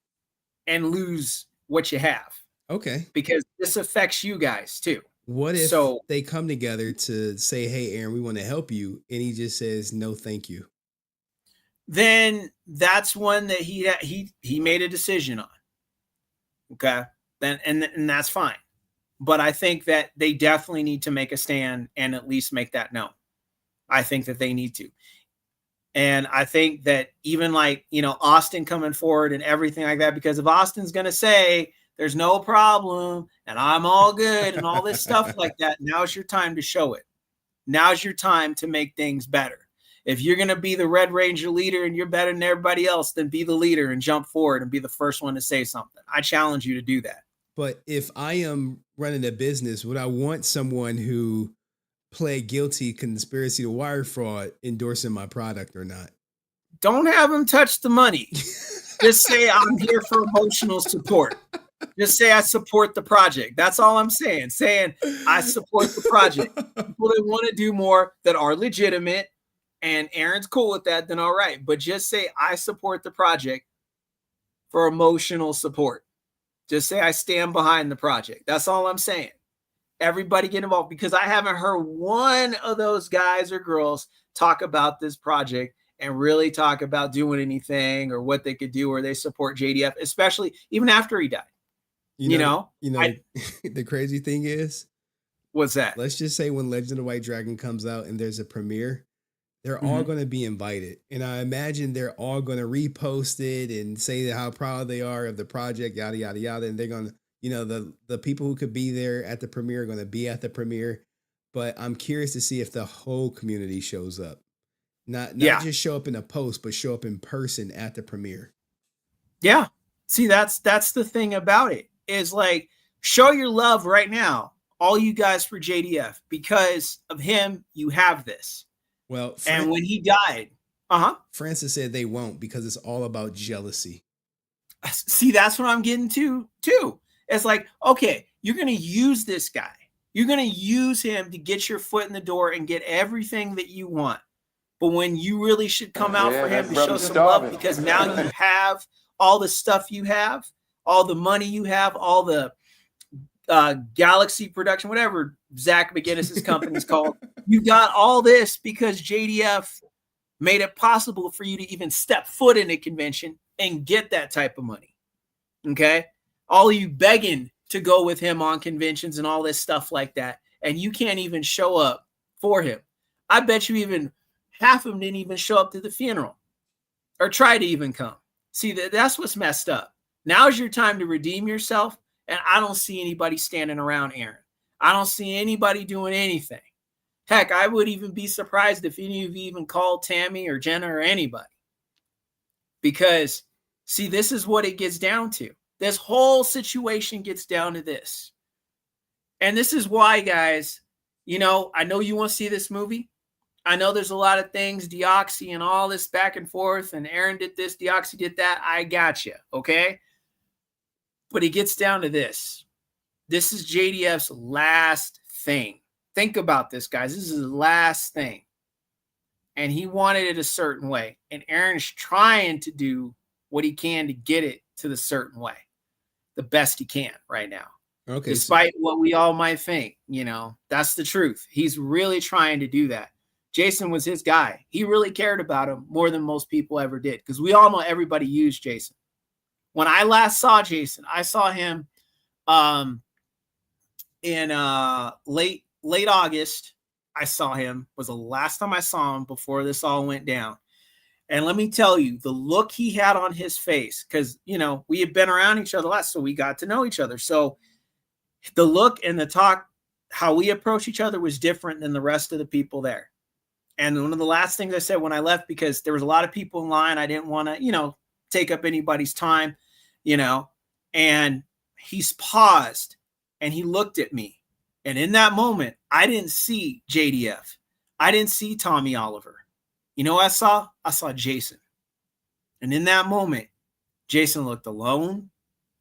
and lose what you have? Okay. Because this affects you guys too. What if they come together to say, hey, Aaron, we want to help you, and he just says, no, thank you? Then that's one that he made a decision on. Okay. Then and that's fine. But I think that they definitely need to make a stand and at least make that known. I think that they need to. And I think that even like, you know, Austin coming forward and everything like that, because if Austin's going to say there's no problem and I'm all good and all this stuff like that, now's your time to show it. Now's your time to make things better. If you're going to be the Red Ranger leader and you're better than everybody else, then be the leader and jump forward and be the first one to say something. I challenge you to do that. But if I am running a business, would I want someone who pled guilty conspiracy to wire fraud endorsing my product or not? Don't have them touch the money. Just say I'm here for emotional support. Just say I support the project. That's all I'm saying. Saying I support the project. People that want to do more that are legitimate and Aaron's cool with that, then all right. But just say I support the project for emotional support. Just say I stand behind the project. That's all I'm saying. Everybody get involved, because I haven't heard one of those guys or girls talk about this project and really talk about doing anything or what they could do or they support JDF, especially even after he died. You know, the crazy thing is, what's that? Let's just say when Legend of the White Dragon comes out and there's a premiere, they're all going to be invited. And I imagine they're all going to repost it and say how proud they are of the project, yada, yada, yada. And they're going to, you know, the people who could be there at the premiere are going to be at the premiere. But I'm curious to see if the whole community shows up. Not just show up in a post, but show up in person at the premiere. Yeah. See, that's the thing about it, is like, show your love right now, all you guys, for JDF. Because of him, you have this. Well, and when he died, Francis said they won't, because it's all about jealousy. See, that's what I'm getting to too. It's like, okay, you're going to use this guy. You're going to use him to get your foot in the door and get everything that you want. But when you really should come out for him to show some love, because now you have all the stuff you have, all the money you have, all the Galaxy production, whatever Zach McGinnis's company is called. You got all this because JDF made it possible for you to even step foot in a convention and get that type of money. Okay. All of you begging to go with him on conventions and all this stuff like that. And you can't even show up for him. I bet you even half of them didn't even show up to the funeral or try to even come. See, that's what's messed up. Now's your time to redeem yourself. And I don't see anybody standing around Aaron. I don't see anybody doing anything. Heck, I would even be surprised if any of you even called Tammy or Jenna or anybody. Because, see, this is what it gets down to. This whole situation gets down to this. And this is why, guys, you know, I know you want to see this movie. I know there's a lot of things, Deoxy and all this back and forth, and Aaron did this, Deoxy did that. I got you, okay? But it gets down to this. This is JDF's last thing. Think about this, guys. This is his last thing. And he wanted it a certain way. And Aaron's trying to do what he can to get it to the certain way. The best he can right now. Okay. Despite what we all might think, you know, that's the truth. He's really trying to do that. Jason was his guy. He really cared about him more than most people ever did. Because we all know everybody used Jason. When I last saw Jason, I saw him in late August. I saw him. Was the last time I saw him before this all went down. And let me tell you, the look he had on his face, because, you know, we had been around each other last, so we got to know each other. So the look and the talk, how we approach each other was different than the rest of the people there. And one of the last things I said when I left, because there was a lot of people in line, I didn't want to, you know, take up anybody's time, you know, and he's paused and he looked at me. And in that moment, I didn't see JDF. I didn't see Tommy Oliver. You know what I saw? I saw Jason. And in that moment, Jason looked alone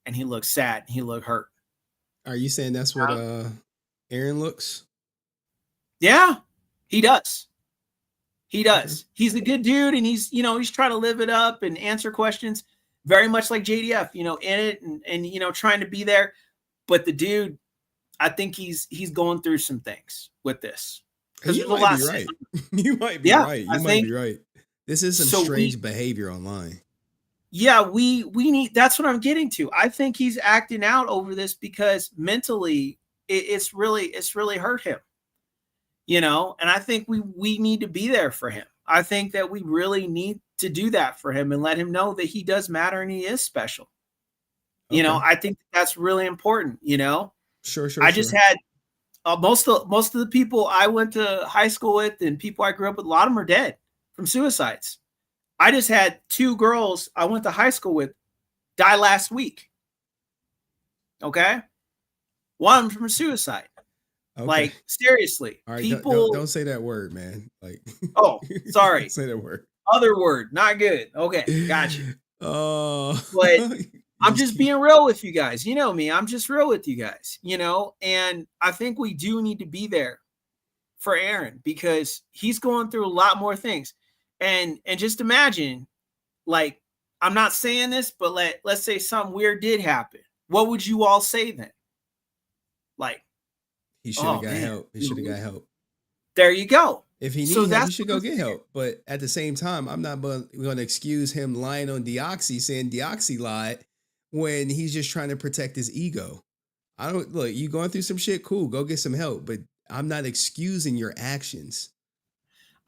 and he looked sad and he looked hurt. Are you saying that's what Aaron looks? Yeah, he does. He does. He's a good dude, and he's, you know, he's trying to live it up and answer questions very much like JDF, you know, in it and you know, trying to be there. But the dude, I think he's going through some things with this. You might be right. You might be right. You might be right. This is some strange behavior online. Yeah, we need, that's what I'm getting to. I think he's acting out over this because mentally it's really hurt him. you know, and I think we need to be there for him. I think that we really need to do that for him and let him know that he does matter and he is special. You know, I think that's really important, you know. Sure. I just had most of the people I went to high school with and people I grew up with, a lot of them are dead from suicides. I just had 2 girls I went to high school with die last week. Okay? One of them from suicide. Okay. Like, seriously. All right, People don't say that word, man. Like, oh, sorry. Don't say that word. Other word, not good. Okay, gotcha. Oh, but I'm just being real with you guys. You know me. I'm just real with you guys, you know, and I think we do need to be there for Aaron because he's going through a lot more things. And just imagine, like, I'm not saying this, but let's say something weird did happen. What would you all say then? Like, he should have got help. He should have got help. There you go. If he needs help, he should go get help. But at the same time, I'm not going to excuse him lying on Deoxy, saying Deoxy lied when he's just trying to protect his ego. I don't look, you going through some shit, cool, go get some help. But I'm not excusing your actions.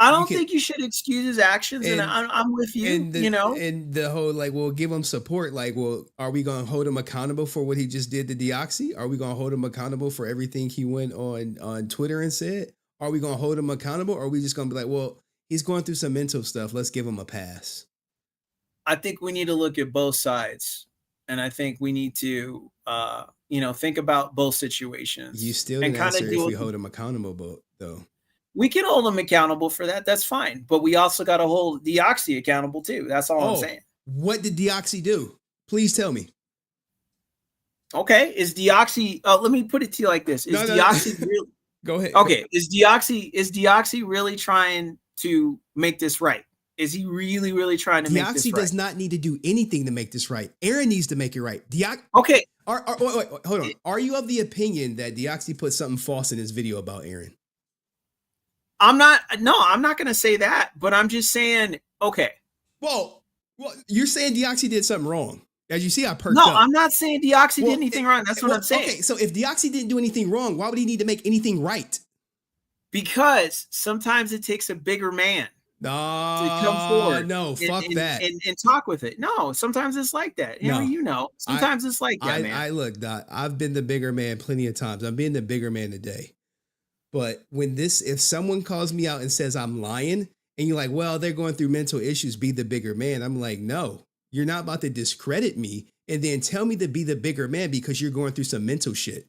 I don't think you should excuse his actions, and I'm with you, you know? And the whole, like, well, give him support. Like, well, are we going to hold him accountable for what he just did to Deoxy? Are we going to hold him accountable for everything he went on Twitter and said? Are we going to hold him accountable? Or are we just going to be like, well, he's going through some mental stuff. Let's give him a pass. I think we need to look at both sides. And I think we need to, you know, think about both situations. You still didn't answer if we hold him accountable, though. We can hold him accountable for that. That's fine. But we also got to hold Deoxy accountable, too. That's all I'm saying. What did Deoxy do? Please tell me. Okay. Is Deoxy, let me put it to you like this. Is Deoxy really... Go ahead. Okay. Is Deoxy really trying to make this right? Is he really trying to make this right? Deoxy does not need to do anything to make this right. Aaron needs to make it right. Okay. Wait, hold on. Are you of the opinion that Deoxy put something false in his video about Aaron? I'm not going to say that, but I'm just saying, okay. Well, you're saying Deoxy did something wrong. As you see, I perked up. No, I'm not saying Deoxy did anything wrong. That's what I'm saying. Okay, so if Deoxy didn't do anything wrong, why would he need to make anything right? Because sometimes it takes a bigger man to come forward. No, fuck that. And talk with it. No, sometimes it's like that. Henry, you know, sometimes it's like that, man. Look, Doc, I've been the bigger man plenty of times. I'm being the bigger man today. But if someone calls me out and says I'm lying, and you're like, well, they're going through mental issues, be the bigger man. I'm like, no, you're not about to discredit me and then tell me to be the bigger man because you're going through some mental shit.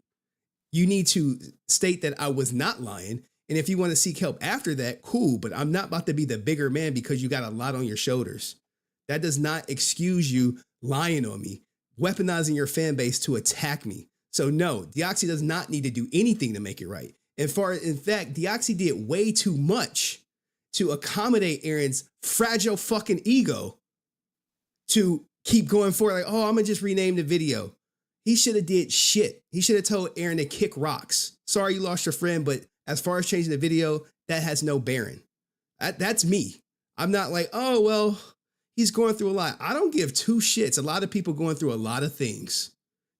You need to state that I was not lying. And if you want to seek help after that, cool. But I'm not about to be the bigger man because you got a lot on your shoulders. That does not excuse you lying on me, weaponizing your fan base to attack me. So no, Deoxy does not need to do anything to make it right. In fact, Deoxy did way too much to accommodate Aaron's fragile fucking ego to keep going forward. Like, oh, I'm gonna just rename the video. He should have did shit. He should have told Aaron to kick rocks. Sorry you lost your friend, but as far as changing the video, that has no bearing. That's me. I'm not like, oh, well, he's going through a lot. I don't give 2 shits. A lot of people going through a lot of things.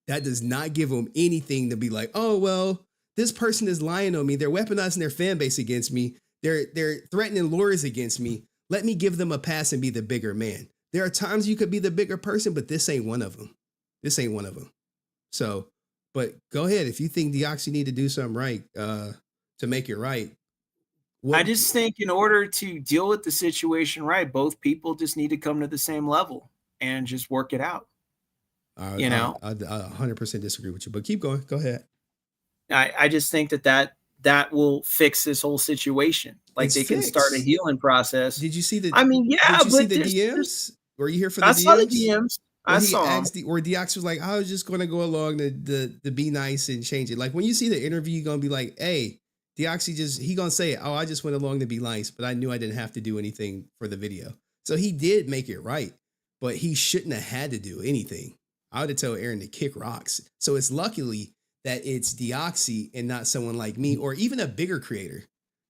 That does not give them anything to be like, oh, well, this person is lying on me. They're weaponizing their fan base against me. They're threatening lawyers against me. Let me give them a pass and be the bigger man. There are times you could be the bigger person, but this ain't one of them. This ain't one of them. So, but go ahead. If you think Deoxy need to do something right to make it right. I just think in order to deal with the situation right, both people just need to come to the same level and just work it out. You know? I 100% disagree with you, but keep going. Go ahead. I just think that will fix this whole situation. Like they can start a healing process. Did you see the? I mean, yeah. Did you see the DMs? Were you here for the DMs? I saw the DMs. I saw them. Where Deoxy was like, I was just going to go along to be nice and change it. Like when you see the interview, you're going to be like, hey, Deoxy he going to say, oh, I just went along to be nice, but I knew I didn't have to do anything for the video. So he did make it right, but he shouldn't have had to do anything. I would have told Aaron to kick rocks. So it's luckily that it's Deoxy and not someone like me or even a bigger creator.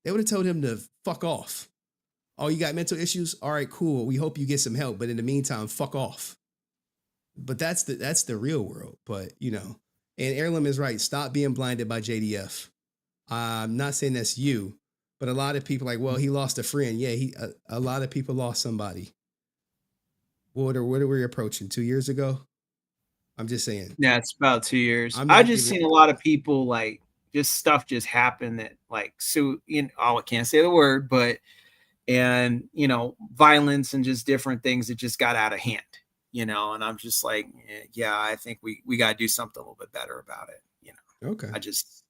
They would have told him to fuck off. Oh, you got mental issues? All right, cool. We hope you get some help. But in the meantime, fuck off. But that's the real world. But, you know, and Airlim is right. Stop being blinded by JDF. I'm not saying that's you, But a lot of people like, well, he lost a friend. Yeah, a lot of people lost somebody. What are we approaching? 2 years ago? I'm just saying. Yeah, it's about 2 years. I'm I not just giving- seen a lot of people like just stuff just happened that like I can't say the word, but and violence and just different things that just got out of hand, and I'm just like, yeah, I think we got to do something a little bit better about it. Okay.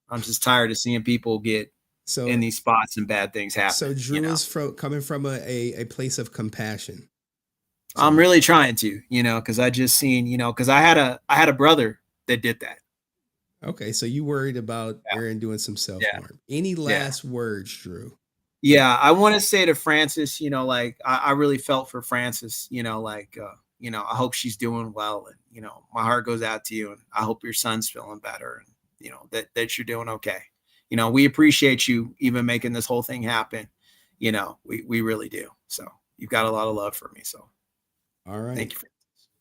I'm just tired of seeing people get in these spots and bad things happen. So Drew is coming from a place of compassion. I'm really trying to, because I just seen, because I had a brother that did that. Okay, so you worried about Aaron doing some self-harm. Any last words, Drew? Yeah, I want to say to Frances, like I really felt for Frances, I hope she's doing well, and my heart goes out to you, and I hope your son's feeling better, and that you're doing okay. We appreciate you even making this whole thing happen. We really do. So you've got a lot of love for me. So. All right. Thank you.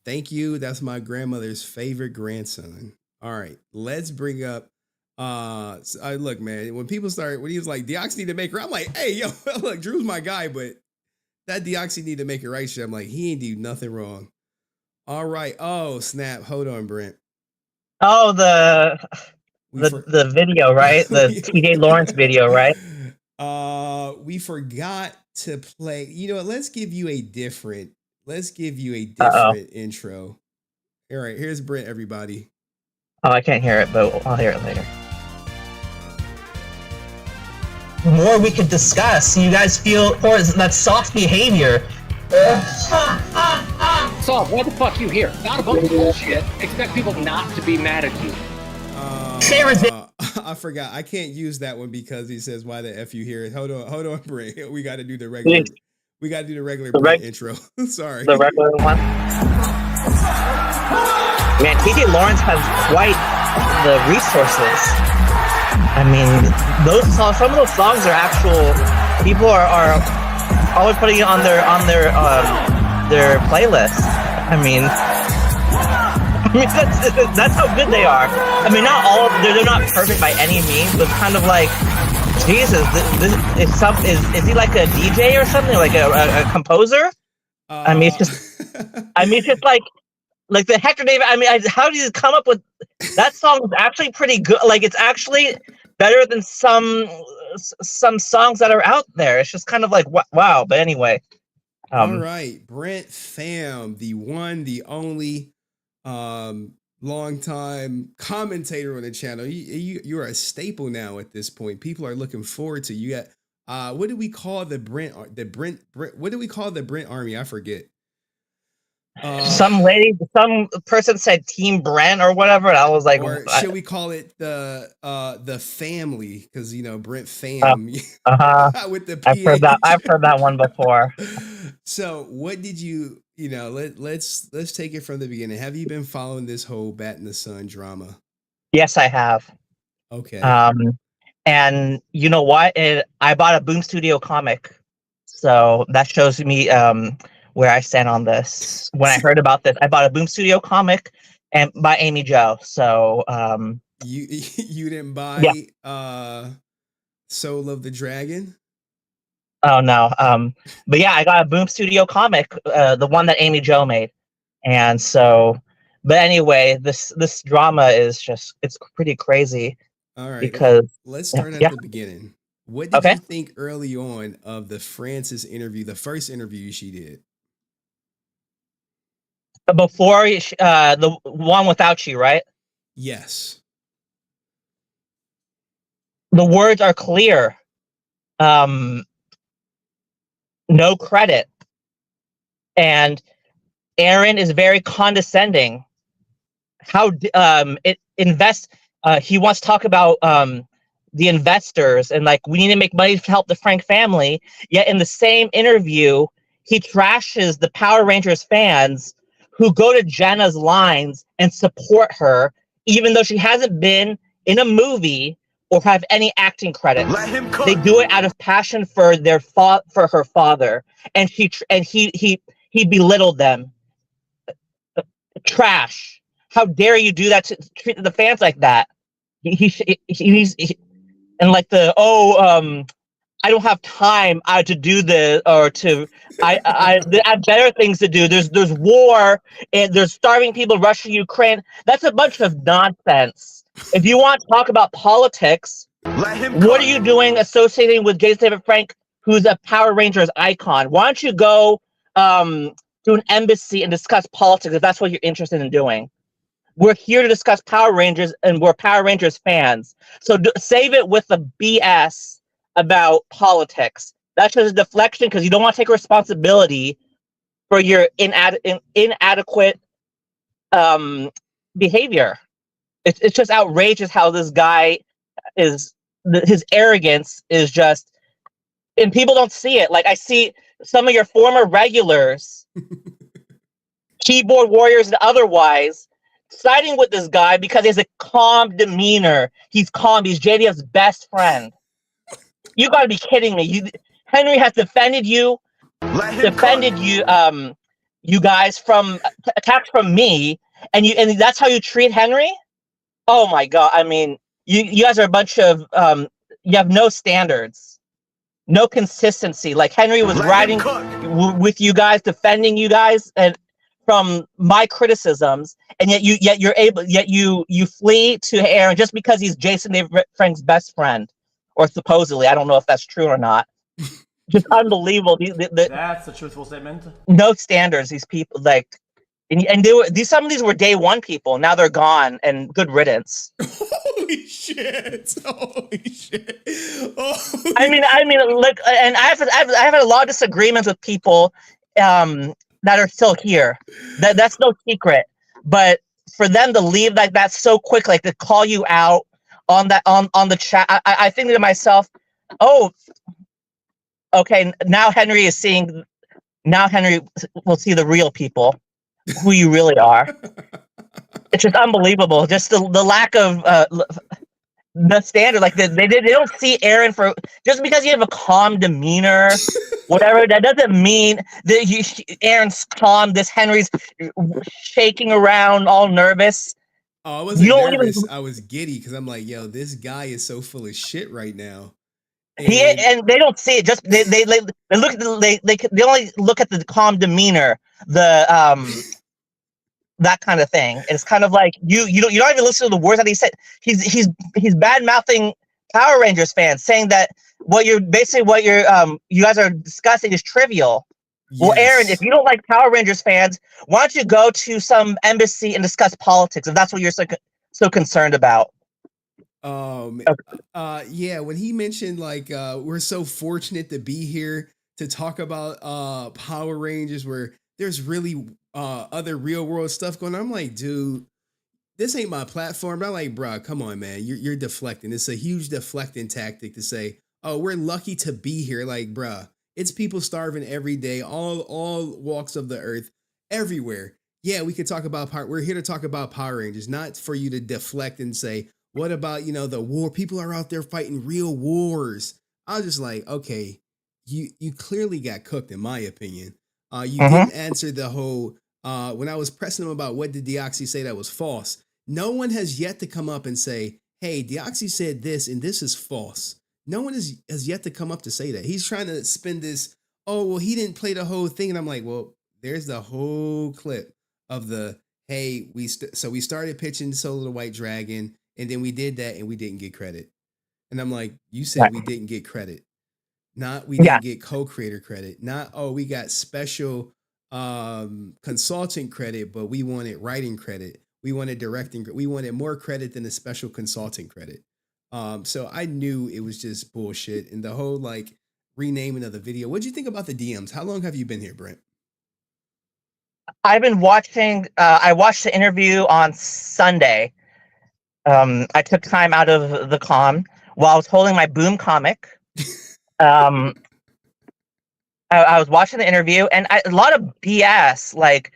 Thank you. That's my grandmother's favorite grandson. All right. Let's bring up. Look, man, when he was like, Deoxy need to make her, I'm like, hey, yo, look, Drew's my guy, but that Deoxy need to make it right shit. I'm like, he ain't do nothing wrong. All right. Oh, snap. Hold on, Brent. Oh, the video, right? The TJ Lawrence video, right? We forgot to play. Let's give you a different intro. All right, here's Brent, everybody. Oh, I can't hear it, but I'll hear it later. The more we could discuss, you guys feel, or that soft behavior. So, why the fuck you here? Not a bunch of bullshit. Expect people not to be mad at you. I forgot. I can't use that one because he says, "Why the f you here?" Hold on, Brent. We got to do the regular. We got to do the regular intro. Sorry. The regular one. Man, TJ Lawrence has quite the resources. I mean, some of those songs are actual. People are always putting it on their playlist. I mean, that's how good they are. I mean, not all of they're not perfect by any means, but kind of like, Jesus, is he like a DJ or something, like a composer? I mean, it's just like the Hector David. I mean, how do you come up with that song? Is actually pretty good. Like, it's actually better than some songs that are out there. It's just kind of like wow. But anyway, all right, Brent Pham, the one, the only, longtime commentator on the channel. You're a staple now at this point. People are looking forward to you. What do we call the Brent? What do we call the Brent Army? I forget. Some person said Team Brent or whatever, and I was like, or should we call it the family? Because Brent Pham. With the PH. I've heard that one before. So what did you? Let's take it from the beginning. Have you been following this whole Bat in the Sun drama? Yes, I have. Okay. And you know what? I bought a Boom Studio comic, so that shows me where I stand on this. When I heard about this, I bought a Boom Studio comic and by Amy Jo. So you didn't buy Soul of the Dragon? Oh no. But yeah, I got a Boom Studio comic, the one that Amy Jo made. And so, but anyway, this drama is it's pretty crazy. All right. Because let's start at the beginning. What did you think early on of the Frances interview, the first interview she did? Before the one without you, right? Yes. The words are clear. No credit. And Aaron is very condescending. How he wants to talk about the investors and like, we need to make money to help the Frank family. Yet in the same interview, he trashes the Power Rangers fans who go to Jenna's lines and support her, even though she hasn't been in a movie or have any acting credits. They do it out of passion for for her father, and he belittled them. Trash! How dare you do that to treat the fans like that? He's and like I don't have time to do this, or I have better things to do. There's war and there's starving people rushing Ukraine. That's a bunch of nonsense. If you want to talk about politics, what are you doing associating with Jason David Frank, who's a Power Rangers icon? Why don't you go to an embassy and discuss politics if that's what you're interested in doing? We're here to discuss Power Rangers, and we're Power Rangers fans. So save it with the BS about politics. That's just a deflection because you don't want to take responsibility for your inadequate behavior. It's just outrageous how this guy is. His arrogance is just, and people don't see it. Like, I see some of your former regulars, keyboard warriors and otherwise, siding with this guy because he has a calm demeanor. He's calm. He's JDF's best friend. You gotta be kidding me. Henry has defended you, you guys from attacks from me, and that's how you treat Henry? Oh my god! I mean, you guys are a bunch of you have no standards, no consistency. Like, Henry was riding with you guys, defending you guys, and from my criticisms, and yet you flee to Aaron just because he's Jason David Frank's best friend. Or supposedly, I don't know if that's true or not. Just unbelievable. That's a truthful statement. No standards. These people, like, and some of these were day one people. Now they're gone, and good riddance. Holy shit! Holy shit! I mean, look, and I've had a lot of disagreements with people that are still here. That's no secret. But for them to leave like that so quick, like to call you out on the chat, I think to myself, oh, okay, now Henry will see the real people, who you really are. It's just unbelievable. Just the lack of the standard. Like, they don't see Aaron for just because you have a calm demeanor, whatever. That doesn't mean that Aaron's calm. This Henry's shaking around, all nervous. Oh, I wasn't nervous. I was giddy because I'm like, yo, this guy is so full of shit right now. And they don't see it. Just they only look at the calm demeanor, the that kind of thing. It's kind of like you don't even listen to the words that he said. He's bad mouthing Power Rangers fans, saying that what you guys are discussing is trivial. Yes. Well, Aaron, if you don't like Power Rangers fans, why don't you go to some embassy and discuss politics if that's what you're so concerned about? Yeah, when he mentioned like we're so fortunate to be here to talk about Power Rangers where there's really other real world stuff going on, I'm like, dude, this ain't my platform. But I'm like, bro, come on, man, you're deflecting. It's a huge deflecting tactic to say, oh, we're lucky to be here. Like, bro, it's people starving every day, all walks of the earth, everywhere. Yeah, we could talk about we're here to talk about Power Rangers, not for you to deflect and say, what about, the war? People are out there fighting real wars. I was just like, okay, you clearly got cooked, in my opinion. You didn't answer the whole, when I was pressing him about what did Deoxy say that was false. No one has yet to come up and say, hey, Deoxy said this and this is false. No one has yet to come up to say that. He's trying to spin this, oh, well, he didn't play the whole thing. And I'm like, well, there's the whole clip of the, hey, we started pitching Solo the White Dragon, and then we did that and we didn't get credit. And I'm like, you said we didn't get credit. Not we didn't get co-creator credit. Not, oh, we got special consultant credit, but we wanted writing credit. We wanted directing. We wanted more credit than the special consultant credit. So I knew it was just bullshit. And the whole like renaming of the video. What'd you think about the DMs? How long have you been here, Brent? I've been watching. I watched the interview on Sunday. I took time out of the con while I was holding my Boom comic. I was watching the interview, and a lot of BS. Like,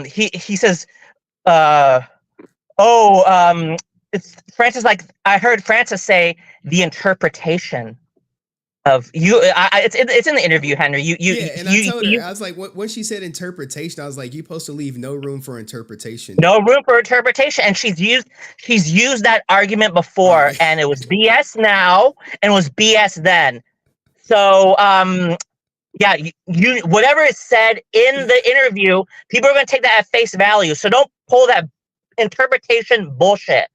he says, it's Francis. Like, I heard Francis say the interpretation of you. It's in the interview, Henry. I told her, I was like, when she said interpretation, I was like, you're supposed to leave no room for interpretation. No room for interpretation, and she's used that argument before, and it was BS now, and it was BS then. So yeah, you whatever is said in the interview, people are going to take that at face value. So don't pull that interpretation bullshit.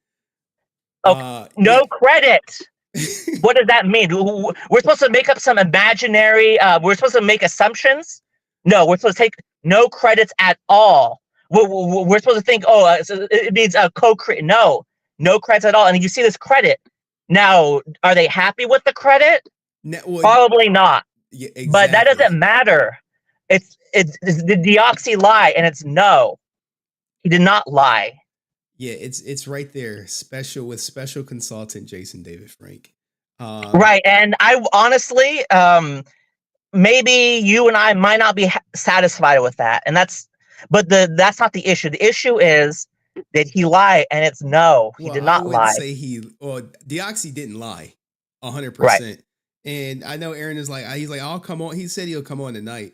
Okay, no credit. What does that mean? We're supposed to make up some imaginary. We're supposed to make assumptions. No, we're supposed to take no credits at all. We're supposed to think, oh, it means a co-create. No credits at all. And you see this credit. Now, are they happy with the credit? Probably not. Yeah, exactly. But that doesn't matter. It's the Deoxy lie, and it's no. He did not lie. Yeah, it's right there. Special consultant Jason David Frank. Right, and I honestly, maybe you and I might not be satisfied with that, and that's not the issue. The issue is did he lie, and it's no, he did not lie. Deoxy didn't lie, 100%. Right. And I know Aaron is like, he's like, I'll come on. He said he'll come on tonight,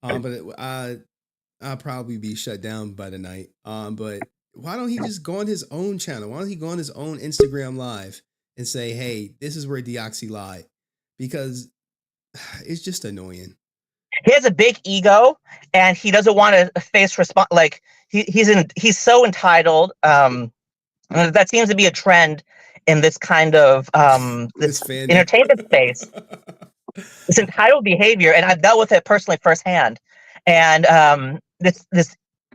but I'll probably be shut down by the night. But why don't he just go on his own channel? Why don't he go on his own Instagram live and say, hey, this is where Deoxy lied? Because it's just annoying. He has a big ego, and he doesn't want to face response. Like he's so entitled. That seems to be a trend in this kind of this entertainment space. This entitled behavior, and I've dealt with it personally firsthand. And this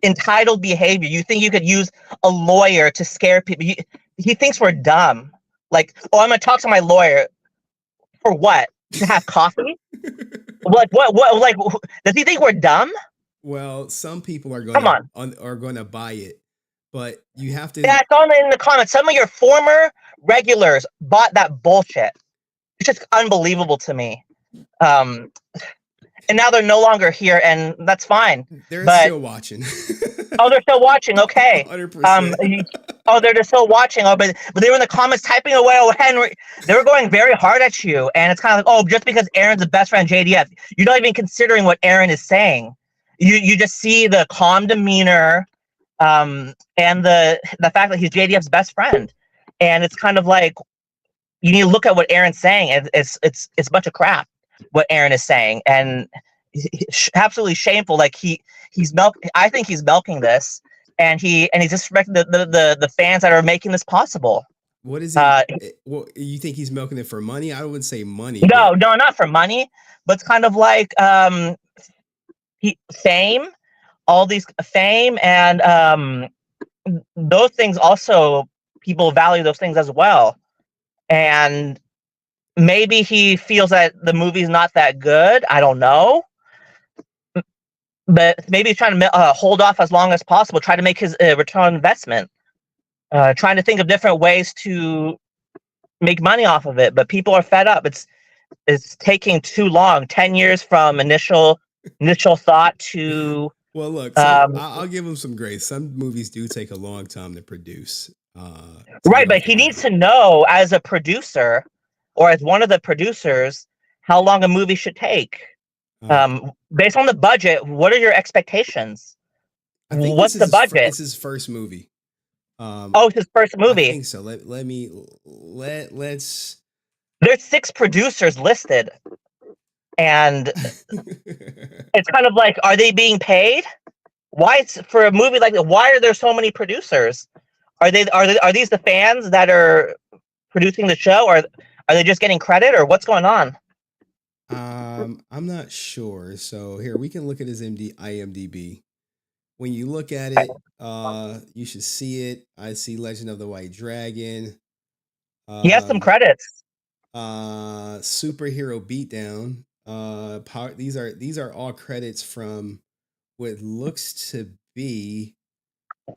entitled behavior, you think you could use a lawyer to scare people? He thinks we're dumb. Like, oh, I'm gonna talk to my lawyer for what? To have coffee? Like what? Like, does he think we're dumb? Well, some people are going to buy it, but you have to. Yeah, it's on in the comments. Some of your former regulars bought that bullshit. It's just unbelievable to me. And now they're no longer here, and that's fine. They're still watching. Oh, they're still watching. Okay. 100%. Oh, they're just still watching. Oh, but they were in the comments typing away. Oh, Henry, they were going very hard at you, and it's kind of like, oh, just because Aaron's the best friend JDF, you're not even considering what Aaron is saying. You just see the calm demeanor, and the fact that he's JDF's best friend, and it's kind of like you need to look at what Aaron's saying. It's a bunch of crap what Aaron is saying, and absolutely shameful. Like I think he's milking this, and he's disrespecting the fans that are making this possible. What is it? You think he's milking it for money? I wouldn't say money. No, not for money, but it's kind of like fame, all these fame, and those things also, people value those things as well. And maybe he feels that the movie's not that good. I don't know. But maybe he's trying to hold off as long as possible, try to make his return on investment, trying to think of different ways to make money off of it. But people are fed up. It's taking too long. 10 years from initial thought to. Well, look, I'll give him some grace. Some movies do take a long time to produce. Right, but he needs to know as a producer or as one of the producers how long a movie should take. Based on the budget, what are your expectations? What's the budget? It's his first movie. It's his first movie. I think so. Let's. There's 6 producers listed, and it's kind of like, are they being paid? Why for a movie like that? Why are there so many producers? Are these the fans that are producing the show, or are they just getting credit, or what's going on? I'm not sure. So here we can look at his IMDb. When you look at it, you should see it. I see Legend of the White Dragon. He has some credits. Superhero Beatdown. These are all credits from what looks to be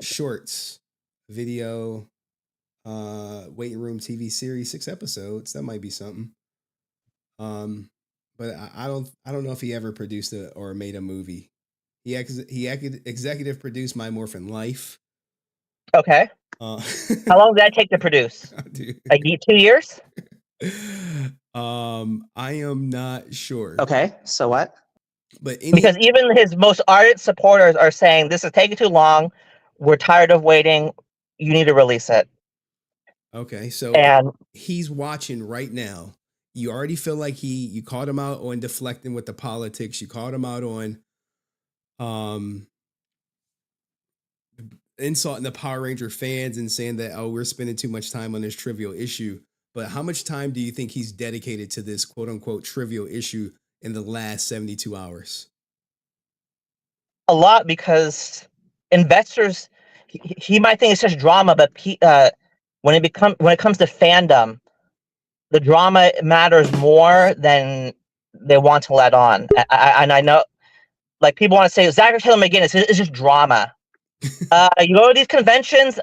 shorts, video, waiting room TV series, 6 episodes. That might be something. But I don't know if he ever produced or made a movie. He executive produced My Morphin Life. Okay. How long did that take to produce? Like 2 years? I am not sure. Okay, so what? But because even his most ardent supporters are saying this is taking too long. We're tired of waiting. You need to release it. Okay, so and he's watching right now. You already feel like you called him out on deflecting with the politics. You called him out on insulting the Power Ranger fans and saying that, oh, we're spending too much time on this trivial issue. But how much time do you think he's dedicated to this quote unquote trivial issue in the last 72 hours? A lot, because investors, he might think it's just drama, but when it comes to fandom, the drama matters more than they want to let on. And I know, like, people want to say Zachary Taylor McGinn it's just drama. You go to these conventions,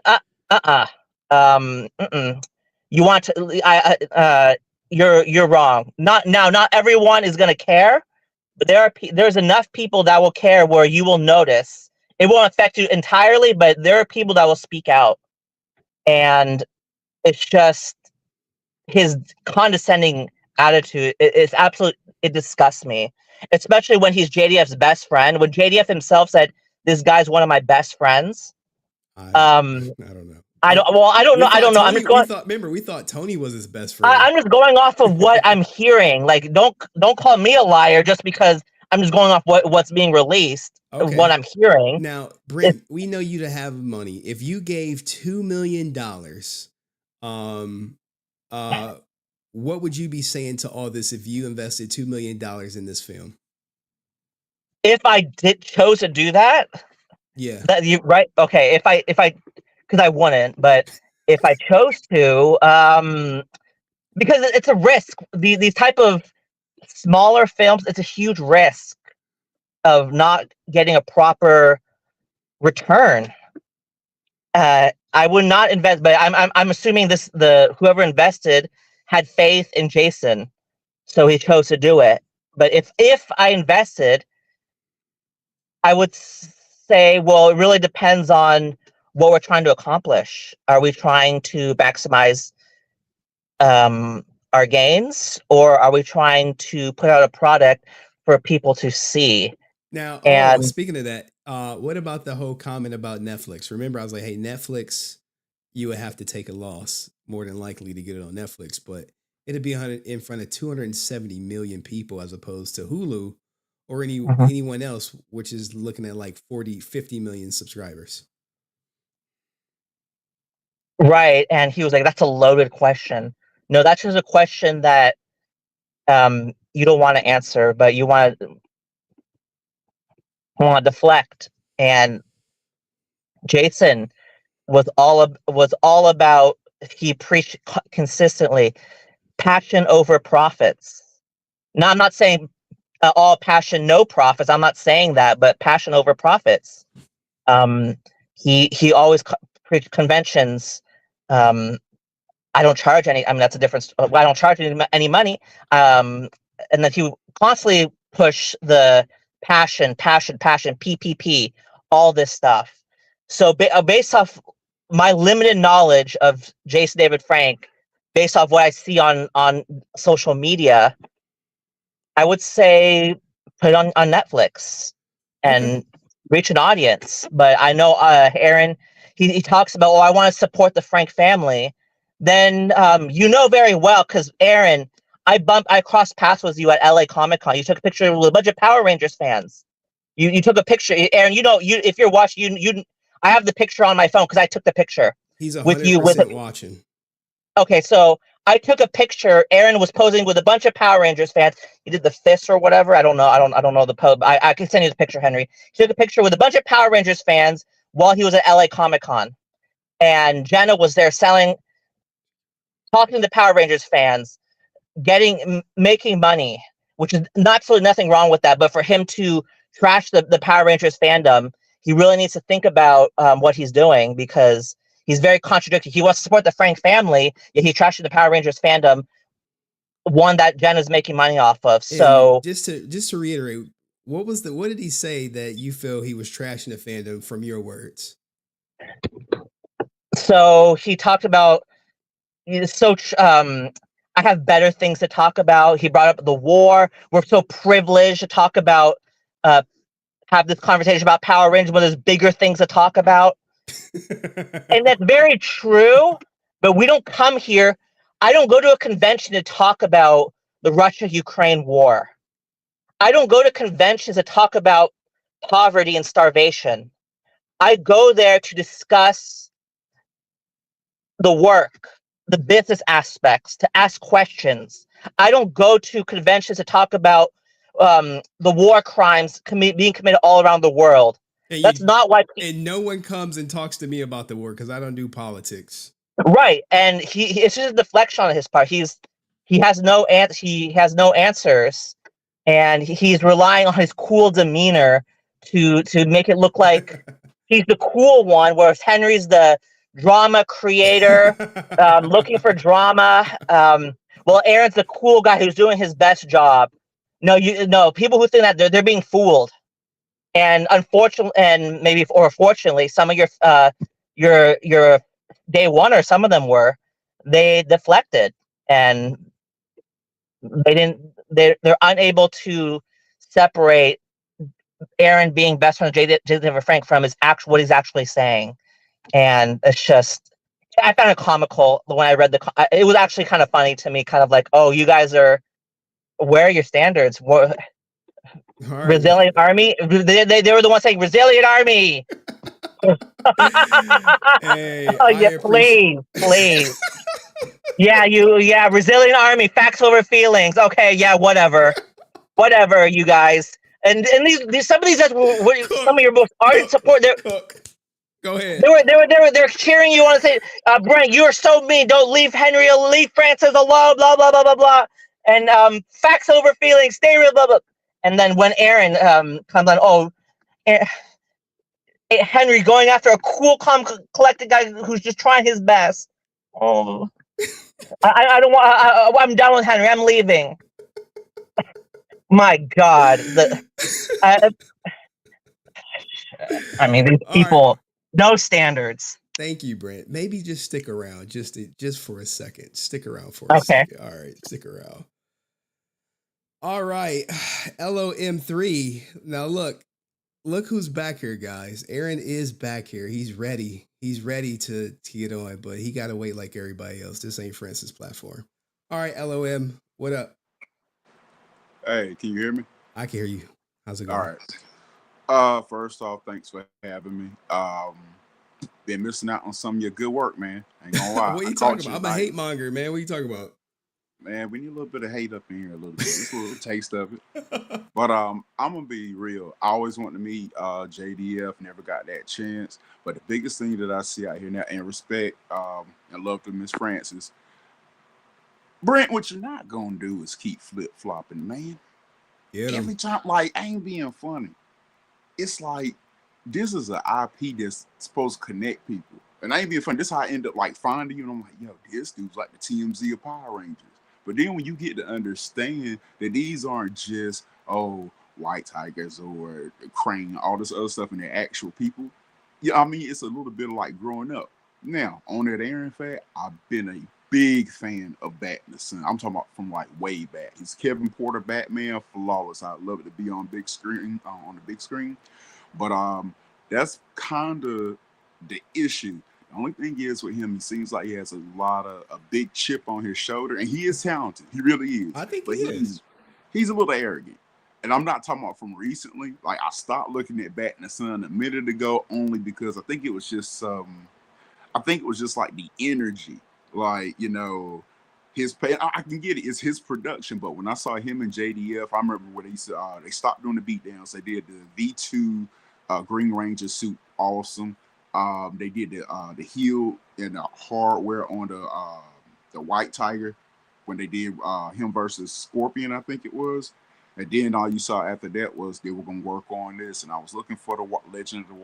you want to, you're wrong. Not everyone is going to care, but there's enough people that will care where you will notice. It won't affect you entirely, but there are people that will speak out. And it's just his condescending attitude is it disgusts me, especially when he's JDF's best friend. When JDF himself said, "This guy's one of my best friends." I don't know. I don't know. I'm just going. We thought Tony was his best friend. I'm just going off of what I'm hearing. Like, don't call me a liar just because I'm just going off what's being released, of what I'm hearing. Now, Brent, we know you to have money. If you gave $2 million, what would you be saying to all this if you invested $2 million in this film? If I chose to do that, yeah, right? Okay, if I because I wouldn't, but if I chose to, because it's a risk. These type of smaller films, it's a huge risk of not getting a proper return. I would not invest, but I'm assuming whoever invested had faith in Jason, so he chose to do it. But if I invested, I would say, well, it really depends on what we're trying to accomplish. Are we trying to maximize our gains, or are we trying to put out a product for people to see? Now, and speaking of that, what about the whole comment about Netflix? Remember, I was like, hey, Netflix, you would have to take a loss more than likely to get it on Netflix, but it'd be in front of 270 million people as opposed to Hulu or anyone else, which is looking at like 50 million subscribers. Right. And he was like, that's a loaded question. No, that's just a question that you don't want to answer, but you want to deflect. And Jason was all about, he preached consistently, passion over profits. Now, I'm not saying all passion, no profits. I'm not saying that, but passion over profits. He always preached conventions. I don't charge any. I mean, that's a difference. I don't charge any money. And then he would constantly push the passion, PPP, all this stuff. So based off my limited knowledge of Jason David Frank, based off what I see on social media, I would say put it on Netflix and reach an audience. But I know Aaron, he talks about, I want to support the Frank family. Then you know very well, because Aaron, I crossed paths with you at LA Comic Con. You took a picture with a bunch of Power Rangers fans. You took a picture, Aaron. If you're watching, I have the picture on my phone because I took the picture. He's 100% with you watching. Okay, so I took a picture. Aaron was posing with a bunch of Power Rangers fans. He did the fist or whatever. I don't know. I don't know the pose. I can send you the picture, Henry. He took a picture with a bunch of Power Rangers fans while he was at LA Comic Con, and Jenna was there talking to the Power Rangers fans, making money, which is absolutely nothing wrong with that. But for him to trash the Power Rangers fandom, he really needs to think about what he's doing, because he's very contradictory. He wants to support the Frank family, yet he's trashing the Power Rangers fandom, one that Jenna's making money off of. So just to reiterate, what did he say that you feel he was trashing the fandom from your words? So he talked about, I have better things to talk about. He brought up the war. We're so privileged to talk about, have this conversation about Power Rangers when there's bigger things to talk about. And that's very true, but we don't come here. I don't go to a convention to talk about the Russia-Ukraine war. I don't go to conventions to talk about poverty and starvation. I go there to discuss the work, the business aspects, to ask questions. I don't go to conventions to talk about the war crimes being committed all around the world. And That's not why. And no one comes and talks to me about the war because I don't do politics. Right, and it's just a deflection on his part. He has no answers, and he's relying on his cool demeanor to make it look like he's the cool one, whereas Henry's the drama creator, looking for drama. Well, Aaron's the cool guy who's doing his best job. No, people who think that they're being fooled, and unfortunately, and maybe or fortunately, some of your day one, or some of them they deflected, and they're unable to separate Aaron being best friend with J. Frank from what he's actually saying. And it's just, I found it comical when I read it was actually kind of funny to me, kind of like, oh, you guys where are your standards? Resilient Army? They were the ones saying Resilient Army. Hey, oh yeah, please. Yeah, Resilient Army, facts over feelings. Okay, yeah, whatever, you guys. And these some of these guys were some of your most ardent support. Go ahead. They're cheering you on and saying, Brent, you are so mean. Don't leave Henry, leave Francis alone. Blah blah blah blah blah. And facts over feelings. Stay real. Blah blah. And then when Aaron comes on, Henry going after a cool, calm, collected guy who's just trying his best. Oh, I don't want. I'm done with Henry. I'm leaving. My God, I mean, these people, no standards. Thank you, Brent. Maybe just stick around, just for a second. Stick around for a second. All right, stick around. All right, LOM3. Now look who's back here, guys. Aaron is back here. He's ready. He's ready to get on, but he got to wait like everybody else. This ain't Francis' platform. All right, LOM, what up? Hey, can you hear me? I can hear you. How's it going? All right. First off, thanks for having me. Been missing out on some of your good work, man. Ain't gonna lie. What are you talking about? I'm a hate monger, man. What are you talking about? Man, we need a little bit of hate up in here, a little bit. Just a little taste of it. But I'm gonna be real. I always wanted to meet JDF, never got that chance. But the biggest thing that I see out here now, and respect and love to Miss Francis, Brent, what you're not gonna do is keep flip-flopping, man. Every time, like, I ain't being funny. It's like, this is an IP that's supposed to connect people. And I ain't being funny. This is how I end up, like, finding you. And I'm like, yo, this dude's like the TMZ of Power Rangers. But then when you get to understand that these aren't just, white tigers or crane, all this other stuff, and they're actual people. Yeah, I mean, it's a little bit of, like, growing up. Now, on that Aaron fact, I've been a big fan of batinthesun. I'm talking about from like way back. He's Kevin Porter Batman, flawless. I love it to be on big screen, on the big screen. But that's kind of the issue. The only thing is with him, he seems like he has a big chip on his shoulder, and he is talented. He really is. I think but he is. He's a little arrogant. And I'm not talking about from recently. Like, I stopped looking at batinthesun a minute ago only because I think it was just like the energy. Like, you know, his pay. I can get it. It's his production. But when I saw him and JDF, I remember when they stopped doing the beatdowns. They did the V2 Green Ranger suit, awesome. They did the heel and the hardware on the White Tiger when they did him versus Scorpion, I think it was. And then all you saw after that was they were gonna work on this, and I was looking for the Legend of the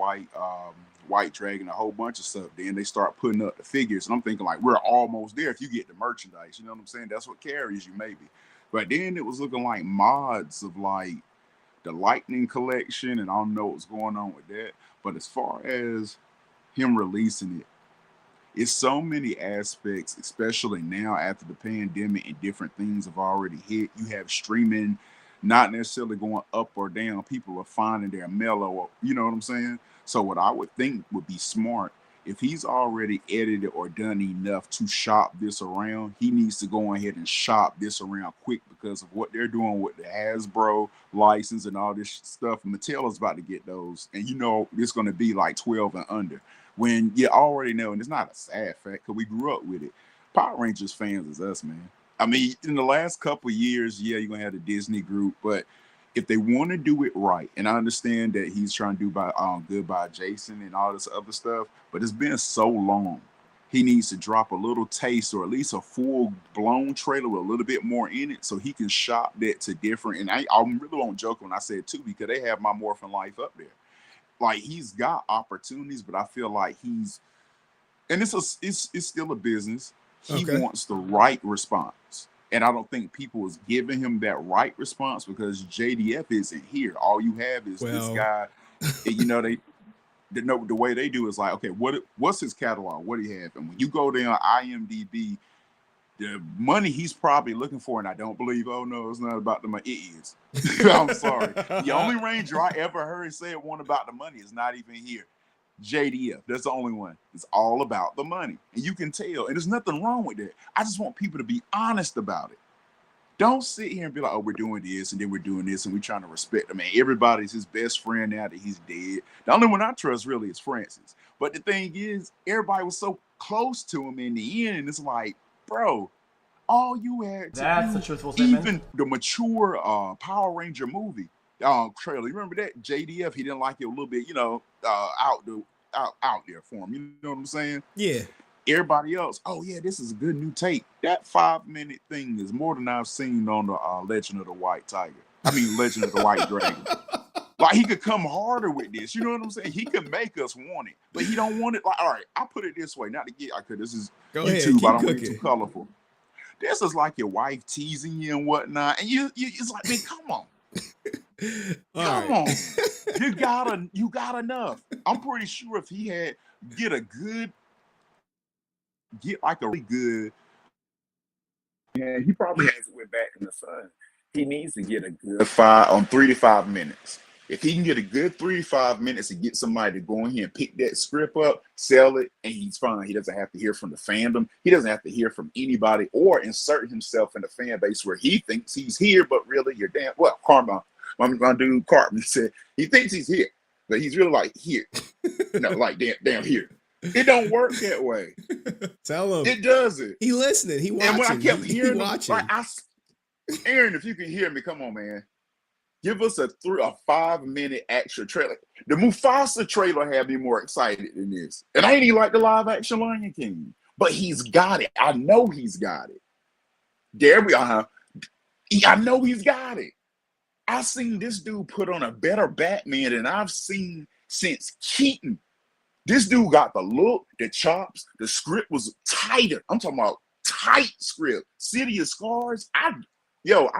White Dragon, a whole bunch of stuff. Then they start putting up the figures, and I'm thinking like, we're almost there if you get the merchandise. You know what I'm saying? That's what carries you, maybe. But then it was looking like mods of like the Lightning collection, and I don't know what's going on with that. But as far as him releasing it, it's so many aspects, especially now after the pandemic and different things have already hit. You have streaming not necessarily going up or down. People are finding their mellow, you know what I'm saying? So what I would think would be smart if he's already edited or done enough to shop this around, he needs to go ahead and shop this around quick because of what they're doing with the Hasbro license and all this stuff. Mattel is about to get those, and you know it's going to be like 12 and under. When you already know, and it's not a sad fact because we grew up with it. Power Rangers fans is us, man. I mean, in the last couple of years, yeah, you're gonna have the Disney group, but if they want to do it right, and I understand that he's trying to do good by Jason and all this other stuff, but it's been so long. He needs to drop a little taste or at least a full-blown trailer with a little bit more in it so he can shop that to different. And I really won't joke when I say it too, because they have My Morphin Life up there. Like, he's got opportunities, but I feel like he's, and it's still a business. He wants the right response. And I don't think people is giving him that right response because JDF isn't here. All you have is this guy. You know, they know the way they do is like, okay, what's his catalog? What do you have? And when you go down IMDb, the money he's probably looking for, and I don't believe, oh no, it's not about the money. It is. I'm sorry. The only Ranger I ever heard say one about the money is not even here. JDF, that's the only one. It's all about the money, and you can tell, and there's nothing wrong with that. I just want people to be honest about it. Don't sit here and be like, oh, we're doing this and then we're doing this and we're trying to respect him. Man, everybody's his best friend now that he's dead. The only one I trust really is Francis. But the thing is, everybody was so close to him in the end, and it's like, bro, all you had to That's do, a truthful statement. even the mature Power Ranger movie trailer. You remember that? JDF, he didn't like it a little bit, you know, out there for him. You know what I'm saying? Yeah. Everybody else, oh yeah, this is a good new take. That 5-minute thing is more than I've seen on the Legend of the White Tiger. I mean, Legend of the White Dragon. Like, he could come harder with this. You know what I'm saying? He could make us want it, but he don't want it. Like, all right, I'll put it this way. Not to get, this is Go YouTube. ahead, keep I don't want cooking. it too colorful. This is like your wife teasing you and whatnot, and you it's like, man, come on. Come on. You got enough. I'm pretty sure if he had get like a really good, yeah, he probably has it with Back in the Sun. He needs to get a good 3 to 5 minutes. If he can get a good 3 to 5 minutes and get somebody to go in here and pick that script up, sell it, and he's fine. He doesn't have to hear from the fandom. He doesn't have to hear from anybody or insert himself in the fan base where he thinks he's here, but really you're damn well. My dude Cartman said he thinks he's here, but he's really like here. No, like damn here. It don't work that way. Tell him. It doesn't. He listening. He watching. And when I kept hearing him, watching. like, Aaron, if you can hear me, come on, man. Give us a 5-minute extra trailer. The Mufasa trailer had me more excited than this. And I ain't even like the live action Lion King. But he's got it. I know he's got it. There we are. I know he's got it. I've seen this dude put on a better Batman than I've seen since Keaton. This dude got the look, the chops, the script was tighter. I'm talking about tight script. City of Scars. I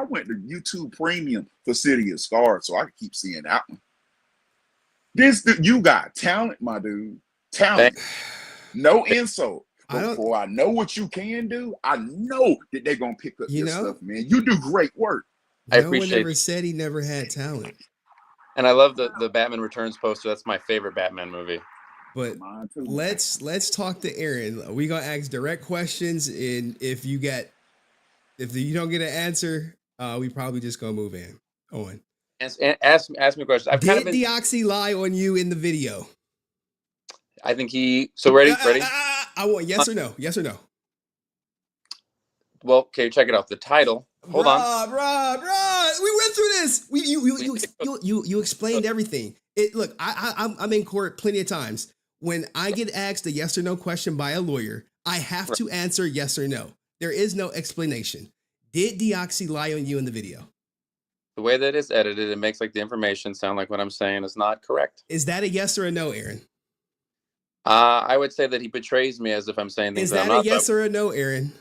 went to YouTube Premium for City of Scars, so I could keep seeing that one. You got talent, my dude. Talent. No insult. Before I know what you can do, I know that they're gonna pick up your stuff, man. You do great work. I appreciate one never said he never had talent. And I love the Batman Returns poster. That's my favorite Batman movie. But let's talk to Aaron. We gonna ask direct questions, and if you don't get an answer, we probably just gonna move in. On. Ask me a question. Did Deoxy lie on you in the video? I think he. So ready? I want yes or no. Yes or no. Well, okay, check it out. The title. Hold on. Rob, we went through this. You explained everything. Look, I'm in court plenty of times. When I get asked a yes or no question by a lawyer, I have to answer yes or no. There is no explanation. Did Deoxy lie on you in the video? The way that it's edited, it makes like the information sound like what I'm saying is not correct. Is that a yes or a no, Aaron? I would say that he betrays me as if I'm saying things Is that a yes or a no, Aaron?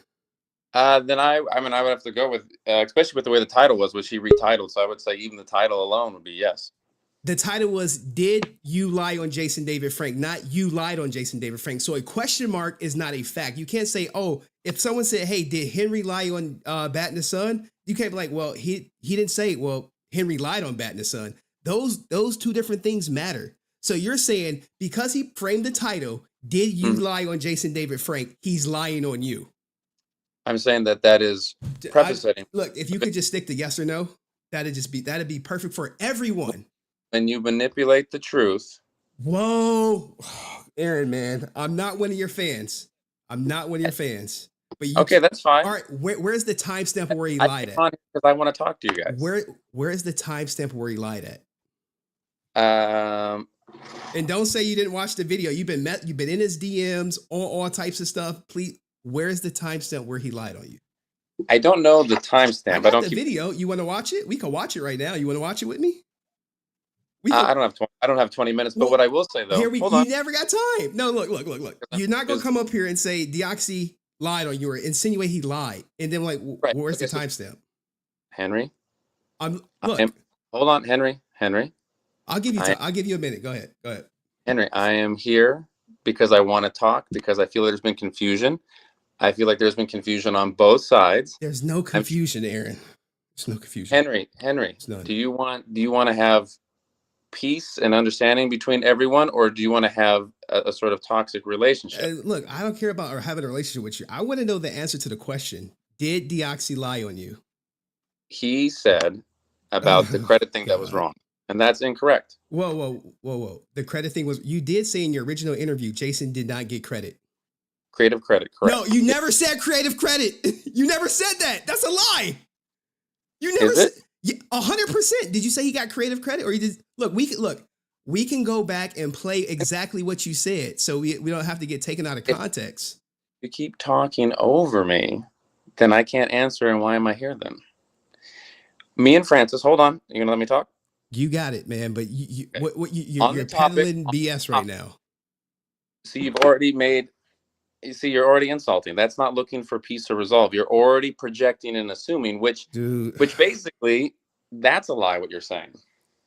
Then I would have to go with, especially with the way the title was, which he retitled. So I would say even the title alone would be yes. The title was, did you lie on Jason David Frank? Not you lied on Jason David Frank. So a question mark is not a fact. You can't say, oh, if someone said, hey, did Henry lie on batinthesun? You can't be like, well, he didn't say, well, Henry lied on batinthesun. Those two different things matter. So you're saying because he framed the title, Did you lie on Jason David Frank? He's lying on you. I'm saying that is preface setting. Look, if you could just stick to yes or no, that'd be perfect for everyone. When you manipulate the truth. Whoa, Aaron, man, I'm not one of your fans. But Okay, that's fine. All right, where's the timestamp where he lied at? Because I want to talk to you guys. Where is the timestamp where he lied at? Um, And don't say you didn't watch the video. You've been in his DMs, all types of stuff. Please, where's the timestamp where he lied on you? I don't know the timestamp. I don't the video. You want to watch it? We can watch it right now. You want to watch it with me? I don't have 20 minutes. But what I will say though, you never got time. No, look. You're not gonna come up here and say Deoxy lied on you or insinuate he lied, and then where's the timestamp? Henry, hold on, Henry. I'll give you a minute. Go ahead. Henry, I am here because I want to talk, because I feel there's been confusion. I feel like there's been confusion on both sides. There's no confusion, Aaron. There's no confusion. Henry, do you want to have peace and understanding between everyone, or do you want to have a sort of toxic relationship? Look, I don't care about having a relationship with you. I want to know the answer to the question. Did Deoxy lie on you? He said about the credit thing that was wrong. And that's incorrect. Whoa. The credit thing was, you did say in your original interview, Jason did not get credit. Creative credit, correct. No, you never said creative credit. You never said that. That's a lie. You never said 100%. Did you say he got creative credit, or you did? Look, we can go back and play exactly what you said, so we don't have to get taken out of context. If you keep talking over me, then I can't answer, and why am I here then? Me and Francis, hold on. You gonna let me talk? You got it, man. But you're peddling BS right now. See, you're already insulting. That's not looking for peace or resolve. You're already projecting and assuming, which basically, that's a lie, what you're saying.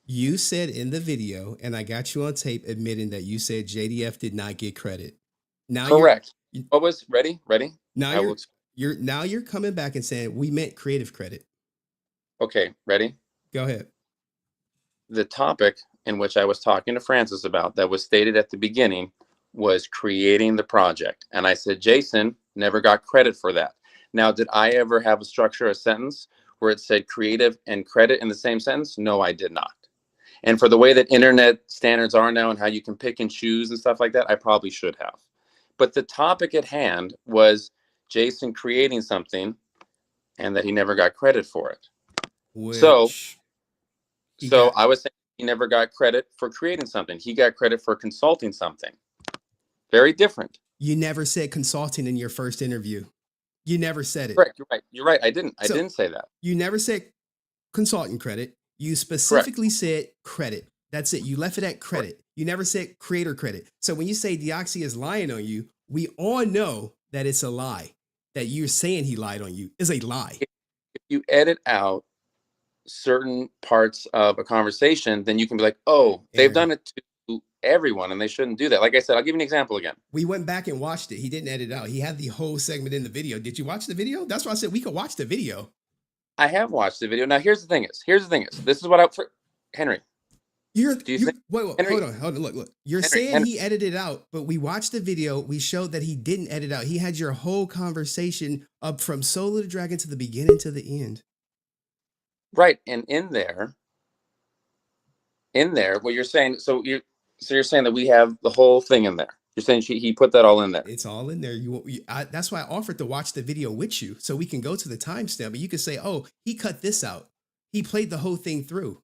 You said in the video, and I got you on tape admitting that you said JDF did not get credit. Now, correct. What was ready? Now you're coming back and saying we meant creative credit. Okay, ready? Go ahead. The topic in which I was talking to Francis about that was stated at the beginning was creating the project. And I said, Jason never got credit for that. Now, did I ever have a structure, a sentence where it said creative and credit in the same sentence? No, I did not. And for the way that internet standards are now and how you can pick and choose and stuff like that, I probably should have. But the topic at hand was Jason creating something and that he never got credit for it. So I was saying he never got credit for creating something. He got credit for consulting something. Very different. You never said consulting in your first interview. You never said it. Correct. You're right. I didn't say that. You never said consulting credit. You specifically said credit. That's it. You left it at credit. You never said creator credit. So when you say Deoxy is lying on you, we all know that it's a lie. That you're saying he lied on you is a lie. If you edit out certain parts of a conversation, then you can be like, oh, they've done it to everyone and they shouldn't do that. Like I said, I'll give you an example again. We went back and watched it. He didn't edit it out. He had the whole segment in the video. Did you watch the video? That's why I said we could watch the video. I have watched the video. Now here's the thing is, this is what Henry. Wait, hold on. Look. You're saying he edited it out, but we watched the video. We showed that he didn't edit out. He had your whole conversation up from Solo to Dragon to the beginning to the end. Right, and in there, what you're saying, so you're saying that we have the whole thing in there. You're saying he put that all in there. It's all in there. That's why I offered to watch the video with you, so we can go to the timestamp, and you can say, "Oh, he cut this out. He played the whole thing through."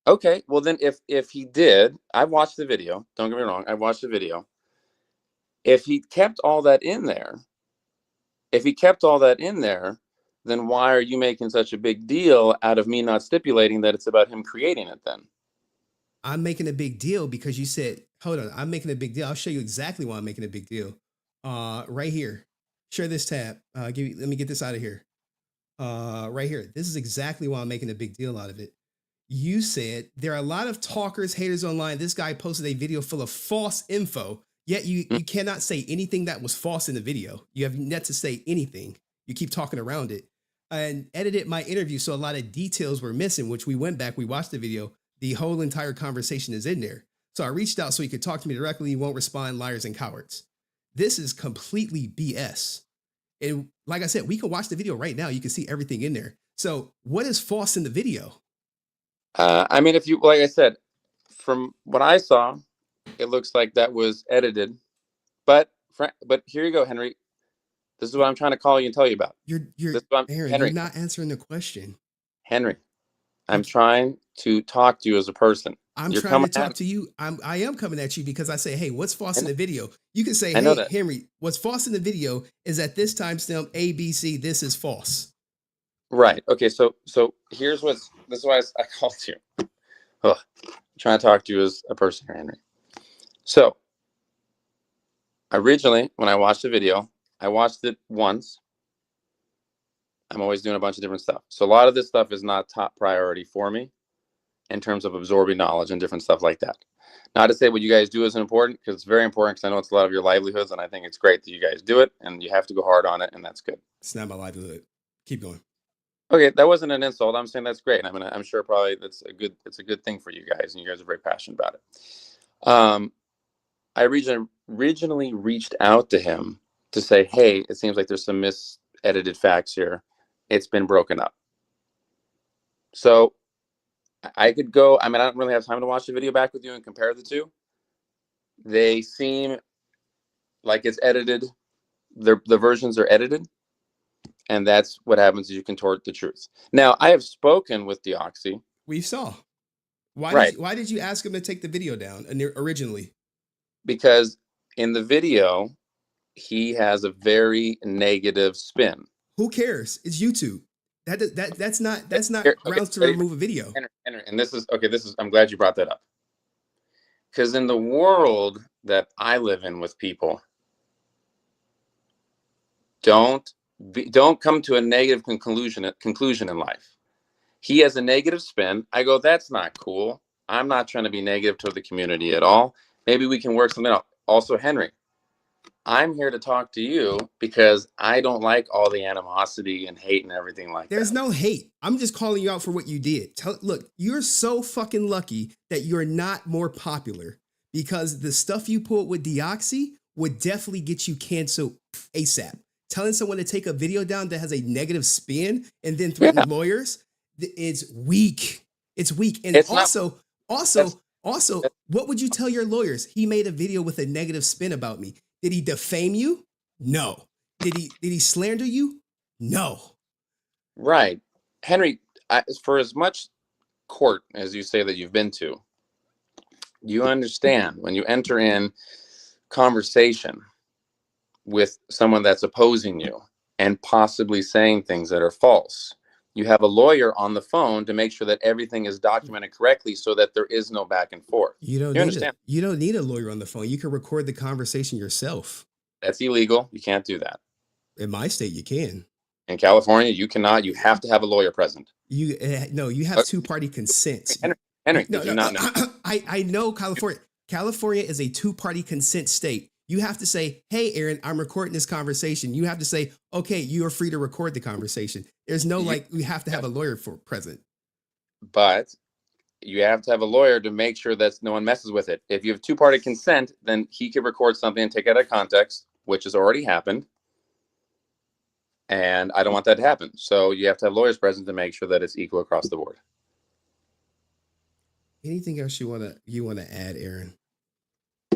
Okay, well then, if he did, I watched the video. Don't get me wrong, I watched the video. If he kept all that in there, then why are you making such a big deal out of me not stipulating that it's about him creating it then? I'm making a big deal because you said, hold on, I'm making a big deal. I'll show you exactly why I'm making a big deal. Right here. Share this tab. Let me get this out of here. Right here. This is exactly why I'm making a big deal out of it. You said there are a lot of talkers, haters online. This guy posted a video full of false info, yet you cannot say anything that was false in the video. You have yet to say anything. You keep talking around it. And edited my interview, so a lot of details were missing, which we went back, we watched the video. The whole entire conversation is in there. So I reached out so he could talk to me directly. He won't respond, liars and cowards. This is completely BS. And like I said, we can watch the video right now. You can see everything in there. So what is false in the video? I mean, if you, like I said, from what I saw, it looks like that was edited. But here you go, Henry. This is what I'm trying to call you and tell you about. Aaron, Henry, you're not answering the question. Henry, I'm trying to talk to you as a person. You're trying to talk to you. I am coming at you because I say, hey, what's false in the video? You can say, hey, Henry, what's false in the video is at this timestamp A, B, C, this is false. Right. Okay. So this is why I called you. I'm trying to talk to you as a person here, Henry. So originally, when I watched the video, I watched it once. I'm always doing a bunch of different stuff. So a lot of this stuff is not top priority for me in terms of absorbing knowledge and different stuff like that. Not to say what you guys do isn't important, because it's very important, because I know it's a lot of your livelihoods, and I think it's great that you guys do it, and you have to go hard on it, and that's good. It's not my livelihood. Keep going. Okay, that wasn't an insult. I'm saying that's great. I mean, I'm sure probably it's a good thing for you guys, and you guys are very passionate about it. I originally reached out to him to say, hey, it seems like there's some misedited facts here. It's been broken up. So I could go, I mean, I don't really have time to watch the video back with you and compare the two. They seem like it's edited. The versions are edited. And that's what happens is you contort the truth. Now, I have spoken with Deoxy. We saw. Why did you ask him to take the video down originally? Because in the video, he has a very negative spin. Who cares? It's YouTube. That's not grounds to remove a video. And this is I'm glad you brought that up. Because in the world that I live in with people, don't come to a negative conclusion in life. He has a negative spin. I go, that's not cool. I'm not trying to be negative to the community at all. Maybe we can work something out. Also, Henry, I'm here to talk to you because I don't like all the animosity and hate and everything like that. There's no hate. I'm just calling you out for what you did. Look, you're so fucking lucky that you're not more popular, because the stuff you pulled with Deoxy would definitely get you canceled ASAP. Telling someone to take a video down that has a negative spin and then threaten lawyers, it's weak. It's weak. And it's also, what would you tell your lawyers? He made a video with a negative spin about me. Did he defame you? No. Did he slander you? No. Right. Henry, for as much court as you say that you've been to, you understand when you enter in conversation with someone that's opposing you and possibly saying things that are false, you have a lawyer on the phone to make sure that everything is documented correctly so that there is no back and forth. You don't need a lawyer on the phone. You can record the conversation yourself. That's illegal. You can't do that. In my state, you can. In California, you cannot. You have to have a lawyer present. You have two-party consent. Henry, did you not know? I know California. California is a two-party consent state. You have to say, hey, Aaron, I'm recording this conversation. You have to say, okay, you are free to record the conversation. There's no we have to have a lawyer present. But you have to have a lawyer to make sure that no one messes with it. If you have two-party consent, then he could record something and take it out of context, which has already happened. And I don't want that to happen. So you have to have lawyers present to make sure that it's equal across the board. Anything else you wanna add, Aaron?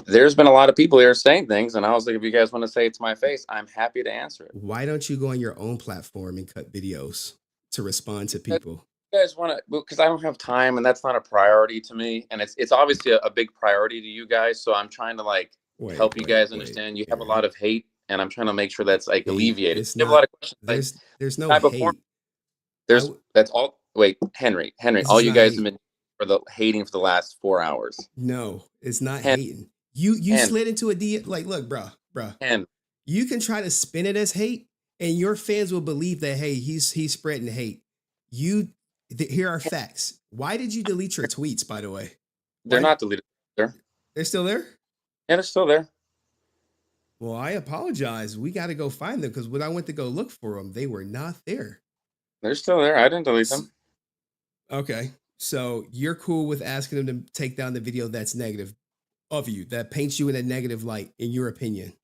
There's been a lot of people here saying things, and I was like, if you guys want to say it to my face, I'm happy to answer it. Why don't you go on your own platform and cut videos to respond to people? You guys want to, because I don't have time, and that's not a priority to me, and it's obviously a big priority to you guys. So I'm trying to help you guys understand. You have a lot of hate, and I'm trying to make sure that's alleviated. You have a lot of questions. There's no hate. That's all. Wait, Henry, all you guys have been hating for the last 4 hours. No, it's not hating. You slid into a DM. Look, bro. And you can try to spin it as hate, and your fans will believe that, hey, he's spreading hate. Here are facts. Why did you delete your tweets, by the way? They're not deleted. They're still there? Yeah, they're still there. Well, I apologize. We got to go find them, because when I went to go look for them, they were not there. They're still there. I didn't delete them. Okay. So you're cool with asking them to take down the video that's negative. of you that paints you in a negative light, in your opinion?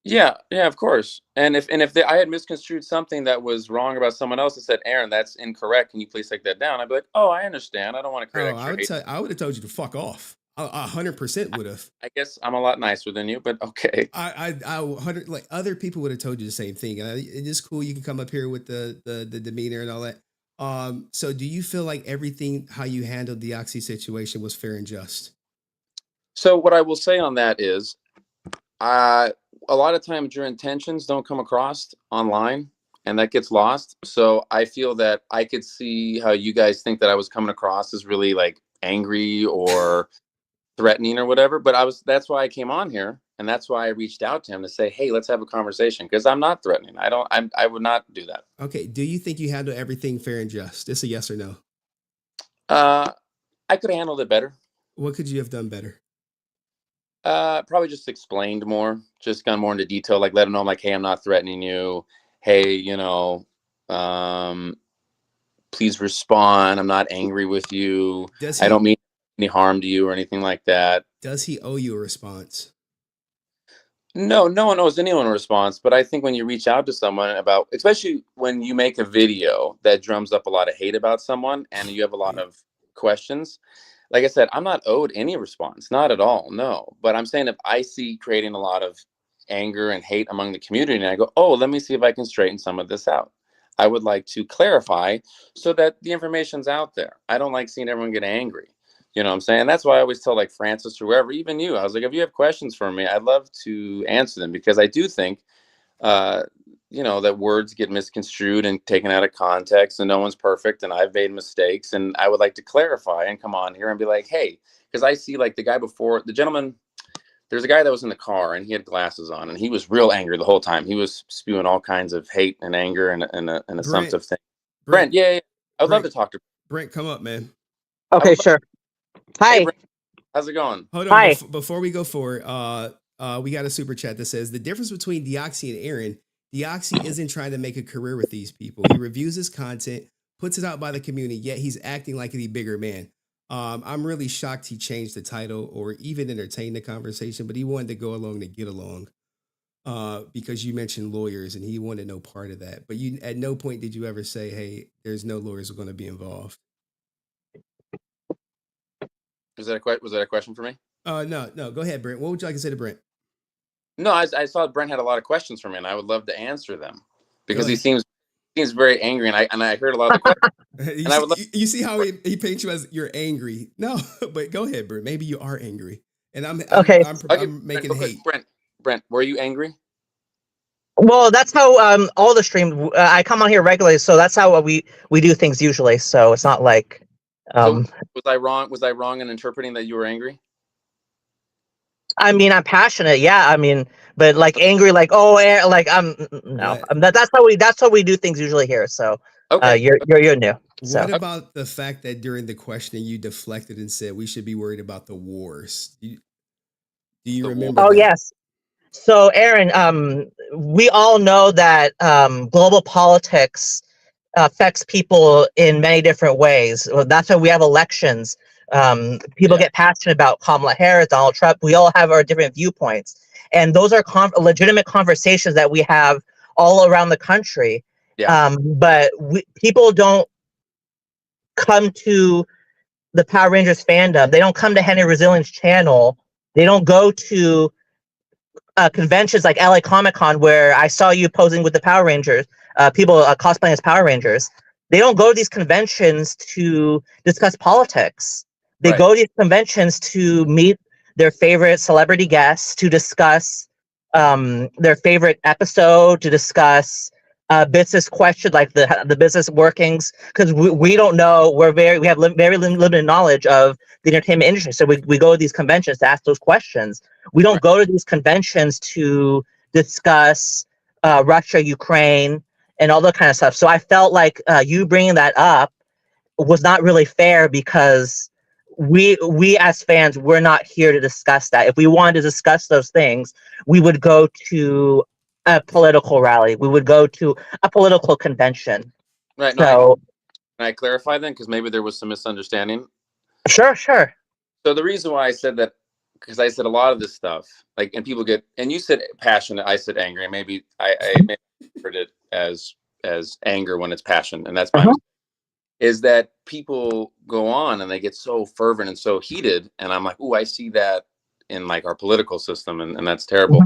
Yeah, of course. And if I had misconstrued something that was wrong about someone else and said, Aaron, that's incorrect, can you please take that down? I'd be like, oh, I understand. I don't want to create extra hate. I would have told you to fuck off. 100% would have. I guess I'm a lot nicer than you, but okay. I 100, like other people would have told you the same thing. And it is cool. You can come up here with the demeanor and all that. So do you feel like everything, how you handled the Deoxy situation was fair and just? So what I will say on that is, a lot of times your intentions don't come across online and that gets lost. So I feel that I could see how you guys think that I was coming across as really like angry or threatening or whatever, but that's why I came on here. And that's why I reached out to him to say, hey, let's have a conversation. Cause I'm not threatening. I would not do that. Okay. Do you think you handle everything fair and just? It's a yes or no. I could have handled it better. What could you have done better? Probably just explained more, just gone more into detail, like let him know, like, hey, I'm not threatening you. Hey, please respond. I'm not angry with you. I don't mean any harm to you or anything like that. Does he owe you a response? No, no one owes anyone a response. But I think when you reach out to someone about, especially when you make a video that drums up a lot of hate about someone and you have a lot of questions, like I said, I'm not owed any response, not at all, no. But I'm saying if I see creating a lot of anger and hate among the community and I go, oh, let me see if I can straighten some of this out. I would like to clarify so that the information's out there. I don't like seeing everyone get angry. You know what I'm saying? That's why I always tell like Francis or whoever, even you, I was like, if you have questions for me, I'd love to answer them because I do think, that words get misconstrued and taken out of context and no one's perfect and I've made mistakes and I would like to clarify and come on here and be like, hey, because I see like the guy before, the gentleman, there's a guy that was in the car and he had glasses on and he was real angry the whole time. He was spewing all kinds of hate and anger and assumptive things. Brent, yeah. I would love to talk to Brent. Come up, man. Okay, sure. Hi. Hey, Brent, how's it going? Hold on. Hi. Before we go forward, we got a super chat that says the difference between Deoxy and Aaron, Deoxy isn't trying to make a career with these people. He reviews his content, puts it out by the community, yet he's acting like the bigger man. I'm really shocked he changed the title or even entertained the conversation, but he wanted to go along to get along because you mentioned lawyers and he wanted no part of that. But you, at no point did you ever say, hey, there's no lawyers going to be involved. Was that a question for me? No. Go ahead, Brent. What would you like to say to Brent? No, I saw Brent had a lot of questions for me, and I would love to answer them because he seems very angry, and I heard a lot of the questions. you see how he paints you as you're angry. No, but go ahead, Brent. Maybe you are angry, and I'm making hate. Brent, were you angry? Well, that's how all the streams. I come on here regularly, so that's how we do things usually. So it's not like. So was I wrong? Was I wrong in interpreting that you were angry? I mean, I'm passionate, yeah. I mean, but like angry, like like no. That's how we do things usually here. So okay. You're new. So. What about the fact that during the questioning you deflected and said we should be worried about the wars? Do you remember? Oh, yes. So Aaron, we all know that global politics affects people in many different ways. That's why we have elections. People get passionate about Kamala Harris, Donald Trump. We all have our different viewpoints. And those are legitimate conversations that we have all around the country. Yeah. But people don't come to the Power Rangers fandom. They don't come to HenryResilient's channel. They don't go to conventions like LA Comic-Con where I saw you posing with the Power Rangers, people cosplaying as Power Rangers. They don't go to these conventions to discuss politics. They go to these conventions to meet their favorite celebrity guests, to discuss their favorite episode, to discuss business questions like the business workings, because we don't know. We have very limited knowledge of the entertainment industry, so we go to these conventions to ask those questions. We don't go to these conventions to discuss Russia, Ukraine, and all that kind of stuff. So I felt like you bringing that up was not really fair because we as fans, we're not here to discuss that. If we wanted to discuss those things, we would go to a political rally. We would go to a political convention. Right. So, no, can I clarify then? Because maybe there was some misunderstanding. Sure. So the reason why I said that because I said a lot of this stuff, like, and people get, and you said passionate, I said angry, and maybe I heard it as anger when it's passion, and that's my mistake. Is that people go on and they get so fervent and so heated, and I'm like, ooh, I see that in like our political system, and that's terrible.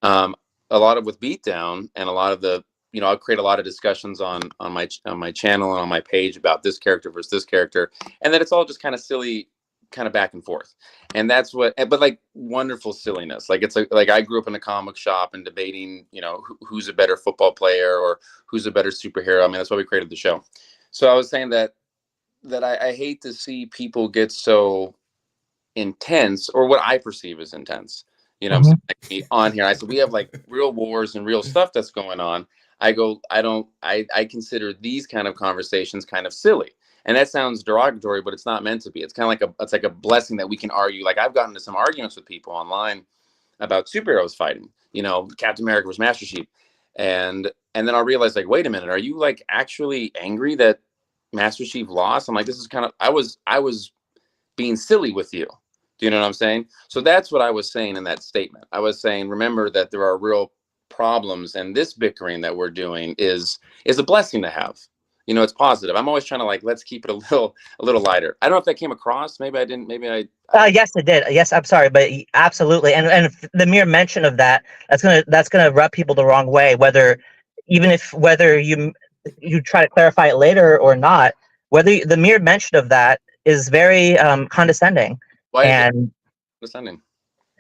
A lot of with Beatdown, and a lot of the, you know, I'll create a lot of discussions on my channel and on my page about this character versus this character, and then it's all just kind of silly, kind of back and forth, and that's what, but like wonderful silliness. Like it's like I grew up in a comic shop and debating, you know, who's a better football player or who's a better superhero. I mean, that's why we created the show. So I was saying that I hate to see people get so intense, or what I perceive as intense. You know, like on here, I said we have like real wars and real stuff that's going on. I consider these kind of conversations kind of silly, and that sounds derogatory, but it's not meant to be. It's kind of like a blessing that we can argue. Like I've gotten into some arguments with people online about superheroes fighting. You know, Captain America versus Master Chief. And then I'll realize, like, wait a minute, are you like actually angry that Master Chief lost? I'm like, this is kind of, I was being silly with you. Do you know what I'm saying? So that's what I was saying in that statement. I was saying, remember that there are real problems, and this bickering that we're doing is a blessing to have. You know, it's positive. I'm always trying to like, let's keep it a little lighter. I don't know if that came across. Maybe I didn't. Maybe I. Yes, it did. Yes, I'm sorry, but absolutely. And the mere mention of that's gonna rub people the wrong way. Whether you try to clarify it later or not, whether the mere mention of that is very condescending. Why is it condescending?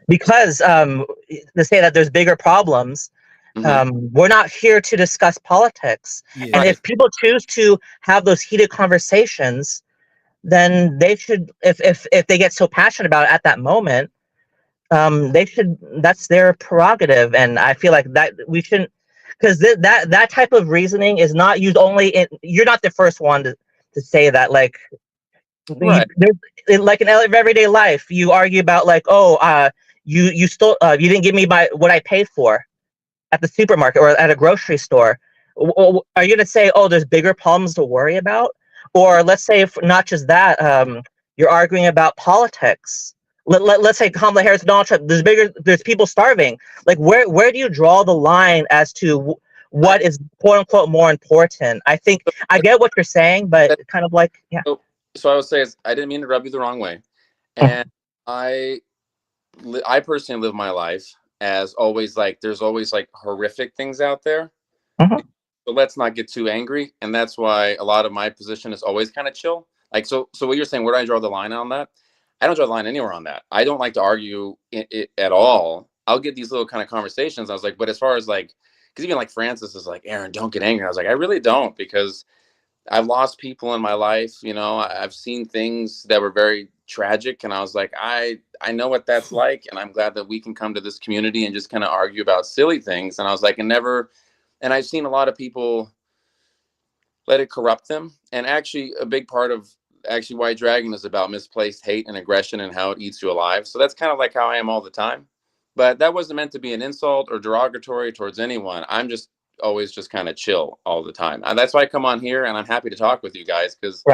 Because to say that there's bigger problems. We're not here to discuss politics. And if people choose to have those heated conversations, then they should, if they get so passionate about it at that moment, they should, that's their prerogative. And I feel like that we shouldn't, because that type of reasoning is not used only in, you're not the first one to say that. Like, like in everyday life, you argue about like, oh, you stole, you didn't give me what I paid for at the supermarket or at a grocery store. Are you going to say, oh, there's bigger problems to worry about? Or let's say, if not just that, you're arguing about politics. Let's say Kamala Harris and Donald Trump, there's people starving. Like, where do you draw the line as to what is quote unquote more important? I think I get what you're saying, but kind of like, yeah. So I would say, I didn't mean to rub you the wrong way. And I personally live my life as always, like, there's always like horrific things out there. So let's not get too angry. And that's why a lot of my position is always kind of chill. Like, so what you're saying, where do I draw the line on that? I don't draw the line anywhere on that. I don't like to argue it at all. I'll get these little kind of conversations. I was like, but as far as like, because even like Francis is like, Aaron, don't get angry. I was like, I really don't, because I've lost people in my life. You know, I've seen things that were very tragic, and I was like, I know what that's like, and I'm glad that we can come to this community and just kind of argue about silly things. And I was like, and I've seen a lot of people let it corrupt them. And actually a big part of White Dragon is about misplaced hate and aggression and how it eats you alive. So that's kind of like how I am all the time. But that wasn't meant to be an insult or derogatory towards anyone. I'm just always just kind of chill all the time. And that's why I come on here, and I'm happy to talk with you guys, because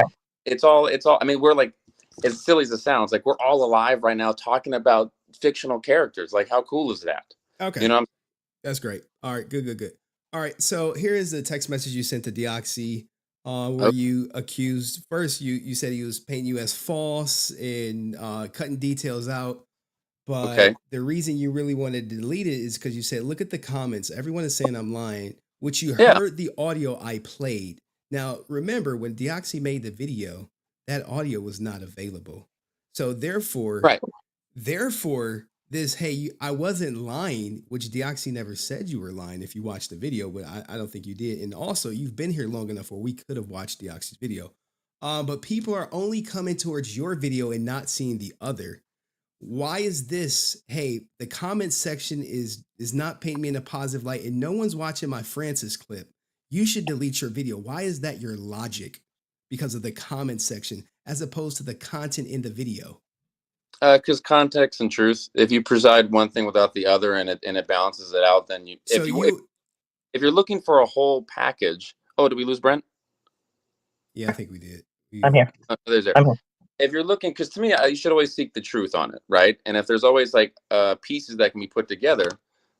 it's all, I mean, we're like, as silly as it sounds, like we're all alive right now talking about fictional characters. Like, how cool is that? Okay. You know, that's great. All right, good. All right, so here is the text message you sent to Deoxy, where you accused, first you said he was painting you as false and cutting details out. But the reason you really wanted to delete it is because you said, look at the comments. Everyone is saying I'm lying, which you heard the audio I played. Now, remember, when Deoxy made the video, that audio was not available. So therefore, this, hey, I wasn't lying, which Deoxy never said you were lying if you watched the video, but I don't think you did. And also, you've been here long enough where we could have watched Deoxy's video. But people are only coming towards your video and not seeing the other. Why is this? Hey, the comment section is not painting me in a positive light, and no one's watching my Francis clip. You should delete your video. Why is that your logic? Because of the comment section, as opposed to the content in the video. Because context and truth. If you preside one thing without the other, and it balances it out, then if you're looking for a whole package. Oh, did we lose Brent? Yeah, I think we did. I'm here. There's there. I'm here. if you're looking, because to me, you should always seek the truth on it, right? And if there's always like pieces that can be put together,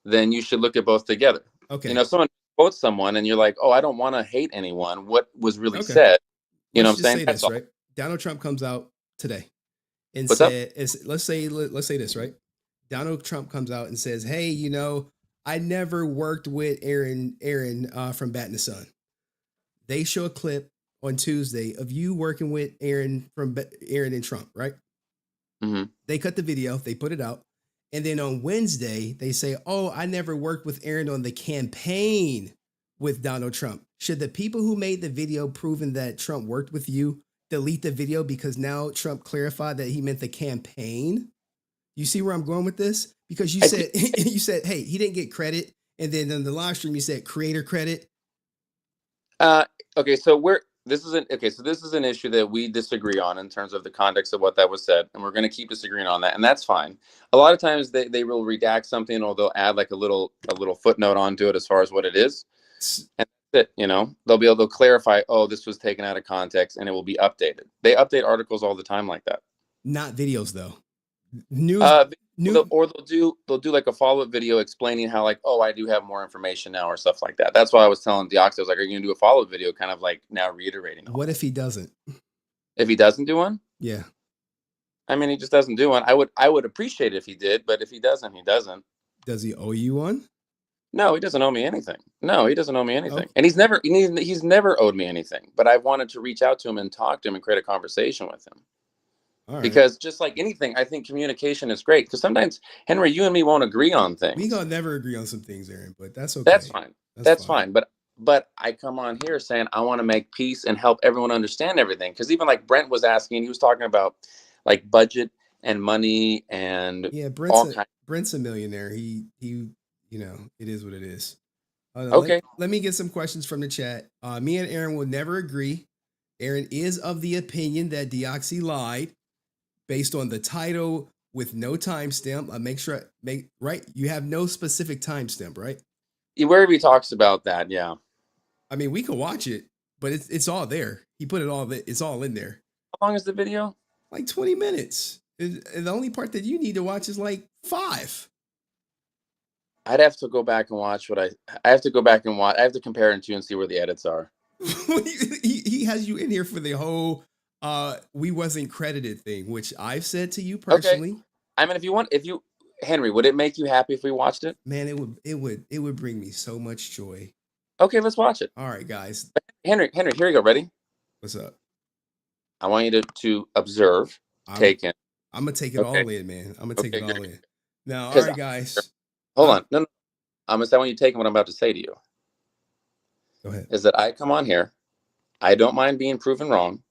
then you should look at both together. Okay. You know, if someone quotes someone and you're like, oh, I don't want to hate anyone. What was really Okay. said? You know Let's what I'm just saying? say this, right? Donald Trump comes out today and What's up? let's say this, right? Donald Trump comes out and says, "Hey, you know, I never worked with Aaron from batinthesun." They show a clip on Tuesday of you working with Aaron and Trump, right? Mm-hmm. They cut the video, they put it out, and then on Wednesday they say, "Oh, I never worked with Aaron on the campaign with Donald Trump." Should the people who made the video proving that Trump worked with you delete the video because now Trump clarified that he meant the campaign? You see where I'm going with this? Because you said you said, hey, he didn't get credit, and then on the live stream you said creator credit. Okay, so this is an issue that we disagree on in terms of the context of what that was said, and we're going to keep disagreeing on that, and that's fine. A lot of times they will redact something, or they'll add like a little footnote onto it as far as what it is, and that's it. You know, they'll be able to clarify, oh, this was taken out of context, and it will be updated. They update articles all the time like that. Not videos though. News. Or they'll do like a follow-up video explaining how like, oh, I do have more information now or stuff like that. That's why I was telling Deoxy, I was like, are you gonna do a follow-up video, kind of like now reiterating all What if he doesn't? If he doesn't do one? Yeah. I mean, he just doesn't do one. I would appreciate it if he did, but if he doesn't, he doesn't. Does he owe you one? No, he doesn't owe me anything. No, he doesn't owe me anything. And he's never owed me anything. But I wanted to reach out to him and talk to him and create a conversation with him. Right. Because just like anything, I think communication is great. Because sometimes, Henry, you and me won't agree on things. We gonna never agree on some things, Aaron, but that's okay. That's fine. That's fine. But I come on here saying I want to make peace and help everyone understand everything. Because even like Brent was asking, he was talking about like budget and money and Brent's a millionaire. He you know, it is what it is. Okay. Let me get some questions from the chat. Me and Aaron will never agree. Aaron is of the opinion that Deoxy lied based on the title with no timestamp. Right. You have no specific timestamp, right? Wherever he talks about that, yeah. I mean, we can watch it, but it's all there. He put it all. It's all in there. How long is the video? Like 20 minutes. And the only part that you need to watch is like 5. I'd have to go back and watch I have to go back and watch. I have to compare it to and see where the edits are. he has you in here for the whole we wasn't credited thing, which I've said to you personally. Okay. I mean, Henry, would it make you happy if we watched it? Man, it would bring me so much joy. Okay, let's watch it. All right, guys. Henry, here you go. Ready? What's up? I want you to observe, take in. I'm gonna take it all in, man. I'm gonna take it all in. Now, all right, guys. Hold on. No. I'm gonna say when you take in what I'm about to say to you. Go ahead. Is that I come on here. I don't mind being proven wrong.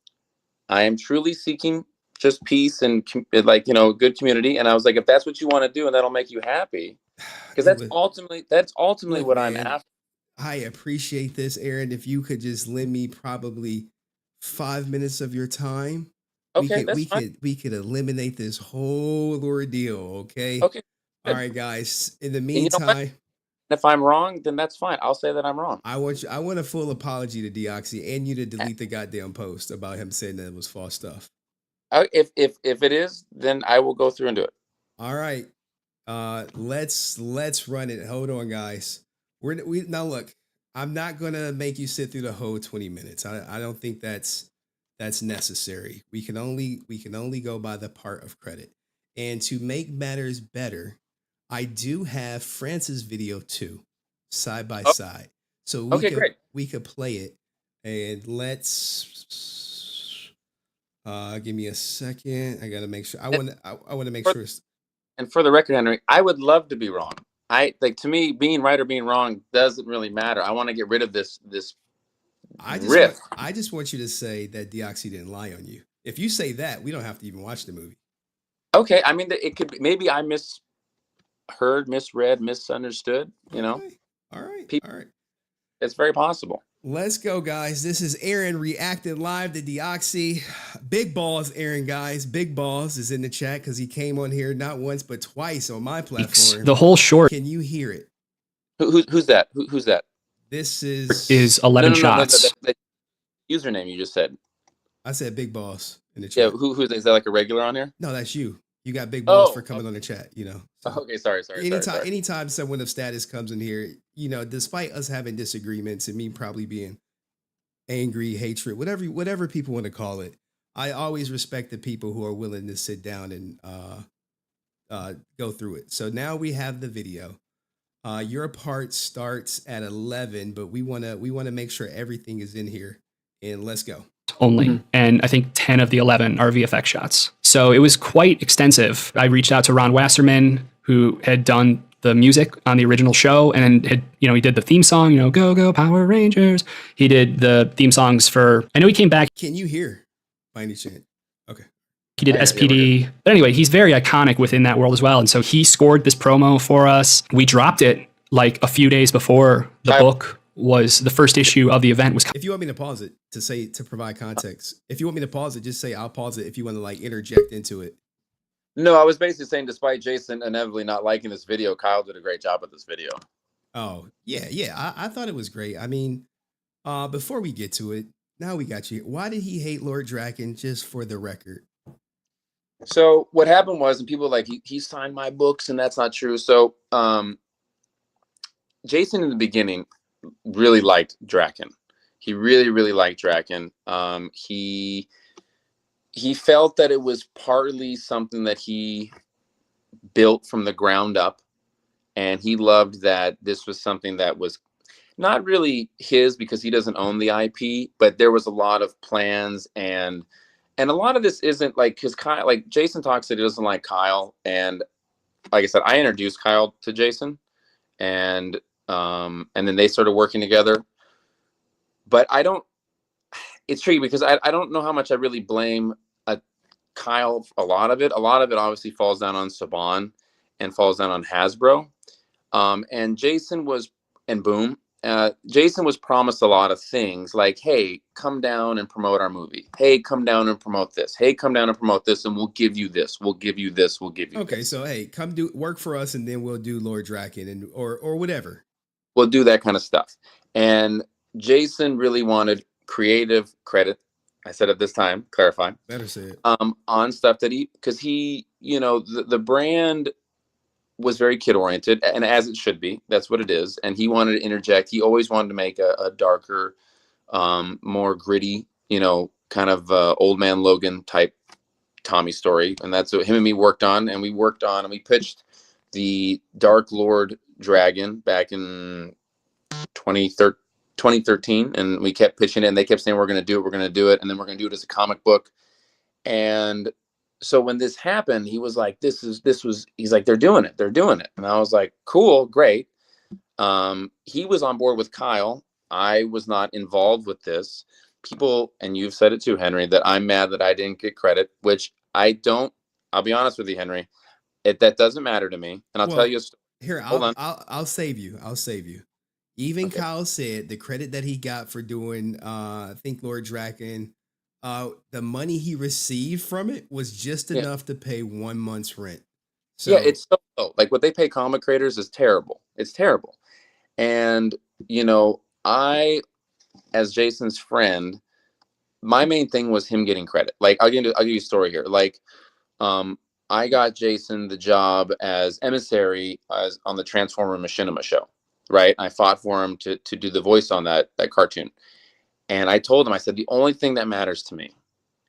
I am truly seeking just peace and like, you know, good community. And I was like, if that's what you want to do and that'll make you happy, because that's ultimately what I'm after. I appreciate this, Aaron. If you could just lend me probably 5 minutes of your time, okay, we could eliminate this whole ordeal. Okay. Okay. All right, guys. In the meantime, if I'm wrong, then that's fine. I'll say that I'm wrong. I want a full apology to Deoxy and you to delete the goddamn post about him saying that it was false stuff. If it is, then I will go through and do it. All right. Let's run it. Hold on, guys. We now look. I'm not gonna make you sit through the whole 20 minutes. I don't think that's necessary. We can only go by the part of credit. And to make matters better, I do have France's video too, side by side. So we could play it. And let's give me a second. I gotta make sure. I want to make sure. And for the record, Henry, I would love to be wrong. To me, being right or being wrong doesn't really matter. I want to get rid of this riff. I just want you to say that Deoxy didn't lie on you. If you say that, we don't have to even watch the movie. Okay, I mean, it could be, maybe I misheard, misread, misunderstood. You know. All right. All right. It's very possible. Let's go, guys. This is Aaron reacting live to Deoxy. Big balls, Aaron, guys. Big balls is in the chat because he came on here not once but twice on my platform. The whole short. Can you hear it? Who's that? Who's that? This is 11 shots. The username you just said. I said big balls. in the chat. Yeah, who is that? Like a regular on here? No, that's you. You got big balls for coming okay. on the chat, you know. Okay, sorry. Anytime someone of status comes in here, you know, despite us having disagreements and me probably being angry, hatred, whatever people want to call it, I always respect the people who are willing to sit down and go through it. So now we have the video. Your part starts at 11, but we want to make sure everything is in here. And let's go. Only. And I think 10 of the 11 are VFX shots. So it was quite extensive. I reached out to Ron Wasserman, who had done the music on the original show and had, he did the theme song, Go, Go, Power Rangers. He did the theme songs for, I know he came back. Can you hear by any chance? Okay. He did SPD. But anyway, he's very iconic within that world as well. And so he scored this promo for us. We dropped it like a few days before the book was the first issue of the event was. If you want me to pause it to provide context, if you want me to pause it, just say I'll pause it if you want to like interject into it. No, I was basically saying, despite Jason inevitably not liking this video, Kyle did a great job with this video. Oh, yeah. I thought it was great. I mean, before we get to it, now we got you. Why did he hate Lord Draken, just for the record? So what happened was, and people were like, he signed my books, and that's not true. So Jason in the beginning really liked Draken. He really, really liked Draken. He felt that it was partly something that he built from the ground up, and he loved that this was something that was not really his because he doesn't own the IP, but there was a lot of plans and a lot of this isn't like, because Kyle, like Jason talks that he doesn't like Kyle, and like I said, I introduced Kyle to Jason, and then they started working together. But it's tricky because I don't know how much I really blame Kyle. A lot of it obviously falls down on Saban and falls down on Hasbro. And Jason was promised a lot of things like, hey, come down and promote our movie. Hey, come down and promote this. Hey, come down and promote this, and we'll give you this. We'll give you this. We'll give you Okay, this. so hey, come do work for us, and then we'll do Lord Draken or whatever. We'll do that kind of stuff. And Jason really wanted creative credit. I said at this time, clarify. Better say it. On stuff that because the brand was very kid oriented, and as it should be, that's what it is. And he wanted to interject. He always wanted to make a darker, more gritty, kind of old man Logan type Tommy story. And that's what him and me worked on. And we pitched the Dark Lord Dragon back in 2013, and we kept pitching it, and they kept saying, we're going to do it, and then we're going to do it as a comic book. And so when this happened, he was like, he's like, they're doing it. And I was like, cool, great. He was on board with Kyle. I was not involved with this. People, and you've said it too, Henry, that I'm mad that I didn't get credit, which I don't. I'll be honest with you, Henry. That doesn't matter to me. And I'll tell you a story. Here, I'll save you. Even Kyle said the credit that he got for doing, I think Lord Draken, the money he received from it was just enough to pay 1 month's rent. So, yeah, it's so low. Like what they pay comic creators is terrible. It's terrible. And I, as Jason's friend, my main thing was him getting credit. Like I'll give you a story here. Like, I got Jason the job as emissary on the Transformer Machinima show. Right. I fought for him to do the voice on that cartoon. And I told him, I said, the only thing that matters to me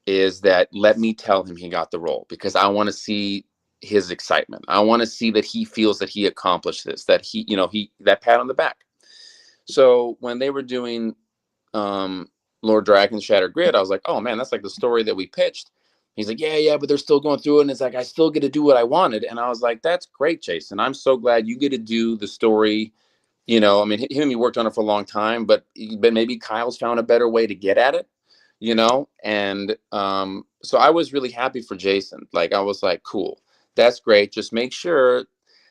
is that let me tell him he got the role, because I want to see his excitement. I want to see that he feels that he accomplished this, that that pat on the back. So when they were doing Lord Draken's Shattered Grid, I was like, oh man, that's like the story that we pitched. He's like, yeah, but they're still going through it. And it's like, I still get to do what I wanted. And I was like, that's great, Jason. I'm so glad you get to do the story. I mean, him and me worked on it for a long time, but maybe Kyle's found a better way to get at it, And so I was really happy for Jason. Like, I was like, cool, that's great. Just make sure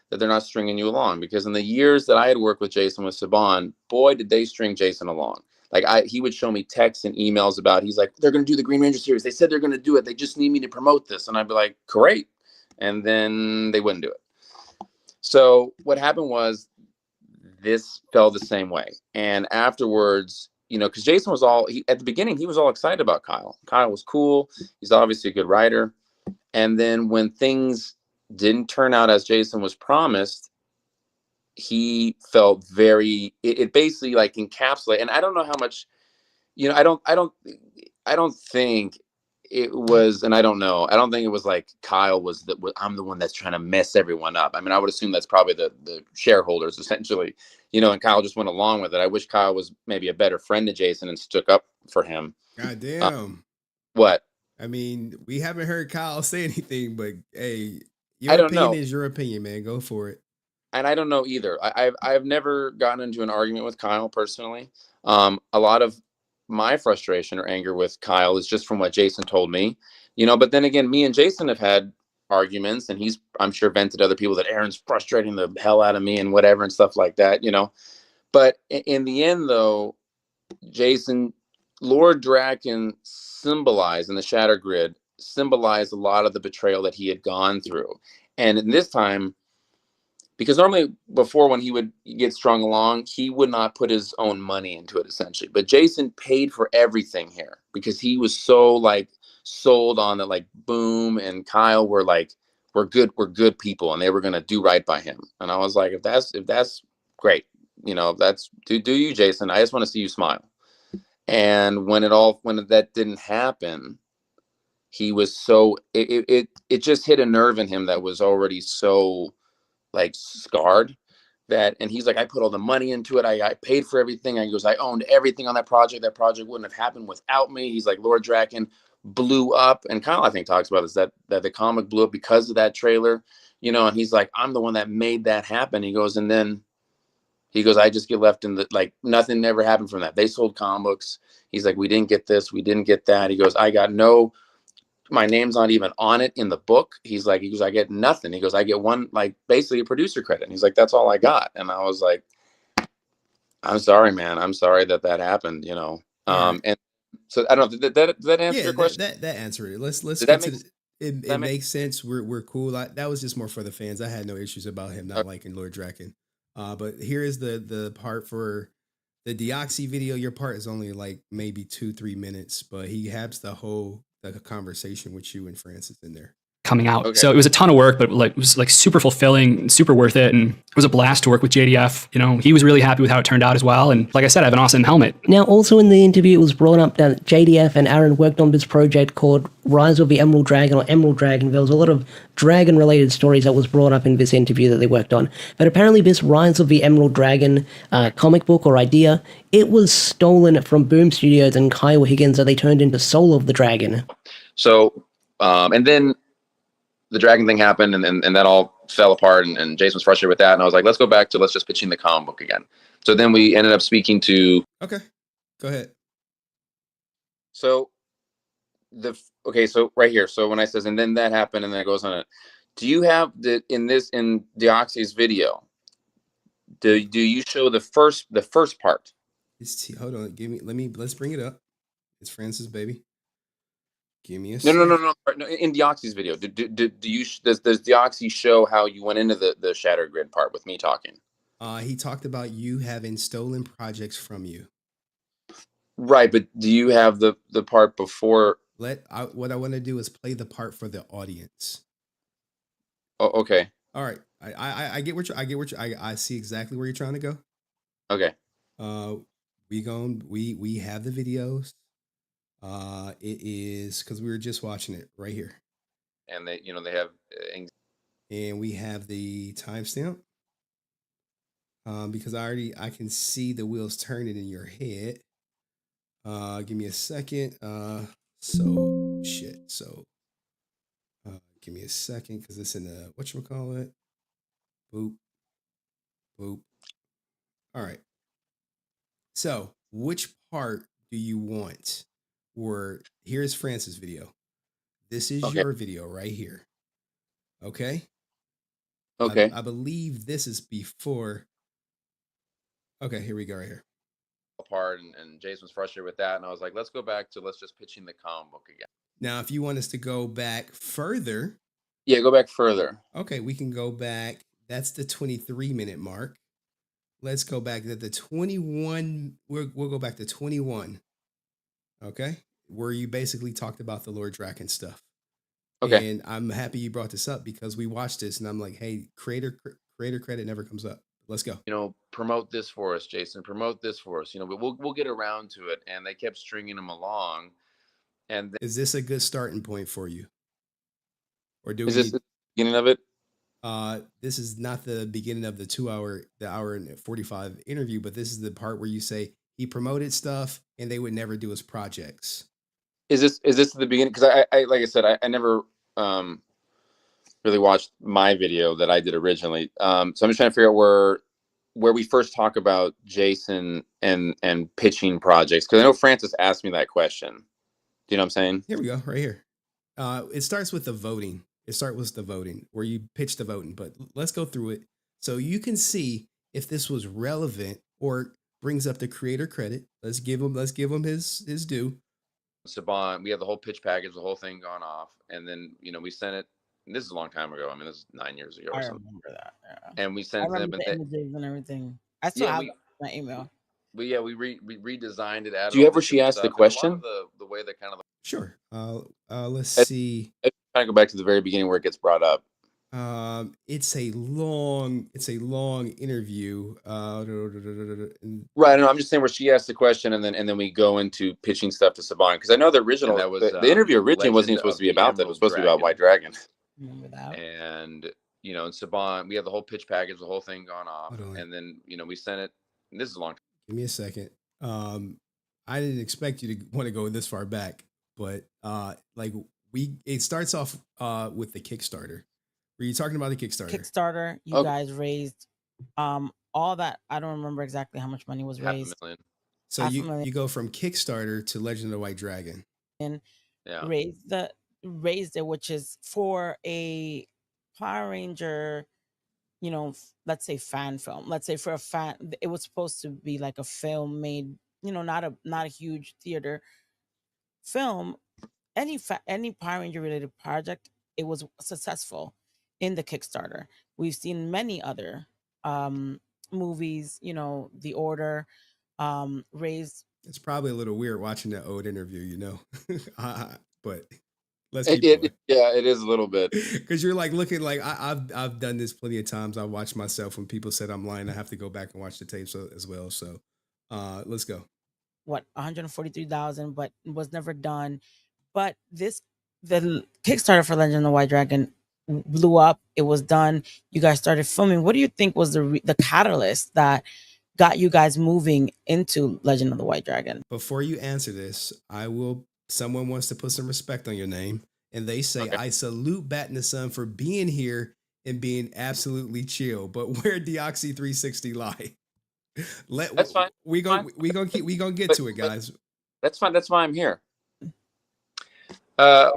that they're not stringing you along, because in the years that I had worked with Jason with Saban, boy, did they string Jason along. Like he would show me texts and emails about, he's like, they're going to do the Green Ranger series. They said they're going to do it. They just need me to promote this. And I'd be like, great. And then they wouldn't do it. So what happened was, this fell the same way. And afterwards, because Jason was at the beginning, he was all excited about Kyle. Kyle was cool. He's obviously a good writer. And then when things didn't turn out as Jason was promised, he felt it basically like encapsulated. And I don't know how much, I don't think it was, and I don't think it was like Kyle I'm the one that's trying to mess everyone up. I mean, I would assume that's probably the shareholders essentially, and Kyle just went along with it. I wish Kyle was maybe a better friend to Jason and stuck up for him. God damn. What? I mean, we haven't heard Kyle say anything, but hey, I your don't opinion know. is your opinion, man. Go for it. And I don't know either. I've never gotten into an argument with Kyle personally. A lot of my frustration or anger with Kyle is just from what Jason told me, but then again, me and Jason have had arguments, and he's, I'm sure, vented to other people that Aaron's frustrating the hell out of me and whatever and stuff like that, but in the end though, Jason, Lord Draken symbolized in the Shatter Grid symbolized a lot of the betrayal that he had gone through. And in this time, because normally before, when he would get strung along, he would not put his own money into it essentially. But Jason paid for everything here because he was so like sold on that, like Boom and Kyle were like, we're good people, and they were gonna do right by him. And I was like, if that's great, that's do you, Jason. I just want to see you smile. And when that didn't happen, he was so it just hit a nerve in him that was already so like scarred, and he's like, I put all the money into it. I paid for everything. He goes, I owned everything on that project. That project wouldn't have happened without me. He's like, Lord Draken blew up. And Kyle, I think, talks about this, that the comic blew up because of that trailer, and he's like, I'm the one that made that happen. He goes, and then he goes, I just get left in the, like, nothing ever happened from that. They sold comic books. He's like, we didn't get this. We didn't get that. He goes, my name's not even on it in the book. He goes, I get nothing. He goes, I get one, like, basically a producer credit. And he's like, that's all I got. And I was like, I'm sorry, man. I'm sorry that happened, And so I don't know, did that answer your question? That answered it. Let's get that to make, it makes sense. We're cool. That was just more for the fans. I had no issues about him not liking Lord Draken. But here is the part for the Deoxy video. Your part is only like maybe 2-3 minutes, but he has the conversation with you and Francis in there coming out. Okay. So it was a ton of work, but like it was like super fulfilling and super worth it. And it was a blast to work with JDF. He was really happy with how it turned out as well. And like I said, I have an awesome helmet. Now, also in the interview, it was brought up that JDF and Aaron worked on this project called Rise of the Emerald Dragon or Emerald Dragon. There was a lot of dragon related stories that was brought up in this interview that they worked on. But apparently this Rise of the Emerald Dragon comic book or idea, it was stolen from Boom Studios and Kyle Higgins that they turned into Soul of the Dragon. So, and then the dragon thing happened, and that all fell apart, and Jason was frustrated with that. And I was like, let's go back to let's just pitching the comic book again. So then we ended up speaking to. Okay, go ahead. So so right here. So when I says, and then that happened, and then it goes on it. Do you have in Deoxy's video? Do you show the first part? Hold on, let's bring it up. It's Francis, baby. Give me a no. In Deoxy's video, does Deoxy show how you went into the Shatter Grid part with me talking? He talked about you having stolen projects from you. Right, but do you have the part before? What I want to do is play the part for the audience. Oh, okay. All right. I get what I see exactly where you're trying to go. Okay. We have the videos. It is because we were just watching it right here, and they have, and we have the timestamp. Because I can see the wheels turning in your head. Give me a second. So give me a second because it's in the whatchamacallit. Boop. Boop. All right. So which part do you want? Or here's Francis' video. This is your video right here. Okay. Okay. I believe this is before. Okay, here we go right here. Apart, and Jason was frustrated with that, and I was like, let's go back to let's just pitching the comic book again. Now, if you want us to go back further. Yeah, go back further. Okay, we can go back. That's the 23-minute mark. let's go back to the 21. We'll go back to 21. Okay, where you basically talked about the Lord Draken stuff. Okay. And I'm happy you brought this up because we watched this, and I'm like, hey, creator credit never comes up. Let's go. You know, promote this for us, Jason. Promote this for us. You know, but we'll get around to it. And they kept stringing them along. And Is this a good starting point for you, or do is we? this the beginning of it? This is not the beginning of the hour and 45 interview, but this is the part where you say he promoted stuff and they would never do his projects. Is this the beginning? Because I like I said, I never really watched my video that I did originally. So I'm just trying to figure out where we first talk about Jason and pitching projects. Because I know Francis asked me that question. Do you know what I'm saying? Here we go, right here. It starts with the voting. Where you pitch the voting. But let's go through it so you can see if this was relevant or brings up the creator credit. Let's give him his due. Saban, we had the whole pitch package, the whole thing gone off, and then we sent it. And this is a long time ago. I mean, this is 9 years ago or I something. remember that. Yeah. And we I sent them, remember and the images and everything. I still have my email. we redesigned it. Added Do you all ever this she new asked the stuff, and a lot question? of the way that kind of Sure. Let's see. Let's kind of go back to the very beginning where it gets brought up. It's a long interview. Right. No, I'm just saying where she asked the question, and then we go into pitching stuff to Saban, because I know the original that was the interview originally wasn't even Legend supposed to be of the about that. It was supposed to be about Emerald White Dragon. Remember that? And and Saban, we had the whole pitch package, the whole thing gone off, Hold on. and then we sent it. And this is a long time. Give me a second. I didn't expect you to want to go this far back, but it starts off with the Kickstarter. Were you talking about the Kickstarter? Kickstarter, you guys raised all that. I don't remember exactly how much money was raised. $500,000. So you go from Kickstarter to Legend of the White Dragon. And Yeah. raised it, which is for a Power Ranger, let's say fan film. Let's say for a fan, it was supposed to be like a film made, not a huge theater film. Any Power Ranger related project, it was successful in the Kickstarter. We've seen many other movies, The Order, raised. It's probably a little weird watching that old interview, but let's keep going. Yeah, it is a little bit, because you're like looking like I've done this plenty of times. I watch myself when people said I'm lying. I have to go back and watch the tapes as well. So let's go. What, 143,000, but was never done. But the Kickstarter for Legend of the White Dragon blew up. It was done. You guys started filming. What do you think was the catalyst that got you guys moving into Legend of the White Dragon? Before you answer this, someone wants to put some respect on your name, and they say, okay, I salute BatintheSun for being here and being absolutely chill. But where Deoxy 360 lie? That's fine. We gonna get to it, guys. That's fine. That's why I'm here. So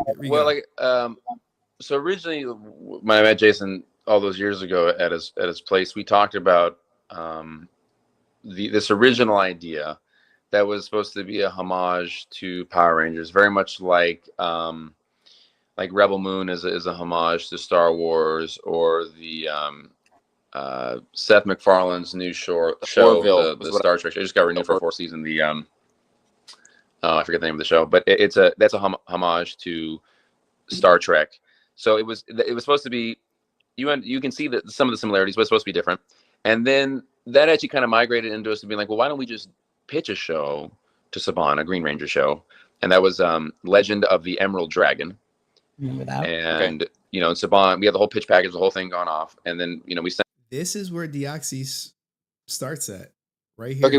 originally when I met Jason all those years ago at his place, we talked about this original idea that was supposed to be a homage to Power Rangers, very much like Rebel Moon is a homage to Star Wars, or the Seth MacFarlane's new show, the Star Trek. I just got renewed for a 4th season. I forget the name of the show, but that's a homage to Star Trek. So it was supposed to be, you can see that some of the similarities, but it's supposed to be different. And then that actually kind of migrated into us being like, well, why don't we just pitch a show to Saban, a Green Ranger show? And that was Legend of the Emerald Dragon. Remember that? And Saban, we had the whole pitch package, the whole thing gone off, and then we sent. This is where Deoxy starts at, right here. Okay,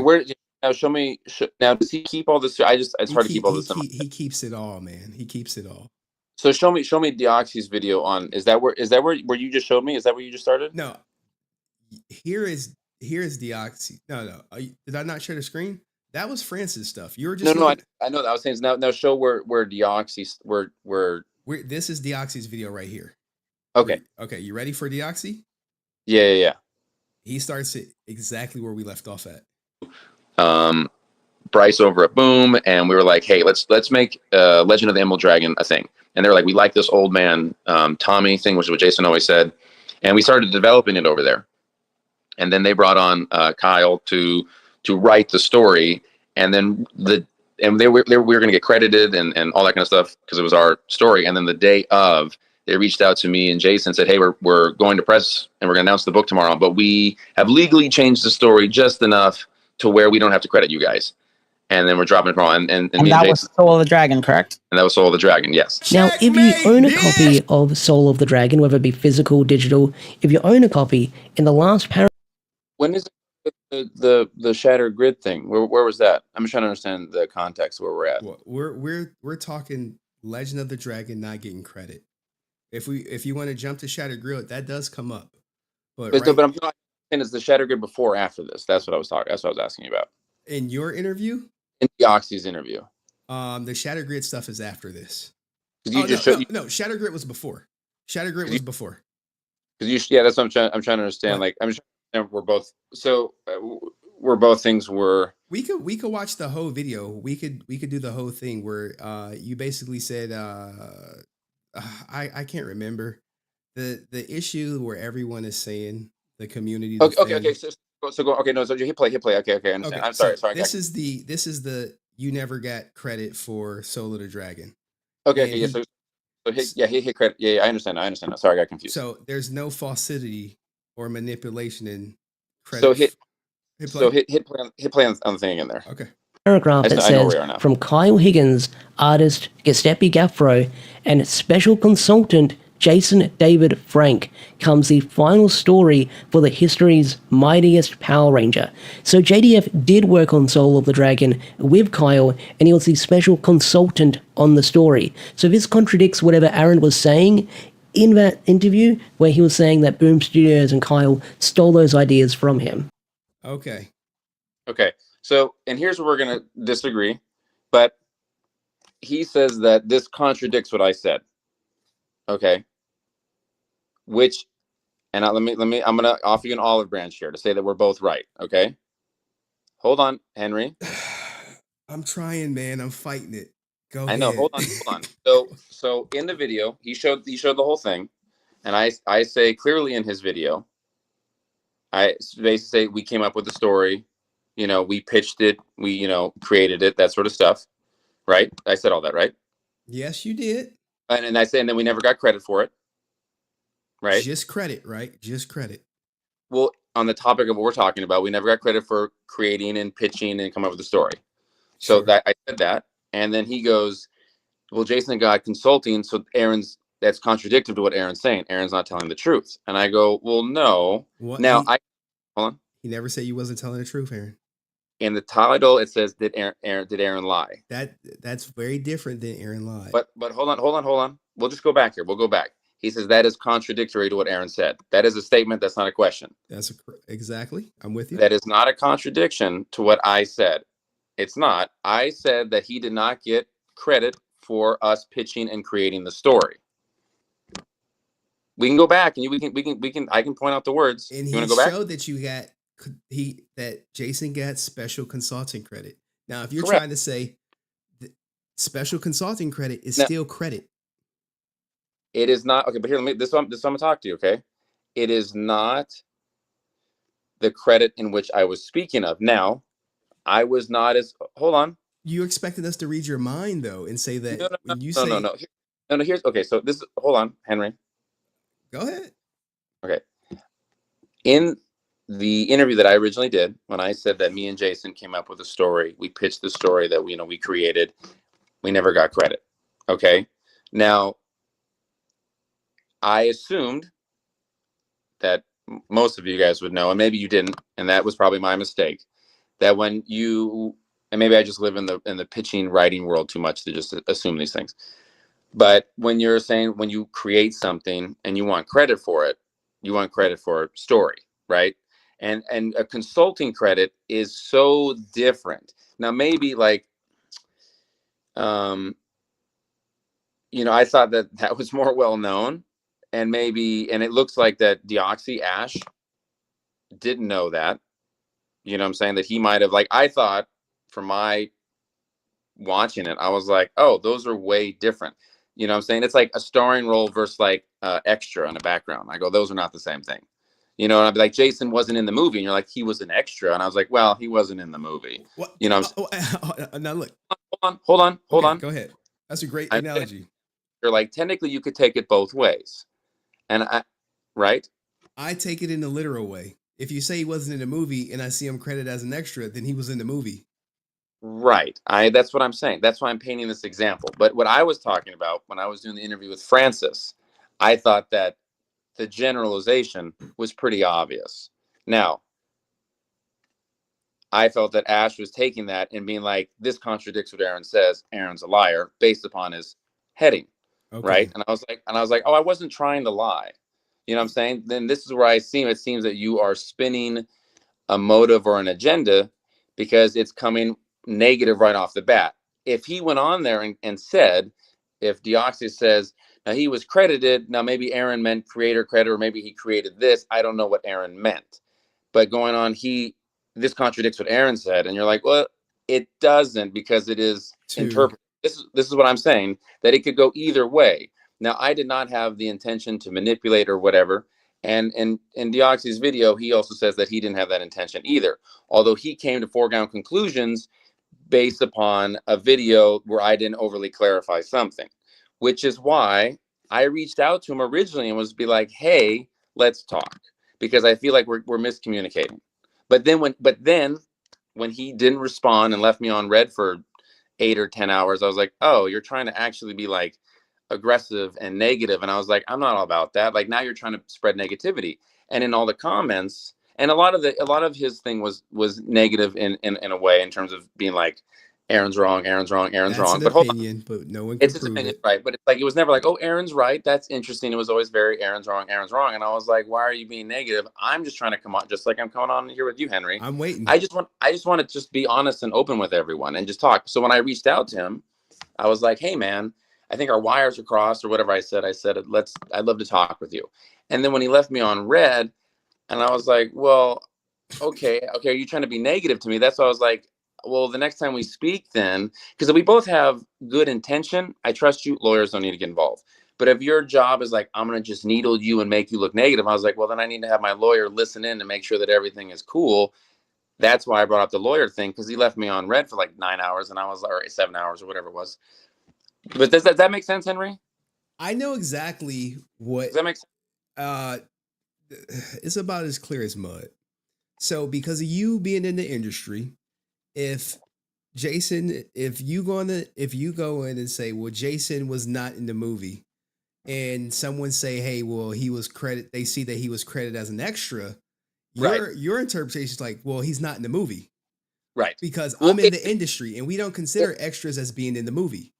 now show me. Now does he keep all this? It's hard to keep all this. He keeps it all, man. He keeps it all. So show me Deoxy's video on. Is that where you just showed me? Is that where you just started? No. Here is Deoxy. No. Did I not share the screen? That was Francis stuff. You were just no. I know that. I was saying now show where Deoxy where this is Deoxy's video right here. Okay. Okay. You ready for Deoxy? Yeah. He starts it exactly where we left off at. Bryce over at Boom, and we were like, hey, let's make Legend of the Emerald Dragon a thing. And they're like, we like this old man Tommy thing, which is what Jason always said, and we started developing it over there. and then they brought on Kyle to write the story, and then we were going to get credited and all that kind of stuff because it was our story. And then the day of, they reached out to me and Jason and said, "Hey, we're going to press and we're going to announce the book tomorrow, but we have legally changed the story just enough to where we don't have to credit you guys." And then we're dropping it tomorrow. And that Jason, was Soul of the Dragon, correct? And that was Soul of the Dragon, yes. Now, if you own a copy of Soul of the Dragon, whether it be physical, digital, if you own a copy, in the last paragraph... When is the Shattered Grid thing? Where was that? I'm just trying to understand the context where we're at. Well, we're talking Legend of the Dragon not getting credit. If you want to jump to Shattered Grid, that does come up. But I'm not saying is the Shattered Grid before or after this? That's what I was talking. That's what I was asking you about. In your interview? In Deoxy's interview. The Shattered Grid stuff is after this. No, Shattered Grid was before. Shattered Grid was before. Because that's what I'm trying to understand. Like, I'm just trying to understand, we're both things were. We could watch the whole video. We could do the whole thing where you basically said I can't remember the issue where everyone is saying the community. Okay. So go. Okay, no. So hit play. Okay, I understand. Okay, I'm sorry. This is the you never got credit for Soul of the Dragon. Okay. So hit credit. Yeah, I understand. Sorry, I got confused. So there's no falsity or manipulation in credit. So hit play on the thing again there. Okay. Paragraph that says, from Kyle Higgins, artist Giuseppe Gaffro, and special consultant Jason David Frank, comes the final story for the history's mightiest Power Ranger. So JDF did work on Soul of the Dragon with Kyle, and he was the special consultant on the story. So this contradicts whatever Aaron was saying in that interview, where he was saying that Boom Studios and Kyle stole those ideas from him. Okay. So, and here's where we're going to disagree, but he says that this contradicts what I said. Okay. Which, and I'm going to offer you an olive branch here to say that we're both right. Okay. Hold on, Henry. I'm trying, man. I'm fighting it. Go ahead. I know. Hold on. So in the video, he showed the whole thing. And I say clearly in his video, I basically say we came up with the story. We pitched it, we, created it, that sort of stuff, right? I said all that, right? Yes, you did. And I said, and then we never got credit for it, right? Just credit, right? Just credit. Well, on the topic of what we're talking about, we never got credit for creating and pitching and coming up with the story. So that I said that, and then he goes, well, Jason got consulting, so that's contradictory to what Aaron's saying. Aaron's not telling the truth. And I go, well, no. What? Hold on. He never said you wasn't telling the truth, Aaron. In the title, it says, "Did Aaron lie?" That's very different than Aaron lied. But hold on. We'll just go back here. We'll go back. He says that is contradictory to what Aaron said. That is a statement. That's not a question. Exactly. I'm with you. That is not a contradiction to what I said. It's not. I said that he did not get credit for us pitching and creating the story. We can go back and we can. I can point out the words. And you want he to go back? showed that that Jason got special consulting credit. Now, if you're Correct. trying to say special consulting credit is Now, still credit, it is not. Okay, but here, this is what I'm gonna talk to you. Okay, it is not the credit in which I was speaking of. Now, I was not as. Hold on. you expected us to read your mind though and say that when you say No. Here's okay. So this. Hold on, Henry. Go ahead. Okay. In the interview that I originally did, when I said that me and Jason came up with a story, we pitched the story that we created, we never got credit. Okay. Now, I assumed that most of you guys would know, and maybe you didn't, and that was probably my mistake, that when you, and maybe I just live in the pitching writing world too much to just assume these things. But when you're saying, when you create something and you want credit for it, you want credit for story, right? And a consulting credit is so different. Now, maybe like, I thought that was more well known, and it looks like that Deoxy Ash didn't know that. You know what I'm saying? That he might have, like, I thought from my watching it, I was like, oh, those are way different. You know what I'm saying? It's like a starring role versus like extra in the background. I go, those are not the same thing. You know, and I'd be like, Jason wasn't in the movie. And you're like, he was an extra. And I was like, well, he wasn't in the movie. What? You know, Now look. hold on. Go ahead. That's a great analogy. You're like, technically, you could take it both ways. And right? I take it in the literal way. If you say he wasn't in the movie and I see him credited as an extra, then he was in the movie. Right. That's what I'm saying. That's why I'm painting this example. But what I was talking about when I was doing the interview with Francis, I thought that the generalization was pretty obvious. Now, I felt that Ash was taking that and being like, this contradicts what Aaron says. Aaron's a liar based upon his heading. Okay. Right. And I was like, oh, I wasn't trying to lie. You know what I'm saying? Then this is where it seems that you are spinning a motive or an agenda because it's coming negative right off the bat. If he went on there and said, if Deoxy says, now he was credited, now maybe Aaron meant creator credit, or maybe he created this. I don't know what Aaron meant. But going on, this contradicts what Aaron said. And you're like, well, it doesn't, because it is interpreted. This is what I'm saying, that it could go either way. Now, I did not have the intention to manipulate or whatever. And in Deoxy's video, he also says that he didn't have that intention either. Although he came to foregone conclusions based upon a video where I didn't overly clarify something, which is why I reached out to him originally and was be like, hey, let's talk, because I feel like we're miscommunicating. But then when he didn't respond and left me on red for 8 or 10 hours, I was like, oh, you're trying to actually be like aggressive and negative. And I was like, I'm not all about that. Like, now you're trying to spread negativity. And in all the comments, and a lot of his thing was negative in a way, in terms of being like, Aaron's wrong. That's an but hold opinion, on. but no one can It's his prove opinion, it. right? But it's like, it was never like, oh, Aaron's right. That's interesting. It was always very Aaron's wrong. And I was like, why are you being negative? I'm just trying to come on, just like I'm coming on here with you, Henry. I'm waiting. I just want to just be honest and open with everyone and just talk. So when I reached out to him, I was like, hey man, I think our wires are crossed, or whatever I said. I'd love to talk with you. And then when he left me on red, and I was like, well, okay, are you trying to be negative to me? That's why I was like, well, the next time we speak then, because if we both have good intention, I trust you, lawyers don't need to get involved. But if your job is like, I'm going to just needle you and make you look negative, I was like, well, then I need to have my lawyer listen in to make sure that everything is cool. That's why I brought up the lawyer thing, because he left me on red for like 9 hours, and I was, or 7 hours or whatever it was. But does that make sense, Henry? I know exactly what. Does that make sense? It's about as clear as mud. So because of you being in the industry, if you go in and say, well, Jason was not in the movie, and someone say, hey, well, he was credited, they see that he was credited as an extra, your interpretation is like, well, he's not in the movie. Right. Because I'm in the industry and we don't consider extras as being in the movie.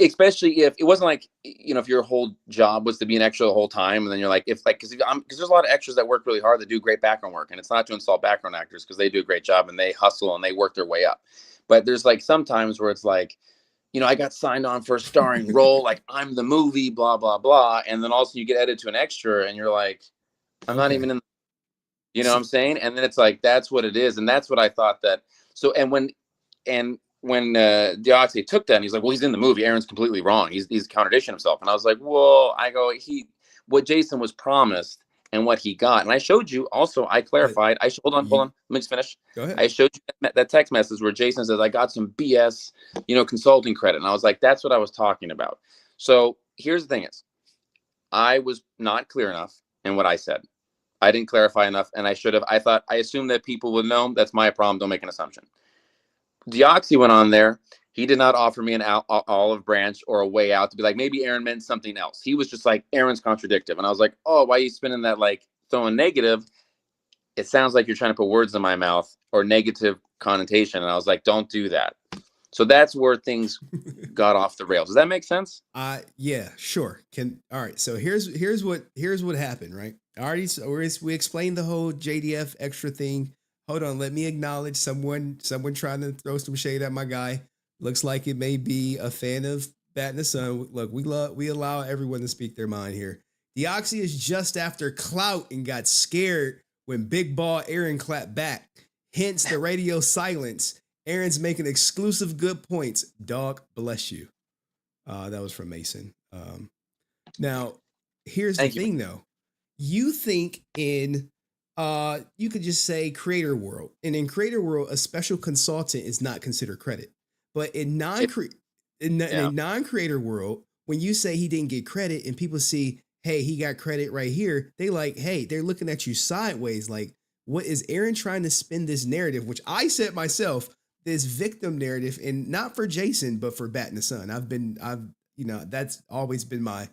Especially if it wasn't like, if your whole job was to be an extra the whole time, and then you're like, because there's a lot of extras that work really hard, that do great background work, and it's not to insult background actors, because they do a great job and they hustle and they work their way up. But there's like sometimes where it's like, I got signed on for a starring role, like I'm the movie, blah blah blah, and then also you get edited to an extra, and you're like, I'm not even in. You know what I'm saying? And then it's like, that's what it is, and that's what I thought that. So when Deoxy took that, and he's like, well, he's in the movie, Aaron's completely wrong, he's contradicting himself. And I was like, well, what Jason was promised and what he got. And I showed you also, I clarified, hold on, let me just finish. Go ahead. I showed you that text message where Jason says, I got some BS, consulting credit. And I was like, that's what I was talking about. So here's the thing is, I was not clear enough in what I said. I didn't clarify enough, and I should have. I assumed that people would know. That's my problem. Don't make an assumption. Deoxy went on there. He did not offer me an olive branch or a way out to be like, maybe Aaron meant something else. He was just like, Aaron's contradictive. And I was like, oh, why are you spinning that, like throwing negative? It sounds like you're trying to put words in my mouth or negative connotation. And I was like, don't do that. So that's where things got off the rails. Does that make sense? Yeah, sure. All right. So here's what happened, right? We explained the whole JDF extra thing. Hold on, let me acknowledge someone trying to throw some shade at my guy. Looks like it may be a fan of batinthesun. Look, we allow everyone to speak their mind here. Deoxy is just after clout and got scared when Big Ball Aaron clapped back. Hence the radio silence. Aaron's making exclusive good points. Dog, bless you. That was from Mason. Now, here's the thing, though. You think in You could just say creator world, and in creator world, a special consultant is not considered credit. But in in a non-creator world, when you say he didn't get credit, and people see, hey, he got credit right here, they like, hey, they're looking at you sideways, like, what is Aaron trying to spin this narrative? Which I said myself, this victim narrative, and not for Jason, but for batinthesun. That's always been my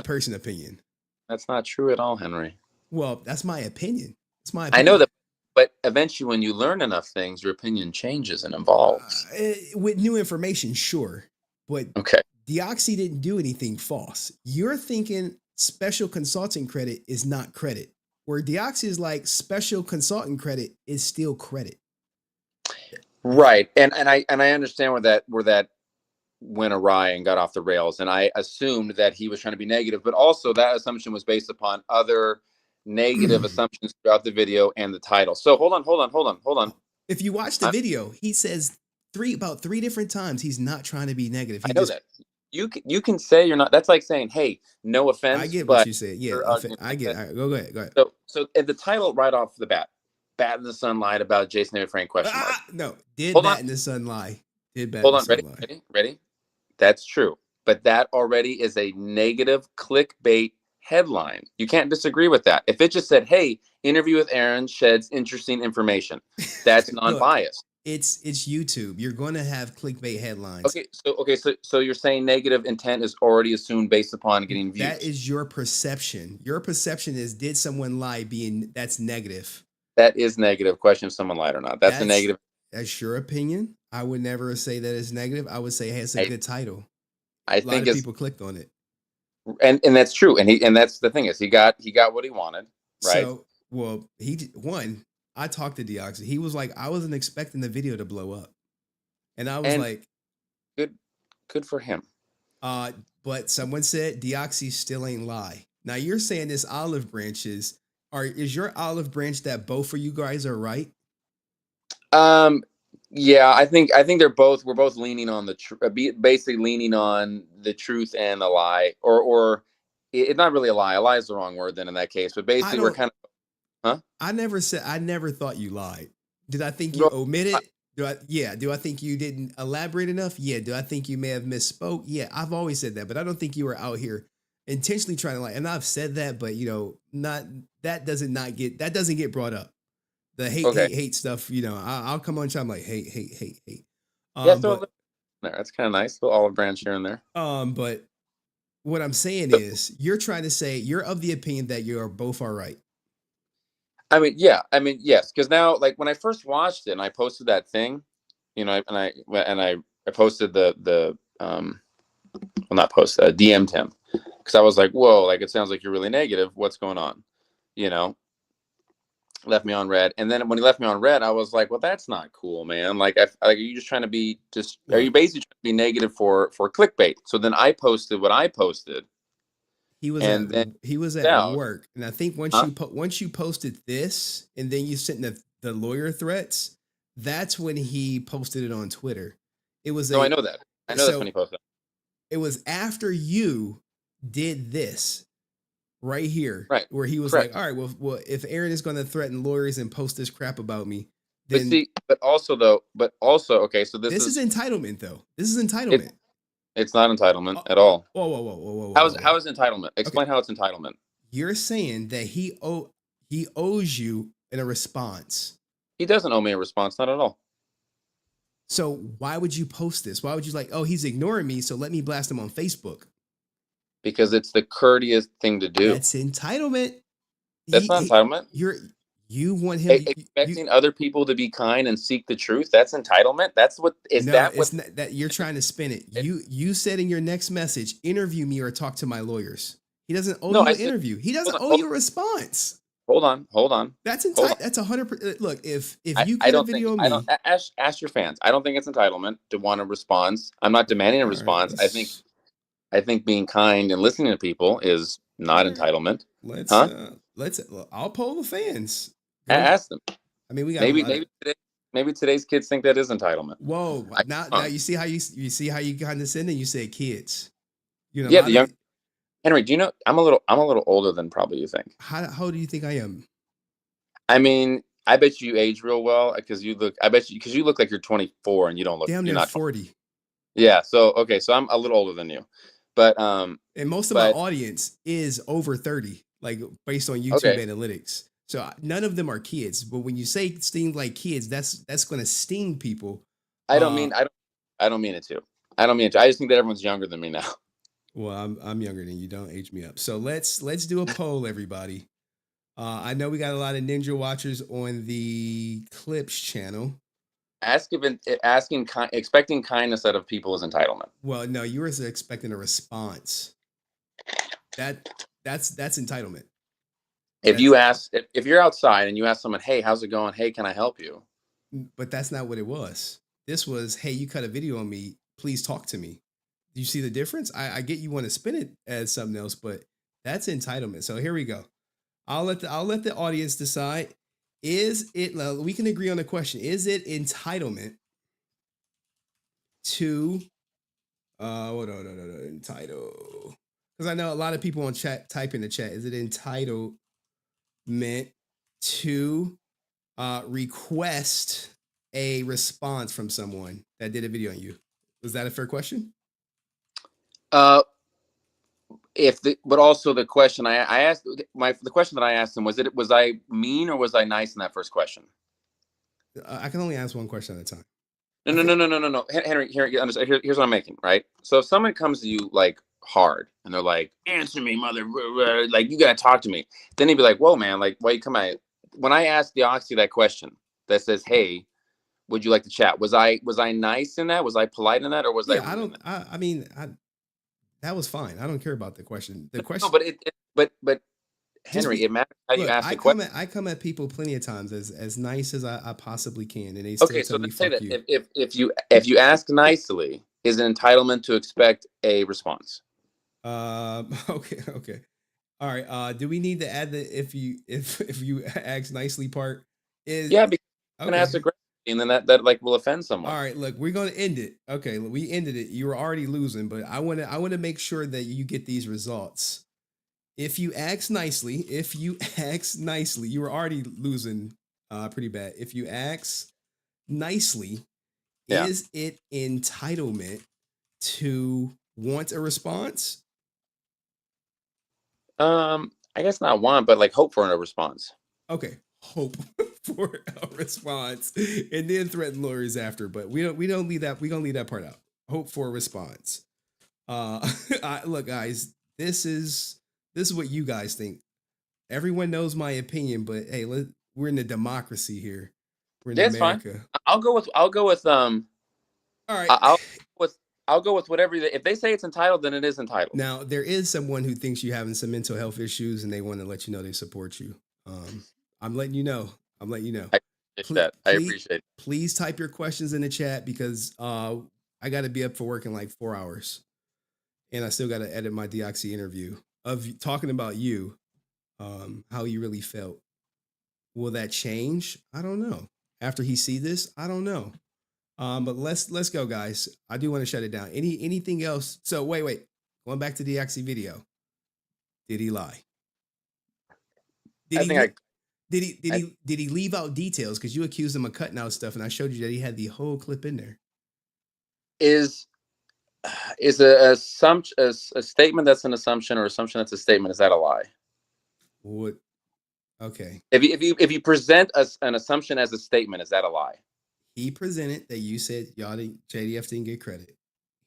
personal opinion. That's not true at all, Henry. Well, that's my opinion. It's my I opinion. know that, but eventually, when you learn enough things, your opinion changes and evolves. With new information, sure. But Okay. Deoxy didn't do anything false. You're thinking special consulting credit is not credit. Where Deoxy is like special consultant credit is still credit. Right. And I understand where that went awry and got off the rails. And I assumed that he was trying to be negative, but also that assumption was based upon other negative assumptions throughout the video and the title. So hold on. If you watch the video, he says about three different times he's not trying to be negative. I know that. You can say you're not. That's like saying, hey, no offense. I get what you said. Yeah, I get it. All right, go ahead. So at the title right off the bat, batinthesun lied about Jason and Frank question mark. No, batinthesun lie? Hold on, ready? That's true. But that already is a negative clickbait headline. You can't disagree with that. If it just said, hey, interview with Aaron sheds interesting information, that's non-biased. It's YouTube. You're going to have clickbait headlines. So you're saying negative intent is already assumed based upon getting views. That is your perception. Your perception is, did someone lie? That's negative. That is negative. Question if someone lied or not. That's a negative. That's your opinion. I would never say that it's negative. I would say, hey, it's a good title. I think people clicked on it. And that's true. And that's the thing is he got what he wanted. Right. So, I talked to Deoxy. He was like, I wasn't expecting the video to blow up. And I was like, good for him. But someone said Deoxy still ain't lie. Now you're saying this olive branch is your olive branch that both of you guys are right? Yeah, I think we're both leaning on basically leaning on the truth and the lie, or it's not really a lie. A lie is the wrong word then in that case, but basically we're kind of. Huh? I never thought you lied. Did I think you omitted? Do I think you didn't elaborate enough? Yeah. Do I think you may have misspoke? Yeah. I've always said that, but I don't think you were out here intentionally trying to lie. And I've said that, but that doesn't get brought up. The hate stuff. I'll come on. I'm like hate. Yeah, that's kind of nice. A little olive branch here and there. But what I'm saying is, you're trying to say you're of the opinion that you are both all right. Yes, because now, like when I first watched it and I posted that thing, I posted DM'd him because I was like, whoa, like it sounds like you're really negative. What's going on? Left me on red, and then when he left me on red, I was like, well, that's not cool, man. Like, are you just trying to be are you basically trying to be negative for clickbait? So then I posted what I posted. He was at work, and I think once you posted this, and then you sent the lawyer threats, that's when he posted it on Twitter. It was I know that. That's when he posted. It was after you did this right here, right? Where he was like, "All right, well, if Aaron is going to threaten lawyers and post this crap about me, then." But also, okay. So this is entitlement, though. This is entitlement. It's not entitlement at all. Whoa. How is entitlement? Explain how it's entitlement. You're saying that he owes you a response. He doesn't owe me a response, not at all. So why would you post this? Why would you he's ignoring me, so let me blast him on Facebook? Because it's the courteous thing to do. That's entitlement. That's not entitlement. You want him expecting other people to be kind and seek the truth. That's entitlement. That's what is that you're trying to spin it. You said in your next message, interview me or talk to my lawyers. He doesn't owe you an interview. He doesn't owe you a response. Hold on. That's entitlement. That's 100%. Look, if you get a video of me, ask your fans. I don't think it's entitlement to want a response. I'm not demanding a response. Right, I think being kind and listening to people is not entitlement. I'll poll the fans. Ask them. I mean, we got maybe today's kids think that is entitlement. Whoa! Now you see how you condescending. You said kids. The young Henry. Do you know I'm a little older than probably you think. How old do you think I am? I mean, I bet you age real well because you look. I bet you because you look like you're 24 and you don't look. Damn You're near not 40. Yeah. So okay. So I'm a little older than you, but And most of my audience is over 30, like based on YouTube Okay. analytics. So none of them are kids. But when you say sting like kids, that's going to sting people. I don't mean I don't mean it to. I don't mean it to. I just think that everyone's younger than me now. Well, I'm younger than you. Don't age me up. So let's do a poll, everybody. I know we got a lot of Ninja watchers on the Clips channel. Expecting kindness out of people is entitlement. Well, no, you were expecting a response. That's entitlement. If you ask, if you're outside and you ask someone, "Hey, how's it going? Hey, can I help you?" But that's not what it was. This was, "Hey, you cut a video on me. Please talk to me." Do you see the difference? I get you want to spin it as something else, but that's entitlement. So here we go. I'll let the audience decide. Is it? We can agree on the question. Is it entitlement to? Hold on, entitled. Because I know a lot of people on chat type in the chat. Is it entitlement to request a response from someone that did a video on you? Was that a fair question? But also the question I asked, the question that I asked him was I mean or was I nice in that first question? I can only ask one question at a time. No. Henry, here's what I'm making, right? So if someone comes to you like hard and they're like, "Answer me, mother," like you gotta talk to me. Then he'd be like, "Whoa, man, like why you come at?" When I asked Deoxy that question that says, "Hey, would you like to chat?" Was I nice in that? Was I polite in that, or was I? I mean, that was fine. I don't care about the question. The question, but Henry, it matters how you ask the question. I come at people plenty of times as nice as I possibly can, and they still tell me, say "Fuck that you." if you ask nicely, is it entitlement to expect a response? Okay. All right. Do we need to add the if you ask nicely part? Because I'm gonna ask aggressively, and then that like will offend someone. All right, look, we're gonna end it. Okay, we ended it. You were already losing, but I want to make sure that you get these results. If you ask nicely, you were already losing pretty bad. If you ask nicely, is it entitlement to want a response? I guess not want, but like hope for a response. Okay, hope for a response, and then threaten lawyers after. But we don't leave that. We're gonna leave that part out. Hope for a response. Look, guys, this is what you guys think. Everyone knows my opinion, but hey, we're in a democracy here. We're in America. Fine. I'll go with all right. I'll go with whatever. If they say it's entitled, then it is entitled. Now, there is someone who thinks you're having some mental health issues, and they want to let you know they support you. I'm letting you know. I appreciate that. Please type your questions in the chat because I got to be up for work in like 4 hours, and I still got to edit my Deoxy interview of talking about you, how you really felt. Will that change? I don't know. After he see this, I don't know. But let's go, guys. I do want to shut it down. Anything else? So wait. Going back to the Deoxy video. Did he lie? Did he leave out details? Because you accused him of cutting out stuff, and I showed you that he had the whole clip in there. Is a statement that's an assumption or assumption that's a statement? Is that a lie? What? Okay. If you present an assumption as a statement, is that a lie? He presented that you said JDF didn't get credit.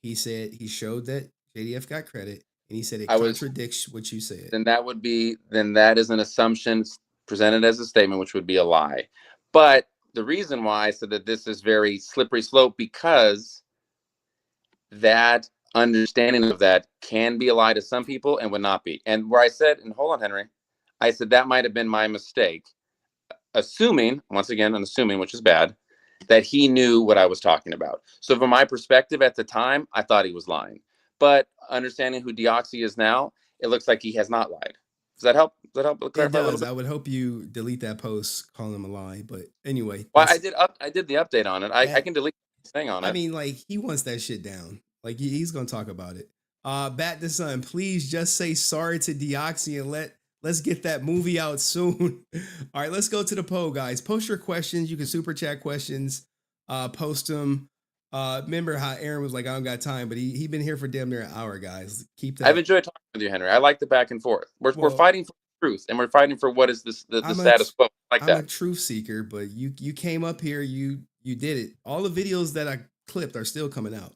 He said he showed that JDF got credit, and he said it contradicts what you said. Then that is an assumption presented as a statement, which would be a lie. But the reason why I said that this is very slippery slope because that understanding of that can be a lie to some people and would not be. And where I said, and hold on, Henry, I said that might have been my mistake, assuming, once again, which is bad, that he knew what I was talking about. So from my perspective at the time, I thought he was lying. But understanding who Deoxy is now, it looks like he has not lied. Does that help? Clarify it does. a little bit? I would hope you delete that post calling him a lie. But anyway. Well, I did the update on it. I can delete this thing on it. I mean, like, he wants that shit down. Like, he's going to talk about it. BatTheSun, please just say sorry to Deoxy and let Let's get that movie out soon. All right, let's go to the poll, guys. Post your questions. You can super chat questions. Post them. Remember how Aaron was like, I don't got time, but he been here for damn near an hour, guys. Keep that. I've enjoyed talking with you, Henry. I like the back and forth. We're fighting for truth, and we're fighting for what is the status quo. I'm a truth seeker, but you came up here, you did it. All the videos that I clipped are still coming out.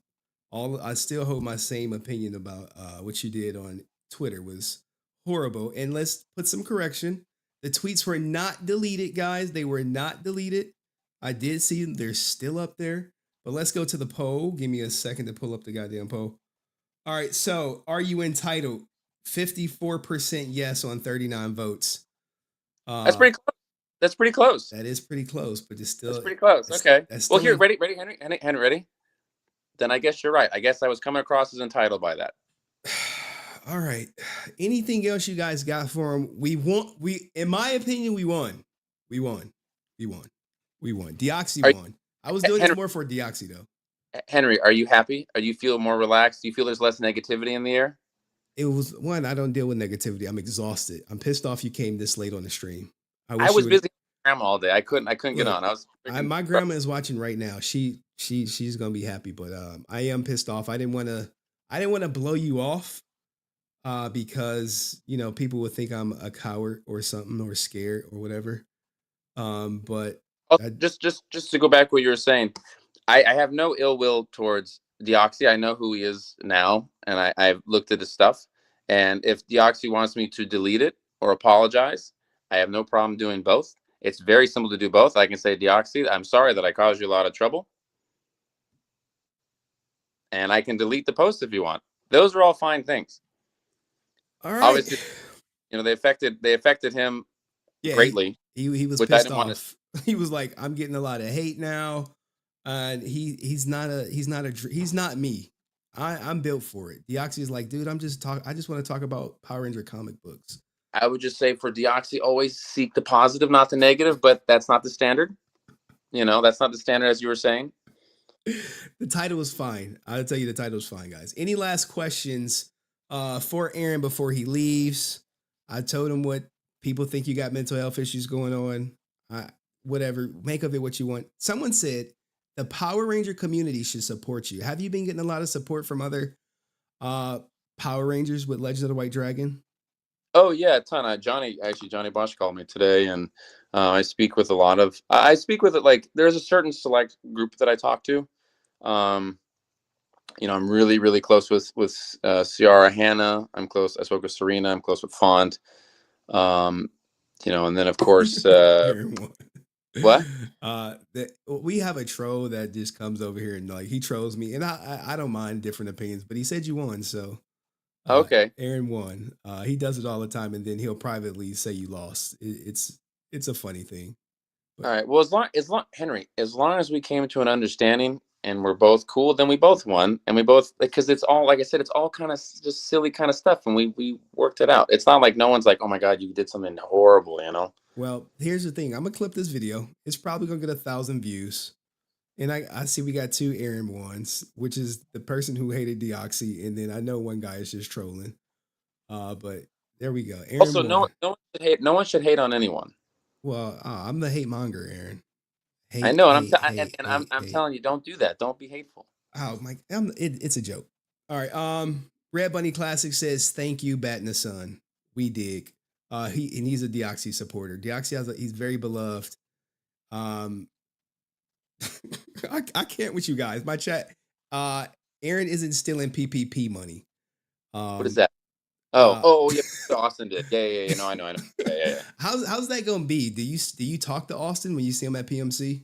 I still hold my same opinion about what you did on Twitter was horrible. And let's put some correction. The tweets were not deleted, guys. They were not deleted. I did see them. They're still up there. But let's go to the poll. Give me a second to pull up the goddamn poll. All right. So are you entitled? 54% yes on 39 votes. That's pretty close. That's pretty close. That is pretty close, but it's still pretty close. Okay. Well, here, ready, Henry, ready? Then I guess you're right. I guess I was coming across as entitled by that. All right. Anything else you guys got for him? In my opinion, we won. We won. Deoxy won. I was doing this more for Deoxy though. Henry, are you happy? Are you feel more relaxed? Do you feel there's less negativity in the air? It was one. I don't deal with negativity. I'm exhausted. I'm pissed off you came this late on the stream. I was busy with grandma all day. I couldn't get on. My grandma is watching right now. She's gonna be happy, but I am pissed off. I didn't want to blow you off because people would think I'm a coward or something or scared or whatever. But just to go back to what you were saying, I have no ill will towards Deoxy. I know who he is now, and I've looked at his stuff. And if Deoxy wants me to delete it or apologize, I have no problem doing both. It's very simple to do both. I can say, Deoxy, I'm sorry that I caused you a lot of trouble. And I can delete the post if you want. Those are all fine things. All right. Obviously, they affected him greatly. He was pissed off. He was like, I'm getting a lot of hate now. And he's not me. I'm built for it. Deoxy is like, dude, I just want to talk about Power Ranger comic books. I would just say for Deoxy, always seek the positive, not the negative, but that's not the standard. That's not the standard, as you were saying. The title was fine. I'll tell you the title was fine, guys. Any last questions for Aaron before he leaves? I told him what people think you got mental health issues going on. Whatever, make of it what you want. Someone said the Power Ranger community should support you. Have you been getting a lot of support from other Power Rangers with Legend of the White Dragon? Oh yeah, a ton. Johnny Bosch called me today, and I speak with like there's a certain select group that I talk to. I'm really, really close with Ciara Hannah. I'm close. I spoke with Serena. I'm close with Font. And then of course, what? We have a troll that just comes over here and like he trolls me, and I don't mind different opinions, but he said you won, so okay. Aaron won. He does it all the time, and then he'll privately say you lost. It's a funny thing. But. All right. Well, as long as we came to an understanding and we're both cool, then we both won, and we both, because it's all, like I said, it's all kind of just silly kind of stuff, and we worked it out. It's not like no one's like, oh my God, you did something horrible, Well, here's the thing. I'm gonna clip this video. It's probably gonna get 1,000 views. And I see we got 2 Aaron ones, which is the person who hated Deoxy, and then I know one guy is just trolling. But there we go. Aaron also, no one should hate on anyone. Well, I'm the hate monger, Aaron. I know, and I'm telling you, don't do that. Don't be hateful. Oh my, it's a joke. All right. Red Bunny Classic says, "Thank you, batinthesun. We dig." He's a Deoxy supporter. Deoxy he's very beloved. I can't with you guys. My chat. Aaron isn't stealing PPP money. What is that? Oh, yeah. Austin did. Yeah. No, I know. Yeah. How's that gonna be? Do you talk to Austin when you see him at PMC?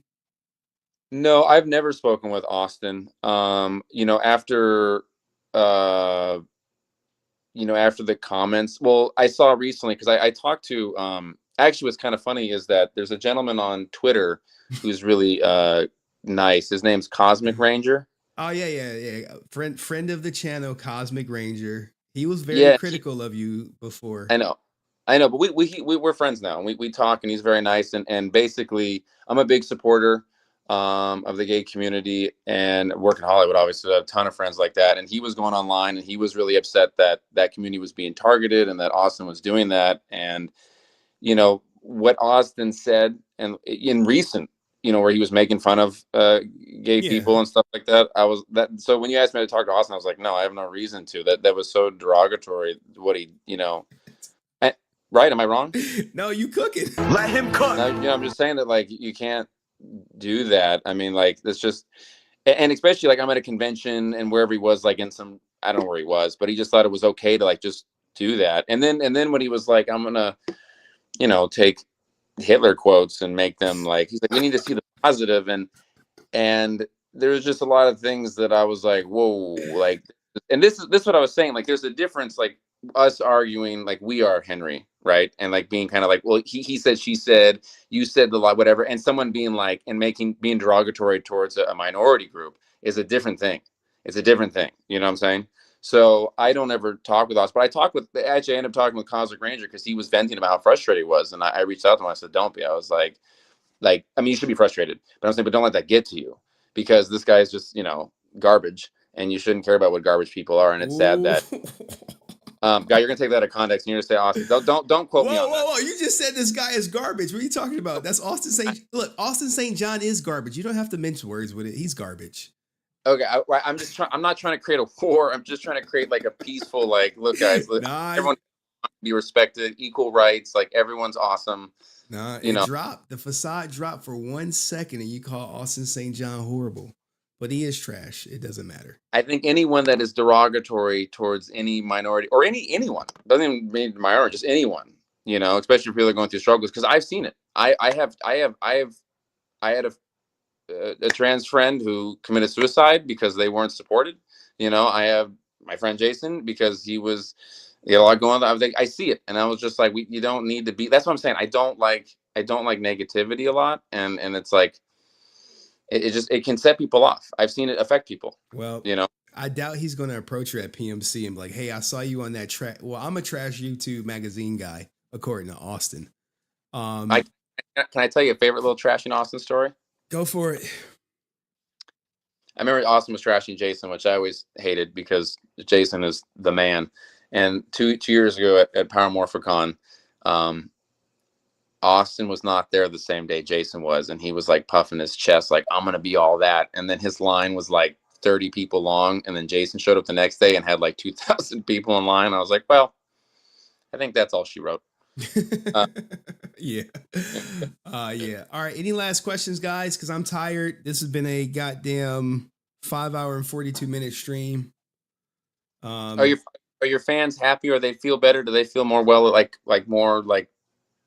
No, I've never spoken with Austin. After the comments. Well, I saw recently because I talked to. Actually, what's kind of funny is that there's a gentleman on Twitter who's really nice. His name's Cosmic Ranger. Oh yeah. Friend of the channel, Cosmic Ranger. He was very critical of you before. I know, but we're friends now. We talk, and he's very nice. And basically, I'm a big supporter. of the gay community, and work in Hollywood, obviously, I have a ton of friends like that. And he was going online, and he was really upset that that community was being targeted and that Austin was doing that. And, you know, what Austin said, and in recent, you know, where he was making fun of gay people and stuff like that. So when you asked me to talk to Austin, I was like, no, I have no reason to. That was so derogatory. What he, you know, right? Am I wrong? No, you cooking. Let him cook. No, you know, I'm just saying that, like, you can't do that. I mean, like, that's just, and especially, like, I'm at a convention and wherever he was, like, in some, I don't know where he was, but he just thought it was okay to, like, just do that. And then when he was like, I'm gonna, you know, take Hitler quotes and make them, like, he's like, we need to see the positive. And there was just a lot of things that I was like, whoa, like, and this is what I was saying. Like, there's a difference, like, us arguing like we are Henry, right? And like being kind of like, well, he said, she said, you said the lot, whatever. And someone being like, and being derogatory towards a minority group is a different thing. It's a different thing. You know what I'm saying? So I don't ever talk with us, but I ended up talking with Cosmic Ranger because he was venting about how frustrated he was. And I reached out to him. I said, don't be. I was like, I mean, you should be frustrated, but I'm saying, but don't let that get to you, because this guy is just, you know, garbage, and you shouldn't care about what garbage people are. And it's sad that, guy, you're gonna take that out of context, and you're gonna say Austin. Don't quote me on that. Whoa! You just said this guy is garbage. What are you talking about? That's Austin St. Look, Austin St. John is garbage. You don't have to mince words with it. He's garbage. Okay, I'm just trying. I'm not trying to create a war. I'm just trying to create like a peaceful, like, look, guys, everyone be respected, equal rights. Like, everyone's awesome. Nah, you know, the facade dropped for 1 second, and you call Austin St. John horrible. But he is trash. It doesn't matter. I think anyone that is derogatory towards any minority or anyone, doesn't even mean minority, just anyone, you know, especially if people are going through struggles, because I've seen it. I had a trans friend who committed suicide because they weren't supported. You know, I have my friend Jason because he had a lot going on. I was like, I see it, and I was just like, you don't need to be. That's what I'm saying. I don't like negativity a lot, and it's like, it can set people off. I've seen it affect people. Well, you know, I doubt he's going to approach her at PMC and be like, hey, I saw you on that track. Well, I'm a trash YouTube magazine guy, according to Austin. Can I tell you a favorite little trashing Austin story? Go for it. I remember Austin was trashing Jason, which I always hated because Jason is the man. And two years ago at Paramorphicon, Austin was not there the same day Jason was, and he was like puffing his chest like, I'm gonna be all that. And then his line was like 30 people long, and then Jason showed up the next day and had like 2,000 people in line. I was like, well, I think that's all she wrote. Yeah. Yeah. All right, any last questions, guys? Because I'm tired. This has been a goddamn 5 hour and 42-minute stream. Are your fans happy, or they feel better? Do they feel more like more like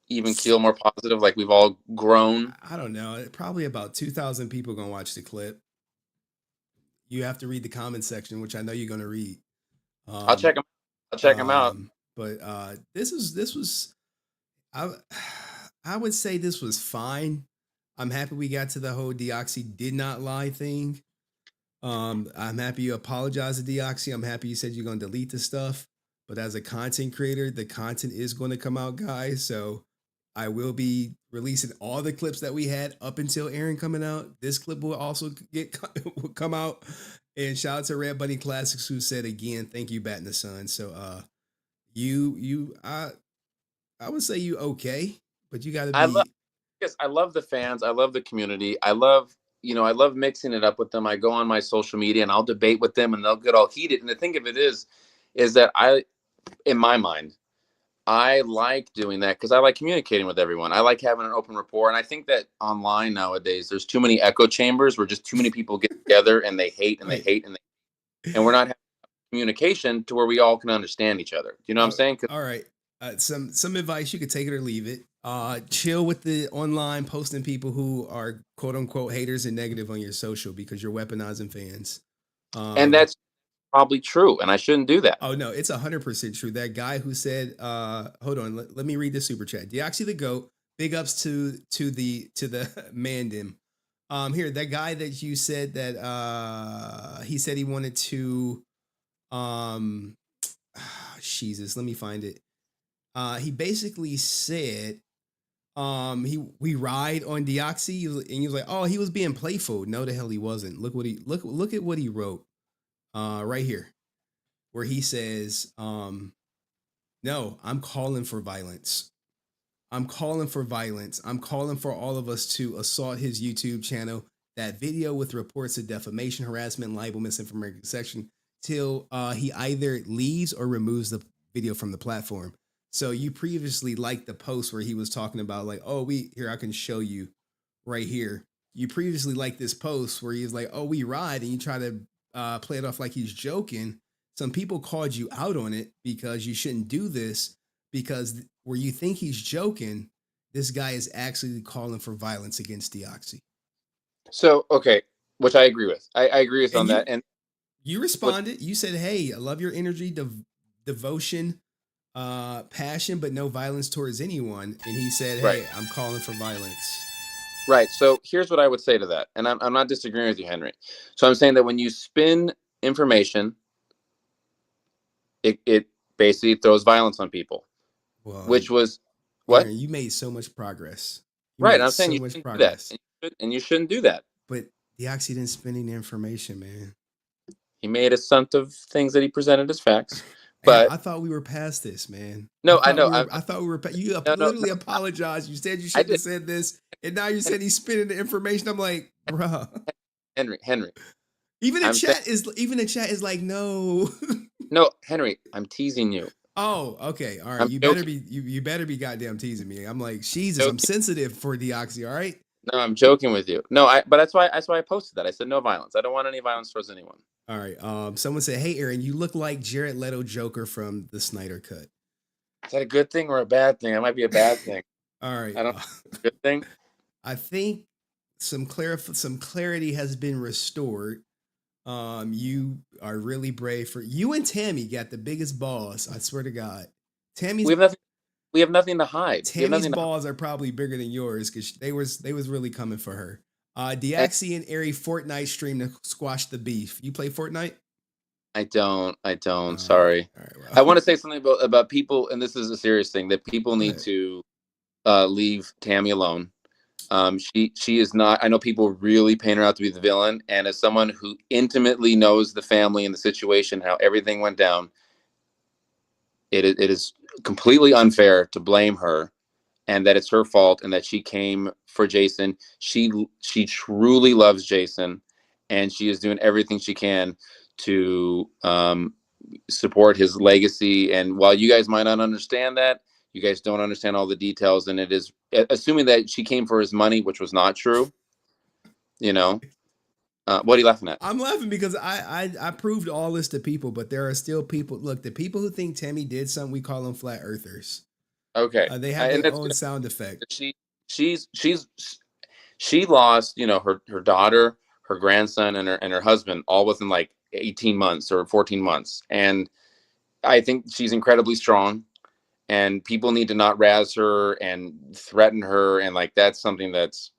even keel, more positive, like we've all grown? I don't know. Probably about 2,000 people gonna watch the clip. You have to read the comment section, which I know you're gonna read. I'll check them out. But this was I would say this was fine. I'm happy we got to the whole Deoxy did not lie thing. I'm happy you apologized to Deoxy. I'm happy you said you're gonna delete the stuff. But as a content creator, the content is going to come out, guys. So I will be releasing all the clips that we had up until Aaron coming out. This clip will also will come out. And shout out to Red Bunny Classics, who said again, thank you, Batinthesun. So I would say you okay, but you got to be. I love the fans. I love the community. I love mixing it up with them. I go on my social media and I'll debate with them, and they'll get all heated. And the thing of it is that in my mind, I like doing that because I like communicating with everyone. I like having an open rapport. And I think that online nowadays, there's too many echo chambers where just too many people get together and they hate and they hate and we're not having communication to where we all can understand each other. Do you know what I'm saying? All right. Some advice, you could take it or leave it. Chill with the online posting people who are quote unquote haters and negative on your social, because you're weaponizing fans. And that's probably true, and I shouldn't do that. Oh no, it's 100% true. That guy who said, hold on, let me read the super chat. Deoxy the GOAT, big ups to the Mandim. Here, that guy that you said that he said he wanted to Jesus, let me find it. He basically said we ride on Deoxy, and he was like, oh, he was being playful. No, the hell he wasn't. Look at what he wrote right here, where he says, no, I'm calling for violence. I'm calling for violence. I'm calling for all of us to assault his YouTube channel. That video with reports of defamation, harassment, libel, misinformation section till he either leaves or removes the video from the platform. So you previously liked the post where he was talking about like, oh, here, I can show you right here. You previously liked this post where he was like, oh, we ride, and you try to play it off like he's joking. Some people called you out on it because you shouldn't do this, because where you think he's joking, this guy is actually calling for violence against Deoxy. So, okay, which I agree with. I agree with on that. And you responded. You said, hey, I love your energy, devotion, passion, but no violence towards anyone. And he said, hey, right. I'm calling for violence. Right. So here's what I would say to that. And I'm not disagreeing with you, Henry. So I'm saying that when you spin information, it basically throws violence on people, well, which was what? Aaron, you made so much progress. Right. I'm saying you shouldn't do that. And you shouldn't do that. But Deoxy didn't spin any information, man. He made a stunt of things that he presented as facts. But I thought we were past this, man. No, I know. I thought we were. You literally apologized. You said you shouldn't have said this, and now you said he's spinning the information. I'm like, bro. Henry. Even the chat is like, no. No, Henry, I'm teasing you. Oh, okay. All right. You better be goddamn teasing me. I'm like, Jesus, I'm sensitive for Deoxy, all right? No, I'm joking with you. No, but that's why I posted that. I said no violence. I don't want any violence towards anyone. All right. Someone said, hey, Aaron, you look like Jared Leto Joker from the Snyder Cut. Is that a good thing or a bad thing? It might be a bad thing. All right. I don't know. Good thing. I think some clarity has been restored. You are really brave for you and Tammy got the biggest balls. I swear to God. Tammy's we have nothing to hide. Tammy's balls are probably bigger than yours because they was really coming for her. Deoxy and Airy Fortnite stream to squash the beef. You play Fortnite? I don't. Sorry. All right, well. I want to say something about people, and this is a serious thing, that people need to leave Tammy alone. She is not. I know people really paint her out to be the villain, and as someone who intimately knows the family and the situation, how everything went down, it is completely unfair to blame her, and that it's her fault, and that she came for Jason. She truly loves Jason, and she is doing everything she can to support his legacy. And while you guys might not understand that, you guys don't understand all the details, and it is assuming that she came for his money, which was not true. You know, what are you laughing at? I'm laughing because I proved all this to people, but there are still people. Look, the people who think Tammy did something, we call them flat earthers. Okay, they have their own sound effect. She lost, you know, her daughter, her grandson, and her husband all within like 18 months or 14 months, and I think she's incredibly strong. And people need to not razz her and threaten her, and like that's something that's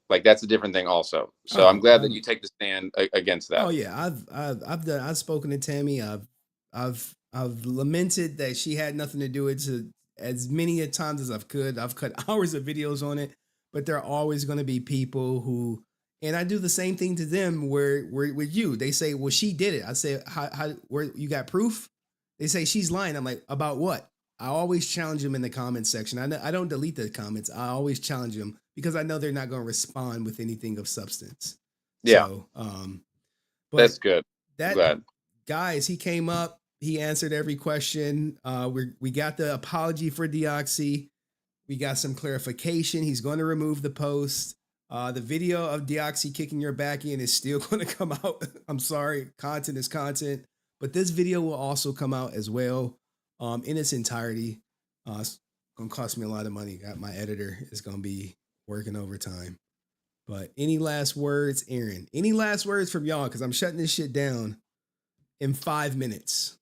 a different thing also. So I'm glad that you take the stand against that. Oh yeah, I've spoken to Tammy. I've lamented that she had nothing to do with it as many times as I've could. I've cut hours of videos on it, but there are always going to be people who, and I do the same thing to them. Where with you, they say, "Well, she did it." I say, "How? Where you got proof?" They say she's lying. I'm like, about what? I always challenge them in the comments section. I don't delete the comments. I always challenge them because I know they're not going to respond with anything of substance. Yeah. So, but that's good. Guys, he came up. He answered every question. We got the apology for Deoxy. We got some clarification. He's going to remove the post. The video of Deoxy kicking your back in is still going to come out. I'm sorry. Content is content. But this video will also come out as well. In its entirety. It's gonna cost me a lot of money. My editor is gonna be working overtime. But any last words, Aaron? Any last words from y'all? Because I'm shutting this shit down in 5 minutes.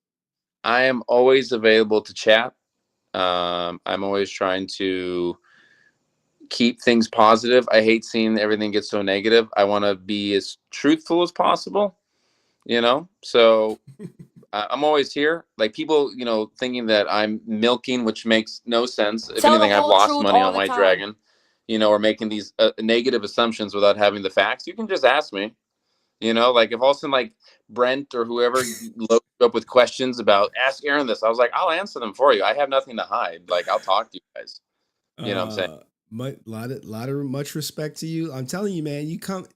I am always available to chat. I'm always trying to keep things positive. I hate seeing everything get so negative. I want to be as truthful as possible, you know? So I'm always here. Like people, thinking that I'm milking, which makes no sense. If Tell the anything, I've whole lost truth money all on the my time. dragon, or making these negative assumptions without having the facts. You can just ask me, like if all of a sudden like Brent or whoever loaded up with questions about ask Aaron this, I was like, I'll answer them for you. I have nothing to hide. Like I'll talk to you guys. You know what I'm saying? Much respect to you. I'm telling you, man, you come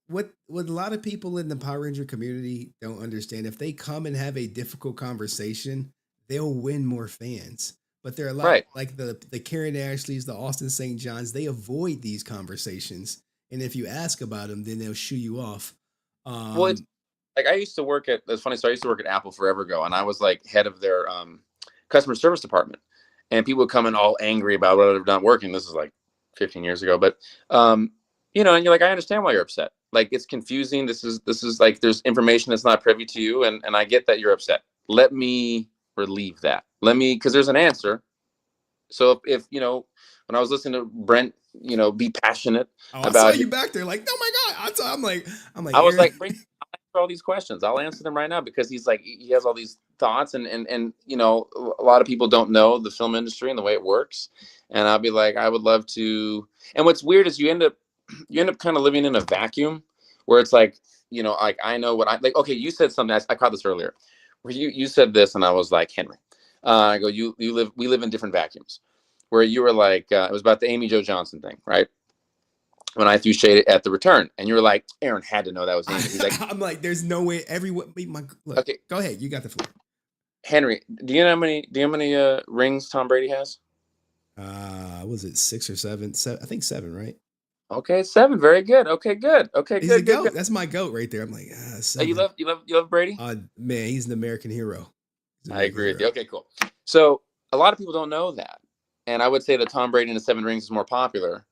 what a lot of people in the Power Ranger community don't understand. If they come and have a difficult conversation, they'll win more fans. But there are a lot Right. like the Karen Ashleys, the Austin St. Johns, they avoid these conversations. And if you ask about them, then they'll shoo you off. Well, it's like I used to work at. That's funny. So I used to work at Apple forever ago, and I was like head of their customer service department. And people would come in all angry about whether they're not working. This is like 15 years ago, but and you're like, I understand why you're upset. Like it's confusing. This is like there's information that's not privy to you, and I get that you're upset. Let me relieve that. Because there's an answer. So if when I was listening to Brent, be passionate I about saw you back there, like, oh my god! I'm like, I was Aaron. like, bring all these questions. I'll answer them right now because he's like, he has all these thoughts and a lot of people don't know the film industry and the way it works. And I'll be like, I would love to. And what's weird is you end up kind of living in a vacuum where it's like, like I know what I like. Okay, you said something. I caught this earlier where you said this and I was like, Henry, I go, we live in different vacuums where you were like, it was about the Amy Jo Johnson thing, right? When I threw shade at the return, and you were like, Aaron had to know that was Amy. He's like, I'm like, there's no way everyone. Look, okay, go ahead, you got the floor. Henry, do you know how many rings Tom Brady has? Was it 6 or 7? I think 7, right? Okay, 7. Very good. Okay, good. Okay, He's good. a goat. That's my goat right there. I'm like, 7. You love Brady? Man, he's an American hero. I agree with you. Okay, cool. So a lot of people don't know that, and I would say that Tom Brady and the 7 rings is more popular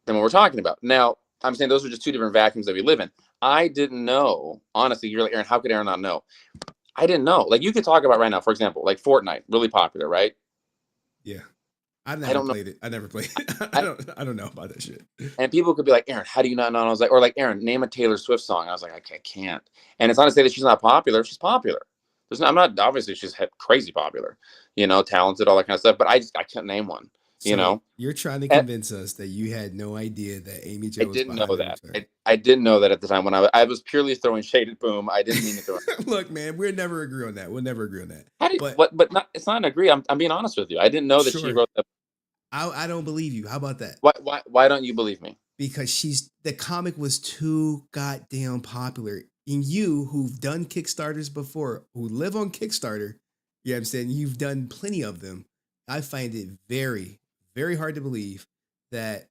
than what we're talking about. Now, I'm saying those are just two different vacuums that we live in. I didn't know, honestly. You're like, Aaron, how could Aaron not know? I didn't know. Like you could talk about right now, for example, like Fortnite, really popular, right? Yeah. I never played it. I don't know about that shit. And people could be like, Aaron, how do you not know? And I was like, or like, Aaron, name a Taylor Swift song. I was like, I can't. And it's not to say that she's not popular. She's popular. Obviously she's crazy popular, talented, all that kind of stuff. But I couldn't name one. So you're trying to convince us that you had no idea that Amy Jo. I didn't know that. I didn't know that at the time when I was purely throwing shade at Boom. I didn't mean to throw. Look, man, we'll never agree on that. We'll never agree on that. How do you, but not, it's not an agree. I'm being honest with you. I didn't know that she wrote that. I don't believe you. How about that? Why don't you believe me? Because the comic was too goddamn popular. And you, who've done Kickstarters before, who live on Kickstarter, you know what I'm saying? You've done plenty of them. I find it very, very hard to believe that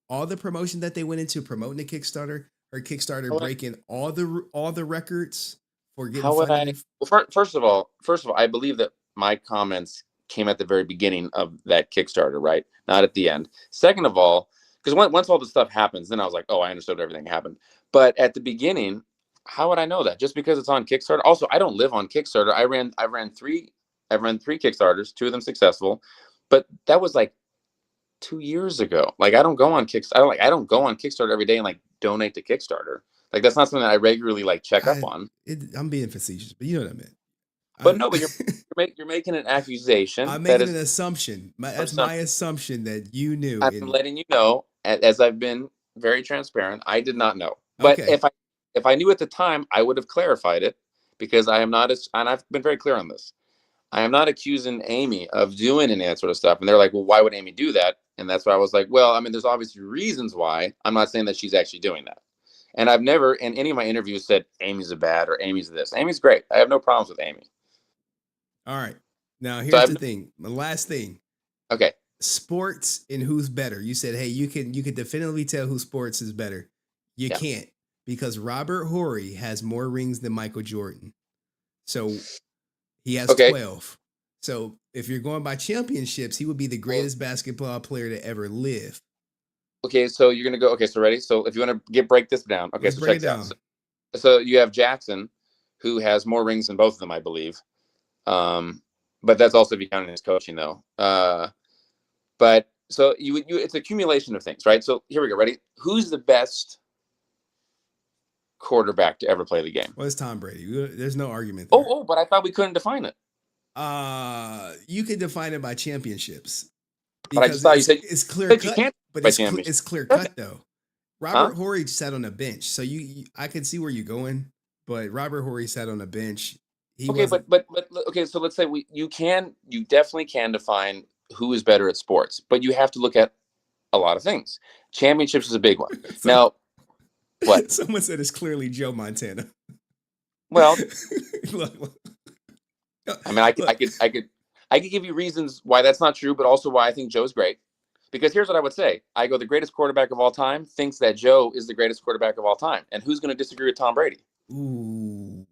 all the promotion that they went into promoting the Kickstarter, or Kickstarter breaking all the records for getting funding. Well, first of all, I believe that my comments came at the very beginning of that Kickstarter, right? Not at the end. Second of all, because once all this stuff happens, then I was like, oh, I understood everything happened. But at the beginning, how would I know that? Just because it's on Kickstarter. Also, I don't live on Kickstarter. I ran three Kickstarters, 2 of them successful, but that was like 2 years ago. Like I don't go on Kickstarter. I don't go on Kickstarter every day and like donate to Kickstarter. Like that's not something that I regularly like check up on. I'm being facetious, but you know what I meant. But no, but you're making an accusation. I'm making an assumption. That's my assumption that you knew. I'm letting you know, as I've been very transparent. I did not know, but if I knew at the time, I would have clarified it because I am not and I've been very clear on this. I am not accusing Amy of doing any of that sort of stuff. And they're like, well, why would Amy do that? And that's why I was like, well, I mean, there's obviously reasons why. I'm not saying that she's actually doing that. And I've never in any of my interviews said Amy's a bad or Amy's this. Amy's great. I have no problems with Amy. All right. Now here's the thing. The last thing. Okay. Sports and who's better. You said, hey, you can definitively tell who sports is better. You can't, because Robert Horry has more rings than Michael Jordan. So he has 12. So if you're going by championships, he would be the greatest basketball player to ever live. Okay, so you're gonna go. Okay, so ready? So if you want to break this down, okay, Let's so break check it down. So you have Jackson, who has more rings than both of them, I believe. But that's also if you count his coaching, though. But so it's accumulation of things, right? So here we go. Ready? Who's the best quarterback to ever play the game. Well, it's Tom Brady. There's no argument there. Oh, but I thought we couldn't define it. You can define it by championships. But I just thought you said it's clear but cut. you can't But by it's championships. clear cut though. Robert Horry sat on a bench, so I can see where you're going. But Robert Horry sat on a bench. Okay, but okay. So let's say you definitely can define who is better at sports, but you have to look at a lot of things. Championships is a big one. Now, what? Someone said it's clearly Joe Montana. Well, I mean, I could give you reasons why that's not true, but also why I think Joe's great. Because here's what I would say: the greatest quarterback of all time thinks that Joe is the greatest quarterback of all time, and who's going to disagree with Tom Brady? Ooh,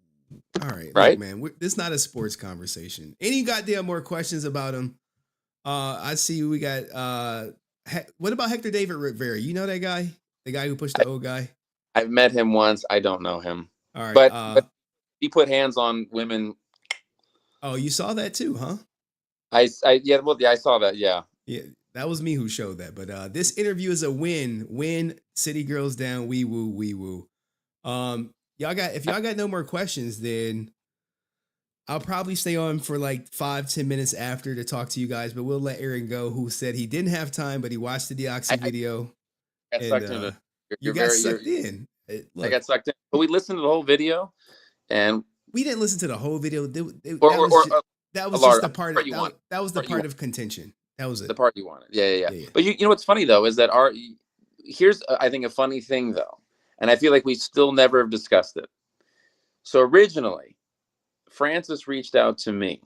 all right, right, look, man. This is not a sports conversation. Any goddamn more questions about him? I see we got. What about Hector David Rivera? You know that guy, the guy who pushed the old guy. I've met him once. I don't know him. All right, but he put hands on women. Oh, you saw that too, huh? I saw that. Yeah. That was me who showed that. But this interview is a win. Win. City girls down. Wee woo. Wee woo. If y'all got no more questions, then I'll probably stay on for like 5-10 minutes after to talk to you guys. But we'll let Aaron go, who said he didn't have time, but he watched the Deoxy video. I got sucked into. You got sucked in. I got sucked in. But we listened to the whole video, and we didn't listen to the whole video. That was just the part. That was the part of contention. That was it. The part you wanted. Yeah. But you know what's funny though is that here's I think a funny thing though, and I feel like we still never have discussed it. So originally, Frances reached out to me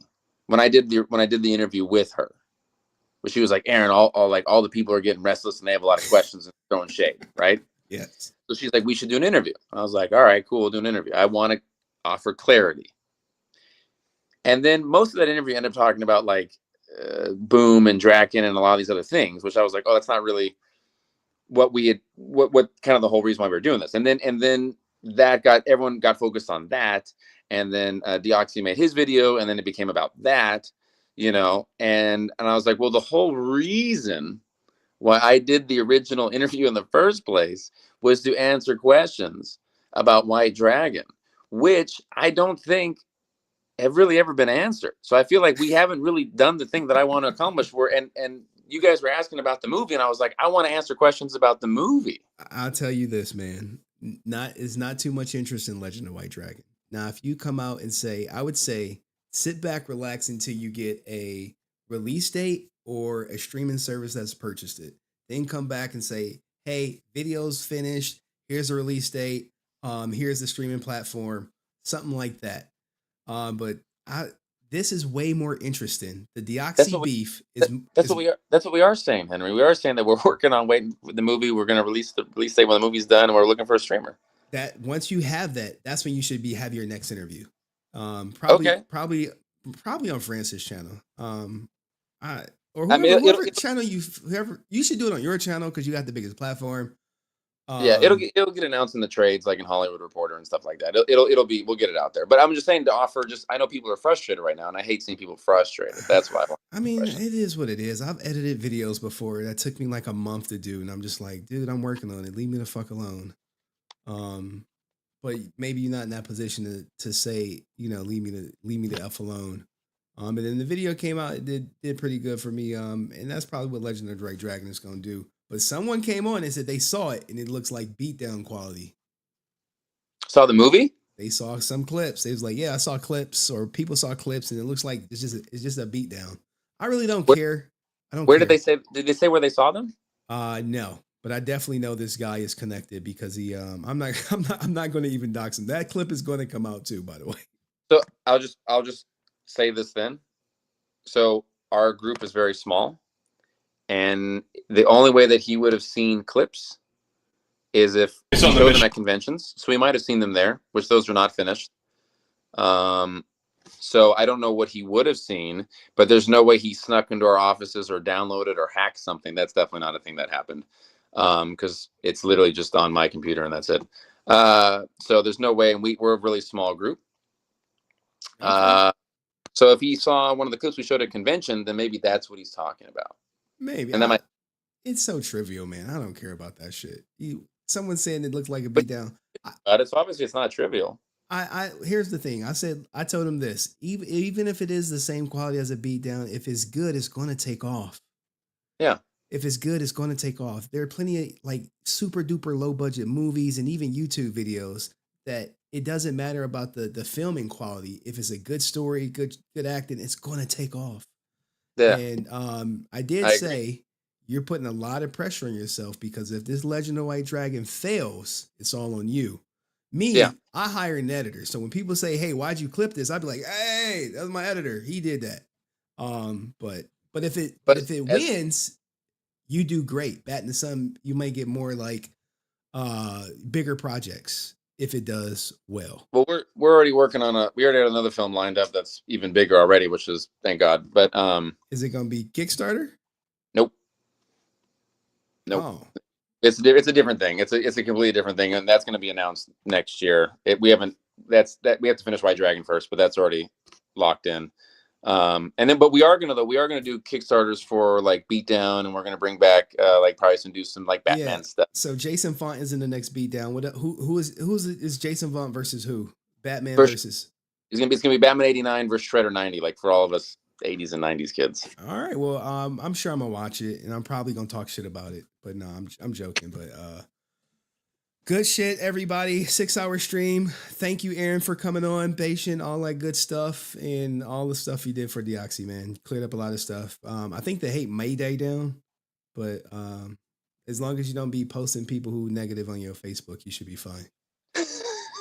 when I did the interview with her, where she was like, "Aaron, all the people are getting restless and they have a lot of questions and throwing shade, right?" Yes. So she's like, "We should do an interview." I was like, "All right, cool, we'll do an interview. I want to offer clarity." And then most of that interview ended up talking about like Boom and Draken and a lot of these other things, which I was like, oh, that's not really what kind of the whole reason why we were doing this. And then everyone got focused on that. And then Deoxy made his video, and then it became about that, and I was like, well, the whole reason why I did the original interview in the first place was to answer questions about White Dragon, which I don't think have really ever been answered. So I feel like we haven't really done the thing that I want to accomplish. And you guys were asking about the movie, and I was like, I want to answer questions about the movie. I'll tell you this, man. Is not too much interest in Legend of White Dragon. Now, if you come out and say, I would say, sit back, relax until you get a release date or a streaming service that's purchased it. Then come back and say, hey, video's finished. Here's a release date. Here's the streaming platform. Something like that. But this is way more interesting. The Deoxy beef is that's what we are saying, Henry. We are saying that we're working on waiting for the movie. We're going to release the release date when the movie's done, and we're looking for a streamer. That once you have that, that's when you should have your next interview. Probably on Francis' channel. Whoever channel you should do it on your channel because you got the biggest platform. It'll get announced in the trades, like in Hollywood Reporter and stuff like that. We'll get it out there. But I'm just saying to offer. I know people are frustrated right now, and I hate seeing people frustrated. That's why. I mean, it is what it is. I've edited videos before that took me like a month to do, and I'm just like, dude, I'm working on it. Leave me the fuck alone. But maybe you're not in that position to say, leave me the F alone. And then the video came out, it did pretty good for me. And that's probably what Legend of White Dragon is going to do. But someone came on and said they saw it and it looks like beatdown quality. Saw the movie? They saw some clips. They was like, yeah, I saw clips, or people saw clips, and it looks like it's just a beatdown. I really don't care. I don't. Where did they say? Did they say where they saw them? No. But I definitely know this guy is connected because he. I'm not going to even dox him. That clip is going to come out too, by the way. So I'll just say this then. So our group is very small, and the only way that he would have seen clips is if he showed them at conventions. So we might have seen them there, which those are not finished. So I don't know what he would have seen, but there's no way he snuck into our offices or downloaded or hacked something. That's definitely not a thing that happened. Because it's literally just on my computer and that's it. So there's no way, and we're a really small group. Okay. So if he saw one of the clips we showed at convention, then maybe that's what he's talking about. Maybe. And it's so trivial, man. I don't care about that shit. Someone saying it looked like a beatdown. But it's obviously it's not trivial. I here's the thing. I told him this. Even if it is the same quality as a beatdown, if it's good, it's going to take off. Yeah. If it's good, it's going to take off. There are plenty of like super duper low budget movies and even YouTube videos that it doesn't matter about the filming quality. If it's a good story, good acting, it's going to take off. Yeah. And I did say you're putting a lot of pressure on yourself, because if this Legend of White Dragon fails, it's all on you. Me, I hire an editor. So when people say, "Hey, why'd you clip this?" I'd be like, "Hey, that was my editor. He did that." But if it wins, you do great. Bat in the Sun, you may get more like bigger projects if it does well. Well, we're already working on we already had another film lined up that's even bigger already, which is thank God. But is it going to be Kickstarter? Nope. Oh. It's a different thing. It's a completely different thing, and that's going to be announced next year. We have to finish White Dragon first, but that's already locked in. But we are gonna do Kickstarters for like Beatdown, and we're gonna bring back like probably do some like Batman stuff. So Jason Font is in the next Beatdown. Who is Jason Font versus who? Batman versus. It's gonna be Batman 89 versus Shredder 90, like for all of us 80s and 90s kids. All right. Well, I'm sure I'm gonna watch it, and I'm probably gonna talk shit about it. But no, I'm joking. But good shit, everybody. 6-hour stream. Thank you, Aaron, for coming on, patient, all that good stuff, and all the stuff you did for Deoxy, man. Cleared up a lot of stuff. I think they hate Mayday down, but as long as you don't be posting people who negative on your Facebook, you should be fine.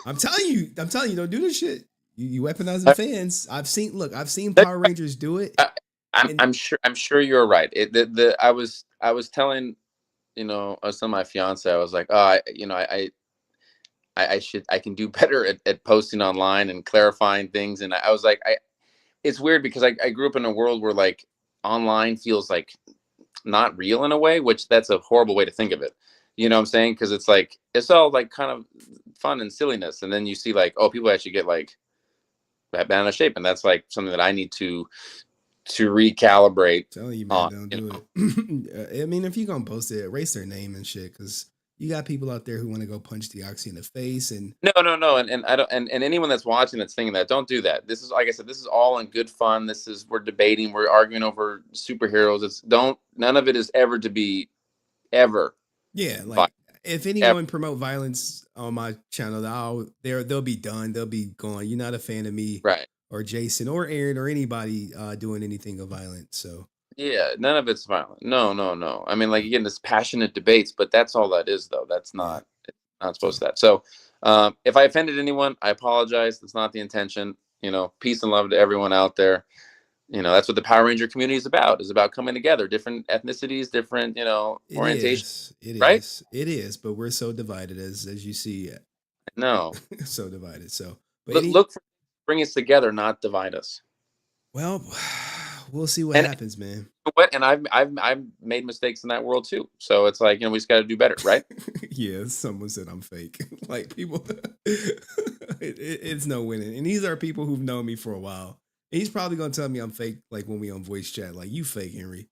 I'm telling you, don't do this shit. You weaponizing fans. I've seen Power Rangers do it. I'm sure you're right. I was telling, some of my fiance, I was like, I can do better at posting online and clarifying things. And I was like, it's weird because I grew up in a world where like online feels like not real in a way, which that's a horrible way to think of it. You know what I'm saying? Because it's like, it's all like kind of fun and silliness. And then you see like, oh, people actually get like bent out of shape. And that's like something that I need to recalibrate. Telling you, man, don't do it. I mean, if you're gonna post it, erase their name and shit, because you got people out there who want to go punch Deoxy in the face. And no, and I don't, and anyone that's watching that's thinking that, don't do that. This is, like I said, this is all in good fun. We're debating, we're arguing over superheroes. None of it is ever to be ever. Yeah, like if anyone promote violence on my channel, they'll be done. They'll be gone. You're not a fan of me, right? Or Jason or Aaron or anybody doing anything of violence. So yeah, none of it's violent. No. I mean, like, again, this passionate debates, but that's all that is, though. That's not supposed to that. So if I offended anyone, I apologize. That's not the intention. Peace and love to everyone out there. That's what the Power Ranger community is about coming together, different ethnicities, different, orientations. It is, but we're so divided as you see. No. So divided. So but look for bring us together, not divide us. Well, we'll see what happens, man. And I've made mistakes in that world too. So it's like, we just got to do better, right? Yeah, someone said I'm fake. Like people, it's no winning. And these are people who've known me for a while. And he's probably gonna tell me I'm fake, like when we on voice chat, like you fake, Henry.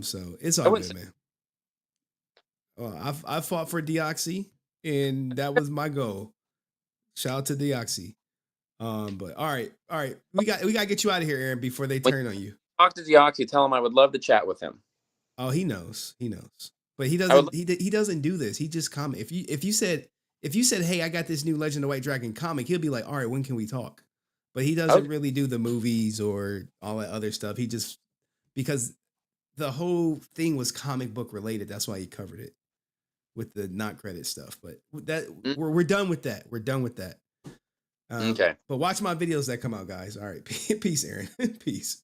So it's all good, man. I fought for Deoxy, and that was my goal. Shout out to Deoxy. But all right, we got to get you out of here, Aaron, before they turn on you. Talk to Deoxy, tell him I would love to chat with him. Oh, he knows, but he doesn't. He doesn't do this. He just comment. If you said, hey, I got this new Legend of White Dragon comic, he'll be like, all right, when can we talk? But he doesn't really do the movies or all that other stuff. He just, because the whole thing was comic book related. That's why he covered it with the not credit stuff. But we're done with that. We're done with that. Okay. But watch my videos that come out, guys. All right. Peace, Aaron. Peace.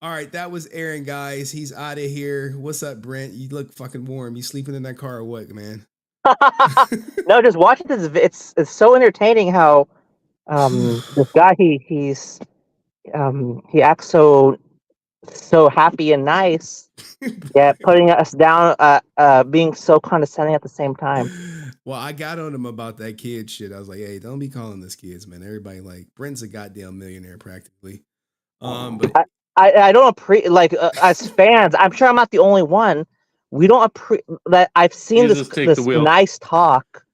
All right. That was Aaron, guys. He's out of here. What's up, Brent? You look fucking warm. You sleeping in that car or what, man? No, just watching this. It's so entertaining how this guy he acts so happy and nice, yet putting us down, being so condescending at the same time. Well, I got on him about that kid shit. I was like, hey, don't be calling this kids, man. Everybody like Brent's a goddamn millionaire practically. But I don't as fans, I'm sure I'm not the only one. We don't that I've seen this nice talk,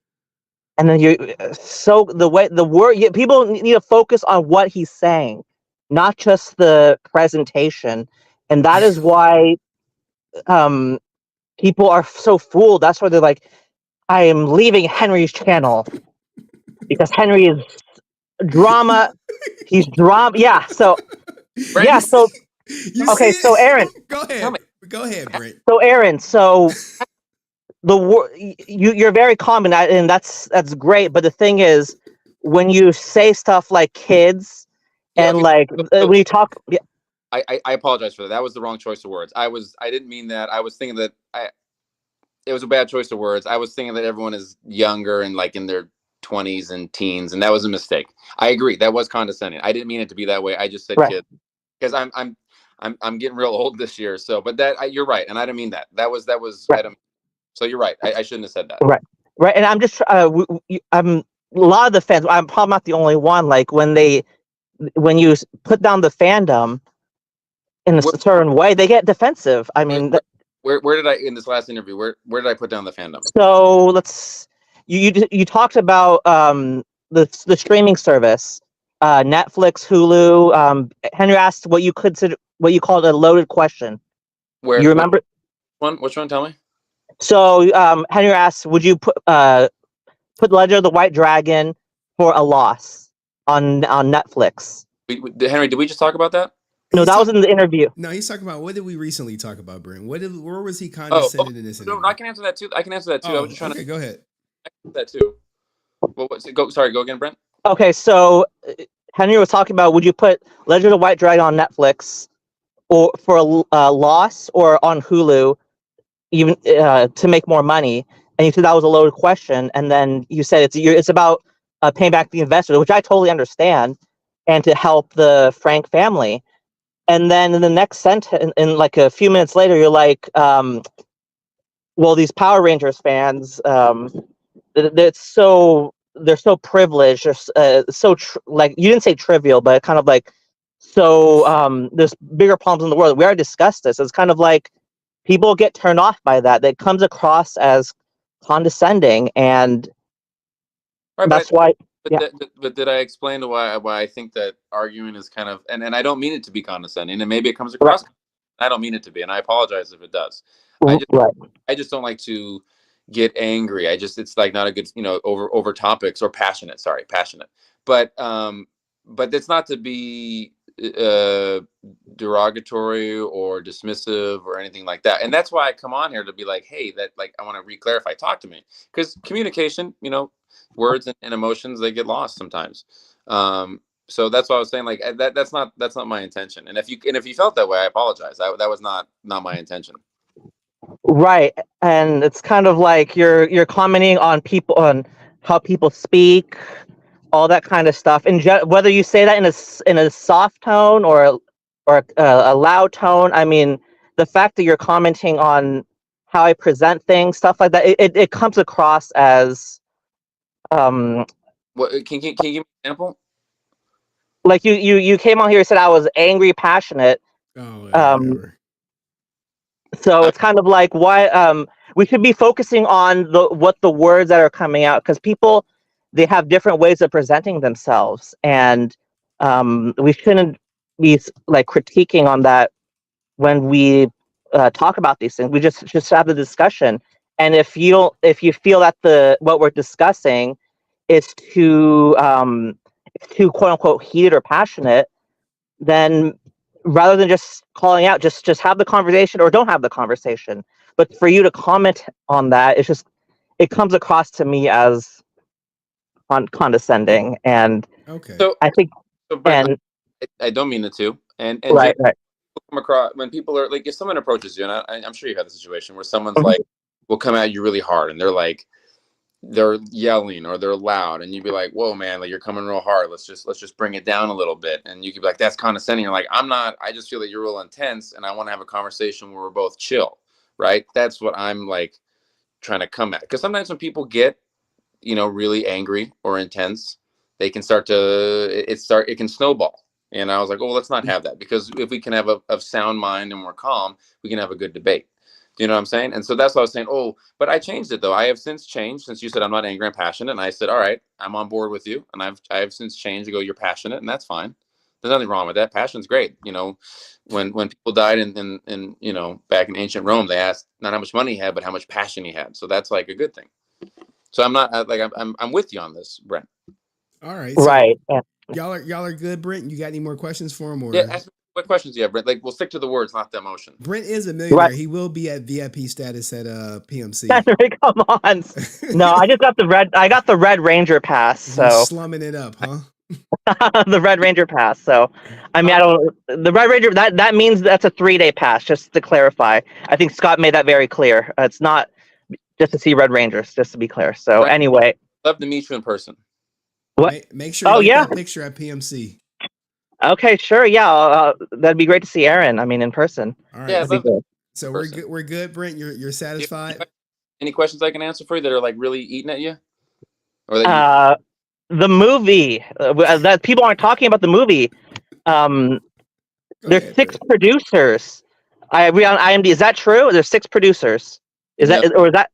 and then so the way the word people need to focus on what he's saying, not just the presentation, and that is why people are so fooled. That's why they're like, I am leaving Henry's channel because Henry is drama. He's drama. Yeah. So yeah. So okay. So Aaron, Go ahead, Brent. So Aaron, so you're very common, and that's great. But the thing is, when you say stuff like kids, and like when you talk, I apologize for that. That was the wrong choice of words. I didn't mean that. I was thinking that it was a bad choice of words. I was thinking that everyone is younger and like in their 20s and teens, and that was a mistake. I agree. That was condescending. I didn't mean it to be that way. I just said kids because I'm getting real old this year. So, but you're right, and I didn't mean that. That was right. So you're right. I shouldn't have said that. Right. And I'm just I'm a lot of the fans. I'm probably not the only one. Like when you put down the fandom in a certain way, they get defensive. I mean, where did I in this last interview? Where did I put down the fandom? So you talked about the streaming service, Netflix, Hulu. Henry asked what you called a loaded question. Where you remember? Which one? Tell me. So Henry asked, would you put Legend of the White Dragon for a loss on Netflix? Henry, did we just talk about that? No, that was in the interview. No, he's talking about what did we recently talk about, Brent? Where was he condescending in this interview? No, I can answer that too. I was just trying to. Go ahead. That too. Well, go again, Brent. Okay, so Henry was talking about would you put Legend of the White Dragon on Netflix or for a loss or on Hulu, even to make more money? And you said that was a loaded question, and then you said it's about paying back the investors, which I totally understand, and to help the Frank family. And then in the next sentence, in like a few minutes later, you're like, well, these Power Rangers fans, they're so privileged, or like you didn't say trivial, but kind of like there's bigger problems in the world. We already discussed this. It's kind of like people get turned off by that. That comes across as condescending, and that's why. But did I explain why I think that arguing is kind of and I don't mean it to be condescending, and maybe it comes across. I don't mean it to be, and I apologize if it does. I just don't like to get angry. It's like not a good over topics or passionate. Sorry, passionate. But it's not to be derogatory or dismissive or anything like that. And that's why I come on here to be like, hey, that like I want to re-clarify. Talk to me, because communication, words and emotions, they get lost sometimes. So that's why I was saying like that's not my intention. And if you felt that way, I apologize. That was not my intention. Right. And it's kind of like you're commenting on people, on how people speak, all that kind of stuff. And whether you say that in a soft tone or a loud tone, I mean, the fact that you're commenting on how I present things, stuff like that, it comes across as what can you give me an example? Like you came on here and said I was angry, passionate. So it's kind of like why we should be focusing on what the words that are coming out, because people, they have different ways of presenting themselves, and we shouldn't be like critiquing on that when we talk about these things. We just have the discussion, and if you feel that what we're discussing is too quote unquote heated or passionate, then rather than just calling out, just have the conversation or don't have the conversation. But for you to comment on that, it comes across to me as condescending. And so I think, and I don't mean it to. And right. Come across when people are like, if someone approaches you, and I'm sure you've had the situation where someone's like, will come at you really hard, and they're yelling or they're loud, and you'd be like, whoa man, like you're coming real hard, let's just bring it down a little bit. And you could be like, that's condescending. You're like, I'm not, I just feel that you're real intense and I want to have a conversation where we're both chill, right? That's what I'm like trying to come at. Because sometimes when people get really angry or intense, they can it can snowball. And I was like, oh, let's not have that, because if we can have a sound mind and we're calm, we can have a good debate. Do you know what I'm saying? And so that's what I was saying. Oh, but I changed it though. I have since changed since you said I'm not angry, I'm passionate. And I said, all right, I'm on board with you. And I have since changed to go, you're passionate, and that's fine. There's nothing wrong with that. Passion's great. You know, when people died in you know, back in ancient Rome, they asked not how much money he had, but how much passion he had. So that's like a good thing. So I'm not like I'm with you on this, Brent. All right. So Right. Yeah. y'all are good, Brent. You got any more questions for him? Or Yeah. Ask me what questions you have, Brent. Like, we'll stick to the words, not the emotion. Brent is a millionaire. Right. He will be at VIP status at PMC. Come on. No, I just got the red. I got the Red Ranger pass. He's So slumming it up, huh? the Red Ranger pass. So I mean, I don't. The Red Ranger that means that's a 3-day pass. Just to clarify, I think Scott made that very clear. It's not just to see Red Rangers. Just to be clear. So Right. anyway, Love to meet you in person. what? Make sure you get that picture at PMC. Okay, sure. Yeah, that'd be great to see Aaron. I mean, in person. All right. Yeah, That'd be good. So we're good. We're good, Brent. You're satisfied. Any questions I can answer for you that are like really eating at you? Or that The movie that people aren't talking about the movie. There's 6 producers. I read on IMDb. Is that true? There's 6 producers. Is that or is that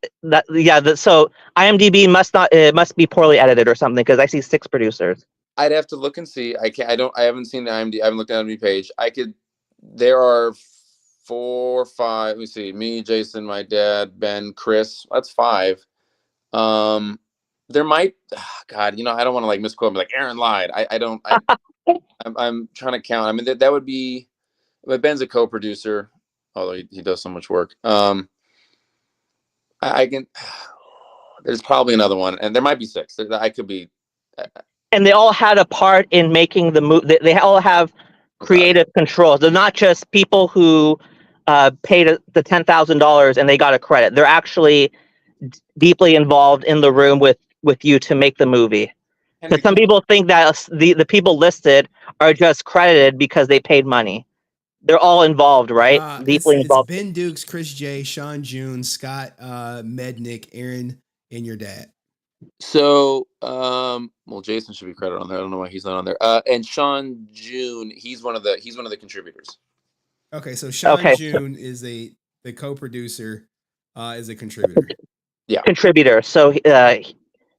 yeah? So IMDb must be poorly edited or something because I see 6 producers. I'd have to look and see. I haven't seen the IMDb. I haven't looked at the IMDb page. There are 4 or 5. Let me see. Me, Jason, my dad, Ben, Chris. That's 5. There might. God, you know, I don't want to like misquote. Like Aaron lied. I'm trying to count. I mean, that would be. But Ben's a co-producer, although he does so much work. I can. There's probably another one, and there might be 6. I could be. And they all had a part in making the movie. They all have creative controls. They're not just people who paid the $10,000 and they got a credit. They're actually deeply involved in the room with you to make the movie. Because some people think that the people listed are just credited because they paid money. They're all involved, right? Deeply involved. It's Ben Dukes, Chris J, Sean June, Scott Mednick, Aaron, and your dad. So, well, Jason should be credited on there. I don't know why he's not on there. And Sean June, he's one of the contributors. Okay, so Sean June is the co-producer, is a contributor. Yeah, contributor. So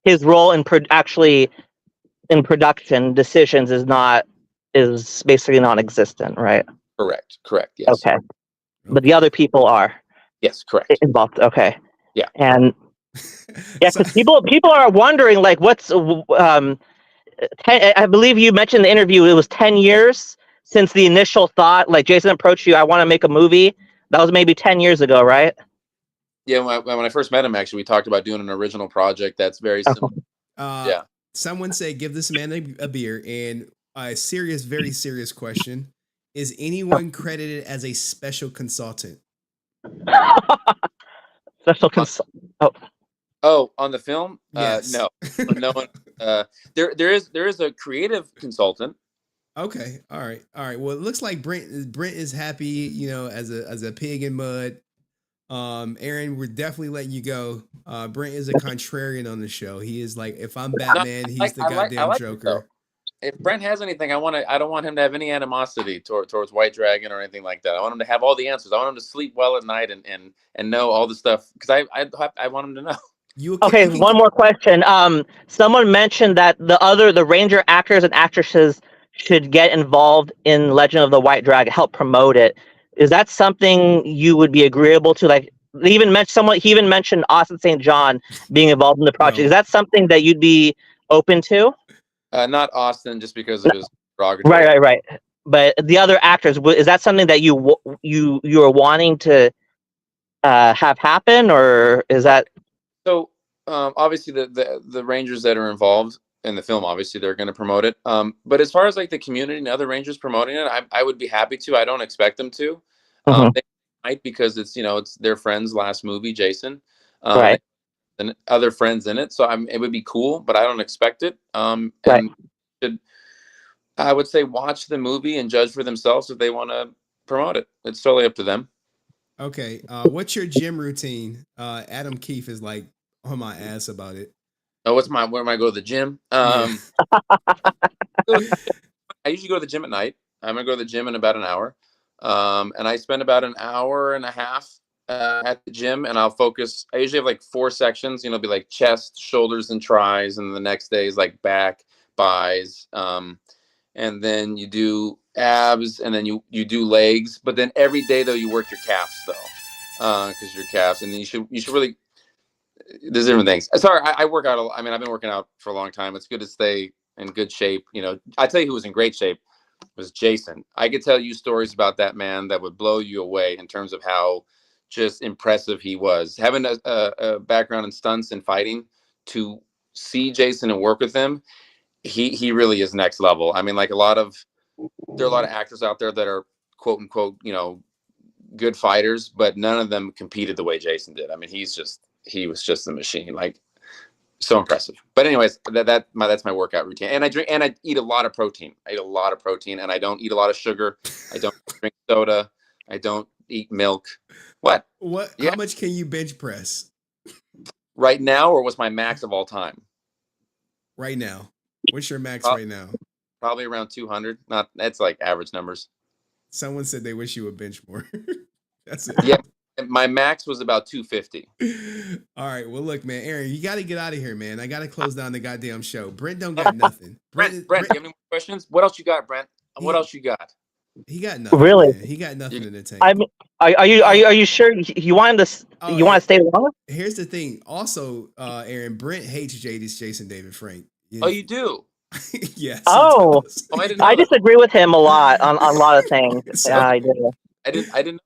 his role in actually in production decisions is basically non-existent, right? Correct. Yes. Okay, but the other people are. Yes, correct. Involved. Okay. Yeah. And yeah, because people are wondering like what's I believe you mentioned in the interview it was 10 years since the initial thought. Like Jason approached you, I want to make a movie. That was maybe 10 years ago, right? Yeah, when I first met him, actually, we talked about doing an original project that's very similar. Yeah. Someone said, give this man a beer. And a serious, very serious question. Is anyone credited as a special consultant? Special consultant. Oh, on the film? Yes. No one. There is a creative consultant. Okay. All right. Well, it looks like Brent is happy, you know, as a pig in mud. Aaron, we're definitely letting you go. Brent is a contrarian on the show. He is like, if I'm Batman, he's the goddamn Joker. If Brent has anything, I don't want him to have any animosity towards White Dragon or anything like that. I want him to have all the answers. I want him to sleep well at night and know all the stuff because I want him to know. Okay, one more question. Someone mentioned that the Ranger actors and actresses should get involved in Legend of the White Dragon, help promote it. Is that something you would be agreeable to? Like, he even mentioned Austin St. John being involved in the project. No. Is that something that you'd be open to? Not Austin, just because of his derogatory. Right. But the other actors, is that something that you are wanting to have happen, or is that? So obviously the Rangers that are involved in the film, obviously they're going to promote it. But as far as like the community and other Rangers promoting it, I would be happy to. I don't expect them to. They might because it's their friend's last movie, Jason. Right. And other friends in it, so it would be cool, but I don't expect it. And I would say watch the movie and judge for themselves if they want to promote it. It's totally up to them. Okay, what's your gym routine? Adam Keefe is like on my ass about it. Oh, where am I go to the gym? I usually go to the gym at night. I'm gonna go to the gym in about an hour, and I spend about an hour and a half at the gym, and I'll focus. I usually have like 4 sections. You know, be like chest, shoulders, and tris, and the next day is like back, buys, and then you do abs, and then you do legs. But then every day though, you work your calves though, because your calves, and then you should really. There's different things. Sorry, I work out. I mean, I've been working out for a long time. It's good to stay in good shape. You know, I tell you who was in great shape was Jason. I could tell you stories about that man that would blow you away in terms of how just impressive he was. Having a background in stunts and fighting, to see Jason and work with him, he really is next level. I mean, like there are a lot of actors out there that are quote unquote, you know, good fighters, but none of them competed the way Jason did. I mean, he was just a machine, like so impressive. But anyways, that's my workout routine. And I eat a lot of protein. I eat a lot of protein, and I don't eat a lot of sugar. I don't drink soda. I don't eat milk. What? How much can you bench press right now, or what's my max of all time? Right now. What's your max right now? Probably around 200. That's like average numbers. Someone said they wish you would bench more. That's it. Yeah. My max was about 250. All right. Well, look, man, Aaron, you got to get out of here, man. I got to close down the goddamn show. Brent don't got nothing. Brent, do you have any more questions? What else you got, Brent? What else you got? He got nothing. Really? Man. He got nothing in the tank. I mean, are you sure you want to you want to stay longer? Here's the thing. Also, Aaron, Brent hates Jason David Frank. Yeah. Oh, you do? Yes. Oh, I disagree with him a lot on a lot of things. So, I do. I didn't.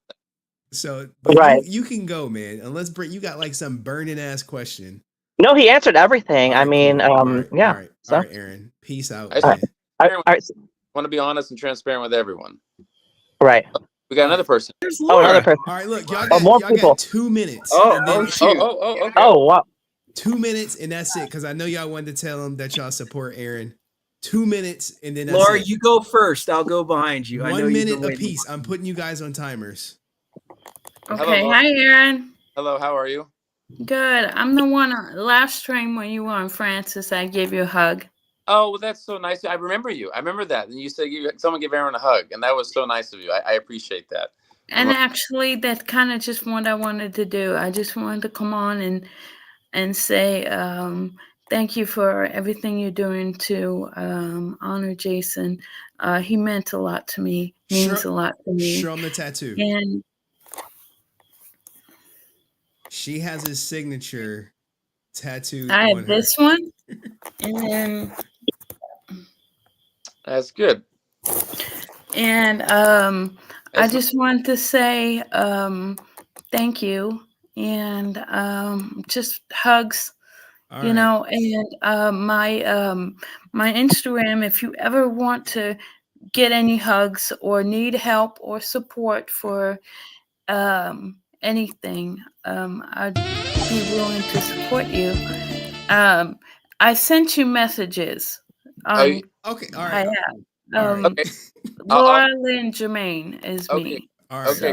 So, but right. you can go, man. Unless Brent, you got like some burning ass question. No, he answered everything. I mean, yeah. All right, Aaron. Peace out. I want to be honest and transparent with everyone. Right. We got another person. Another person. All right, look, y'all more got people. 2 minutes. Okay. Oh, wow. 2 minutes, and that's it. Because I know y'all wanted to tell him that y'all support Aaron. 2 minutes, and then that's Laura, it. you go first. I'll go behind you. 1 minute apiece. I'm putting you guys on timers. Okay. Hello, Hi, Aaron. Hello. How are you? Good. I'm the one on last stream when you were on Francis. I gave you a hug. Oh, well, that's so nice. I remember you. I remember that. And you said someone give Aaron a hug, and that was so nice of you. I appreciate that. And actually, that's kind of just what I wanted to do. I just wanted to come on and say thank you for everything you're doing to honor Jason. He meant a lot to me. Means a lot to me. Show him the tattoo. And she has his signature tattooed. I on have this one, and then that's good. And I just want to say thank you, and just hugs. All you know, and my Instagram, if you ever want to get any hugs or need help or support for anything, I'd be willing to support you. I sent you messages. Okay, all right. I have. Okay. Laura Lynn Jermaine is me. All right. Okay.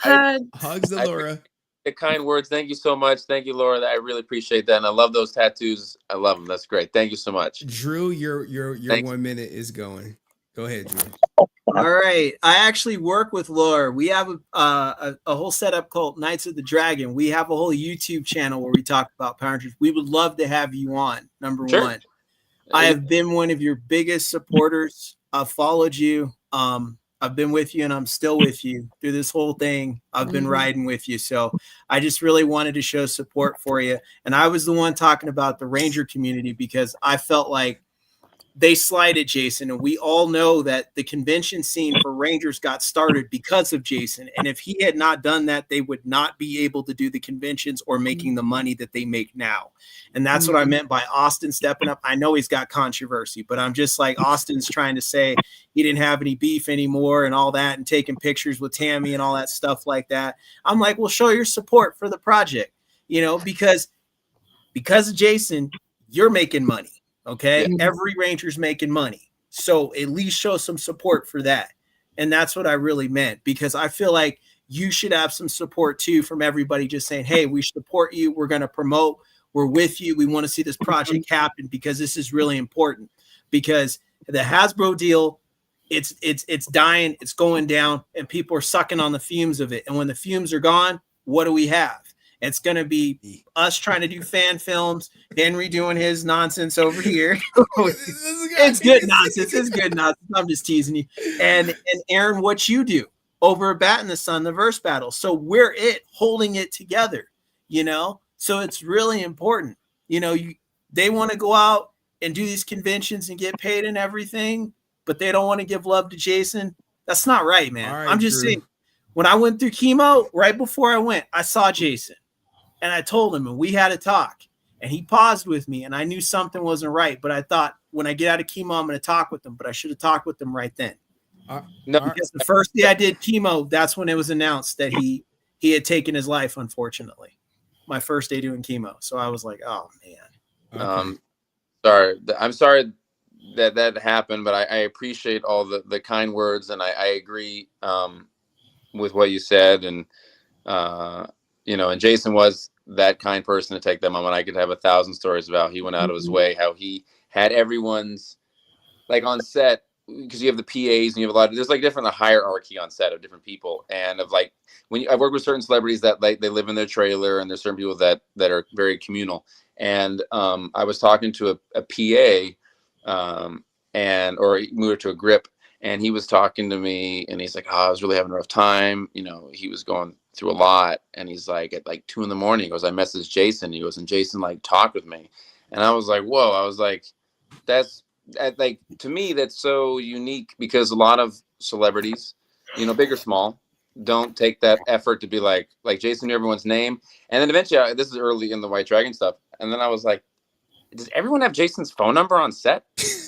So, hugs to Laura. The kind words. Thank you so much. Thank you, Laura. I really appreciate that. And I love those tattoos. I love them. That's great. Thank you so much. Drew, your 1 minute is going. Go ahead, Drew. All right. I actually work with Laura. We have a whole setup called Knights of the Dragon. We have a whole YouTube channel where we talk about Power Rangers. We would love to have you on, number one. I have been one of your biggest supporters. I've followed you. I've been with you, and I'm still with you through this whole thing. I've been riding with you. So I just really wanted to show support for you. And I was the one talking about the Ranger community because I felt like they slighted Jason. And we all know that the convention scene for Rangers got started because of Jason. And if he had not done that, they would not be able to do the conventions or making the money that they make now. And that's what I meant by Austin stepping up. I know he's got controversy, but I'm just like, Austin's trying to say he didn't have any beef anymore and all that, and taking pictures with Tammy and all that stuff like that. I'm like, well, show your support for the project, you know, because of Jason, you're making money. Okay. Yeah. Every Ranger's making money. So at least show some support for that. And that's what I really meant, because I feel like you should have some support too from everybody just saying, hey, we support you. We're going to promote. We're with you. We want to see this project happen because this is really important, because the Hasbro deal, it's dying. It's going down, and people are sucking on the fumes of it. And when the fumes are gone, what do we have? It's going to be us trying to do fan films, Henry doing his nonsense over here. It's good nonsense. It's good nonsense. I'm just teasing you. And Aaron, what you do over at Bat in the Sun, the verse battle. So we're holding it together, you know? So it's really important. You know, they want to go out and do these conventions and get paid and everything, but they don't want to give love to Jason. That's not right, man. Right, I'm just Drew. saying, when I went through chemo, right before I went, I saw Jason. And I told him, and we had a talk, and he paused with me, and I knew something wasn't right. But I thought, when I get out of chemo, I'm going to talk with him. But I should have talked with him right then. No, because the first day I did chemo, that's when it was announced that he had taken his life. Unfortunately, my first day doing chemo. So I was like, oh man. Sorry. I'm sorry that happened, but I appreciate all the kind words, and I agree with what you said, and you know, and Jason was that kind person to take that moment. I could have 1,000 stories about how he went out of his way, how he had everyone's like on set, because you have the PAs and you have a lot of, there's like different hierarchy on set of different people, and of like when I've worked with certain celebrities that like they live in their trailer, and there's certain people that are very communal. And I was talking to a PA, or he moved to a grip, and he was talking to me, and he's like, oh, I was really having a rough time. You know, he was going through a lot, and he's like, at like 2 a.m, he goes, I messaged Jason. He goes, and Jason like talked with me, and I was like, whoa. I was like, that's like, to me, that's so unique, because a lot of celebrities, you know, big or small, don't take that effort to be like Jason knew everyone's name. And then eventually, this is early in the White Dragon stuff, and then I was like, does everyone have Jason's phone number on set?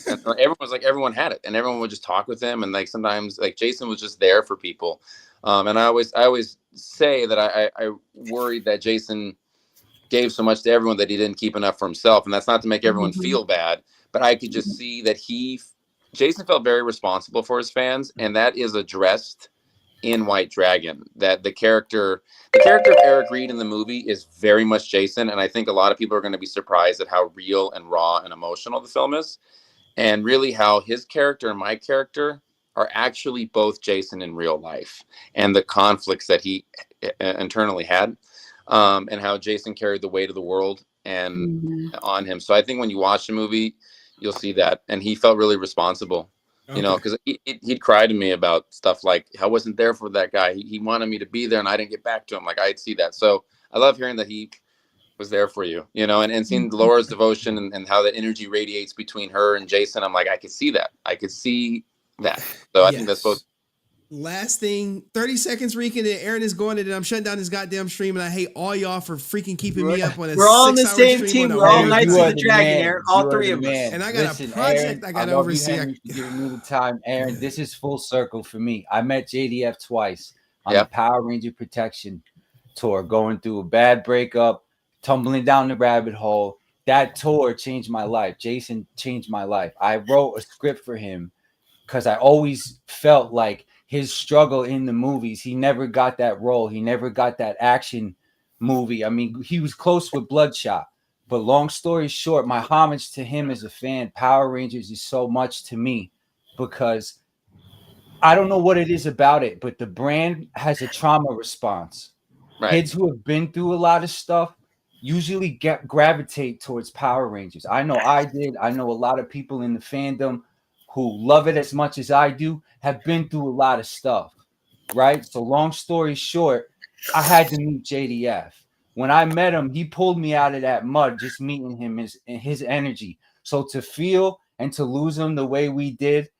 And everyone was like, everyone had it, and everyone would just talk with him, and like sometimes like Jason was just there for people. And I always say that I worried that Jason gave so much to everyone that he didn't keep enough for himself, and that's not to make everyone feel bad, but I could just see that Jason felt very responsible for his fans, and that is addressed in White Dragon. That the character of Eric Reed in the movie is very much Jason, and I think a lot of people are going to be surprised at how real and raw and emotional the film is, and really how his character and my character are actually both Jason in real life, and the conflicts that he internally had, and how Jason carried the weight of the world and on him. So I think when you watch the movie, you'll see that, and he felt really responsible. You know, because he'd cry to me about stuff like, I wasn't there for that guy. He wanted me to be there, and I didn't get back to him. Like, I'd see that. So I love hearing that he was there for you, you know, and seeing Laura's devotion and how that energy radiates between her and Jason. I'm like, I could see that. So I think that's both. Last thing, 30 seconds, Reekin, and Aaron is going, and I'm shutting down this goddamn stream, and I hate all y'all for freaking keeping me up on a 6-hour stream. We're all on the same team. We're all Knights of the Dragon, Aaron. All three of us. And I got a project Aaron, I got to love you, oversee. Henry, for giving me the time. Aaron, this is full circle for me. I met JDF twice on the Power Ranger Protection tour, going through a bad breakup, tumbling down the rabbit hole. That tour changed my life. Jason changed my life. I wrote a script for him because I always felt like his struggle in the movies, he never got that role. He never got that action movie. I mean, he was close with Bloodshot. But long story short, my homage to him as a fan, Power Rangers is so much to me, because I don't know what it is about it, but the brand has a trauma response. Right. Kids who have been through a lot of stuff usually gravitate towards Power Rangers. I know I did. I know a lot of people in the fandom who love it as much as I do have been through a lot of stuff, right? So long story short, I had to meet JDF. When I met him, he pulled me out of that mud, just meeting him, his energy. So to feel and to lose him the way we did,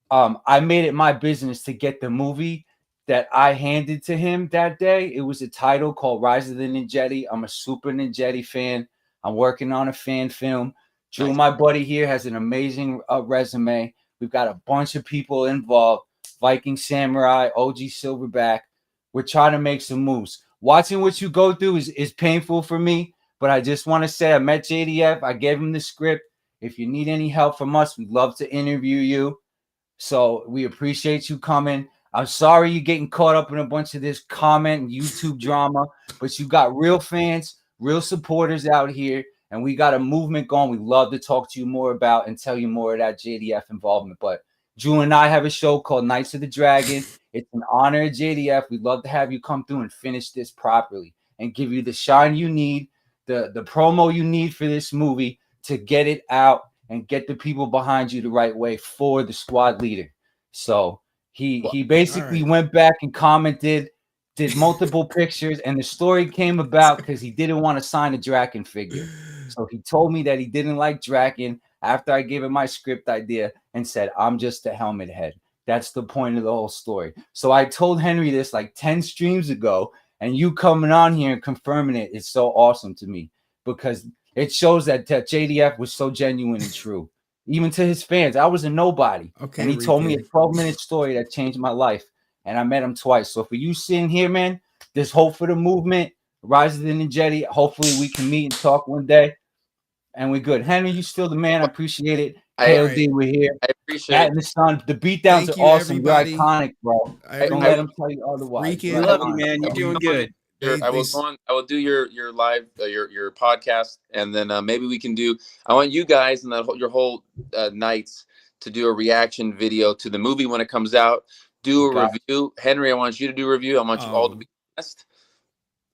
I made it my business to get the movie that I handed to him that day. It was a title called Rise of the Ninjetti. I'm a super Ninjetti fan. I'm working on a fan film. Drew, my buddy here, has an amazing resume. We've got a bunch of people involved. Viking Samurai, OG Silverback. We're trying to make some moves. Watching what you go through is painful for me, but I just want to say I met JDF. I gave him the script. If you need any help from us, we'd love to interview you. So we appreciate you coming. I'm sorry you're getting caught up in a bunch of this comment and YouTube drama, but you got real fans, real supporters out here, and we got a movement going. We'd love to talk to you more about and tell you more of that JDF involvement. But Drew and I have a show called Knights of the Dragon. It's an honor of JDF. We'd love to have you come through and finish this properly and give you the shine you need, the promo you need for this movie to get it out and get the people behind you the right way for the squad leader. So he basically went back and commented, did multiple pictures, and the story came about because he didn't want to sign a Draken figure. So he told me that he didn't like Draken after I gave him my script idea and said, I'm just a helmet head. That's the point of the whole story. So I told Henry this like 10 streams ago, and you coming on here and confirming it is so awesome to me because it shows that JDF was so genuine and true. Even to his fans, I was a nobody. Okay, and he told me a 12-minute story that changed my life. And I met him twice. So for you sitting here, man, there's hope for the movement. Rises in the Jetty. Hopefully we can meet and talk one day. And we're good. Henry, you still the man. I appreciate it. KOD, we're here. I appreciate Bat in the sun. The beatdowns are awesome. everybody. You're iconic, bro. Don't let them tell you otherwise. We love you, man. You're doing good. I will do your live your podcast, and then maybe we can do. I want you guys and your whole nights to do a reaction video to the movie when it comes out. Do a review, Henry. I want you to do a review. I want you all to be guest.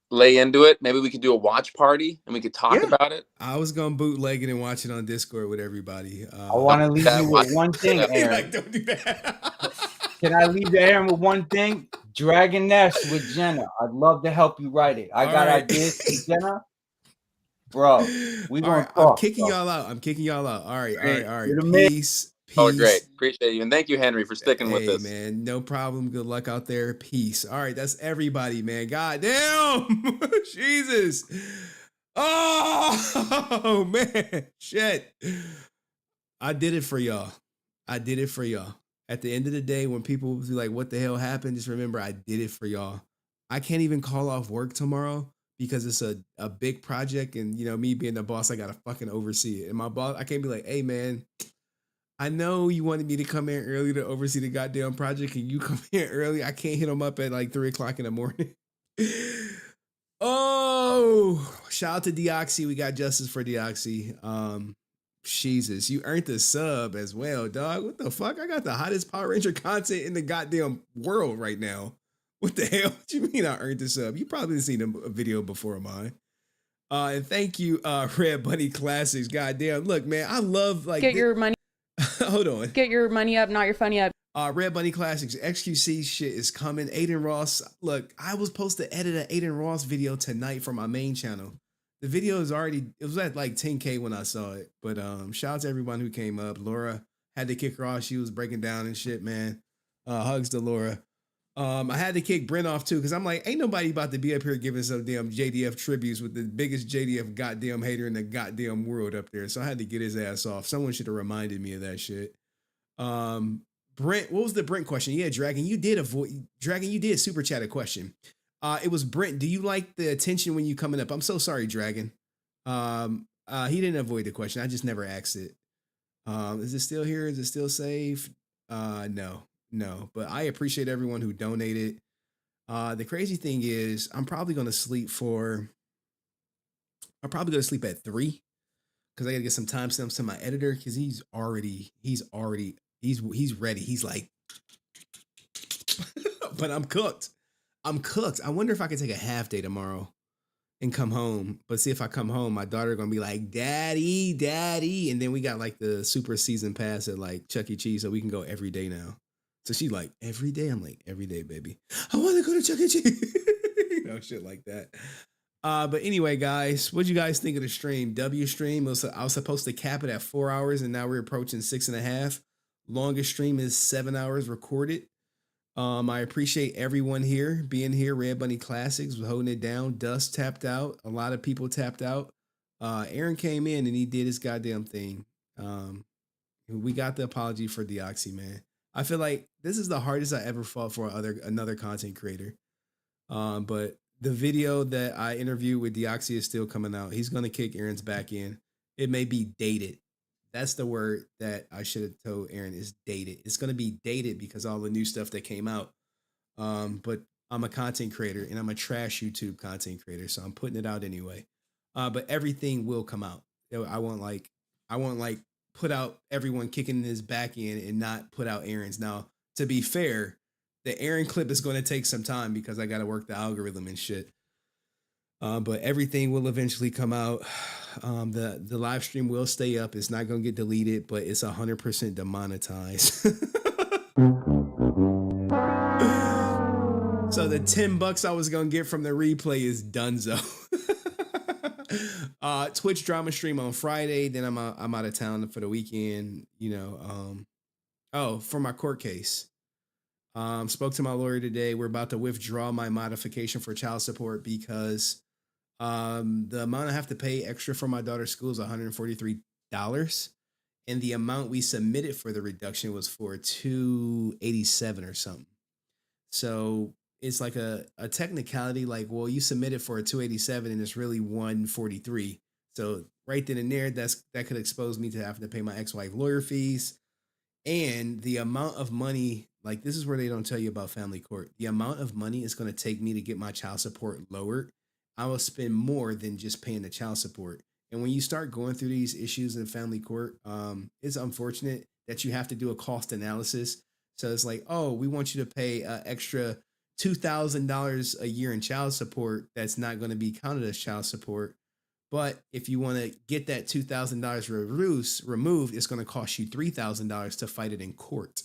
Lay into it. Maybe we could do a watch party and we could talk about it. I was gonna bootleg it and watch it on Discord with everybody. I want to leave you with one thing, Aaron. Don't do that. Can I leave Aaron with one thing? Dragon Nest with Jenna. I'd love to help you write it. I got ideas for Jenna. Bro, we gonna talk. I'm kicking y'all out. All right. You're the man. Peace. Oh, great. Appreciate you. And thank you, Henry, for sticking with us. Man, no problem. Good luck out there. Peace. All right, that's everybody, man. God damn. Jesus. Oh, man. Shit. I did it for y'all. At the end of the day, when people be like, what the hell happened? Just remember, I did it for y'all. I can't even call off work tomorrow because it's a big project. And, me being the boss, I got to fucking oversee it. And my boss, I can't be like, hey, man, I know you wanted me to come in early to oversee the goddamn project. Can you come in early? I can't hit them up at like 3 o'clock in the morning. Oh, shout out to Deoxy. We got justice for Deoxy. Jesus, you earned the sub as well, dog. What the fuck? I got the hottest Power Ranger content in the goddamn world right now. What the hell? What you mean I earned the sub? You probably seen a video before of mine. And thank you, Red Bunny Classics. Goddamn. Look, man, I love Get your money. Hold on. Get your money up, not your funny up. Red Bunny Classics XQC shit is coming. Aiden Ross. Look, I was supposed to edit an Aiden Ross video tonight for my main channel. The video is already, it was at like 10K when I saw it. But shout out to everyone who came up. Laura had to kick her off. She was breaking down and shit, man. Hugs to Laura. I had to kick Brent off too, because I'm like, ain't nobody about to be up here giving some damn JDF tributes with the biggest JDF goddamn hater in the goddamn world up there. So I had to get his ass off. Someone should have reminded me of that shit. Brent, what was the Brent question? Yeah, Dragon, you did super chat a question. It was Brent. Do you like the attention when you coming up? I'm so sorry, Dragon. He didn't avoid the question. I just never asked it. Is it still here? Is it still safe? No, but I appreciate everyone who donated. The crazy thing is I'm probably going to sleep at 3 because I got to get some timestamps to my editor because he's ready. He's like, but I'm cooked. I wonder if I can take a half day tomorrow and come home. But see, if I come home, my daughter going to be like, daddy. And then we got like the super season pass at like Chuck E. Cheese. So we can go every day now. So she like, every day? I'm like, every day, baby. I want to go to Chuck E. Cheese. Shit like that. But anyway, guys, what'd you guys think of the stream? W stream, I was supposed to cap it at 4 hours, and now we're approaching 6.5. Longest stream is 7 hours recorded. I appreciate everyone here being here. Red Bunny Classics was holding it down. Dust tapped out. A lot of people tapped out. Aaron came in and he did his goddamn thing. We got the apology for Deoxy, man. I feel like this is the hardest I ever fought for another content creator. But the video that I interviewed with Deoxy is still coming out. He's going to kick Aaron's back in. It may be dated. That's the word that I should have told Aaron is dated. It's going to be dated because all the new stuff that came out. But I'm a content creator and I'm a trash YouTube content creator. So I'm putting it out anyway. But everything will come out. I want like put out everyone kicking his back in and not put out Aaron's. Now, to be fair, the Aaron clip is going to take some time because I got to work the algorithm and shit. But everything will eventually come out. The live stream will stay up. It's not going to get deleted, but it's 100% demonetized. So the $10 I was going to get from the replay is donezo. Twitch drama stream on Friday. Then I'm out of town for the weekend. For my court case. Spoke to my lawyer today. We're about to withdraw my modification for child support because the amount I have to pay extra for my daughter's school is $143, and the amount we submitted for the reduction was for $287 or something. So it's like a technicality, like, well, you submitted for a $287 and it's really $143. So right then and there, that could expose me to having to pay my ex-wife lawyer fees. And the amount of money, like, this is where they don't tell you about family court. The amount of money it's going to take me to get my child support lowered, I will spend more than just paying the child support. And when you start going through these issues in family court, it's unfortunate that you have to do a cost analysis. So it's like, oh, we want you to pay extra $2,000 a year in child support. That's not going to be counted as child support. But if you want to get that $2,000 removed, it's going to cost you $3,000 to fight it in court.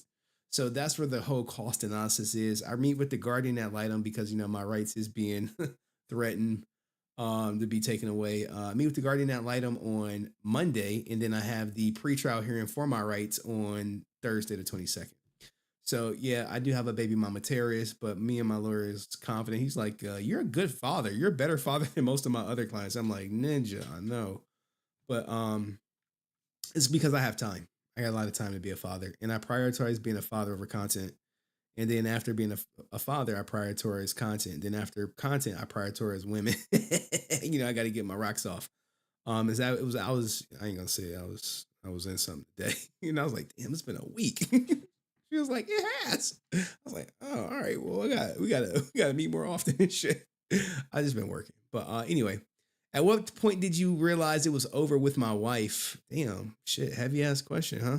So that's where the whole cost analysis is. I meet with the guardian ad litem because, my rights is being threatened to be taken away. I meet with the guardian ad litem on Monday, and then I have the pretrial hearing for my rights on Thursday the 22nd. So yeah, I do have a baby mama terrorist, but me and my lawyer is confident. He's like, you're a good father. You're a better father than most of my other clients. I'm like, ninja, I know. But it's because I have time. I got a lot of time to be a father, and I prioritize being a father over content. And then after being a father, I prioritize content. Then after content, I prioritize women. I got to get my rocks off. I ain't gonna say it. I was in something today. I was like, damn, it's been a week. She was like, it has. I was like, oh, all right. Well, we gotta meet more often and shit. I just been working. But anyway, at what point did you realize it was over with my wife? Damn, shit, heavy ass question, huh?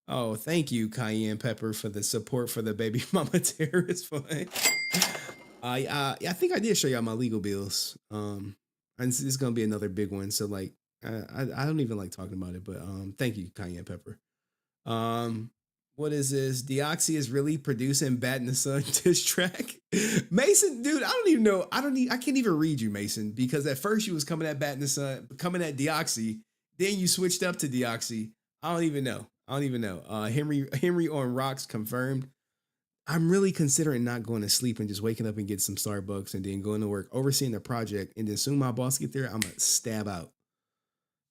Oh, thank you, Cayenne Pepper, for the support for the baby mama terrorist fund. I think I did show y'all my legal bills. And this is gonna be another big one. So like, I don't even like talking about it, but thank you, Cayenne Pepper. What is this? Deoxy is really producing Bat in the Sun diss track. Mason, dude, I don't even know. I can't even read you, Mason, because at first you was coming at Bat in the Sun, coming at Deoxy. Then you switched up to Deoxy. I don't even know. Henry on rocks confirmed. I'm really considering not going to sleep and just waking up and get some Starbucks and then going to work, overseeing the project. And then soon my boss get there, I'm going to stab out.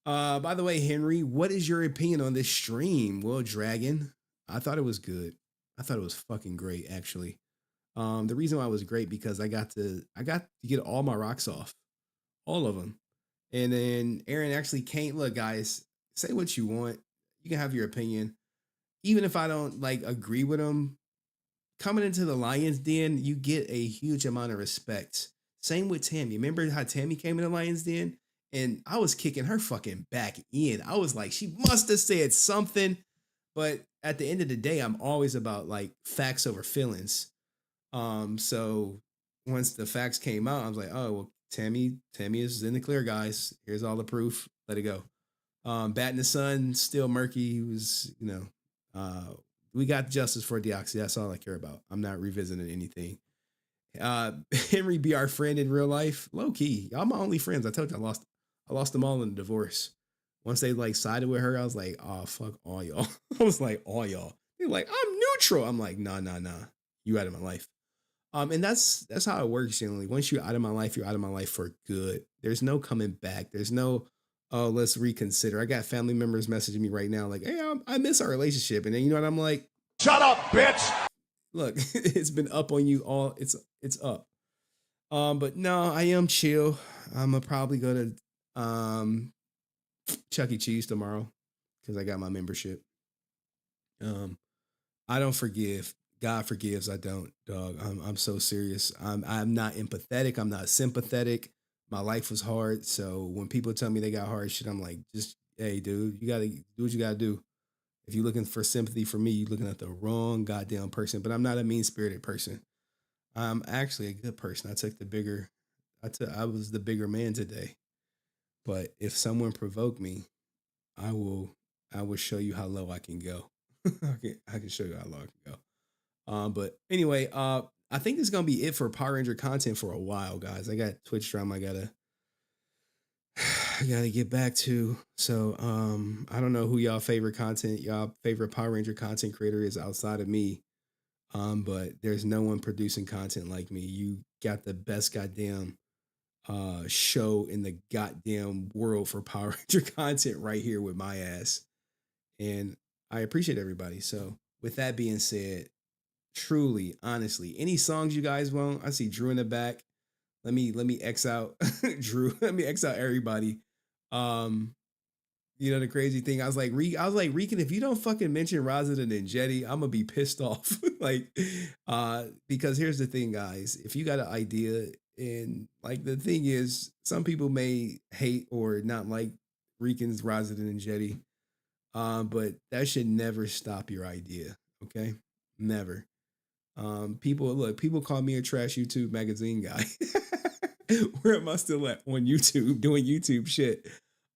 By the way, Henry, what is your opinion on this stream? Well, Dragon, I thought it was good. I thought it was fucking great, actually. The reason why it was great because I got to get all my rocks off, all of them. And then Aaron actually can't. Look, guys, say what you want. You can have your opinion, even if I don't like agree with him. Coming into the Lions Den, you get a huge amount of respect. Same with Tammy. Remember how Tammy came in the Lions Den? And I was kicking her fucking back in. I was like, she must have said something. But at the end of the day, I'm always about like facts over feelings. So once the facts came out, I was like, oh, well, Tammy is in the clear, guys. Here's all the proof. Let it go. Bat in the Sun, still murky. He was, we got justice for Deoxy. That's all I care about. I'm not revisiting anything. Henry be our friend in real life. Low key. Y'all my only friends. I told you I lost them all in the divorce. Once they like sided with her, I was like, oh, fuck all y'all. I was like, all y'all. They're like, I'm neutral. I'm like, nah. You out of my life. And that's how it works generally. Once you're out of my life, you're out of my life for good. There's no coming back. There's no, oh, let's reconsider. I got family members messaging me right now like, hey, I miss our relationship. And then you know what I'm like? Shut up, bitch. Look, it's been up on you all. It's up. But no, I am chill. I'm gonna probably go to Chuck E. Cheese tomorrow because I got my membership. I don't forgive. God forgives. I don't, dog. I'm so serious. I'm not empathetic. I'm not sympathetic. My life was hard. So when people tell me they got hard shit, I'm like, just hey, dude, you gotta do what you gotta do. If you're looking for sympathy from me, you're looking at the wrong goddamn person. But I'm not a mean-spirited person. I'm actually a good person. I was the bigger man today. But if someone provoked me, I will show you how low I can go. I can show you how low I can go. But anyway, I think this is gonna be it for Power Ranger content for a while, guys. I got Twitch drama I gotta get back to. So I don't know who y'all favorite Power Ranger content creator is outside of me. But there's no one producing content like me. You got the best goddamn show in the goddamn world for Power Ranger content right here with my ass. And I appreciate everybody. So with that being said, truly, honestly, any songs you guys want? I see Drew in the back. Let me X out Drew. Let me X out everybody. You know, the crazy thing, I was like, Reekin, if you don't fucking mention Razadin and Jetty, I'm gonna be pissed off. Because here's the thing, guys. If you got an idea, and like the thing is, some people may hate or not like Reekin's Razadin and Jetty. But that should never stop your idea. Okay? Never. People call me a trash YouTube magazine guy. Where am I still at? On YouTube, doing YouTube shit.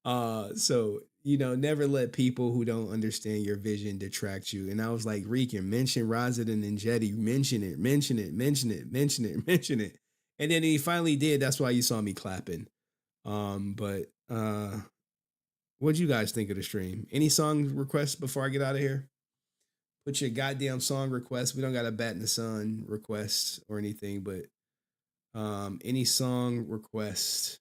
So, you know, never let people who don't understand your vision detract you. And I was like, Reekin, mention Razadin and Jetty, mention it. And then he finally did. That's why you saw me clapping. What'd you guys think of the stream? Any song requests before I get out of here? Put your goddamn song request. We don't got a batinthesun request or anything, but any song request.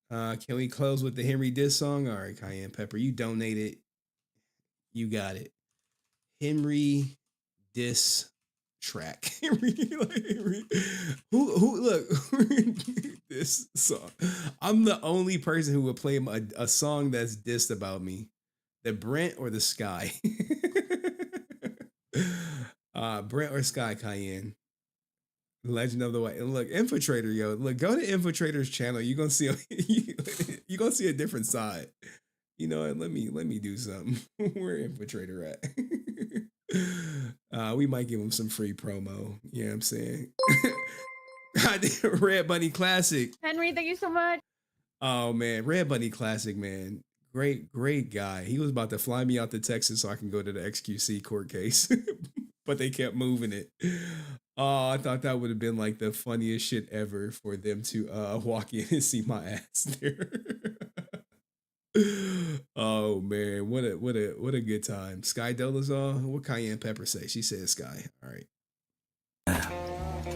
Can we close with the Henry Diss song? All right, Cayenne Pepper, you donated. You got it. Henry Diss track. Who look this song. I'm the only person who would play a song that's dissed about me. The Brent or the Sky. Brent or Sky, Cayenne. Legend of the White. And look, Infiltrator, yo. Look, go to Infiltrator's channel. You're gonna see you're gonna see a different side. You know what? Let me do something. Where Infiltrator at? We might give him some free promo. You know what I'm saying? Red Bunny Classic. Henry, thank you so much. Oh man, Red Bunny Classic, man. Great guy. He was about to fly me out to Texas so I can go to the XQC court case. But they kept moving it. Oh, I thought that would have been like the funniest shit ever for them to walk in and see my ass there. Oh man, what a good time. Sky Dolazar, what Cayenne Pepper say? She said Sky. All right.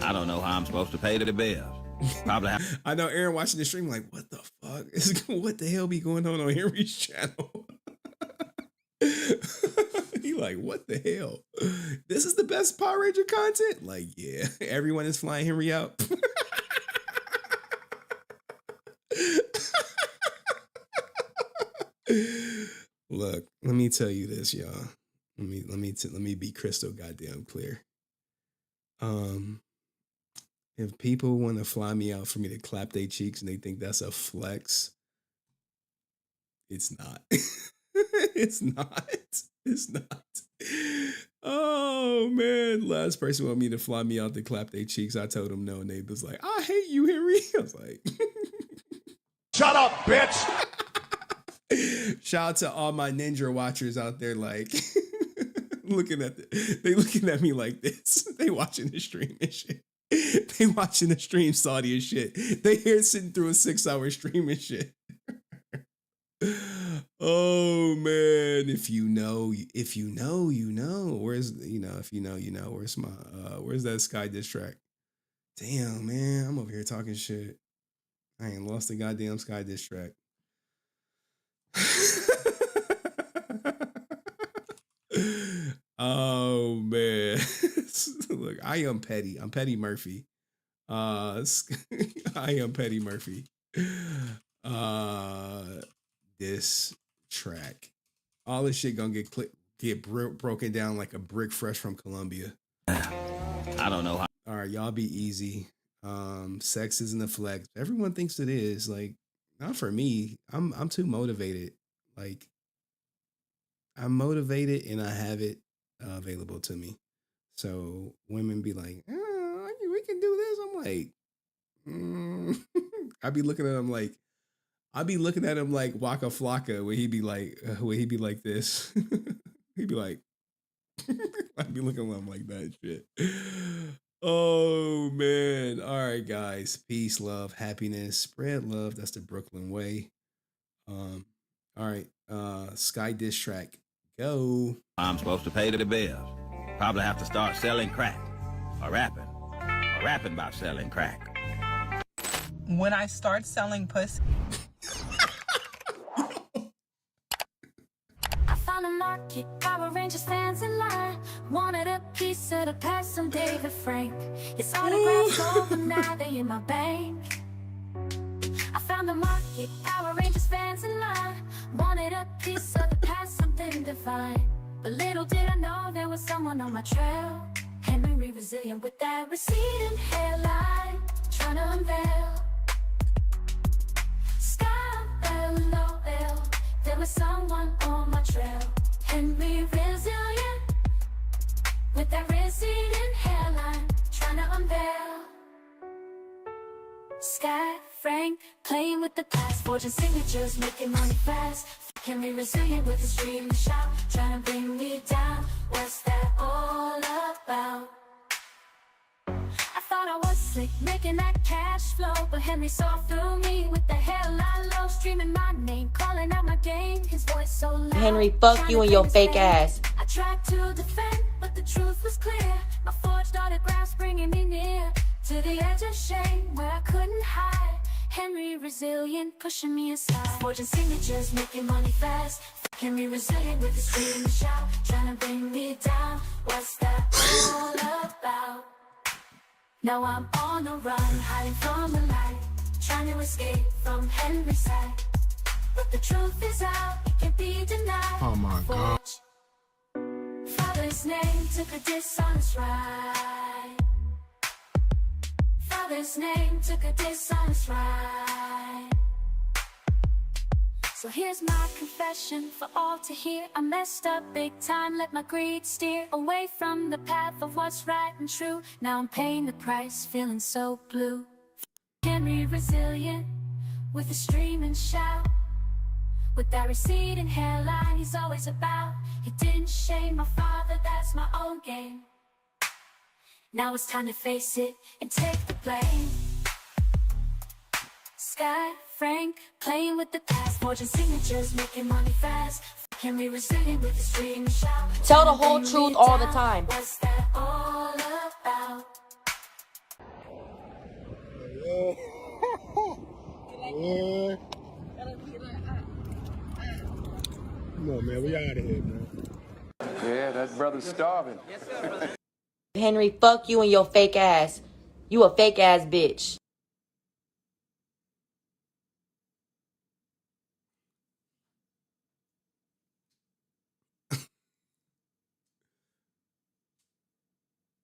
I don't know how I'm supposed to pay the bills. Probably. I know Aaron watching the stream like, what the fuck? What the hell be going on Henry's channel? He like, what the hell? This is the best Power Ranger content? Like, yeah, everyone is flying Henry out. Look, let me tell you this, y'all. Let me be crystal goddamn clear. If people want to fly me out for me to clap their cheeks and they think that's a flex, it's not. It's not. It's not. Oh man, last person wanted me to fly me out to clap their cheeks. I told them no, and they was like, "I hate you, Henry." I was like, "Shut up, bitch." Shout out to all my ninja watchers out there, like looking at me like this. They watching the stream and shit. They watching the stream Saudi and shit. They here sitting through a 6-hour stream and shit. Oh man, if you know, you know. Where's if you know, where's my where's that Sky diss track? Damn man, I'm over here talking shit. I ain't lost the goddamn Sky diss track. Oh man. Look, I am petty. I'm Petty Murphy. I am Petty Murphy. This track. All this shit gonna get broken down like a brick fresh from Colombia. I don't know how. All right, y'all be easy. Sex isn't a flex. Everyone thinks it is. Like, not for me. I'm too motivated. Like, I'm motivated and I have it available to me. So women be like, oh, we can do this. I'm like, I be looking at him like, Waka Flocka, where he be like this. He'd be like, I'd be looking at him like that shit. Oh man. All right, guys. Peace, love, happiness, spread love. That's the Brooklyn way. All right. Sky diss track. Go. I'm supposed to pay the bills. Probably have to start selling crack. Or rapping about selling crack. When I start selling pussy. I found a market, Power Rangers fans in line. Wanted a piece of the past from David Frank. His autographs over, now they in my bank. I found a market, Power Rangers fans in line. Wanted a piece of the past, something divine. But little did I know there was someone on my trail. HenryResilient with that receding hairline, trying to unveil. Sky fell low, there was someone on my trail. HenryResilient with that receding hairline, trying to unveil. Sky Frank playing with the past, forging signatures, making money fast. HenryResilient with his dream and shout, trying to bring me down. What's that all about? I thought I was slick, making that cash flow, but Henry saw through me with the hairline low, streaming my name, calling out my game, his voice so loud. Henry, fuck you and your fake ass. I tried to defend, but the truth was clear. My forged autographs bringing me near to the edge of shame where I couldn't hide. HenryResilient pushing me aside, forging signatures, making money fast. HenryResilient with his scream and shout, trying to bring me down. What's that all about? Now I'm on the run, hiding from the light, trying to escape from Henry's sight. But the truth is out, it can't be denied. Oh my God. Father's name took a dishonest ride. Father's name took a dishonest ride. So here's my confession for all to hear. I messed up big time, let my greed steer away from the path of what's right and true. Now I'm paying the price, feeling so blue. HenryResilient with a streaming shout, with that receding hairline he's always about. He didn't shame my father, that's my own game. Now it's time to face it and take the blame. Sky Frank playing with the past, forging signatures, making money fast. HenryResilient with his dream and shout. Tell the whole truth all the time. What's that all about? Come on, man. We out of here, man. Yeah, that brother's starving. Henry, fuck you and your fake ass. You a fake ass bitch.